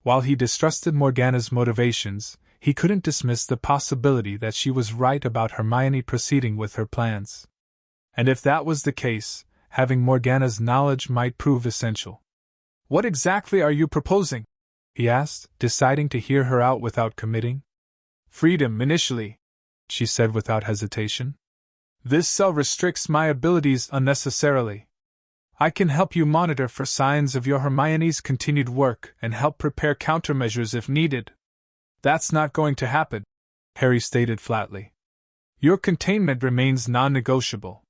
While he distrusted Morgana's motivations, he couldn't dismiss the possibility that she was right about Hermione proceeding with her plans. And if that was the case, having Morgana's knowledge might prove essential. What exactly are you proposing? He asked, deciding to hear her out without committing. Freedom, initially, she said without hesitation. This cell restricts my abilities unnecessarily. I can help you monitor for signs of your Hermione's continued work and help prepare countermeasures if needed. That's not going to happen, Harry stated flatly. Your containment remains non-negotiable.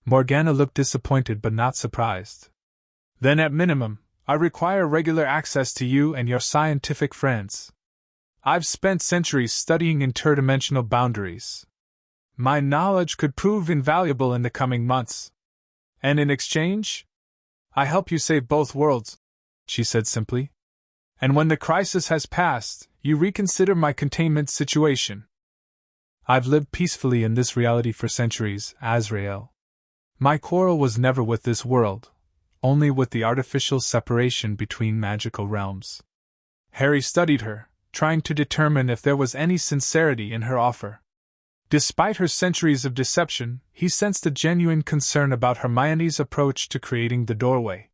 Morgana looked disappointed but not surprised. Then at minimum, I require regular access to you and your scientific friends. I've spent centuries studying interdimensional boundaries. My knowledge could prove invaluable in the coming months. And in exchange, I help you save both worlds, she said simply. And when the crisis has passed, you reconsider my containment situation. I've lived peacefully in this reality for centuries, Azrael. My quarrel was never with this world, only with the artificial separation between magical realms. Harry studied her, trying to determine if there was any sincerity in her offer. Despite her centuries of deception, he sensed a genuine concern about Hermione's approach to creating the doorway.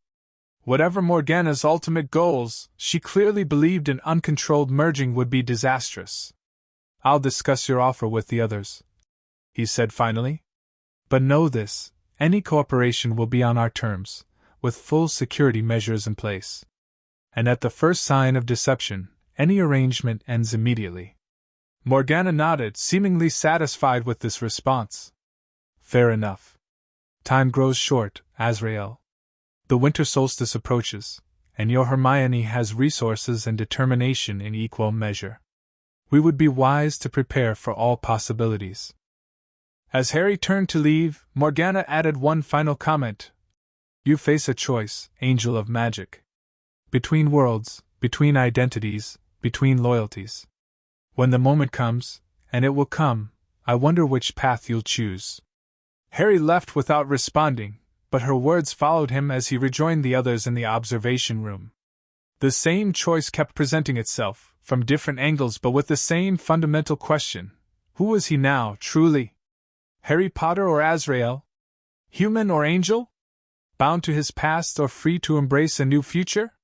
Whatever Morgana's ultimate goals, she clearly believed an uncontrolled merging would be disastrous. I'll discuss your offer with the others, he said finally. But know this, any cooperation will be on our terms, with full security measures in place. And at the first sign of deception, any arrangement ends immediately. Morgana nodded, seemingly satisfied with this response. Fair enough. Time grows short, Azrael. The winter solstice approaches, and your Hermione has resources and determination in equal measure. We would be wise to prepare for all possibilities. As Harry turned to leave, Morgana added one final comment. You face a choice, Angel of Magic. Between worlds, between identities, between loyalties. When the moment comes, and it will come, I wonder which path you'll choose. Harry left without responding, but her words followed him as he rejoined the others in the observation room. The same choice kept presenting itself, from different angles but with the same fundamental question. Who was he now, truly? Harry Potter or Azrael? Human or angel? Bound to his past or free to embrace a new future?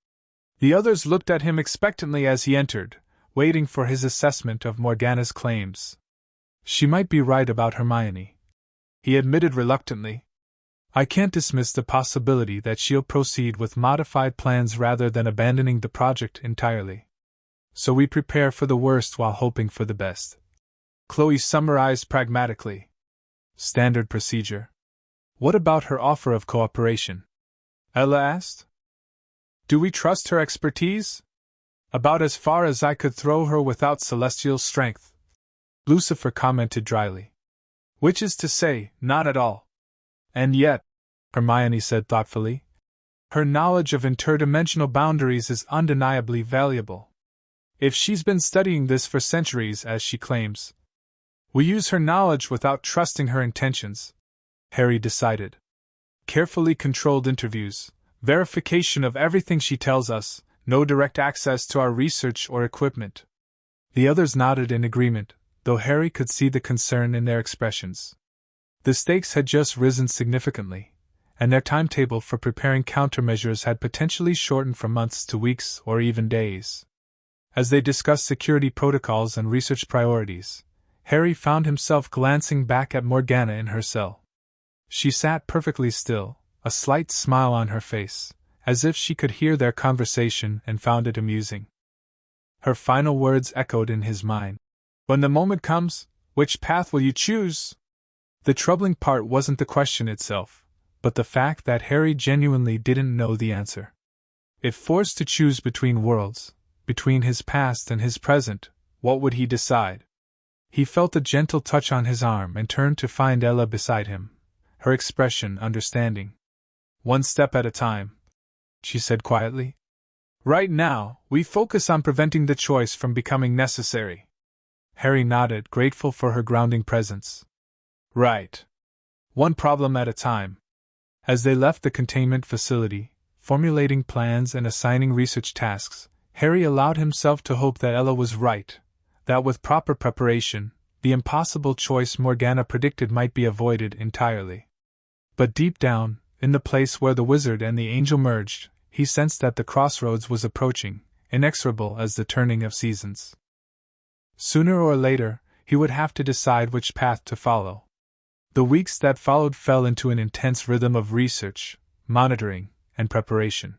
The others looked at him expectantly as he entered, waiting for his assessment of Morgana's claims. She might be right about Hermione, he admitted reluctantly. I can't dismiss the possibility that she'll proceed with modified plans rather than abandoning the project entirely. So we prepare for the worst while hoping for the best. Khloe summarized pragmatically. Standard procedure. What about her offer of cooperation? Ella asked. Do we trust her expertise? About as far as I could throw her without celestial strength, Lucifer commented dryly. Which is to say, not at all. And yet, Hermione said thoughtfully, her knowledge of interdimensional boundaries is undeniably valuable. If she's been studying this for centuries, as she claims, we use her knowledge without trusting her intentions, Harry decided. Carefully controlled interviews, verification of everything she tells us, no direct access to our research or equipment. The others nodded in agreement, though Harry could see the concern in their expressions. The stakes had just risen significantly, and their timetable for preparing countermeasures had potentially shortened from months to weeks or even days. As they discussed security protocols and research priorities, Harry found himself glancing back at Morgana in her cell. She sat perfectly still, a slight smile on her face, as if she could hear their conversation and found it amusing. Her final words echoed in his mind. "When the moment comes, which path will you choose?" The troubling part wasn't the question itself, but the fact that Harry genuinely didn't know the answer. If forced to choose between worlds, between his past and his present, what would he decide? He felt a gentle touch on his arm and turned to find Ella beside him, her expression understanding. "One step at a time," she said quietly. "Right now, we focus on preventing the choice from becoming necessary." Harry nodded, grateful for her grounding presence. "Right. One problem at a time." As they left the containment facility, formulating plans and assigning research tasks, Harry allowed himself to hope that Ella was right, that with proper preparation, the impossible choice Morgana predicted might be avoided entirely. But deep down, in the place where the wizard and the angel merged, he sensed that the crossroads was approaching, inexorable as the turning of seasons. Sooner or later, he would have to decide which path to follow. The weeks that followed fell into an intense rhythm of research, monitoring, and preparation.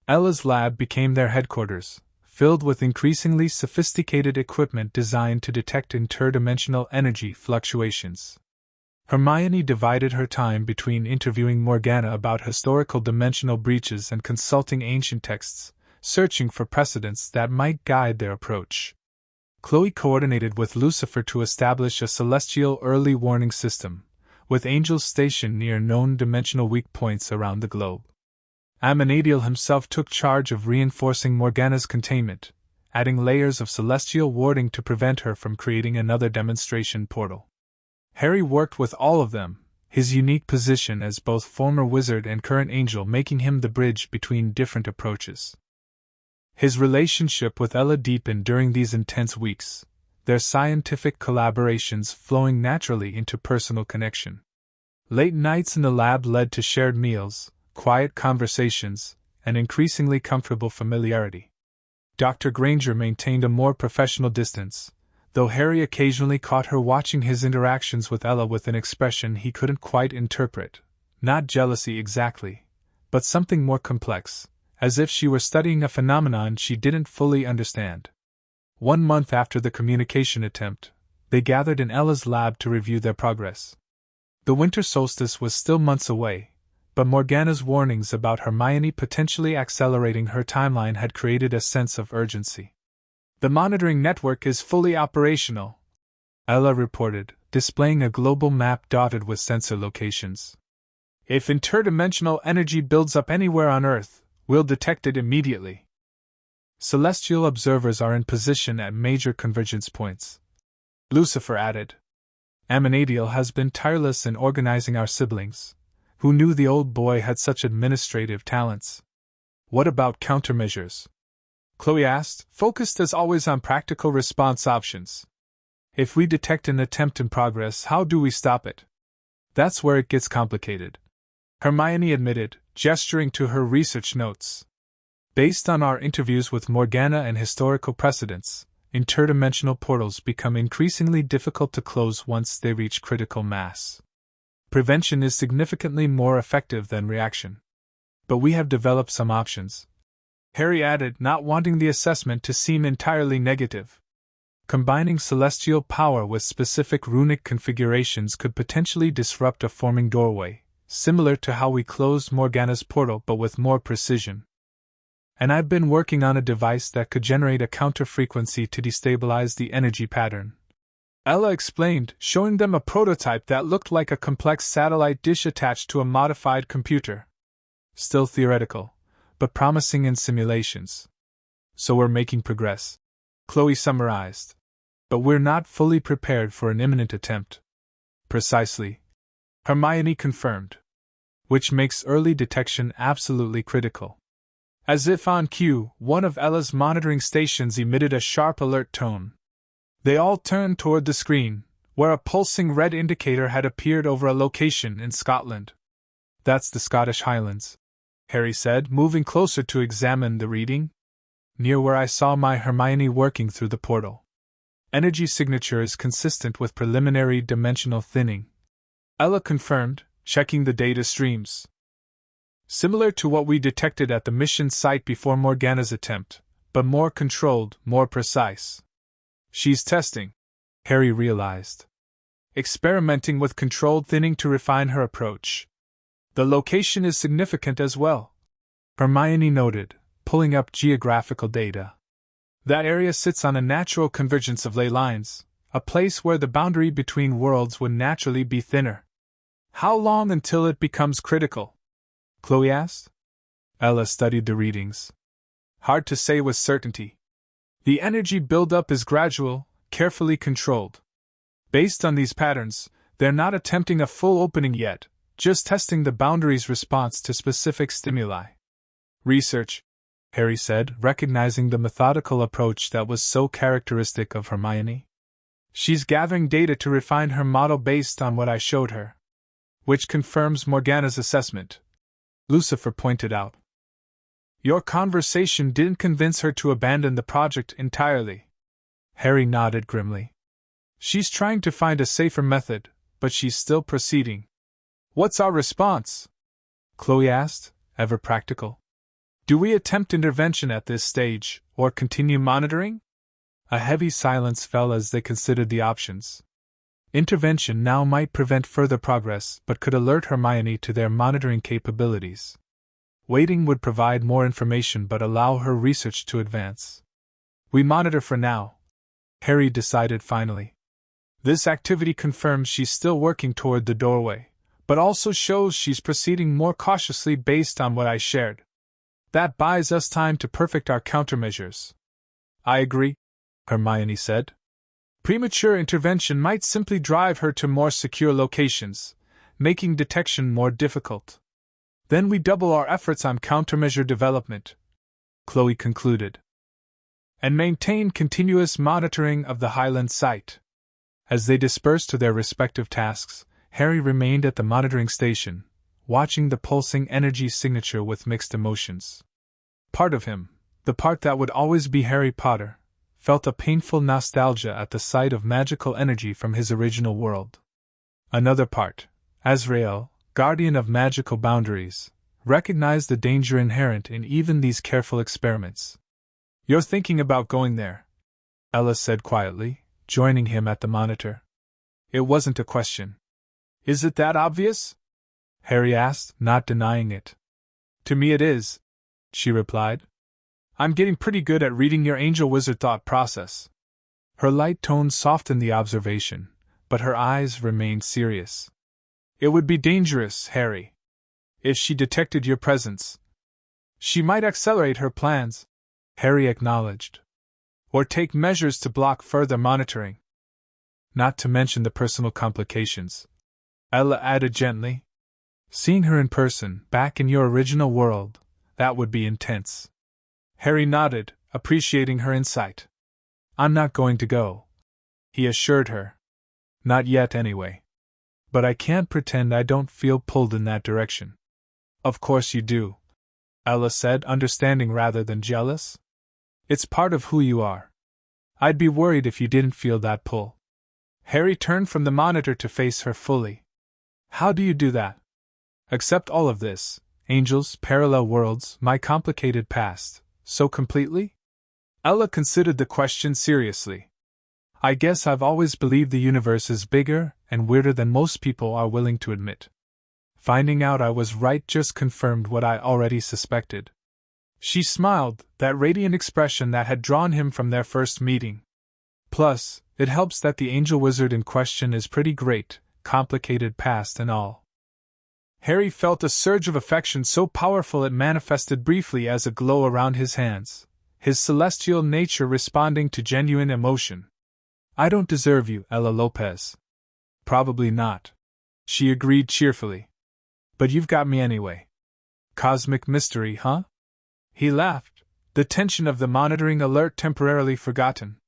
Ella's lab became their headquarters, filled with increasingly sophisticated equipment designed to detect interdimensional energy fluctuations. Hermione divided her time between interviewing Morgana about historical dimensional breaches and consulting ancient texts, searching for precedents that might guide their approach. Khloe coordinated with Lucifer to establish a celestial early warning system, with angels stationed near known dimensional weak points around the globe. Amenadiel himself took charge of reinforcing Morgana's containment, adding layers of celestial warding to prevent her from creating another demonstration portal. Harry worked with all of them, his unique position as both former wizard and current angel making him the bridge between different approaches. His relationship with Ella deepened during these intense weeks, their scientific collaborations flowing naturally into personal connection. Late nights in the lab led to shared meals, quiet conversations, and increasingly comfortable familiarity. Dr. Granger maintained a more professional distance, though Harry occasionally caught her watching his interactions with Ella with an expression he couldn't quite interpret, not jealousy exactly, but something more complex, as if she were studying a phenomenon she didn't fully understand. 1 month after the communication attempt, they gathered in Ella's lab to review their progress. The winter solstice was still months away, but Morgana's warnings about Hermione potentially accelerating her timeline had created a sense of urgency. "The monitoring network is fully operational," Ella reported, displaying a global map dotted with sensor locations. "If interdimensional energy builds up anywhere on Earth, we'll detect it immediately. Celestial observers are in position at major convergence points," Lucifer added. "Amenadiel has been tireless in organizing our siblings. Who knew the old boy had such administrative talents?" "What about countermeasures?" Khloe asked, focused as always on practical response options. "If we detect an attempt in progress, how do we stop it?" "That's where it gets complicated," Hermione admitted, gesturing to her research notes. "Based on our interviews with Morgana and historical precedents, interdimensional portals become increasingly difficult to close once they reach critical mass. Prevention is significantly more effective than reaction. But we have developed some options," Harry added, not wanting the assessment to seem entirely negative. "Combining celestial power with specific runic configurations could potentially disrupt a forming doorway, similar to how we closed Morgana's portal but with more precision. And I've been working on a device that could generate a counter-frequency to destabilize the energy pattern," Ella explained, showing them a prototype that looked like a complex satellite dish attached to a modified computer. "Still theoretical, but promising in simulations. So we're making progress," Khloe summarized. "But we're not fully prepared for an imminent attempt." "Precisely," Hermione confirmed. "Which makes early detection absolutely critical." As if on cue, one of Ella's monitoring stations emitted a sharp alert tone. They all turned toward the screen, where a pulsing red indicator had appeared over a location in Scotland. That's the Scottish Highlands, Harry said, moving closer to examine the reading. Near where I saw my Hermione working through the portal. Energy signature is consistent with preliminary dimensional thinning. Ella confirmed, checking the data streams. Similar to what we detected at the mission site before Morgana's attempt, but more controlled, more precise. She's testing, Harry realized. Experimenting with controlled thinning to refine her approach. The location is significant as well, Hermione noted, pulling up geographical data. That area sits on a natural convergence of ley lines, a place where the boundary between worlds would naturally be thinner. How long until it becomes critical? Khloe asked. Ella studied the readings. Hard to say with certainty. The energy buildup is gradual, carefully controlled. Based on these patterns, they're not attempting a full opening yet, just testing the boundary's response to specific stimuli. Research, Harry said, recognizing the methodical approach that was so characteristic of Hermione. She's gathering data to refine her model based on what I showed her. Which confirms Morgana's assessment, Lucifer pointed out. Your conversation didn't convince her to abandon the project entirely. Harry nodded grimly. She's trying to find a safer method, but she's still proceeding. What's our response? Khloe asked, ever practical. Do we attempt intervention at this stage, or continue monitoring? A heavy silence fell as they considered the options. Intervention now might prevent further progress but could alert Hermione to their monitoring capabilities. Waiting would provide more information but allow her research to advance. We monitor for now, Harry decided finally. This activity confirms she's still working toward the doorway, but also shows she's proceeding more cautiously based on what I shared. That buys us time to perfect our countermeasures. I agree, Hermione said. Premature intervention might simply drive her to more secure locations, making detection more difficult. Then we double our efforts on countermeasure development, Khloe concluded. And maintain continuous monitoring of the Highland site. As they dispersed to their respective tasks, Harry remained at the monitoring station, watching the pulsing energy signature with mixed emotions. Part of him, the part that would always be Harry Potter, felt a painful nostalgia at the sight of magical energy from his original world. Another part, Azrael, guardian of magical boundaries, recognized the danger inherent in even these careful experiments. You're thinking about going there, Ella said quietly, joining him at the monitor. It wasn't a question. Is it that obvious? Harry asked, not denying it. To me it is, she replied. I'm getting pretty good at reading your angel-wizard thought process. Her light tone softened the observation, but her eyes remained serious. It would be dangerous, Harry. If she detected your presence, she might accelerate her plans, Harry acknowledged. Or take measures to block further monitoring. Not to mention the personal complications, Ella added gently. Seeing her in person, back in your original world, that would be intense. Harry nodded, appreciating her insight. I'm not going to go, he assured her. Not yet, anyway. But I can't pretend I don't feel pulled in that direction. Of course you do, Ella said, understanding rather than jealous. It's part of who you are. I'd be worried if you didn't feel that pull. Harry turned from the monitor to face her fully. How do you do that? Accept all of this, angels, parallel worlds, my complicated past, so completely? Ella considered the question seriously. I guess I've always believed the universe is bigger and weirder than most people are willing to admit. Finding out I was right just confirmed what I already suspected. She smiled, that radiant expression that had drawn him from their first meeting. Plus, it helps that the angel wizard in question is pretty great, complicated past and all. Harry felt a surge of affection so powerful it manifested briefly as a glow around his hands, his celestial nature responding to genuine emotion. I don't deserve you, Ella Lopez. Probably not, she agreed cheerfully. But you've got me anyway. Cosmic mystery, huh? He laughed, the tension of the monitoring alert temporarily forgotten.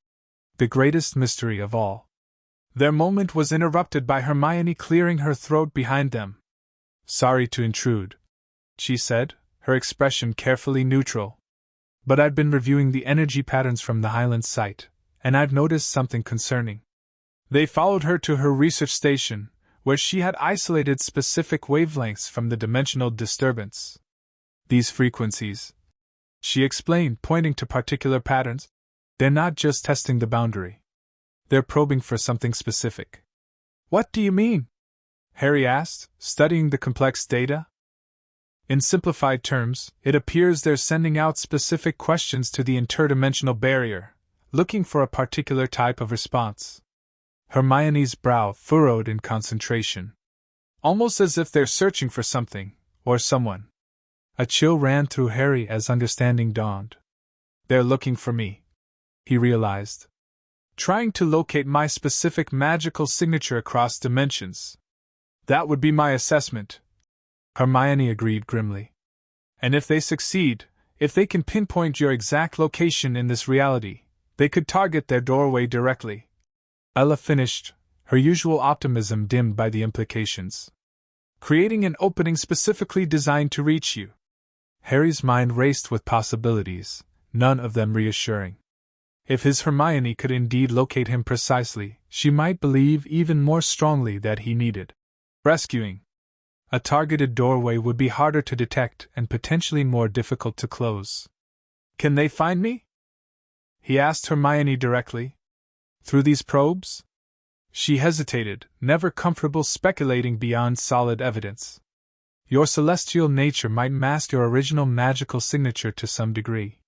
The greatest mystery of all. Their moment was interrupted by Hermione clearing her throat behind them. "Sorry to intrude," she said, her expression carefully neutral. "But I've been reviewing the energy patterns from the Highlands site, and I've noticed something concerning." They followed her to her research station, where she had isolated specific wavelengths from the dimensional disturbance. "These frequencies," she explained, pointing to particular patterns, "they're not just testing the boundary. They're probing for something specific." "What do you mean?" Harry asked, studying the complex data. "In simplified terms, it appears they're sending out specific questions to the interdimensional barrier, looking for a particular type of response." Hermione's brow furrowed in concentration. "Almost as if they're searching for something, or someone." A chill ran through Harry as understanding dawned. "They're looking for me," he realized. "Trying to locate my specific magical signature across dimensions." "That would be my assessment," Hermione agreed grimly. "And if they succeed, if they can pinpoint your exact location in this reality, they could target their doorway directly." Ella finished, her usual optimism dimmed by the implications. "Creating an opening specifically designed to reach you." Harry's mind raced with possibilities, none of them reassuring. If his Hermione could indeed locate him precisely, she might believe even more strongly that he needed rescuing. A targeted doorway would be harder to detect and potentially more difficult to close. "Can they find me?" he asked Hermione directly. "Through these probes?" She hesitated, never comfortable speculating beyond solid evidence. "Your celestial nature might mask your original magical signature to some degree.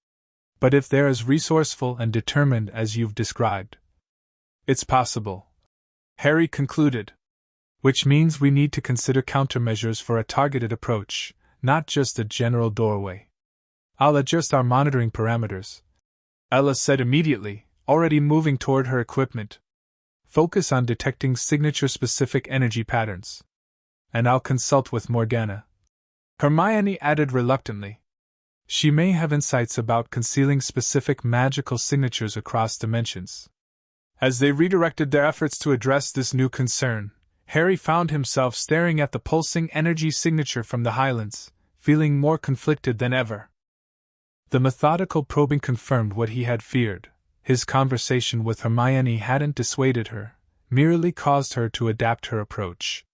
But if they're as resourceful and determined as you've described, it's possible," Harry concluded. "Which means we need to consider countermeasures for a targeted approach, not just a general doorway." "I'll adjust our monitoring parameters," Ella said immediately, already moving toward her equipment. "Focus on detecting signature-specific energy patterns. And I'll consult with Morgana," Hermione added reluctantly. "She may have insights about concealing specific magical signatures across dimensions." As they redirected their efforts to address this new concern, Harry found himself staring at the pulsing energy signature from the Highlands, feeling more conflicted than ever. The methodical probing confirmed what he had feared. His conversation with Hermione hadn't dissuaded her, merely caused her to adapt her approach.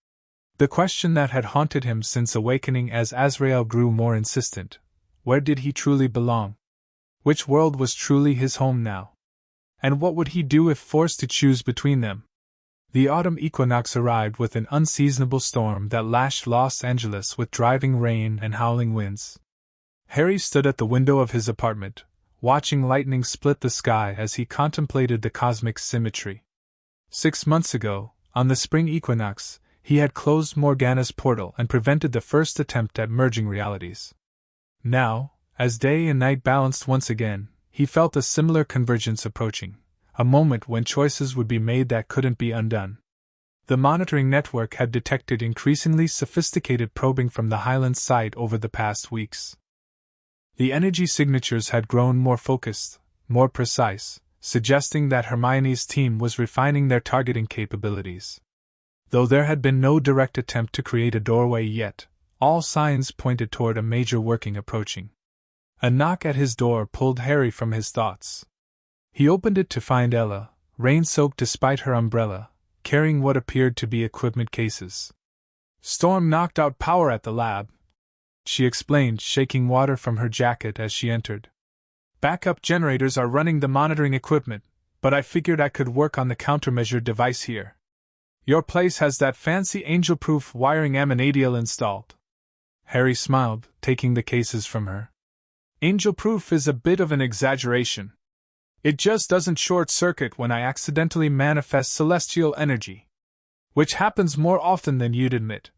The question that had haunted him since awakening as Azrael grew more insistent: where did he truly belong? Which world was truly his home now? And what would he do if forced to choose between them? The autumn equinox arrived with an unseasonable storm that lashed Los Angeles with driving rain and howling winds. Harry stood at the window of his apartment, watching lightning split the sky as he contemplated the cosmic symmetry. 6 months ago, on the spring equinox, he had closed Morgana's portal and prevented the first attempt at merging realities. Now, as day and night balanced once again, he felt a similar convergence approaching, a moment when choices would be made that couldn't be undone. The monitoring network had detected increasingly sophisticated probing from the Highlands site over the past weeks. The energy signatures had grown more focused, more precise, suggesting that Hermione's team was refining their targeting capabilities. Though there had been no direct attempt to create a doorway yet, all signs pointed toward a major working approaching. A knock at his door pulled Harry from his thoughts. He opened it to find Ella, rain-soaked despite her umbrella, carrying what appeared to be equipment cases. "Storm knocked out power at the lab," she explained, shaking water from her jacket as she entered. "Backup generators are running the monitoring equipment, but I figured I could work on the countermeasure device here. Your place has that fancy angel-proof wiring Aminadial installed." Harry smiled, taking the cases from her. "Angel-proof is a bit of an exaggeration. It just doesn't short-circuit when I accidentally manifest celestial energy. Which happens more often than you'd admit,"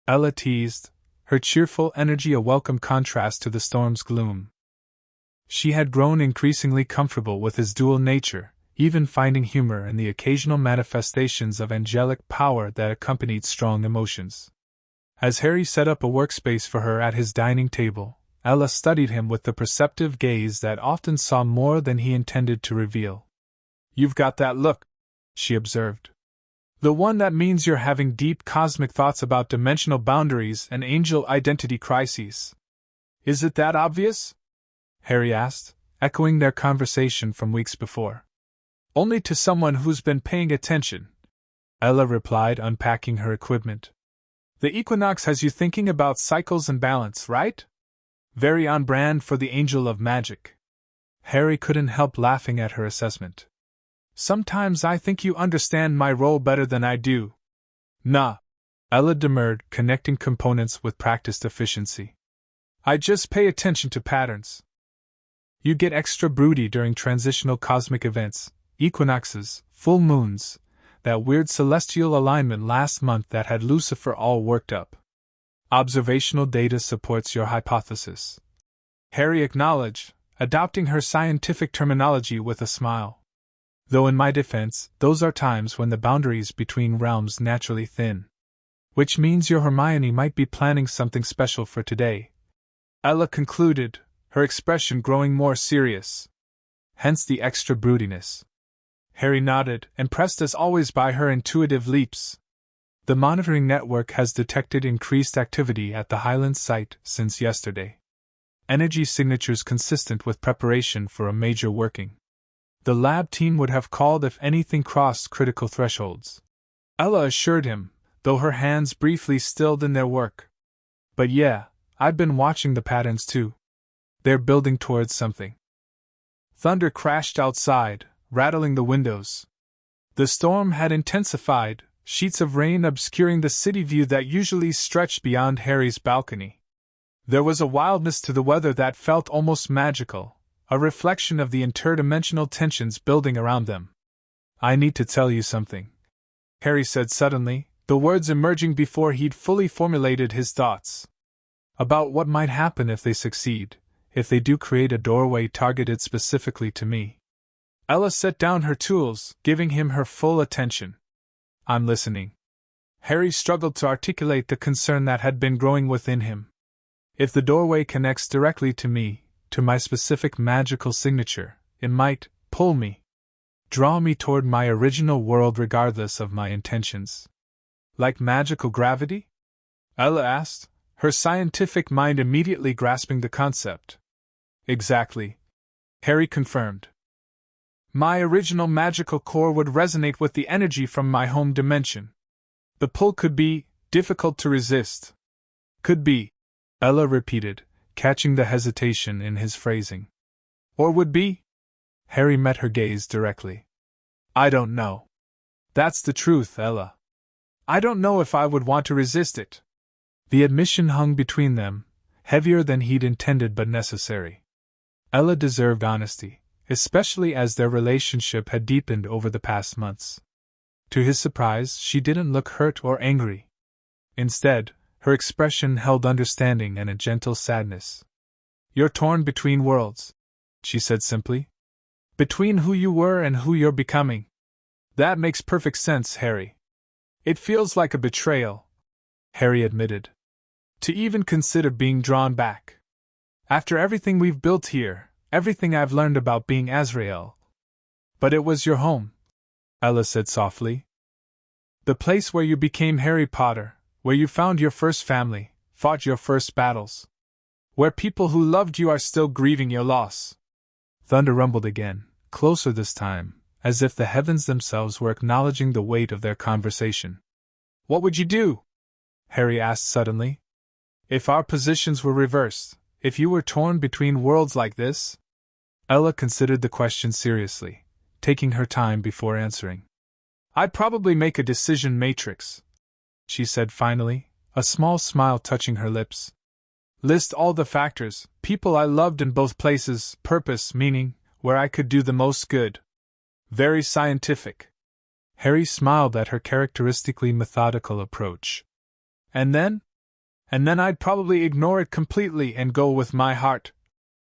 Ella teased, her cheerful energy a welcome contrast to the storm's gloom. She had grown increasingly comfortable with his dual nature, even finding humor in the occasional manifestations of angelic power that accompanied strong emotions. As Harry set up a workspace for her at his dining table, Ella studied him with the perceptive gaze that often saw more than he intended to reveal. You've got that look, she observed. The one that means you're having deep cosmic thoughts about dimensional boundaries and angel identity crises. Is it that obvious? Harry asked, echoing their conversation from weeks before. Only to someone who's been paying attention, Ella replied, unpacking her equipment. The equinox has you thinking about cycles and balance, right? Very on brand for the angel of magic. Harry couldn't help laughing at her assessment. Sometimes I think you understand my role better than I do. Nah, Ella demurred, connecting components with practiced efficiency. I just pay attention to patterns. You get extra broody during transitional cosmic events, equinoxes, full moons, that weird celestial alignment last month that had Lucifer all worked up. Observational data supports your hypothesis. Harry acknowledged, adopting her scientific terminology with a smile. Though in my defense, those are times when the boundaries between realms naturally thin. Which means your Hermione might be planning something special for today. Ella concluded, her expression growing more serious. Hence the extra broodiness. Harry nodded, impressed as always by her intuitive leaps. The monitoring network has detected increased activity at the Highlands site since yesterday. Energy signatures consistent with preparation for a major working. The lab team would have called if anything crossed critical thresholds. Ella assured him, though her hands briefly stilled in their work. But yeah, I've been watching the patterns too. They're building towards something. Thunder crashed outside, rattling the windows. The storm had intensified, sheets of rain obscuring the city view that usually stretched beyond Harry's balcony. There was a wildness to the weather that felt almost magical, a reflection of the interdimensional tensions building around them. I need to tell you something, Harry said suddenly, the words emerging before he'd fully formulated his thoughts. About what might happen if they succeed, if they do create a doorway targeted specifically to me. Ella set down her tools, giving him her full attention. I'm listening. Harry struggled to articulate the concern that had been growing within him. If the doorway connects directly to me, to my specific magical signature, it might pull me, draw me toward my original world regardless of my intentions. Like magical gravity? Ella asked, her scientific mind immediately grasping the concept. Exactly, Harry confirmed. My original magical core would resonate with the energy from my home dimension. The pull could be difficult to resist. Could be, Ella repeated, catching the hesitation in his phrasing. Or would be? Harry met her gaze directly. I don't know. That's the truth, Ella. I don't know if I would want to resist it. The admission hung between them, heavier than he'd intended but necessary. Ella deserved honesty, especially as their relationship had deepened over the past months. To his surprise, she didn't look hurt or angry. Instead, her expression held understanding and a gentle sadness. You're torn between worlds, she said simply. Between who you were and who you're becoming. That makes perfect sense, Harry. It feels like a betrayal, Harry admitted. To even consider being drawn back. After everything we've built here, everything I've learned about being Azrael. But it was your home, Ella said softly. The place where you became Harry Potter, where you found your first family, fought your first battles. Where people who loved you are still grieving your loss. Thunder rumbled again, closer this time, as if the heavens themselves were acknowledging the weight of their conversation. What would you do? Harry asked suddenly. If our positions were reversed, if you were torn between worlds like this? Ella considered the question seriously, taking her time before answering. I'd probably make a decision matrix, she said finally, a small smile touching her lips. List all the factors, people I loved in both places, purpose, meaning, where I could do the most good. Very scientific. Harry smiled at her characteristically methodical approach. And then? And then I'd probably ignore it completely and go with my heart,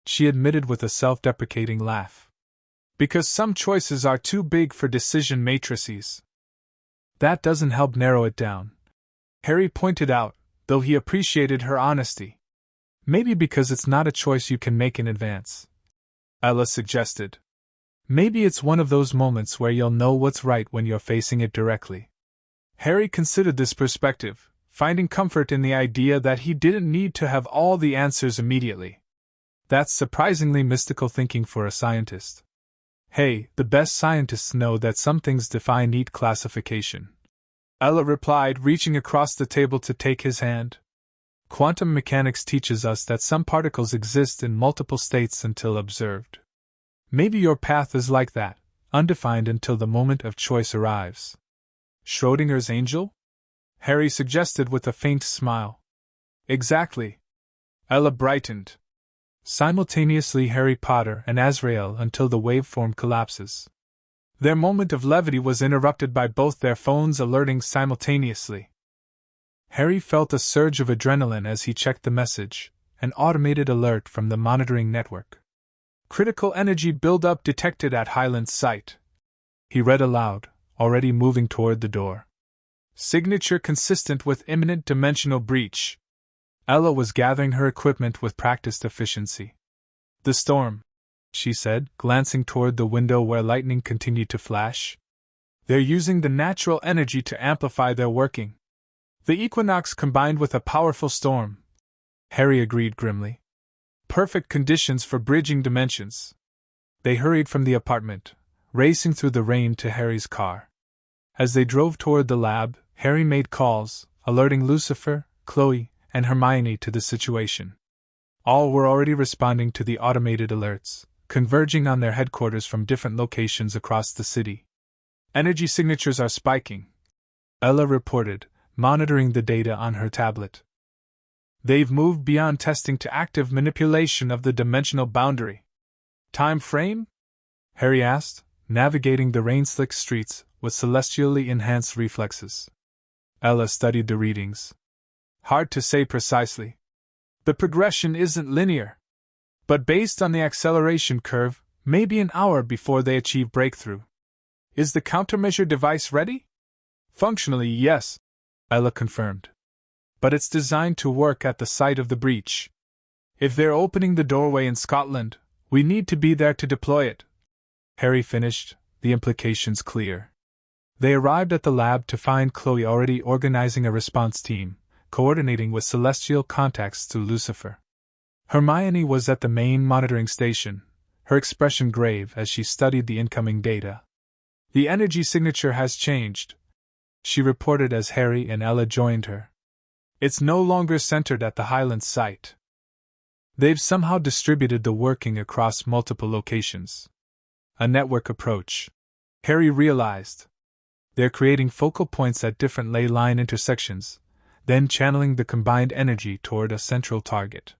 she admitted with a self-deprecating laugh. Because some choices are too big for decision matrices. That doesn't help narrow it down, Harry pointed out, though he appreciated her honesty. Maybe because it's not a choice you can make in advance, Ella suggested. Maybe it's one of those moments where you'll know what's right when you're facing it directly. Harry considered this perspective, finding comfort in the idea that he didn't need to have all the answers immediately. That's surprisingly mystical thinking for a scientist. Hey, the best scientists know that some things defy neat classification. Ella replied, reaching across the table to take his hand. Quantum mechanics teaches us that some particles exist in multiple states until observed. Maybe your path is like that, undefined until the moment of choice arrives. Schrödinger's angel? Harry suggested with a faint smile. Exactly. Ella brightened. Simultaneously Harry Potter and Azrael until the waveform collapses. Their moment of levity was interrupted by both their phones alerting simultaneously. Harry felt a surge of adrenaline as he checked the message, an automated alert from the monitoring network. Critical energy buildup detected at Highland's site. He read aloud, already moving toward the door. Signature consistent with imminent dimensional breach. Ella was gathering her equipment with practiced efficiency. The storm, she said, glancing toward the window where lightning continued to flash. They're using the natural energy to amplify their working. The equinox combined with a powerful storm, Harry agreed grimly. Perfect conditions for bridging dimensions. They hurried from the apartment, racing through the rain to Harry's car. As they drove toward the lab, Harry made calls, alerting Lucifer, Khloe, and Hermione to the situation. All were already responding to the automated alerts, converging on their headquarters from different locations across the city. Energy signatures are spiking, Ella reported, monitoring the data on her tablet. They've moved beyond testing to active manipulation of the dimensional boundary. Time frame? Harry asked, navigating the rain-slicked streets with celestially enhanced reflexes. Ella studied the readings. Hard to say precisely. The progression isn't linear. But based on the acceleration curve, maybe an hour before they achieve breakthrough. Is the countermeasure device ready? Functionally, yes, Ella confirmed. But it's designed to work at the site of the breach. If they're opening the doorway in Scotland, we need to be there to deploy it. Harry finished, the implications clear. They arrived at the lab to find Khloe already organizing a response team, coordinating with celestial contacts through Lucifer. Hermione was at the main monitoring station, her expression grave as she studied the incoming data. The energy signature has changed, she reported as Harry and Ella joined her. It's no longer centered at the Highlands site. They've somehow distributed the working across multiple locations. A network approach, Harry realized. They're creating focal points at different ley line intersections, then channeling the combined energy toward a central target.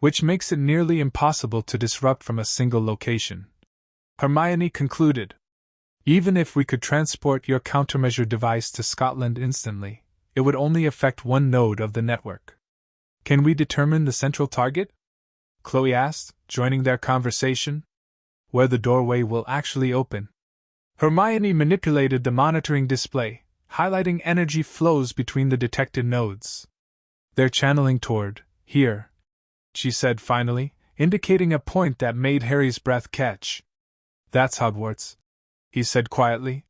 Which makes it nearly impossible to disrupt from a single location. Hermione concluded. Even if we could transport your countermeasure device to Scotland instantly, it would only affect one node of the network. Can we determine the central target? Khloe asked, joining their conversation. Where the doorway will actually open. Hermione manipulated the monitoring display, highlighting energy flows between the detected nodes. They're channeling toward, here, she said finally, indicating a point that made Harry's breath catch. That's Hogwarts, he said quietly.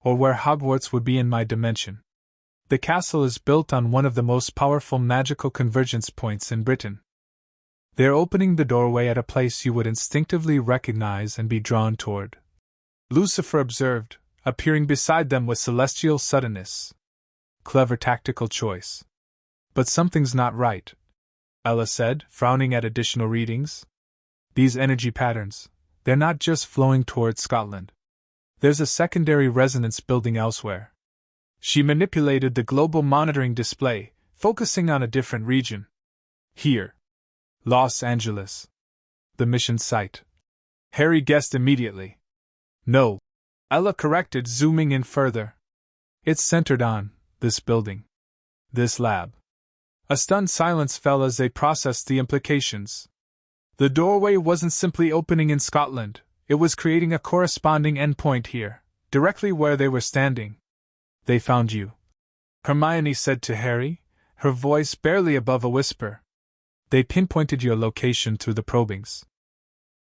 Or where Hogwarts would be in my dimension. The castle is built on one of the most powerful magical convergence points in Britain. They're opening the doorway at a place you would instinctively recognize and be drawn toward. Lucifer observed, appearing beside them with celestial suddenness. Clever tactical choice. But something's not right, Ella said, frowning at additional readings. These energy patterns, they're not just flowing toward Scotland. There's a secondary resonance building elsewhere. She manipulated the global monitoring display, focusing on a different region. Here. Los Angeles. The mission site. Harry guessed immediately. No. Ella corrected, zooming in further. It's centered on this building. This lab. A stunned silence fell as they processed the implications. The doorway wasn't simply opening in Scotland, it was creating a corresponding endpoint here, directly where they were standing. They found you, Hermione said to Harry, her voice barely above a whisper. They pinpointed your location through the probings.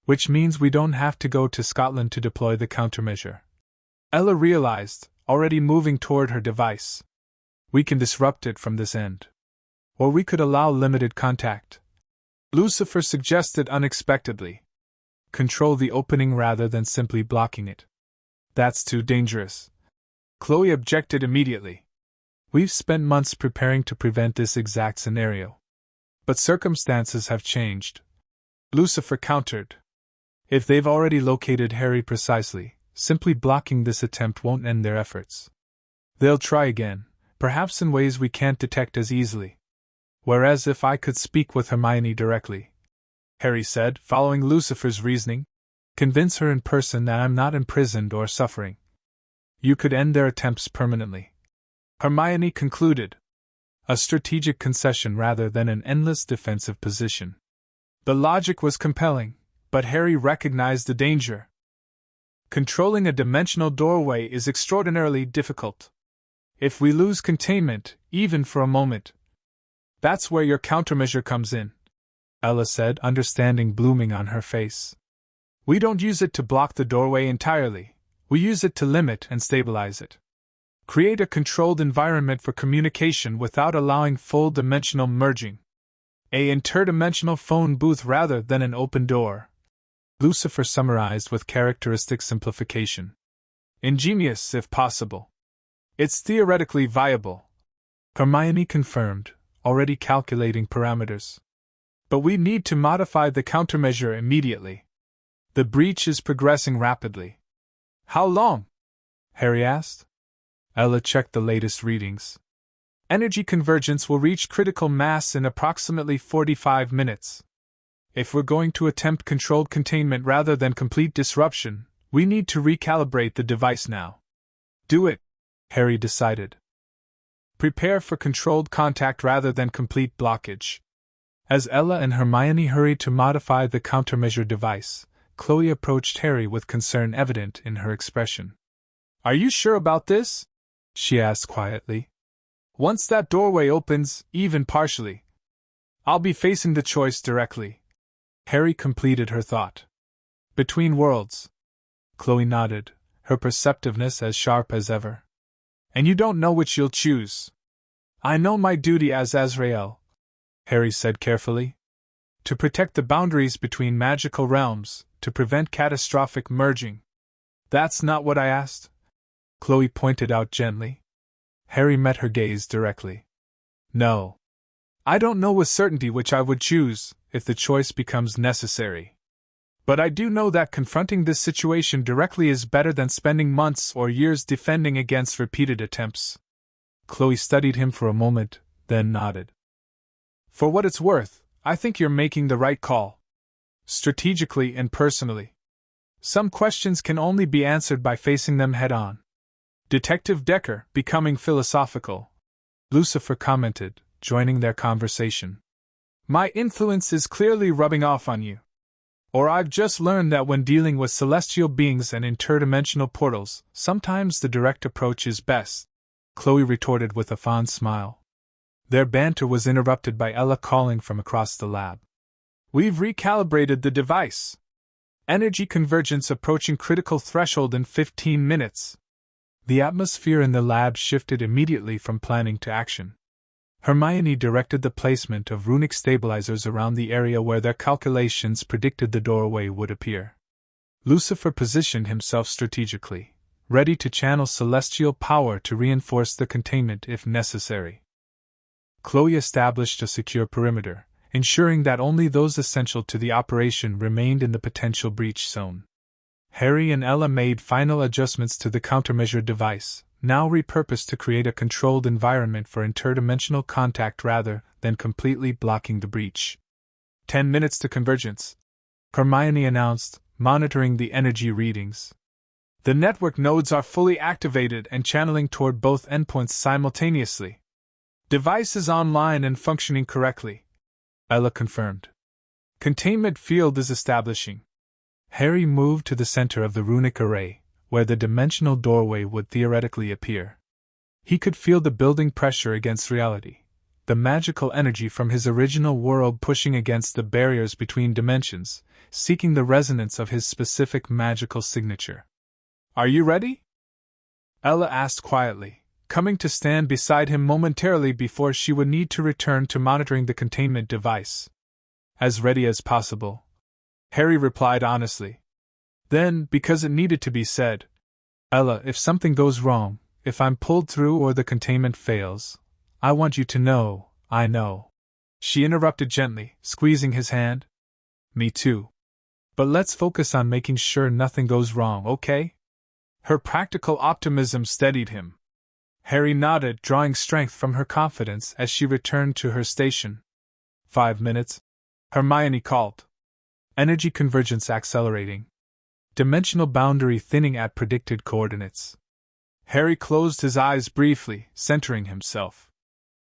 Which means we don't have to go to Scotland to deploy the countermeasure. Ella realized, already moving toward her device. We can disrupt it from this end. Or we could allow limited contact. Lucifer suggested unexpectedly. Control the opening rather than simply blocking it. That's too dangerous. Khloe objected immediately. We've spent months preparing to prevent this exact scenario. But circumstances have changed. Lucifer countered. If they've already located Harry precisely, simply blocking this attempt won't end their efforts. They'll try again, perhaps in ways we can't detect as easily. Whereas if I could speak with Hermione directly, Harry said, following Lucifer's reasoning, convince her in person that I'm not imprisoned or suffering. You could end their attempts permanently. Hermione concluded. A strategic concession rather than an endless defensive position. The logic was compelling, but Harry recognized the danger. Controlling a dimensional doorway is extraordinarily difficult. If we lose containment, even for a moment, that's where your countermeasure comes in, Ella said, understanding blooming on her face. We don't use it to block the doorway entirely, we use it to limit and stabilize it. Create a controlled environment for communication without allowing full dimensional merging. A interdimensional phone booth rather than an open door. Lucifer summarized with characteristic simplification. Ingenious, if possible. It's theoretically viable. Hermione confirmed, already calculating parameters. But we need to modify the countermeasure immediately. The breach is progressing rapidly. How long? Harry asked. Ella checked the latest readings. Energy convergence will reach critical mass in approximately 45 minutes. If we're going to attempt controlled containment rather than complete disruption, we need to recalibrate the device now. Do it, Harry decided. Prepare for controlled contact rather than complete blockage. As Ella and Hermione hurried to modify the countermeasure device, Khloe approached Harry with concern evident in her expression. Are you sure about this? She asked quietly. Once that doorway opens, even partially, I'll be facing the choice directly. Harry completed her thought. Between worlds. Khloe nodded, her perceptiveness as sharp as ever. And you don't know which you'll choose. I know my duty as Azrael, Harry said carefully. To protect the boundaries between magical realms, to prevent catastrophic merging. That's not what I asked, Khloe pointed out gently. Harry met her gaze directly. No. I don't know with certainty which I would choose, if the choice becomes necessary. But I do know that confronting this situation directly is better than spending months or years defending against repeated attempts. Khloe studied him for a moment, then nodded. For what it's worth, I think you're making the right call. Strategically and personally. Some questions can only be answered by facing them head-on. Detective Decker, becoming philosophical, Lucifer commented, joining their conversation. My influence is clearly rubbing off on you. Or I've just learned that when dealing with celestial beings and interdimensional portals, sometimes the direct approach is best, Khloe retorted with a fond smile. Their banter was interrupted by Ella calling from across the lab. We've recalibrated the device. Energy convergence approaching critical threshold in 15 minutes. The atmosphere in the lab shifted immediately from planning to action. Hermione directed the placement of runic stabilizers around the area where their calculations predicted the doorway would appear. Lucifer positioned himself strategically, ready to channel celestial power to reinforce the containment if necessary. Khloe established a secure perimeter, ensuring that only those essential to the operation remained in the potential breach zone. Harry and Ella made final adjustments to the countermeasure device, now repurposed to create a controlled environment for interdimensional contact rather than completely blocking the breach. 10 minutes to convergence, Hermione announced, monitoring the energy readings. The network nodes are fully activated and channeling toward both endpoints simultaneously. Device is online and functioning correctly, Ella confirmed. Containment field is establishing. Harry moved to the center of the runic array, where the dimensional doorway would theoretically appear. He could feel the building pressure against reality, the magical energy from his original world pushing against the barriers between dimensions, seeking the resonance of his specific magical signature. "Are you ready?" Ella asked quietly, coming to stand beside him momentarily before she would need to return to monitoring the containment device. "As ready as possible," Harry replied honestly. Then, because it needed to be said, "Ella, if something goes wrong, if I'm pulled through or the containment fails, I want you to know, I know." She interrupted gently, squeezing his hand. "Me too. But let's focus on making sure nothing goes wrong, okay?" Her practical optimism steadied him. Harry nodded, drawing strength from her confidence as she returned to her station. 5 minutes. Hermione called. Energy convergence accelerating. Dimensional boundary thinning at predicted coordinates. Harry closed his eyes briefly, centering himself.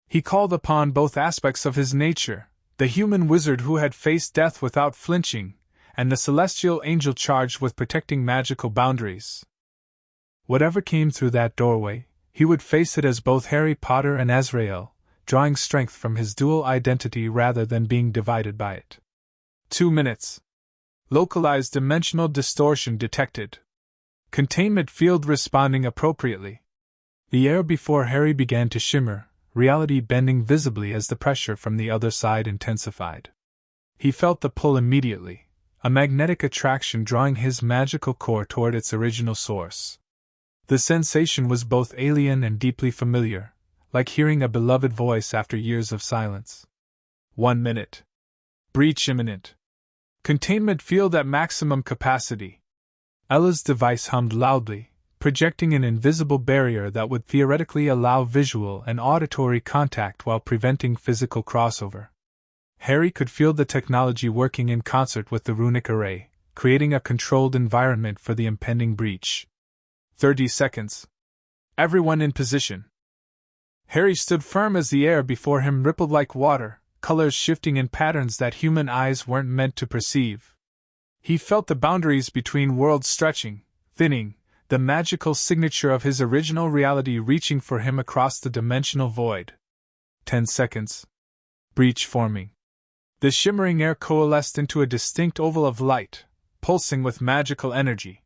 He called upon both aspects of his nature, the human wizard who had faced death without flinching, and the celestial angel charged with protecting magical boundaries. Whatever came through that doorway, he would face it as both Harry Potter and Azrael, drawing strength from his dual identity rather than being divided by it. 2 minutes. Localized dimensional distortion detected. Containment field responding appropriately. The air before Harry began to shimmer, reality bending visibly as the pressure from the other side intensified. He felt the pull immediately, a magnetic attraction drawing his magical core toward its original source. The sensation was both alien and deeply familiar, like hearing a beloved voice after years of silence. 1 minute. Breach imminent. Containment field at maximum capacity. Ella's device hummed loudly, projecting an invisible barrier that would theoretically allow visual and auditory contact while preventing physical crossover. Harry could feel the technology working in concert with the runic array, creating a controlled environment for the impending breach. 30 seconds. Everyone in position. Harry stood firm as the air before him rippled like water, colors shifting in patterns that human eyes weren't meant to perceive. He felt the boundaries between worlds stretching, thinning, the magical signature of his original reality reaching for him across the dimensional void. 10 seconds. Breach forming. The shimmering air coalesced into a distinct oval of light, pulsing with magical energy.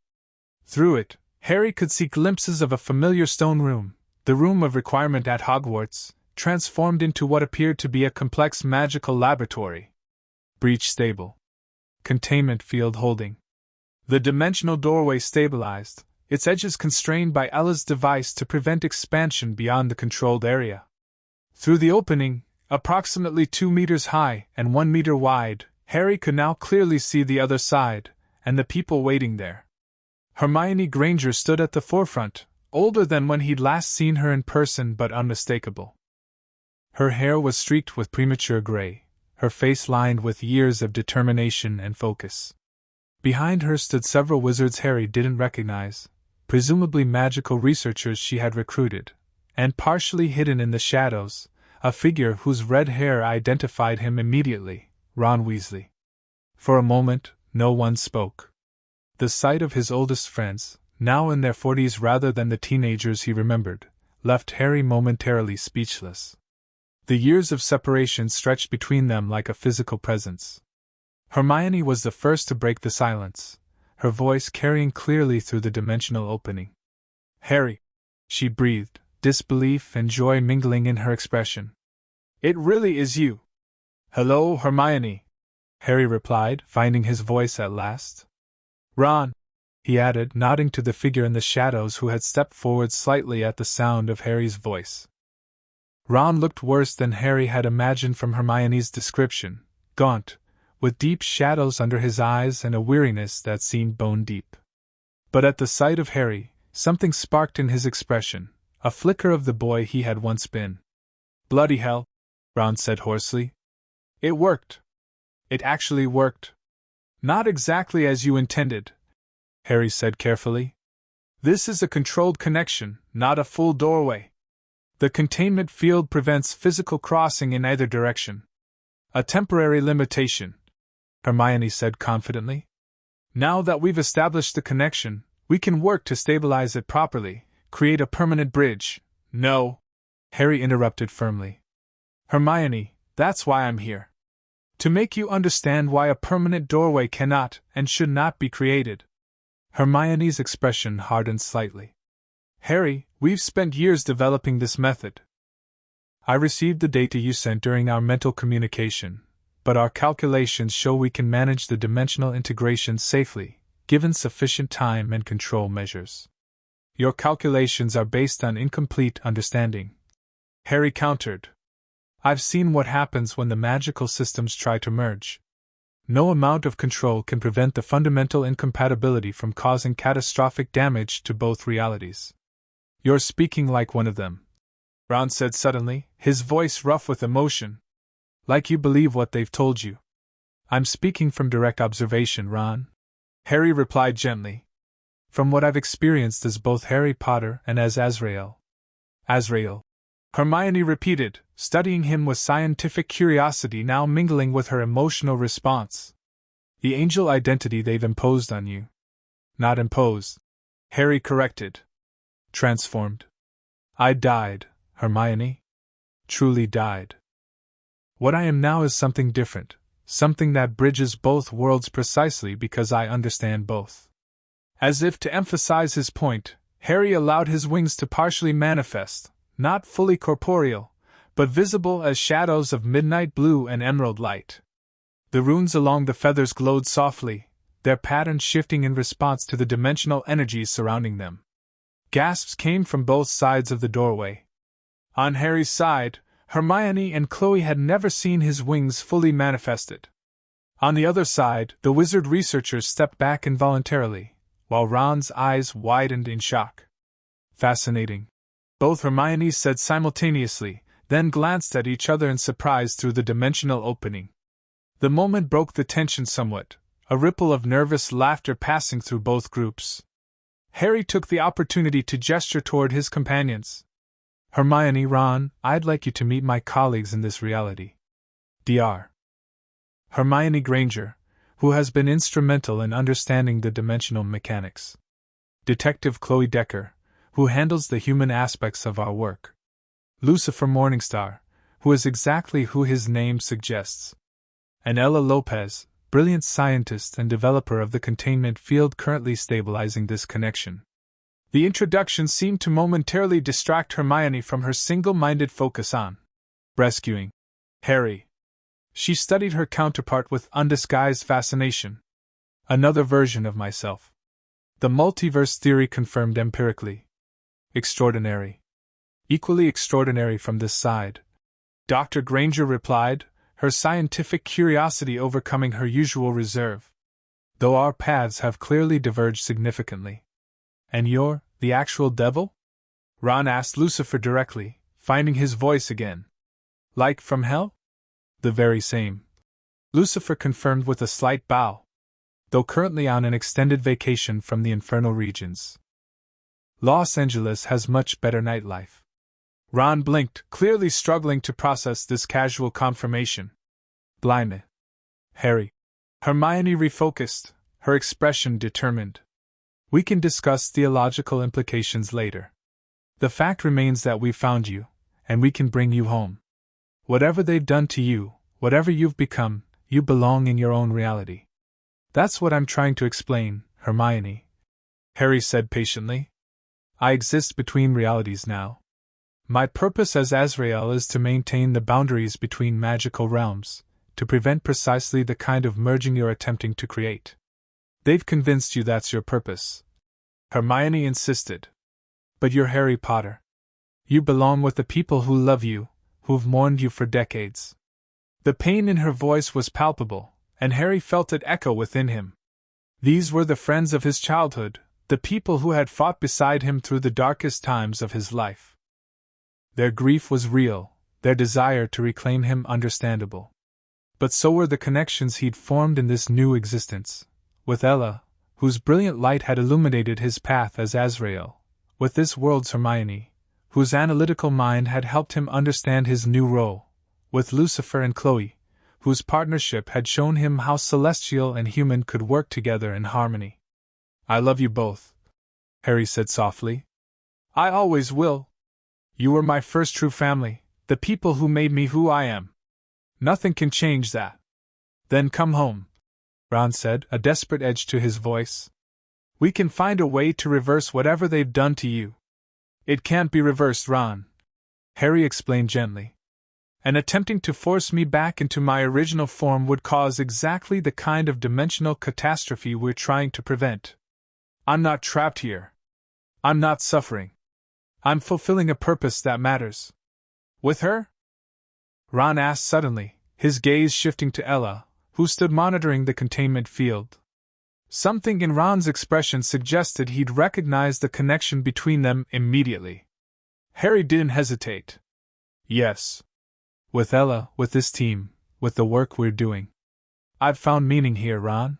Through it, Harry could see glimpses of a familiar stone room, the room of requirement at Hogwarts, transformed into what appeared to be a complex magical laboratory. Breach stable. Containment field holding. The dimensional doorway stabilized, its edges constrained by Ella's device to prevent expansion beyond the controlled area. Through the opening, approximately 2 meters high and 1 meter wide, Harry could now clearly see the other side, and the people waiting there. Hermione Granger stood at the forefront, older than when he'd last seen her in person but unmistakable. Her hair was streaked with premature gray, her face lined with years of determination and focus. Behind her stood several wizards Harry didn't recognize, presumably magical researchers she had recruited, and partially hidden in the shadows, a figure whose red hair identified him immediately, Ron Weasley. For a moment, no one spoke. The sight of his oldest friends, now in their 40s rather than the teenagers he remembered, left Harry momentarily speechless. The years of separation stretched between them like a physical presence. Hermione was the first to break the silence, her voice carrying clearly through the dimensional opening. "Harry," she breathed, disbelief and joy mingling in her expression. "It really is you." "Hello, Hermione," Harry replied, finding his voice at last. "Ron," he added, nodding to the figure in the shadows who had stepped forward slightly at the sound of Harry's voice. Ron looked worse than Harry had imagined from Hermione's description, gaunt, with deep shadows under his eyes and a weariness that seemed bone-deep. But at the sight of Harry, something sparked in his expression, a flicker of the boy he had once been. "Bloody hell," Ron said hoarsely. "It worked. It actually worked." "Not exactly as you intended," Harry said carefully. "This is a controlled connection, not a full doorway. The containment field prevents physical crossing in either direction. A temporary limitation," Hermione said confidently. "Now that we've established the connection, we can work to stabilize it properly, create a permanent bridge." "No," Harry interrupted firmly. Hermione, that's why I'm here. To make you understand why a permanent doorway cannot and should not be created. Hermione's expression hardened slightly. Harry, we've spent years developing this method. I received the data you sent during our mental communication, but our calculations show we can manage the dimensional integration safely, given sufficient time and control measures. Your calculations are based on incomplete understanding. Harry countered. I've seen what happens when the magical systems try to merge. No amount of control can prevent the fundamental incompatibility from causing catastrophic damage to both realities. You're speaking like one of them, Ron said suddenly, his voice rough with emotion. Like you believe what they've told you. I'm speaking from direct observation, Ron. Harry replied gently. From what I've experienced as both Harry Potter and as Azrael. Azrael. Hermione repeated, studying him with scientific curiosity now mingling with her emotional response. The angel identity they've imposed on you. Not imposed. Harry corrected. Transformed. I died, Hermione. Truly died. What I am now is something different, something that bridges both worlds precisely because I understand both. As if to emphasize his point, Harry allowed his wings to partially manifest, not fully corporeal, but visible as shadows of midnight blue and emerald light. The runes along the feathers glowed softly, their patterns shifting in response to the dimensional energies surrounding them. Gasps came from both sides of the doorway. On Harry's side, Hermione and Khloe had never seen his wings fully manifested. On the other side, the wizard researchers stepped back involuntarily, while Ron's eyes widened in shock. Fascinating. Both Hermione said simultaneously, then glanced at each other in surprise through the dimensional opening. The moment broke the tension somewhat, a ripple of nervous laughter passing through both groups. Harry took the opportunity to gesture toward his companions. Hermione, Ron, I'd like you to meet my colleagues in this reality. Dr. Hermione Granger, who has been instrumental in understanding the dimensional mechanics. Detective Khloe Decker, who handles the human aspects of our work. Lucifer Morningstar, who is exactly who his name suggests. And Ella Lopez, brilliant scientist and developer of the containment field currently stabilizing this connection. The introduction seemed to momentarily distract Hermione from her single-minded focus on rescuing Harry. She studied her counterpart with undisguised fascination. Another version of myself. The multiverse theory confirmed empirically. Extraordinary. Equally extraordinary from this side. Dr. Granger replied, her scientific curiosity overcoming her usual reserve. Though our paths have clearly diverged significantly. And you're the actual devil? Ron asked Lucifer directly, finding his voice again. Like from hell? The very same. Lucifer confirmed with a slight bow. Though currently on an extended vacation from the infernal regions. Los Angeles has much better nightlife. Ron blinked, clearly struggling to process this casual confirmation. Blimey. Harry. Hermione refocused, her expression determined. We can discuss theological implications later. The fact remains that we found you, and we can bring you home. Whatever they've done to you, whatever you've become, you belong in your own reality. That's what I'm trying to explain, Hermione. Harry said patiently. I exist between realities now. My purpose as Azrael is to maintain the boundaries between magical realms, to prevent precisely the kind of merging you're attempting to create. They've convinced you that's your purpose. Hermione insisted. But you're Harry Potter. You belong with the people who love you, who've mourned you for decades. The pain in her voice was palpable, and Harry felt it echo within him. These were the friends of his childhood, the people who had fought beside him through the darkest times of his life. Their grief was real, their desire to reclaim him understandable. But so were the connections he'd formed in this new existence, with Ella, whose brilliant light had illuminated his path as Azrael, with this world's Hermione, whose analytical mind had helped him understand his new role, with Lucifer and Khloe, whose partnership had shown him how celestial and human could work together in harmony. I love you both, Harry said softly. I always will. You were my first true family, The people who made me who I am. Nothing can change that. Then come home, Ron said, a desperate edge to his voice. We can find a way to reverse whatever they've done to you. It can't be reversed, Ron, Harry explained gently. And attempting to force me back into my original form would cause exactly the kind of dimensional catastrophe we're trying to prevent. I'm not trapped here. I'm not suffering. I'm fulfilling a purpose that matters. With her? Ron asked suddenly, his gaze shifting to Ella, who stood monitoring the containment field. Something in Ron's expression suggested he'd recognized the connection between them immediately. Harry didn't hesitate. Yes. With Ella, with this team, with the work we're doing. I've found meaning here, Ron.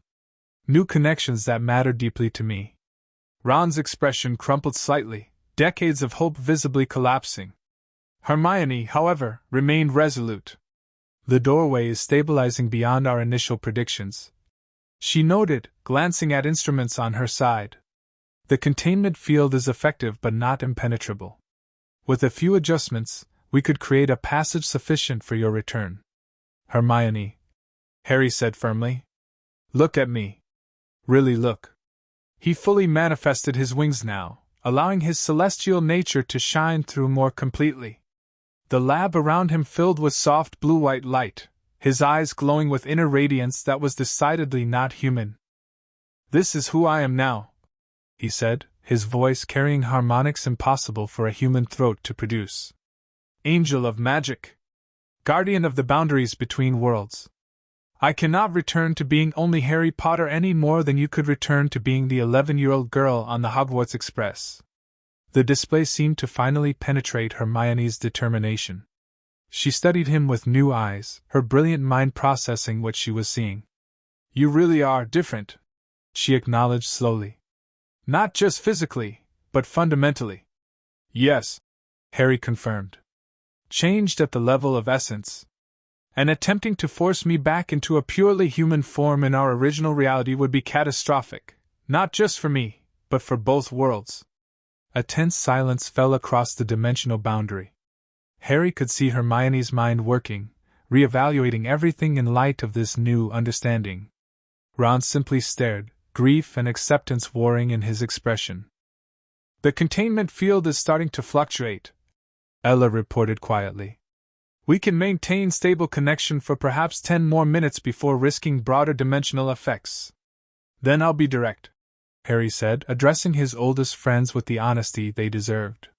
New connections that matter deeply to me. Ron's expression crumpled slightly, decades of hope visibly collapsing. Hermione, however, remained resolute. The doorway is stabilizing beyond our initial predictions, she noted, glancing at instruments on her side. The containment field is effective but not impenetrable. With a few adjustments, we could create a passage sufficient for your return. Hermione, Harry said firmly. Look at me. Really look. He fully manifested his wings now, allowing his celestial nature to shine through more completely. The lab around him filled with soft blue-white light, his eyes glowing with inner radiance that was decidedly not human. This is who I am now, he said, his voice carrying harmonics impossible for a human throat to produce. Angel of magic. Guardian of the boundaries between worlds. I cannot return to being only Harry Potter any more than you could return to being the 11-year-old girl on the Hogwarts Express. The display seemed to finally penetrate Hermione's determination. She studied him with new eyes, her brilliant mind processing what she was seeing. You really are different, she acknowledged slowly. Not just physically, but fundamentally. Yes, Harry confirmed. Changed at the level of essence. And attempting to force me back into a purely human form in our original reality would be catastrophic, not just for me, but for both worlds. A tense silence fell across the dimensional boundary. Harry could see Hermione's mind working, reevaluating everything in light of this new understanding. Ron simply stared, grief and acceptance warring in his expression. The containment field is starting to fluctuate, Ella reported quietly. We can maintain stable connection for perhaps 10 more minutes before risking broader dimensional effects. Then I'll be direct, Harry said, addressing his oldest friends with the honesty they deserved.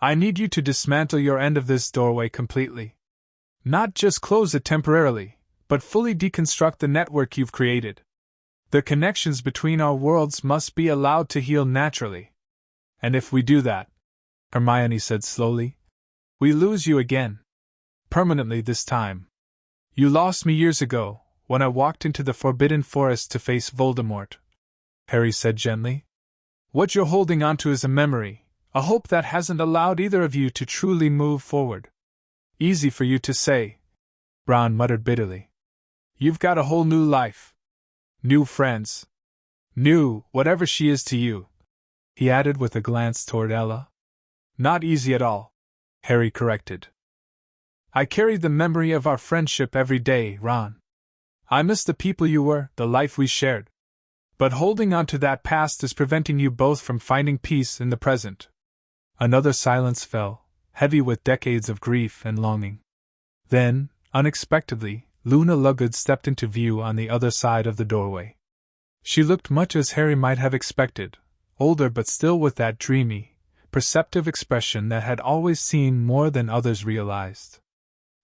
I need you to dismantle your end of this doorway completely. Not just close it temporarily, but fully deconstruct the network you've created. The connections between our worlds must be allowed to heal naturally. And if we do that, Hermione said slowly, we lose you again. Permanently this time. You lost me years ago, when I walked into the Forbidden Forest to face Voldemort, Harry said gently. What you're holding onto is a memory, a hope that hasn't allowed either of you to truly move forward. Easy for you to say, Ron muttered bitterly. You've got a whole new life. New friends. New, whatever she is to you, he added with a glance toward Ella. Not easy at all, Harry corrected. I carry the memory of our friendship every day, Ron. I miss the people you were, the life we shared. But holding on to that past is preventing you both from finding peace in the present. Another silence fell, heavy with decades of grief and longing. Then, unexpectedly, Luna Lovegood stepped into view on the other side of the doorway. She looked much as Harry might have expected, older but still with that dreamy, perceptive expression that had always seen more than others realized.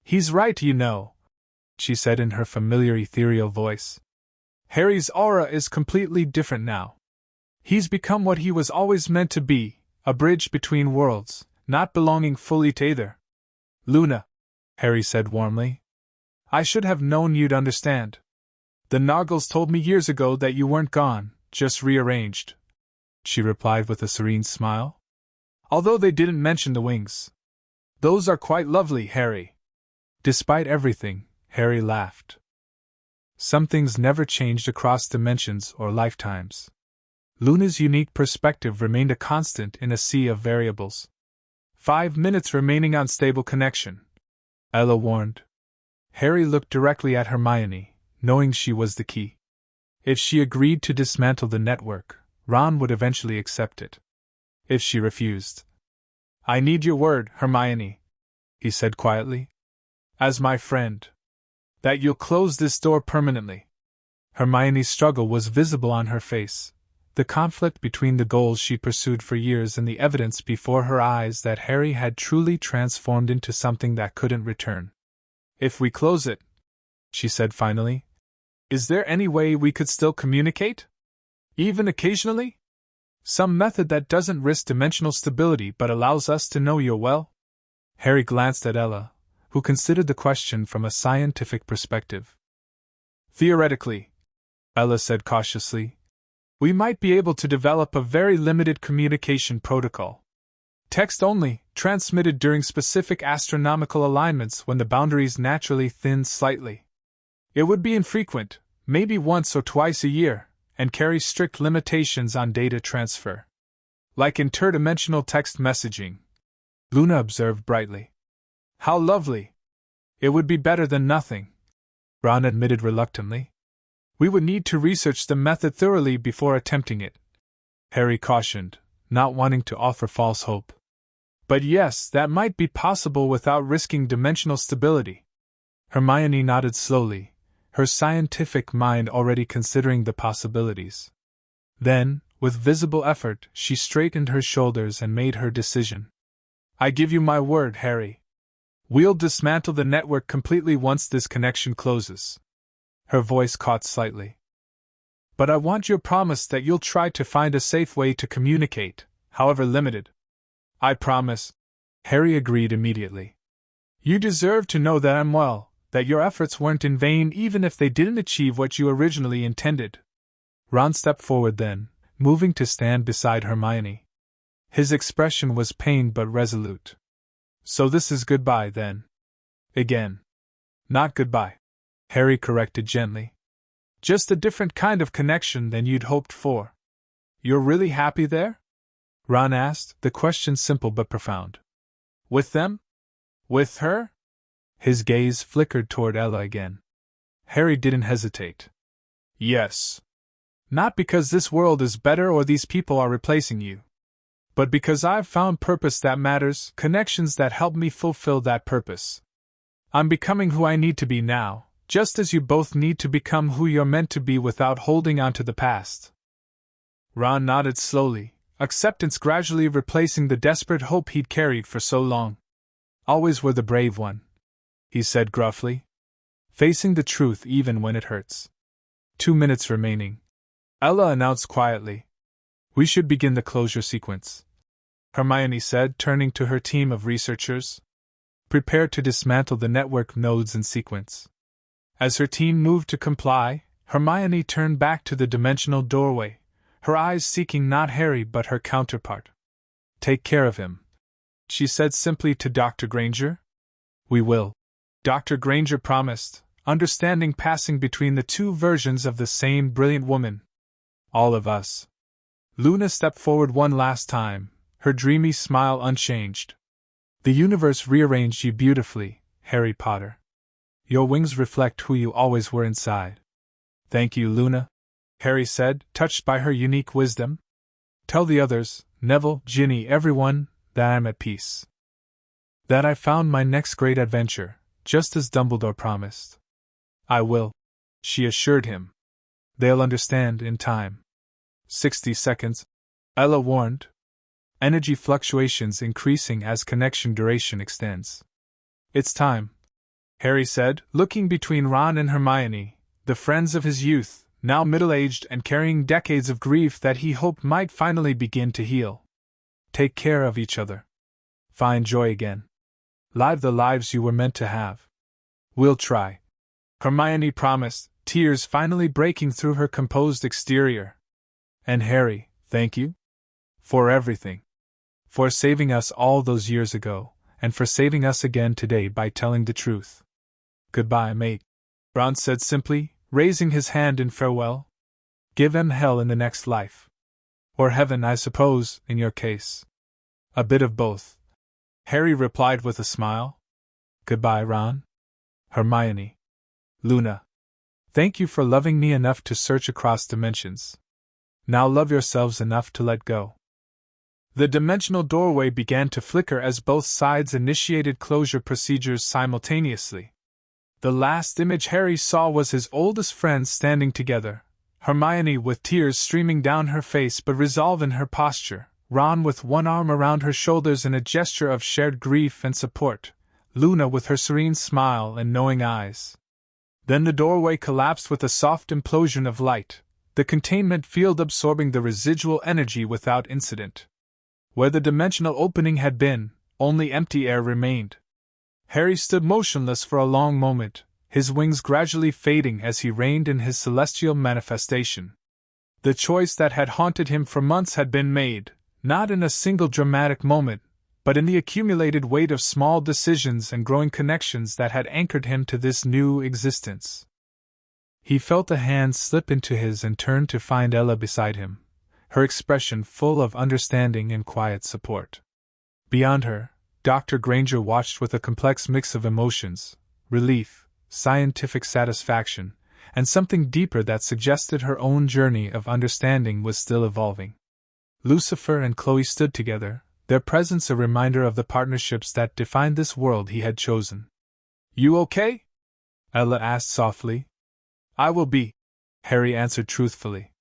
He's right, you know, she said in her familiar ethereal voice. Harry's aura is completely different now. He's become what he was always meant to be, a bridge between worlds, not belonging fully to either. Luna, Harry said warmly. I should have known you'd understand. The Noggles told me years ago that you weren't gone, just rearranged, she replied with a serene smile. Although they didn't mention the wings. Those are quite lovely, Harry. Despite everything, Harry laughed. Some things never changed across dimensions or lifetimes. Luna's unique perspective remained a constant in a sea of variables. 5 minutes remaining on stable connection, Ella warned. Harry looked directly at Hermione, knowing she was the key. If she agreed to dismantle the network, Ron would eventually accept it. If she refused, "I need your word, Hermione," he said quietly. "As my friend. That you'll close this door permanently." Hermione's struggle was visible on her face, the conflict between the goals she pursued for years and the evidence before her eyes that Harry had truly transformed into something that couldn't return. "If we close it," she said finally, "is there any way we could still communicate? Even occasionally? Some method that doesn't risk dimensional stability but allows us to know you're well?" Harry glanced at Ella, who considered the question from a scientific perspective. "Theoretically," Ella said cautiously, "we might be able to develop a very limited communication protocol. Text only, transmitted during specific astronomical alignments when the boundaries naturally thin slightly. It would be infrequent, maybe once or twice a year, and carry strict limitations on data transfer. Like interdimensional text messaging," Luna observed brightly. "How lovely! It would be better than nothing," Ron admitted reluctantly. "We would need to research the method thoroughly before attempting it," Harry cautioned, not wanting to offer false hope. "But yes, that might be possible without risking dimensional stability." Hermione nodded slowly, her scientific mind already considering the possibilities. Then, with visible effort, she straightened her shoulders and made her decision. "I give you my word, Harry. We'll dismantle the network completely once this connection closes." Her voice caught slightly. "But I want your promise that you'll try to find a safe way to communicate, however limited." "I promise," Harry agreed immediately. "You deserve to know that I'm well, that your efforts weren't in vain even if they didn't achieve what you originally intended." Ron stepped forward then, moving to stand beside Hermione. His expression was pained but resolute. "So this is goodbye, then?" "Again. Not goodbye," Harry corrected gently. "Just a different kind of connection than you'd hoped for." "You're really happy there?" Ron asked, the question simple but profound. "With them? With her?" His gaze flickered toward Ella again. Harry didn't hesitate. "Yes. Not because this world is better or these people are replacing you. But because I've found purpose that matters, connections that help me fulfill that purpose. I'm becoming who I need to be now, just as you both need to become who you're meant to be without holding on to the past." Ron nodded slowly, acceptance gradually replacing the desperate hope he'd carried for so long. "Always were the brave one," he said gruffly. "Facing the truth even when it hurts." 2 minutes remaining. Ella announced quietly. "We should begin the closure sequence," Hermione said, turning to her team of researchers. "Prepare to dismantle the network nodes in sequence." As her team moved to comply, Hermione turned back to the dimensional doorway, her eyes seeking not Harry but her counterpart. "Take care of him," she said simply to Dr. Granger. "We will," Dr. Granger promised, understanding passing between the two versions of the same brilliant woman. "All of us." Luna stepped forward one last time, her dreamy smile unchanged. "The universe rearranged you beautifully, Harry Potter. Your wings reflect who you always were inside." "Thank you, Luna," Harry said, touched by her unique wisdom. "Tell the others, Neville, Ginny, everyone, that I'm at peace. That I found my next great adventure, just as Dumbledore promised." "I will," she assured him. "They'll understand in time." 60 seconds, Ella warned. Energy fluctuations increasing as connection duration extends. "It's time," Harry said, looking between Ron and Hermione, the friends of his youth, now middle-aged and carrying decades of grief that he hoped might finally begin to heal. "Take care of each other. Find joy again. Live the lives you were meant to have." "We'll try," Hermione promised, tears finally breaking through her composed exterior. "And Harry, thank you for everything. For saving us all those years ago, and for saving us again today by telling the truth." "Goodbye, mate," Ron said simply, raising his hand in farewell. "Give them hell in the next life. Or heaven, I suppose, in your case." "A bit of both," Harry replied with a smile. Goodbye, Ron. Hermione. Luna. Thank you for loving me enough to search across dimensions. Now love yourselves enough to let go. The dimensional doorway began to flicker as both sides initiated closure procedures simultaneously. The last image Harry saw was his oldest friends standing together, Hermione with tears streaming down her face but resolve in her posture, Ron with one arm around her shoulders in a gesture of shared grief and support, Luna with her serene smile and knowing eyes. Then the doorway collapsed with a soft implosion of light, the containment field absorbing the residual energy without incident. Where the dimensional opening had been, only empty air remained. Harry stood motionless for a long moment, his wings gradually fading as he reigned in his celestial manifestation. The choice that had haunted him for months had been made, not in a single dramatic moment, but in the accumulated weight of small decisions and growing connections that had anchored him to this new existence. He felt a hand slip into his and turned to find Ella beside him, her expression full of understanding and quiet support. Beyond her, Dr. Granger watched with a complex mix of emotions, relief, scientific satisfaction, and something deeper that suggested her own journey of understanding was still evolving. Lucifer and Khloe stood together, their presence a reminder of the partnerships that defined this world he had chosen. "You okay?" Ella asked softly. "I will be," Harry answered truthfully.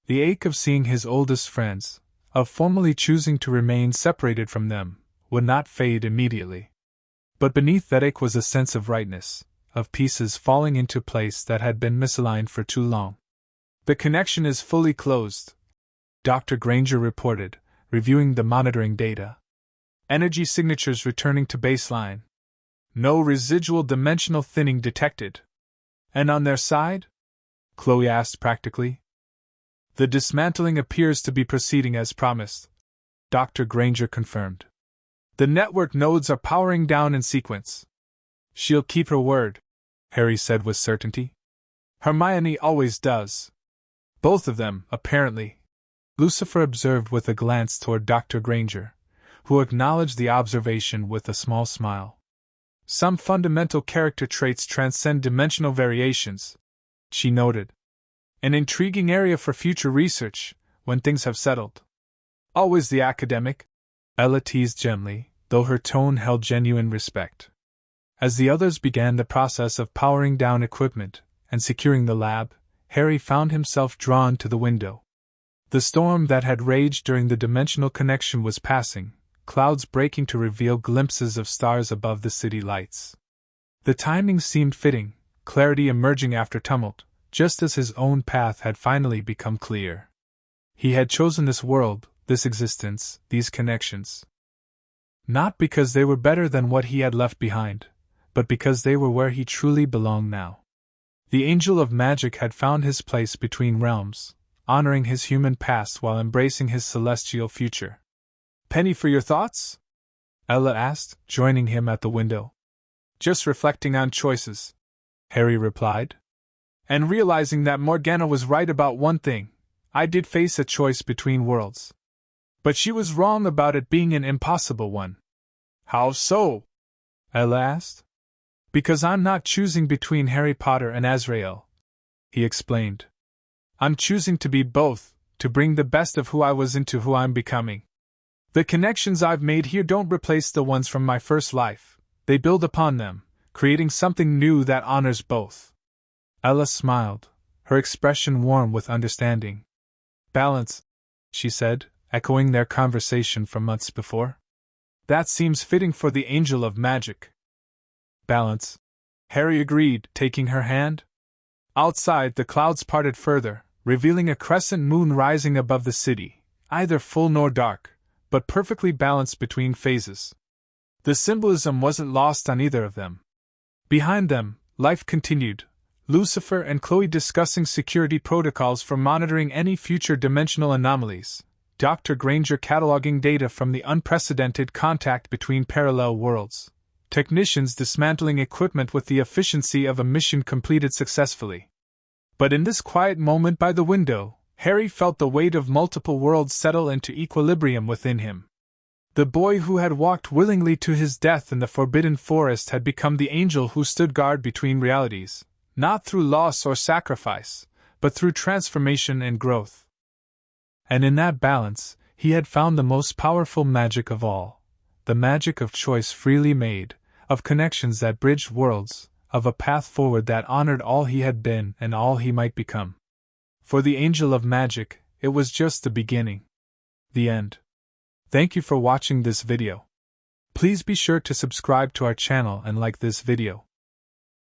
The ache of seeing his oldest friends, of formally choosing to remain separated from them, would not fade immediately. But beneath that ache was a sense of rightness, of pieces falling into place that had been misaligned for too long. "The connection is fully closed," Dr. Granger reported, reviewing the monitoring data. "Energy signatures returning to baseline. No residual dimensional thinning detected." "And on their side?" Khloe asked practically. "The dismantling appears to be proceeding as promised," Dr. Granger confirmed. "The network nodes are powering down in sequence." "She'll keep her word," Harry said with certainty. "Hermione always does." "Both of them, apparently," Lucifer observed with a glance toward Dr. Granger, who acknowledged the observation with a small smile. "Some fundamental character traits transcend dimensional variations," she noted. "An intriguing area for future research, when things have settled." "Always the academic," Ella teased gently, though her tone held genuine respect. As the others began the process of powering down equipment and securing the lab, Harry found himself drawn to the window. The storm that had raged during the dimensional connection was passing, clouds breaking to reveal glimpses of stars above the city lights. The timing seemed fitting, clarity emerging after tumult, just as his own path had finally become clear. He had chosen this world, this existence, these connections. Not because they were better than what he had left behind, but because they were where he truly belonged now. The angel of magic had found his place between realms, honoring his human past while embracing his celestial future. "Penny for your thoughts?" Ella asked, joining him at the window. "Just reflecting on choices," Harry replied. "And realizing that Morgana was right about one thing. I did face a choice between worlds. But she was wrong about it being an impossible one." "How so?" Ella asked. "Because I'm not choosing between Harry Potter and Azrael," he explained. "I'm choosing to be both, to bring the best of who I was into who I'm becoming. The connections I've made here don't replace the ones from my first life, they build upon them, creating something new that honors both." Ella smiled, her expression warm with understanding. "Balance," she said, echoing their conversation from months before. "That seems fitting for the angel of magic." "Balance," Harry agreed, taking her hand. Outside, the clouds parted further, revealing a crescent moon rising above the city, neither full nor dark, but perfectly balanced between phases. The symbolism wasn't lost on either of them. Behind them, life continued, Lucifer and Khloe discussing security protocols for monitoring any future dimensional anomalies, Dr. Granger cataloging data from the unprecedented contact between parallel worlds, technicians dismantling equipment with the efficiency of a mission completed successfully. But in this quiet moment by the window, Harry felt the weight of multiple worlds settle into equilibrium within him. The boy who had walked willingly to his death in the forbidden forest had become the angel who stood guard between realities, not through loss or sacrifice, but through transformation and growth. And in that balance, he had found the most powerful magic of all, the magic of choice freely made, of connections that bridged worlds, of a path forward that honored all he had been and all he might become. For the angel of magic, it was just the beginning. The end. Thank you for watching this video. Please be sure to subscribe to our channel and like this video.